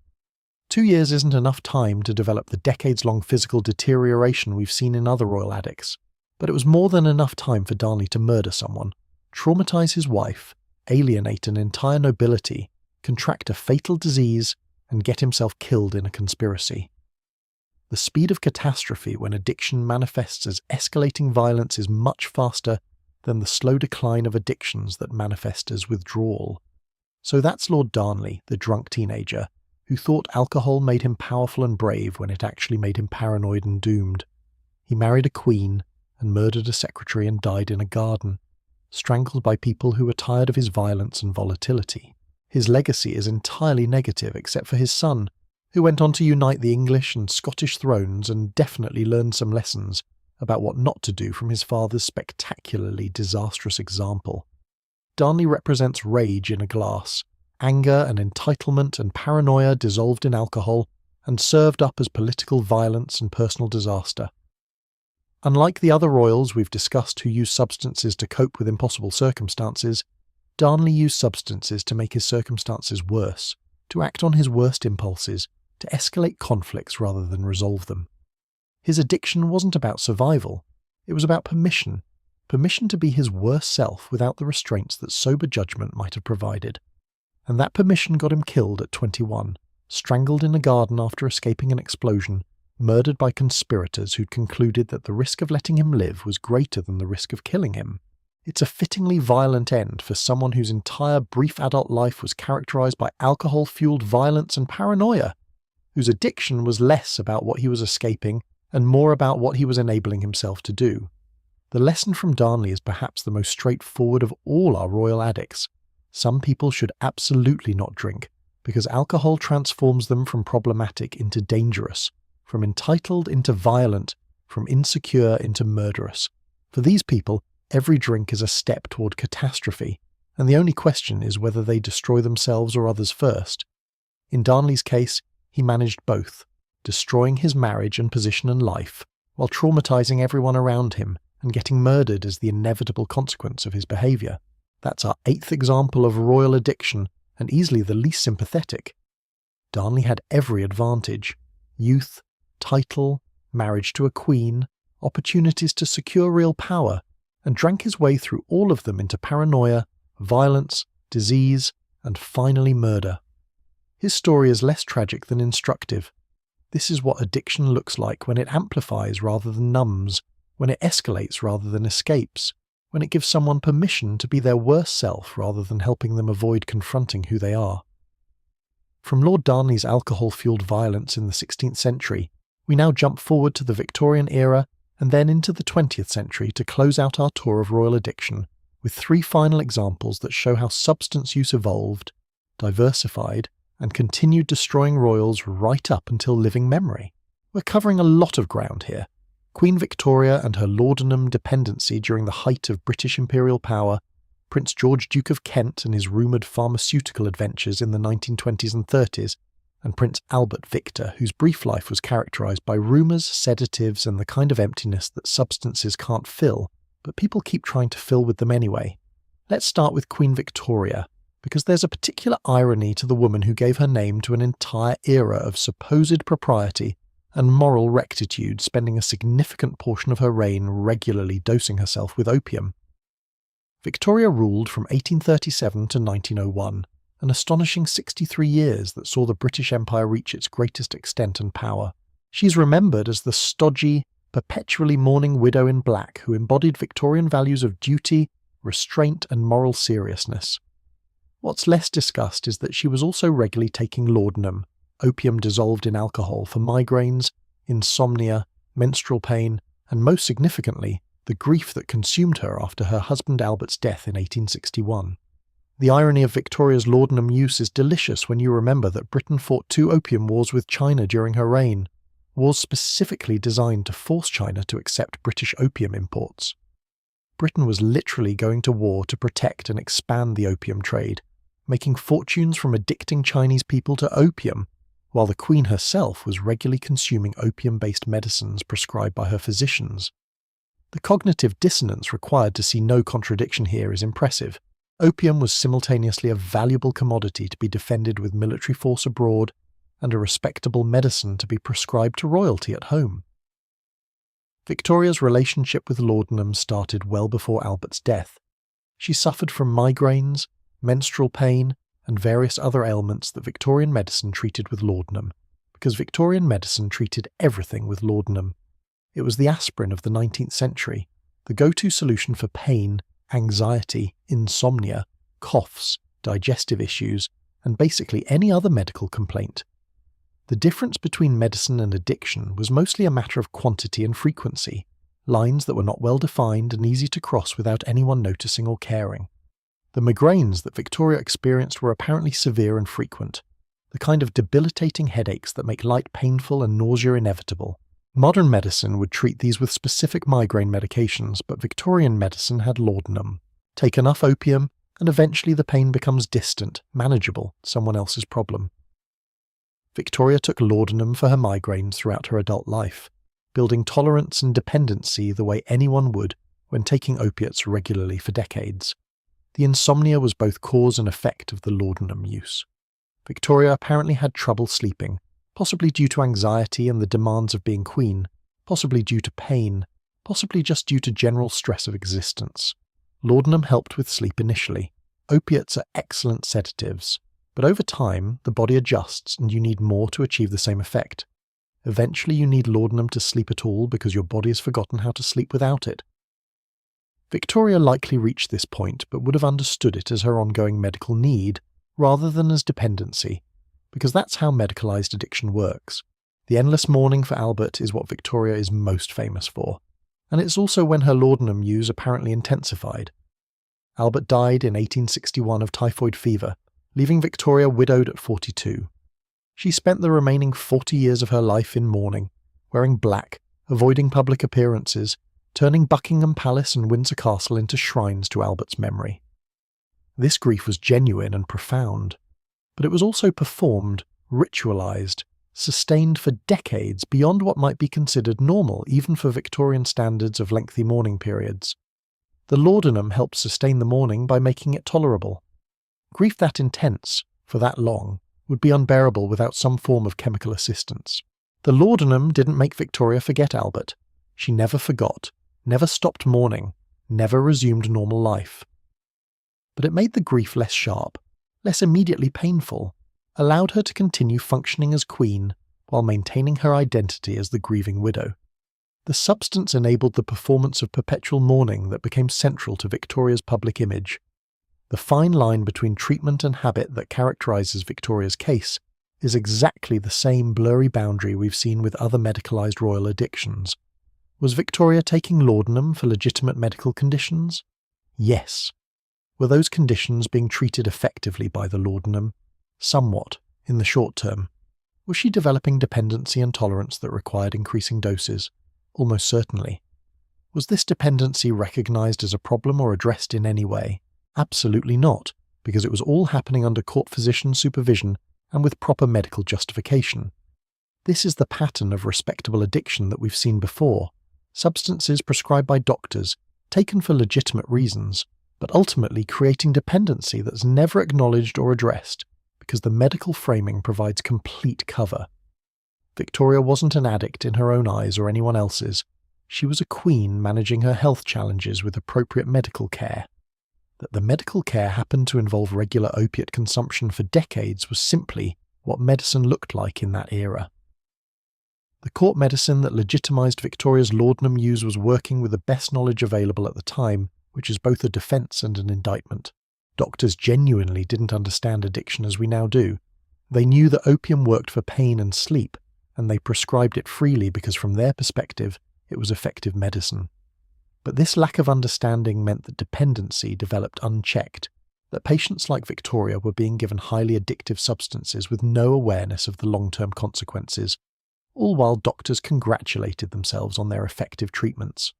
2 years isn't enough time to develop the decades-long physical deterioration we've seen in other royal addicts, but it was more than enough time for Darnley to murder someone, traumatize his wife, alienate an entire nobility, contract a fatal disease, and get himself killed in a conspiracy. The speed of catastrophe when addiction manifests as escalating violence is much faster than the slow decline of addictions that manifest as withdrawal. So that's Lord Darnley, the drunk teenager, who thought alcohol made him powerful and brave when it actually made him paranoid and doomed. He married a queen and murdered a secretary and died in a garden, strangled by people who were tired of his violence and volatility. His legacy is entirely negative except for his son, who went on to unite the English and Scottish thrones and definitely learned some lessons about what not to do from his father's spectacularly disastrous example. Darnley represents rage in a glass, anger and entitlement and paranoia dissolved in alcohol and served up as political violence and personal disaster. Unlike the other royals we've discussed who use substances to cope with impossible circumstances, Darnley used substances to make his circumstances worse, to act on his worst impulses, to escalate conflicts rather than resolve them. His addiction wasn't about survival, it was about permission to be his worst self without the restraints that sober judgment might have provided. And that permission got him killed at 21, strangled in a garden after escaping an explosion, murdered by conspirators who'd concluded that the risk of letting him live was greater than the risk of killing him. It's a fittingly violent end for someone whose entire brief adult life was characterized by alcohol-fueled violence and paranoia, whose addiction was less about what he was escaping and more about what he was enabling himself to do. The lesson from Darnley is perhaps the most straightforward of all our royal addicts. Some people should absolutely not drink, because alcohol transforms them from problematic into dangerous, from entitled into violent, from insecure into murderous. For these people, every drink is a step toward catastrophe, and the only question is whether they destroy themselves or others first. In Darnley's case, he managed both, destroying his marriage and position in life, while traumatizing everyone around him and getting murdered as the inevitable consequence of his behaviour. That's our 8th example of royal addiction, and easily the least sympathetic. Darnley had every advantage: youth, title, marriage to a queen, opportunities to secure real power, and drank his way through all of them into paranoia, violence, disease, and finally murder. His story is less tragic than instructive. This is what addiction looks like when it amplifies rather than numbs, when it escalates rather than escapes, when it gives someone permission to be their worst self rather than helping them avoid confronting who they are. From Lord Darnley's alcohol-fueled violence in the 16th century, we now jump forward to the Victorian era and then into the 20th century to close out our tour of royal addiction with 3 final examples that show how substance use evolved, diversified, and continued destroying royals right up until living memory. We're covering a lot of ground here. Queen Victoria and her laudanum dependency during the height of British imperial power, Prince George, Duke of Kent and his rumoured pharmaceutical adventures in the 1920s and 30s, and Prince Albert Victor, whose brief life was characterised by rumours, sedatives and the kind of emptiness that substances can't fill, but people keep trying to fill with them anyway. Let's start with Queen Victoria, because there's a particular irony to the woman who gave her name to an entire era of supposed propriety and moral rectitude, spending a significant portion of her reign regularly dosing herself with opium. Victoria ruled from 1837 to 1901, an astonishing 63 years that saw the British Empire reach its greatest extent and power. She's remembered as the stodgy, perpetually mourning widow in black who embodied Victorian values of duty, restraint and moral seriousness. What's less discussed is that she was also regularly taking laudanum, opium dissolved in alcohol, for migraines, insomnia, menstrual pain, and most significantly, the grief that consumed her after her husband Albert's death in 1861. The irony of Victoria's laudanum use is delicious when you remember that Britain fought 2 opium wars with China during her reign, wars specifically designed to force China to accept British opium imports. Britain was literally going to war to protect and expand the opium trade, making fortunes from addicting Chinese people to opium, while the Queen herself was regularly consuming opium-based medicines prescribed by her physicians. The cognitive dissonance required to see no contradiction here is impressive. Opium was simultaneously a valuable commodity to be defended with military force abroad and a respectable medicine to be prescribed to royalty at home. Victoria's relationship with laudanum started well before Albert's death. She suffered from migraines, menstrual pain, and various other ailments that Victorian medicine treated with laudanum, because Victorian medicine treated everything with laudanum. It was the aspirin of the 19th century, the go-to solution for pain, anxiety, insomnia, coughs, digestive issues, and basically any other medical complaint. The difference between medicine and addiction was mostly a matter of quantity and frequency, lines that were not well defined and easy to cross without anyone noticing or caring. The migraines that Victoria experienced were apparently severe and frequent, the kind of debilitating headaches that make light painful and nausea inevitable. Modern medicine would treat these with specific migraine medications, but Victorian medicine had laudanum. Take enough opium, and eventually the pain becomes distant, manageable, someone else's problem. Victoria took laudanum for her migraines throughout her adult life, building tolerance and dependency the way anyone would when taking opiates regularly for decades. The insomnia was both cause and effect of the laudanum use. Victoria apparently had trouble sleeping, possibly due to anxiety and the demands of being queen, possibly due to pain, possibly just due to general stress of existence. Laudanum helped with sleep initially. Opiates are excellent sedatives, but over time the body adjusts and you need more to achieve the same effect. Eventually you need laudanum to sleep at all because your body has forgotten how to sleep without it. Victoria likely reached this point but would have understood it as her ongoing medical need rather than as dependency, because that's how medicalized addiction works. The endless mourning for Albert is what Victoria is most famous for, and it's also when her laudanum use apparently intensified. Albert died in 1861 of typhoid fever, leaving Victoria widowed at 42. She spent the remaining 40 years of her life in mourning, wearing black, avoiding public appearances, turning Buckingham Palace and Windsor Castle into shrines to Albert's memory. This grief was genuine and profound, but it was also performed, ritualized, sustained for decades beyond what might be considered normal even for Victorian standards of lengthy mourning periods. The laudanum helped sustain the mourning by making it tolerable. Grief that intense, for that long, would be unbearable without some form of chemical assistance. The laudanum didn't make Victoria forget Albert. She never forgot, never stopped mourning, never resumed normal life. But it made the grief less sharp, less immediately painful, allowed her to continue functioning as queen while maintaining her identity as the grieving widow. The substance enabled the performance of perpetual mourning that became central to Victoria's public image. The fine line between treatment and habit that characterizes Victoria's case is exactly the same blurry boundary we've seen with other medicalized royal addictions. Was Victoria taking laudanum for legitimate medical conditions? Yes. Were those conditions being treated effectively by the laudanum? Somewhat, in the short term. Was she developing dependency and tolerance that required increasing doses? Almost certainly. Was this dependency recognized as a problem or addressed in any way? Absolutely not, because it was all happening under court physician supervision and with proper medical justification. This is the pattern of respectable addiction that we've seen before. Substances prescribed by doctors, taken for legitimate reasons, but ultimately creating dependency that's never acknowledged or addressed because the medical framing provides complete cover. Victoria wasn't an addict in her own eyes or anyone else's. She was a queen managing her health challenges with appropriate medical care. That the medical care happened to involve regular opiate consumption for decades was simply what medicine looked like in that era. The court medicine that legitimised Victoria's laudanum use was working with the best knowledge available at the time, which is both a defence and an indictment. Doctors genuinely didn't understand addiction as we now do. They knew that opium worked for pain and sleep, and they prescribed it freely because from their perspective, it was effective medicine. But this lack of understanding meant that dependency developed unchecked, that patients like Victoria were being given highly addictive substances with no awareness of the long-term consequences, all while doctors congratulated themselves on their effective treatments.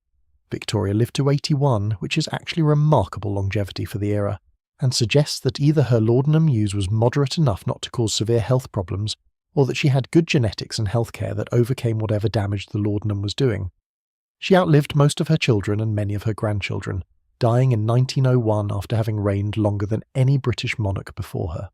Victoria lived to 81, which is actually remarkable longevity for the era, and suggests that either her laudanum use was moderate enough not to cause severe health problems, or that she had good genetics and healthcare that overcame whatever damage the laudanum was doing. She outlived most of her children and many of her grandchildren, dying in 1901 after having reigned longer than any British monarch before her.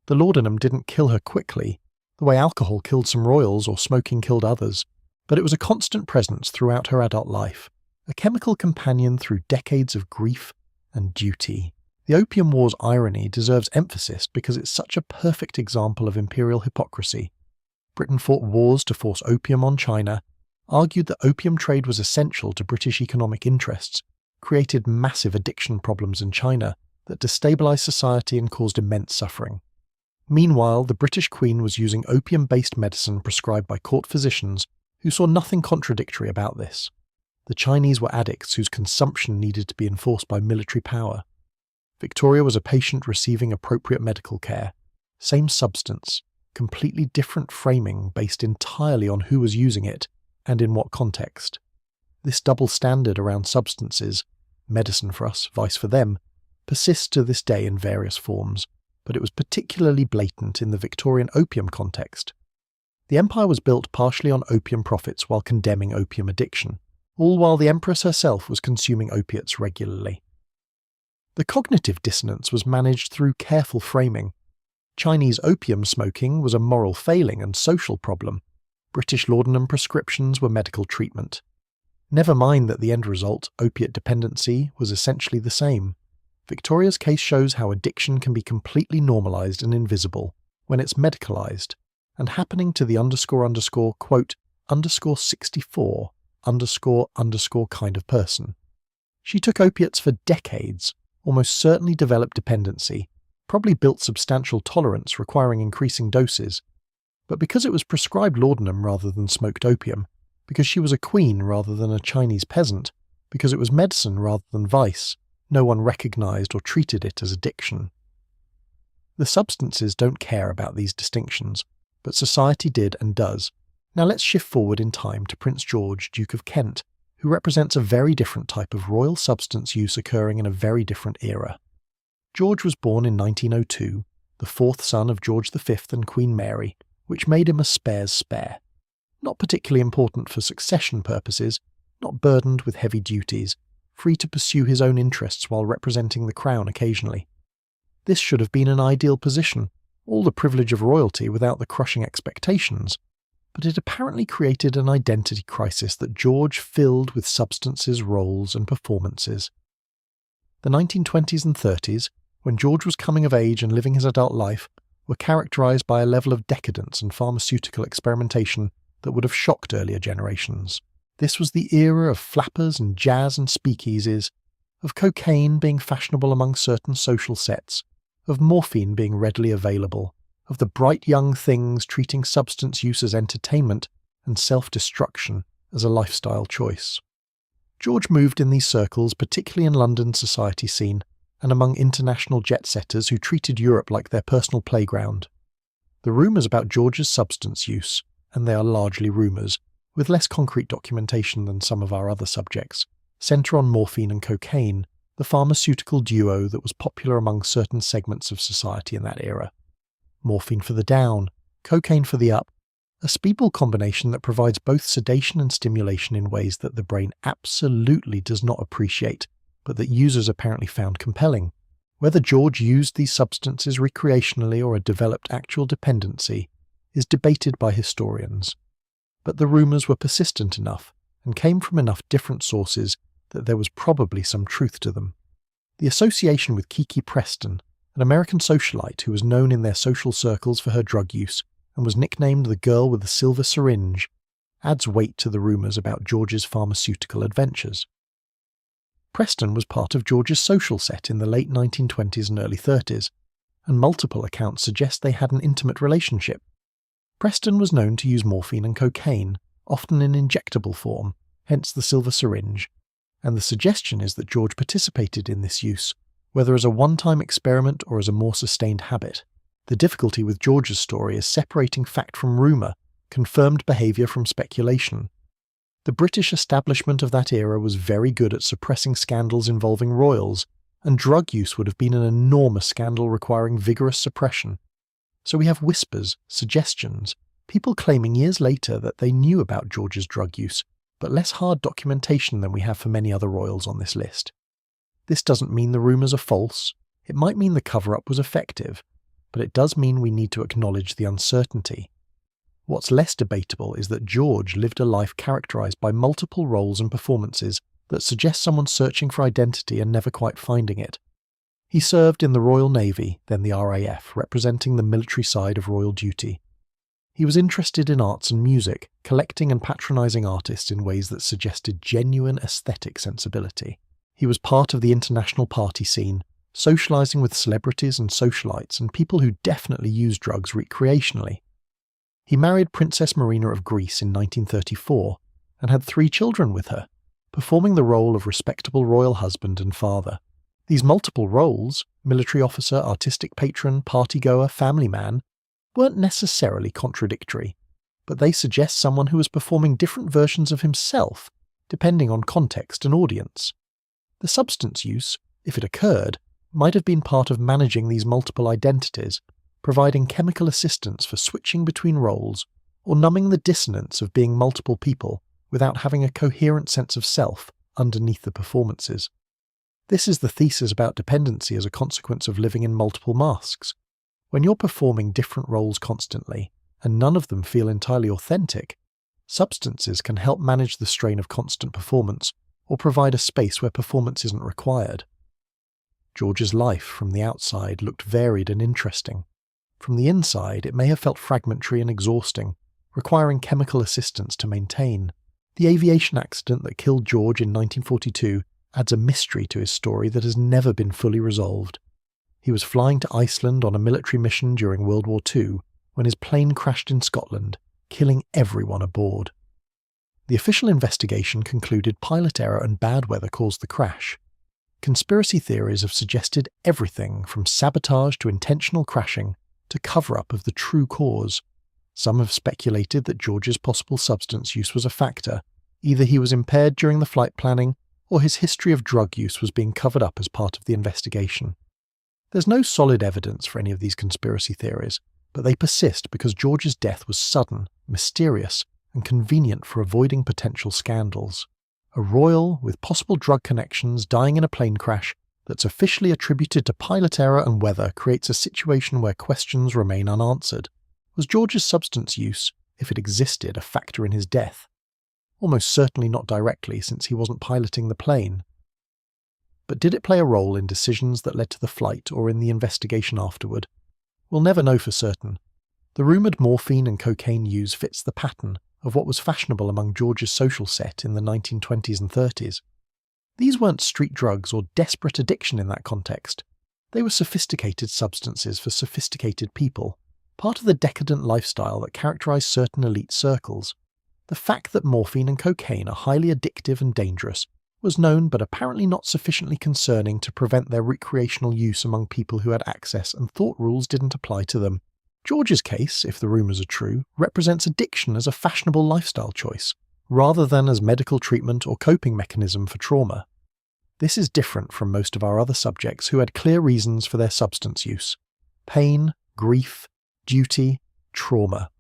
The laudanum didn't kill her quickly, the way alcohol killed some royals or smoking killed others, but it was a constant presence throughout her adult life, a chemical companion through decades of grief and duty. The Opium War's irony deserves emphasis because it's such a perfect example of imperial hypocrisy. Britain fought wars to force opium on China, argued that opium trade was essential to British economic interests, created massive addiction problems in China that destabilised society and caused immense suffering. Meanwhile, the British Queen was using opium-based medicine prescribed by court physicians who saw nothing contradictory about this. The Chinese were addicts whose consumption needed to be enforced by military power. Victoria was a patient receiving appropriate medical care. Same substance, completely different framing based entirely on who was using it and in what context. This double standard around substances, medicine for us, vice for them, persists to this day in various forms, but it was particularly blatant in the Victorian opium context. The empire was built partially on opium profits while condemning opium addiction, all while the empress herself was consuming opiates regularly. The cognitive dissonance was managed through careful framing. Chinese opium smoking was a moral failing and social problem. British laudanum prescriptions were medical treatment. Never mind that the end result, opiate dependency, was essentially the same. Victoria's case shows how addiction can be completely normalised and invisible when it's medicalised, and happening to the quote, _64, _ kind of person. She took opiates for decades, almost certainly developed dependency, probably built substantial tolerance requiring increasing doses, but because it was prescribed laudanum rather than smoked opium, because she was a queen rather than a Chinese peasant, because it was medicine rather than vice, no one recognised or treated it as addiction. The substances don't care about these distinctions, but society did and does. Now let's shift forward in time to Prince George, Duke of Kent, who represents a very different type of royal substance use occurring in a very different era. George was born in 1902, the fourth son of George V and Queen Mary, which made him a spare's spare. Not particularly important for succession purposes, not burdened with heavy duties, free to pursue his own interests while representing the crown occasionally. This should have been an ideal position, all the privilege of royalty without the crushing expectations, but it apparently created an identity crisis that George filled with substances, roles, and performances. The 1920s and 30s, when George was coming of age and living his adult life, were characterised by a level of decadence and pharmaceutical experimentation that would have shocked earlier generations. This was the era of flappers and jazz and speakeasies, of cocaine being fashionable among certain social sets, of morphine being readily available, of the bright young things treating substance use as entertainment and self-destruction as a lifestyle choice. George moved in these circles, particularly in London's society scene, and among international jet-setters who treated Europe like their personal playground. The rumours about George's substance use, and they are largely rumours, with less concrete documentation than some of our other subjects, centre on morphine and cocaine, the pharmaceutical duo that was popular among certain segments of society in that era. Morphine for the down, cocaine for the up, a speedball combination that provides both sedation and stimulation in ways that the brain absolutely does not appreciate, but that users apparently found compelling. Whether George used these substances recreationally or had developed actual dependency is debated by historians. But the rumours were persistent enough and came from enough different sources that there was probably some truth to them. The association with Kiki Preston, an American socialite who was known in their social circles for her drug use and was nicknamed the girl with the silver syringe, adds weight to the rumours about George's pharmaceutical adventures. Preston was part of George's social set in the late 1920s and early 30s, and multiple accounts suggest they had an intimate relationship. Preston was known to use morphine and cocaine, often in injectable form, hence the silver syringe, and the suggestion is that George participated in this use, whether as a one-time experiment or as a more sustained habit. The difficulty with George's story is separating fact from rumour, confirmed behaviour from speculation. The British establishment of that era was very good at suppressing scandals involving royals, and drug use would have been an enormous scandal requiring vigorous suppression. So we have whispers, suggestions, people claiming years later that they knew about George's drug use, but less hard documentation than we have for many other royals on this list. This doesn't mean the rumours are false. It might mean the cover-up was effective, but it does mean we need to acknowledge the uncertainty. What's less debatable is that George lived a life characterised by multiple roles and performances that suggest someone searching for identity and never quite finding it. He served in the Royal Navy, then the RAF, representing the military side of royal duty. He was interested in arts and music, collecting and patronising artists in ways that suggested genuine aesthetic sensibility. He was part of the international party scene, socialising with celebrities and socialites and people who definitely used drugs recreationally. He married Princess Marina of Greece in 1934 and had 3 children with her, performing the role of respectable royal husband and father. These multiple roles, military officer, artistic patron, party-goer, family man, weren't necessarily contradictory, but they suggest someone who was performing different versions of himself, depending on context and audience. The substance use, if it occurred, might have been part of managing these multiple identities, providing chemical assistance for switching between roles, or numbing the dissonance of being multiple people without having a coherent sense of self underneath the performances. This is the thesis about dependency as a consequence of living in multiple masks. When you're performing different roles constantly, and none of them feel entirely authentic, substances can help manage the strain of constant performance, or provide a space where performance isn't required. George's life from the outside looked varied and interesting. From the inside, it may have felt fragmentary and exhausting, requiring chemical assistance to maintain. The aviation accident that killed George in 1942 adds a mystery to his story that has never been fully resolved. He was flying to Iceland on a military mission during World War II when his plane crashed in Scotland, killing everyone aboard. The official investigation concluded pilot error and bad weather caused the crash. Conspiracy theories have suggested everything from sabotage to intentional crashing to cover-up of the true cause. Some have speculated that George's possible substance use was a factor. Either he was impaired during the flight planning, or his history of drug use was being covered up as part of the investigation. There's no solid evidence for any of these conspiracy theories, but they persist because George's death was sudden, mysterious, and convenient for avoiding potential scandals. A royal with possible drug connections dying in a plane crash that's officially attributed to pilot error and weather creates a situation where questions remain unanswered. Was George's substance use, if it existed, a factor in his death? Almost certainly not directly, since he wasn't piloting the plane. But did it play a role in decisions that led to the flight or in the investigation afterward? We'll never know for certain. The rumoured morphine and cocaine use fits the pattern of what was fashionable among George's social set in the 1920s and 30s. These weren't street drugs or desperate addiction in that context. They were sophisticated substances for sophisticated people, part of the decadent lifestyle that characterised certain elite circles. The fact that morphine and cocaine are highly addictive and dangerous was known but apparently not sufficiently concerning to prevent their recreational use among people who had access and thought rules didn't apply to them. George's case, if the rumours are true, represents addiction as a fashionable lifestyle choice, rather than as medical treatment or coping mechanism for trauma. This is different from most of our other subjects who had clear reasons for their substance use: pain, grief, duty, trauma.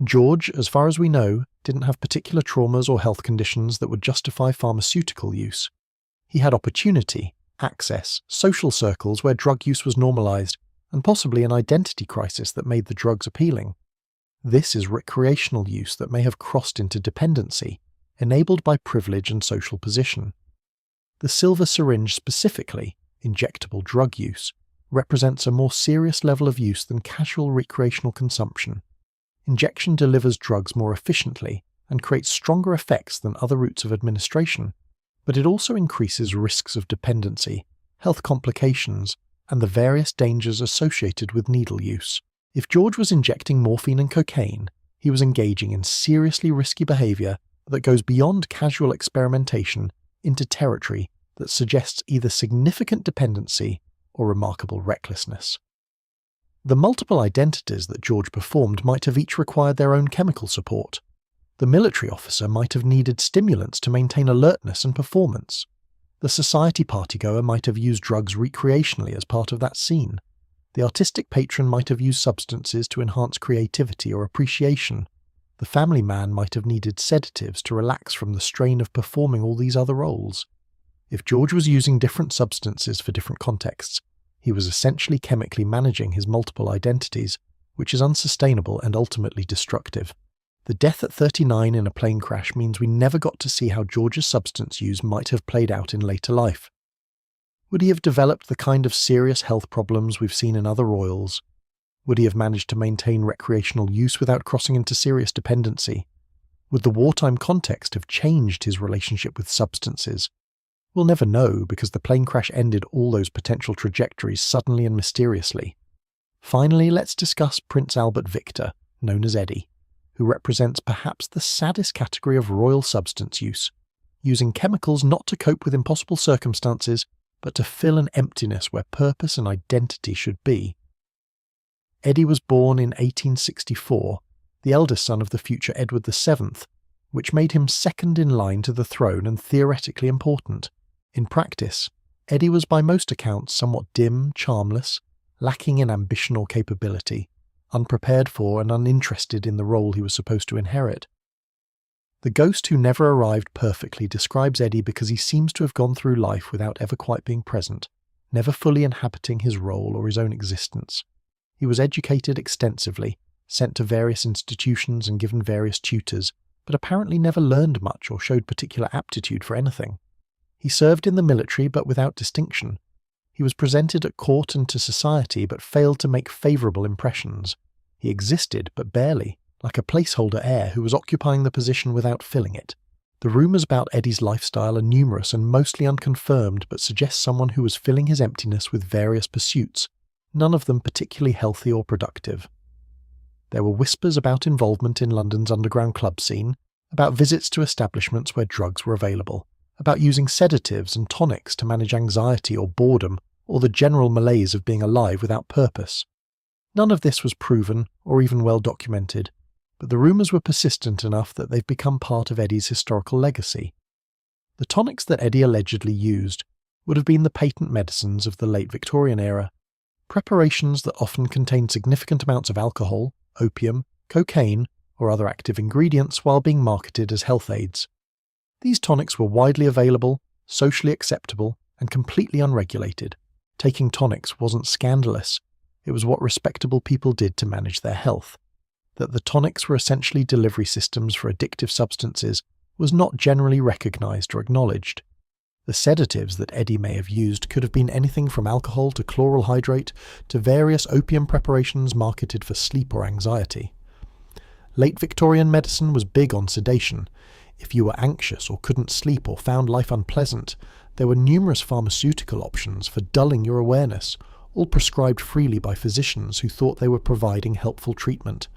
George, as far as we know, didn't have particular traumas or health conditions that would justify pharmaceutical use. He had opportunity, access, social circles where drug use was normalized, and possibly an identity crisis that made the drugs appealing. This is recreational use that may have crossed into dependency, enabled by privilege and social position. The silver syringe specifically, injectable drug use, represents a more serious level of use than casual recreational consumption. Injection delivers drugs more efficiently and creates stronger effects than other routes of administration, but it also increases risks of dependency, health complications, and the various dangers associated with needle use. If George was injecting morphine and cocaine, he was engaging in seriously risky behavior that goes beyond casual experimentation into territory that suggests either significant dependency or remarkable recklessness. The multiple identities that George performed might have each required their own chemical support. The military officer might have needed stimulants to maintain alertness and performance. The society partygoer might have used drugs recreationally as part of that scene. The artistic patron might have used substances to enhance creativity or appreciation. The family man might have needed sedatives to relax from the strain of performing all these other roles. If George was using different substances for different contexts, he was essentially chemically managing his multiple identities, which is unsustainable and ultimately destructive. The death at 39 in a plane crash means we never got to see how George's substance use might have played out in later life. Would he have developed the kind of serious health problems we've seen in other royals? Would he have managed to maintain recreational use without crossing into serious dependency? Would the wartime context have changed his relationship with substances? We'll never know because the plane crash ended all those potential trajectories suddenly and mysteriously. Finally, let's discuss Prince Albert Victor, known as Eddie, who represents perhaps the saddest category of royal substance use, using chemicals not to cope with impossible circumstances, but to fill an emptiness where purpose and identity should be. Eddie was born in 1864, the eldest son of the future Edward VII, which made him second in line to the throne and theoretically important. In practice, Eddie was by most accounts somewhat dim, charmless, lacking in ambition or capability, unprepared for and uninterested in the role he was supposed to inherit. The ghost who never arrived perfectly describes Eddie because he seems to have gone through life without ever quite being present, never fully inhabiting his role or his own existence. He was educated extensively, sent to various institutions and given various tutors, but apparently never learned much or showed particular aptitude for anything. He served in the military but without distinction. He was presented at court and to society but failed to make favourable impressions. He existed, but barely, like a placeholder heir who was occupying the position without filling it. The rumours about Eddie's lifestyle are numerous and mostly unconfirmed but suggest someone who was filling his emptiness with various pursuits, none of them particularly healthy or productive. There were whispers about involvement in London's underground club scene, about visits to establishments where drugs were available, about using sedatives and tonics to manage anxiety or boredom, or the general malaise of being alive without purpose. None of this was proven or even well documented, but the rumours were persistent enough that they've become part of Eddie's historical legacy. The tonics that Eddie allegedly used would have been the patent medicines of the late Victorian era, preparations that often contained significant amounts of alcohol, opium, cocaine, or other active ingredients while being marketed as health aids. These tonics were widely available, socially acceptable, and completely unregulated. Taking tonics wasn't scandalous. It was what respectable people did to manage their health. That the tonics were essentially delivery systems for addictive substances was not generally recognised or acknowledged. The sedatives that Eddie may have used could have been anything from alcohol to chloral hydrate to various opium preparations marketed for sleep or anxiety. Late Victorian medicine was big on sedation. If you were anxious or couldn't sleep or found life unpleasant, there were numerous pharmaceutical options for dulling your awareness, all prescribed freely by physicians who thought they were providing helpful treatment.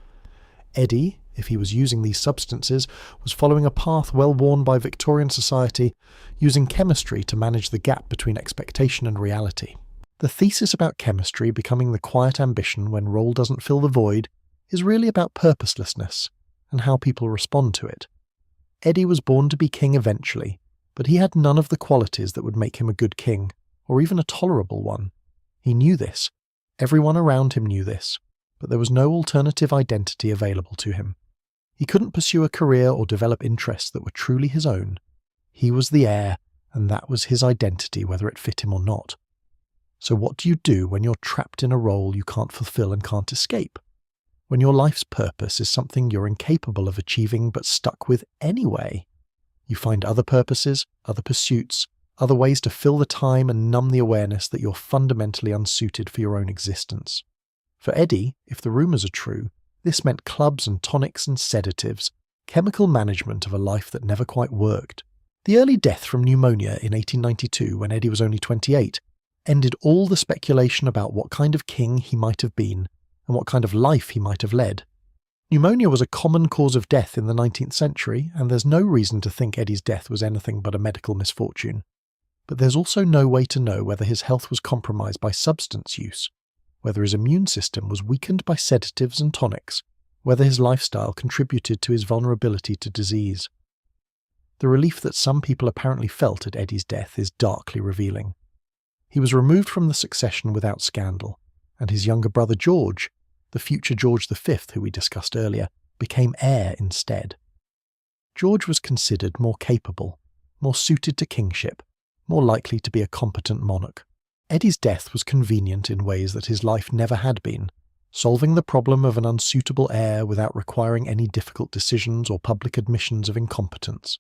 Eddie, if he was using these substances, was following a path well worn by Victorian society, using chemistry to manage the gap between expectation and reality. The thesis about chemistry becoming the quiet ambition when role doesn't fill the void is really about purposelessness and how people respond to it. Eddie was born to be king eventually, but he had none of the qualities that would make him a good king, or even a tolerable one. He knew this. Everyone around him knew this, but there was no alternative identity available to him. He couldn't pursue a career or develop interests that were truly his own. He was the heir, and that was his identity whether it fit him or not. So what do you do when you're trapped in a role you can't fulfill and can't escape? When your life's purpose is something you're incapable of achieving but stuck with anyway? You find other purposes, other pursuits, other ways to fill the time and numb the awareness that you're fundamentally unsuited for your own existence. For Eddie, if the rumours are true, this meant clubs and tonics and sedatives, chemical management of a life that never quite worked. The early death from pneumonia in 1892, when Eddie was only 28, ended all the speculation about what kind of king he might have been and what kind of life he might have led. Pneumonia was a common cause of death in the 19th century, and there's no reason to think Eddie's death was anything but a medical misfortune. But there's also no way to know whether his health was compromised by substance use, whether his immune system was weakened by sedatives and tonics, whether his lifestyle contributed to his vulnerability to disease. The relief that some people apparently felt at Eddie's death is darkly revealing. He was removed from the succession without scandal, and his younger brother George, the future George V, who we discussed earlier, became heir instead. George was considered more capable, more suited to kingship, more likely to be a competent monarch. Eddie's death was convenient in ways that his life never had been, solving the problem of an unsuitable heir without requiring any difficult decisions or public admissions of incompetence.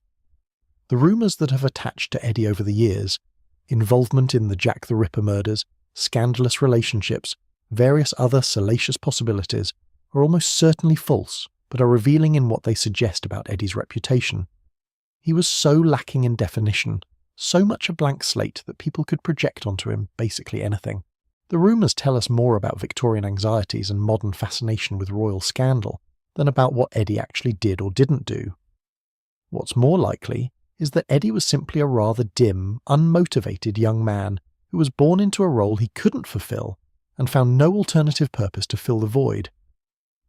The rumours that have attached to Eddie over the years, involvement in the Jack the Ripper murders, scandalous relationships, various other salacious possibilities, are almost certainly false, but are revealing in what they suggest about Eddie's reputation. He was so lacking in definition, so much a blank slate that people could project onto him basically anything. The rumours tell us more about Victorian anxieties and modern fascination with royal scandal than about what Eddie actually did or didn't do. What's more likely is that Eddie was simply a rather dim, unmotivated young man who was born into a role he couldn't fulfill and found no alternative purpose to fill the void.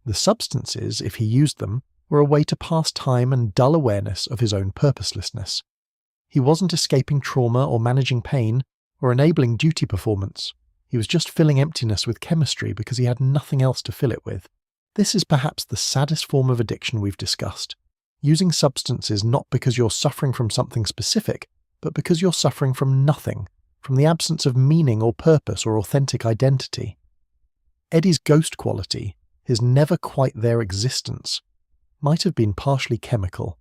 The substances, if he used them, were a way to pass time and dull awareness of his own purposelessness. He wasn't escaping trauma or managing pain or enabling duty performance. He was just filling emptiness with chemistry because he had nothing else to fill it with. This is perhaps the saddest form of addiction we've discussed. Using substances not because you're suffering from something specific, but because you're suffering from nothing, from the absence of meaning or purpose or authentic identity. Eddie's ghost quality, his never quite there existence, might have been partially chemical,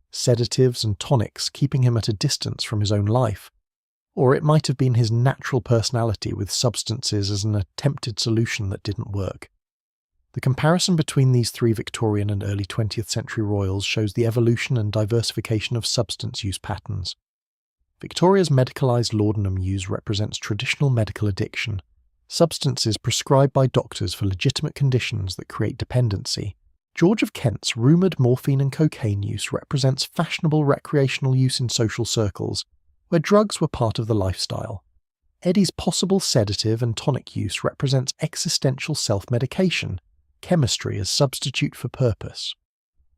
sedatives and tonics keeping him at a distance from his own life, or it might have been his natural personality with substances as an attempted solution that didn't work. The comparison between these three Victorian and early 20th century royals shows the evolution and diversification of substance use patterns. Victoria's medicalised laudanum use represents traditional medical addiction, substances prescribed by doctors for legitimate conditions that create dependency. George of Kent's rumoured morphine and cocaine use represents fashionable recreational use in social circles, where drugs were part of the lifestyle. Eddie's possible sedative and tonic use represents existential self-medication, chemistry as substitute for purpose.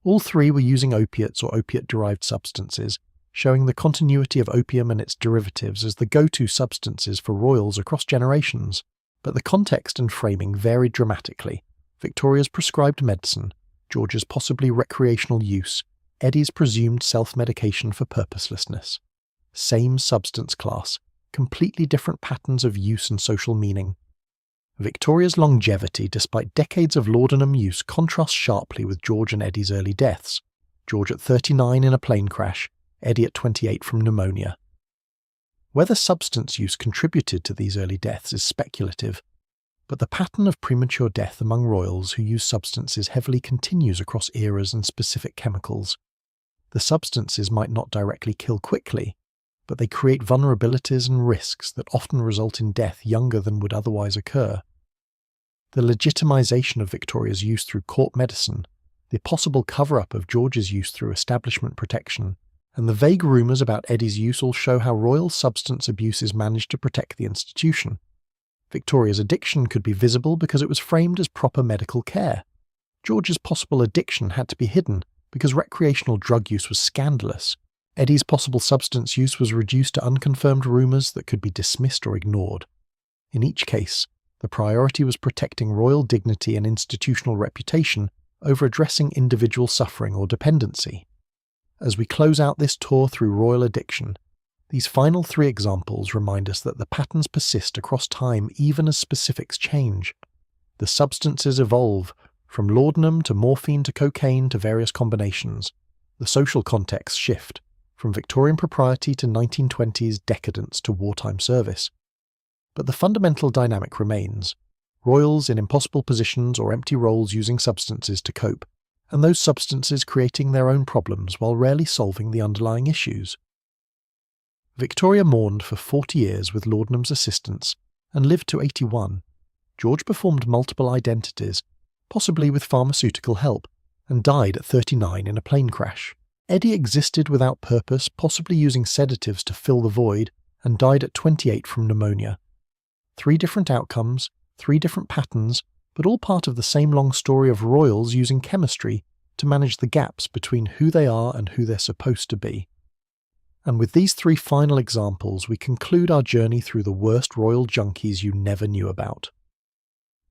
All three were using opiates or opiate-derived substances, showing the continuity of opium and its derivatives as the go-to substances for royals across generations. But the context and framing varied dramatically. Victoria's prescribed medicine, George's possibly recreational use, Eddie's presumed self-medication for purposelessness. Same substance class, completely different patterns of use and social meaning. Victoria's longevity, despite decades of laudanum use, contrasts sharply with George and Eddie's early deaths. George at 39 in a plane crash, Eddie at 28 from pneumonia. Whether substance use contributed to these early deaths is speculative, but the pattern of premature death among royals who use substances heavily continues across eras and specific chemicals. The substances might not directly kill quickly, but they create vulnerabilities and risks that often result in death younger than would otherwise occur. The legitimization of Victoria's use through court medicine, the possible cover-up of George's use through establishment protection, and the vague rumours about Eddie's use all show how royal substance abuses managed to protect the institution. Victoria's addiction could be visible because it was framed as proper medical care. George's possible addiction had to be hidden because recreational drug use was scandalous. Eddie's possible substance use was reduced to unconfirmed rumours that could be dismissed or ignored. In each case, the priority was protecting royal dignity and institutional reputation over addressing individual suffering or dependency. As we close out this tour through royal addiction, These final three examples remind us that the patterns persist across time even as specifics change. The substances evolve, from laudanum to morphine to cocaine to various combinations. The social contexts shift, from Victorian propriety to 1920s decadence to wartime service. But the fundamental dynamic remains: royals in impossible positions or empty roles using substances to cope, and those substances creating their own problems while rarely solving the underlying issues. Victoria mourned for 40 years with laudanum's assistance and lived to 81. George performed multiple identities, possibly with pharmaceutical help, and died at 39 in a plane crash. Eddie existed without purpose, possibly using sedatives to fill the void, and died at 28 from pneumonia. 3 different outcomes, 3 different patterns, but all part of the same long story of royals using chemistry to manage the gaps between who they are and who they're supposed to be. And with these 3 final examples, we conclude our journey through the worst royal junkies you never knew about.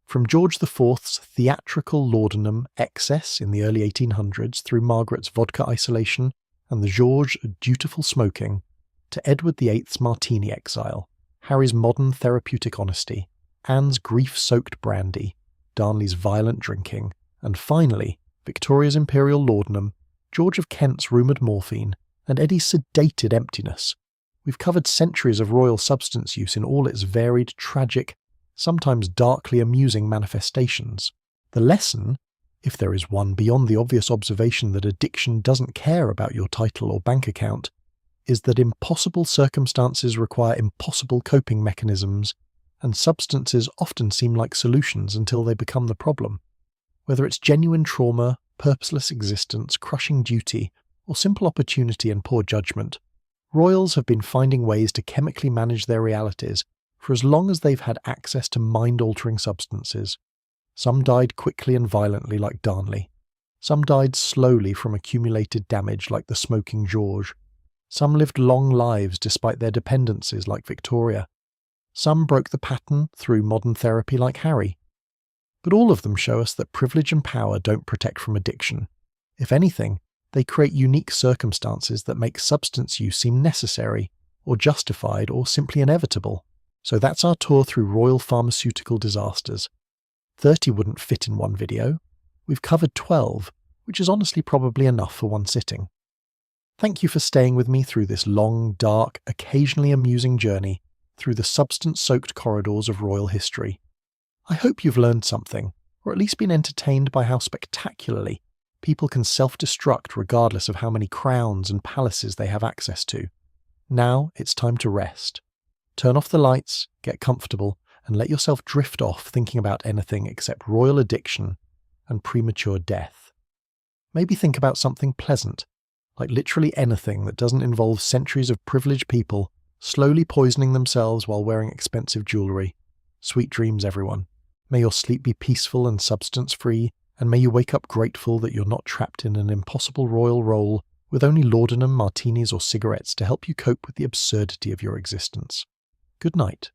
From George IV's theatrical laudanum excess in the early 1800s through Margaret's vodka isolation and the Georges' dutiful smoking, to Edward VIII's martini exile, Harry's modern therapeutic honesty, Anne's grief-soaked brandy, Darnley's violent drinking, and finally, Victoria's imperial laudanum, George of Kent's rumoured morphine, and Eddie's sedated emptiness. We've covered centuries of royal substance use in all its varied, tragic, sometimes darkly amusing manifestations. The lesson, if there is one beyond the obvious observation that addiction doesn't care about your title or bank account, is that impossible circumstances require impossible coping mechanisms, and substances often seem like solutions until they become the problem. Whether it's genuine trauma, purposeless existence, crushing duty, or simple opportunity and poor judgment, royals have been finding ways to chemically manage their realities for as long as they've had access to mind-altering substances. Some died quickly and violently like Darnley. Some died slowly from accumulated damage like the smoking George. Some lived long lives despite their dependencies like Victoria. Some broke the pattern through modern therapy like Harry. But all of them show us that privilege and power don't protect from addiction. If anything, they create unique circumstances that make substance use seem necessary, or justified, or simply inevitable. So that's our tour through royal pharmaceutical disasters. 30 wouldn't fit in one video. We've covered 12, which is honestly probably enough for one sitting. Thank you for staying with me through this long, dark, occasionally amusing journey through the substance-soaked corridors of royal history. I hope you've learned something, or at least been entertained by how spectacularly people can self-destruct regardless of how many crowns and palaces they have access to. Now it's time to rest. Turn off the lights, get comfortable, and let yourself drift off thinking about anything except royal addiction and premature death. Maybe think about something pleasant, like literally anything that doesn't involve centuries of privileged people slowly poisoning themselves while wearing expensive jewellery. Sweet dreams, everyone. May your sleep be peaceful and substance-free, and may you wake up grateful that you're not trapped in an impossible royal role with only laudanum, martinis, or cigarettes to help you cope with the absurdity of your existence. Good night.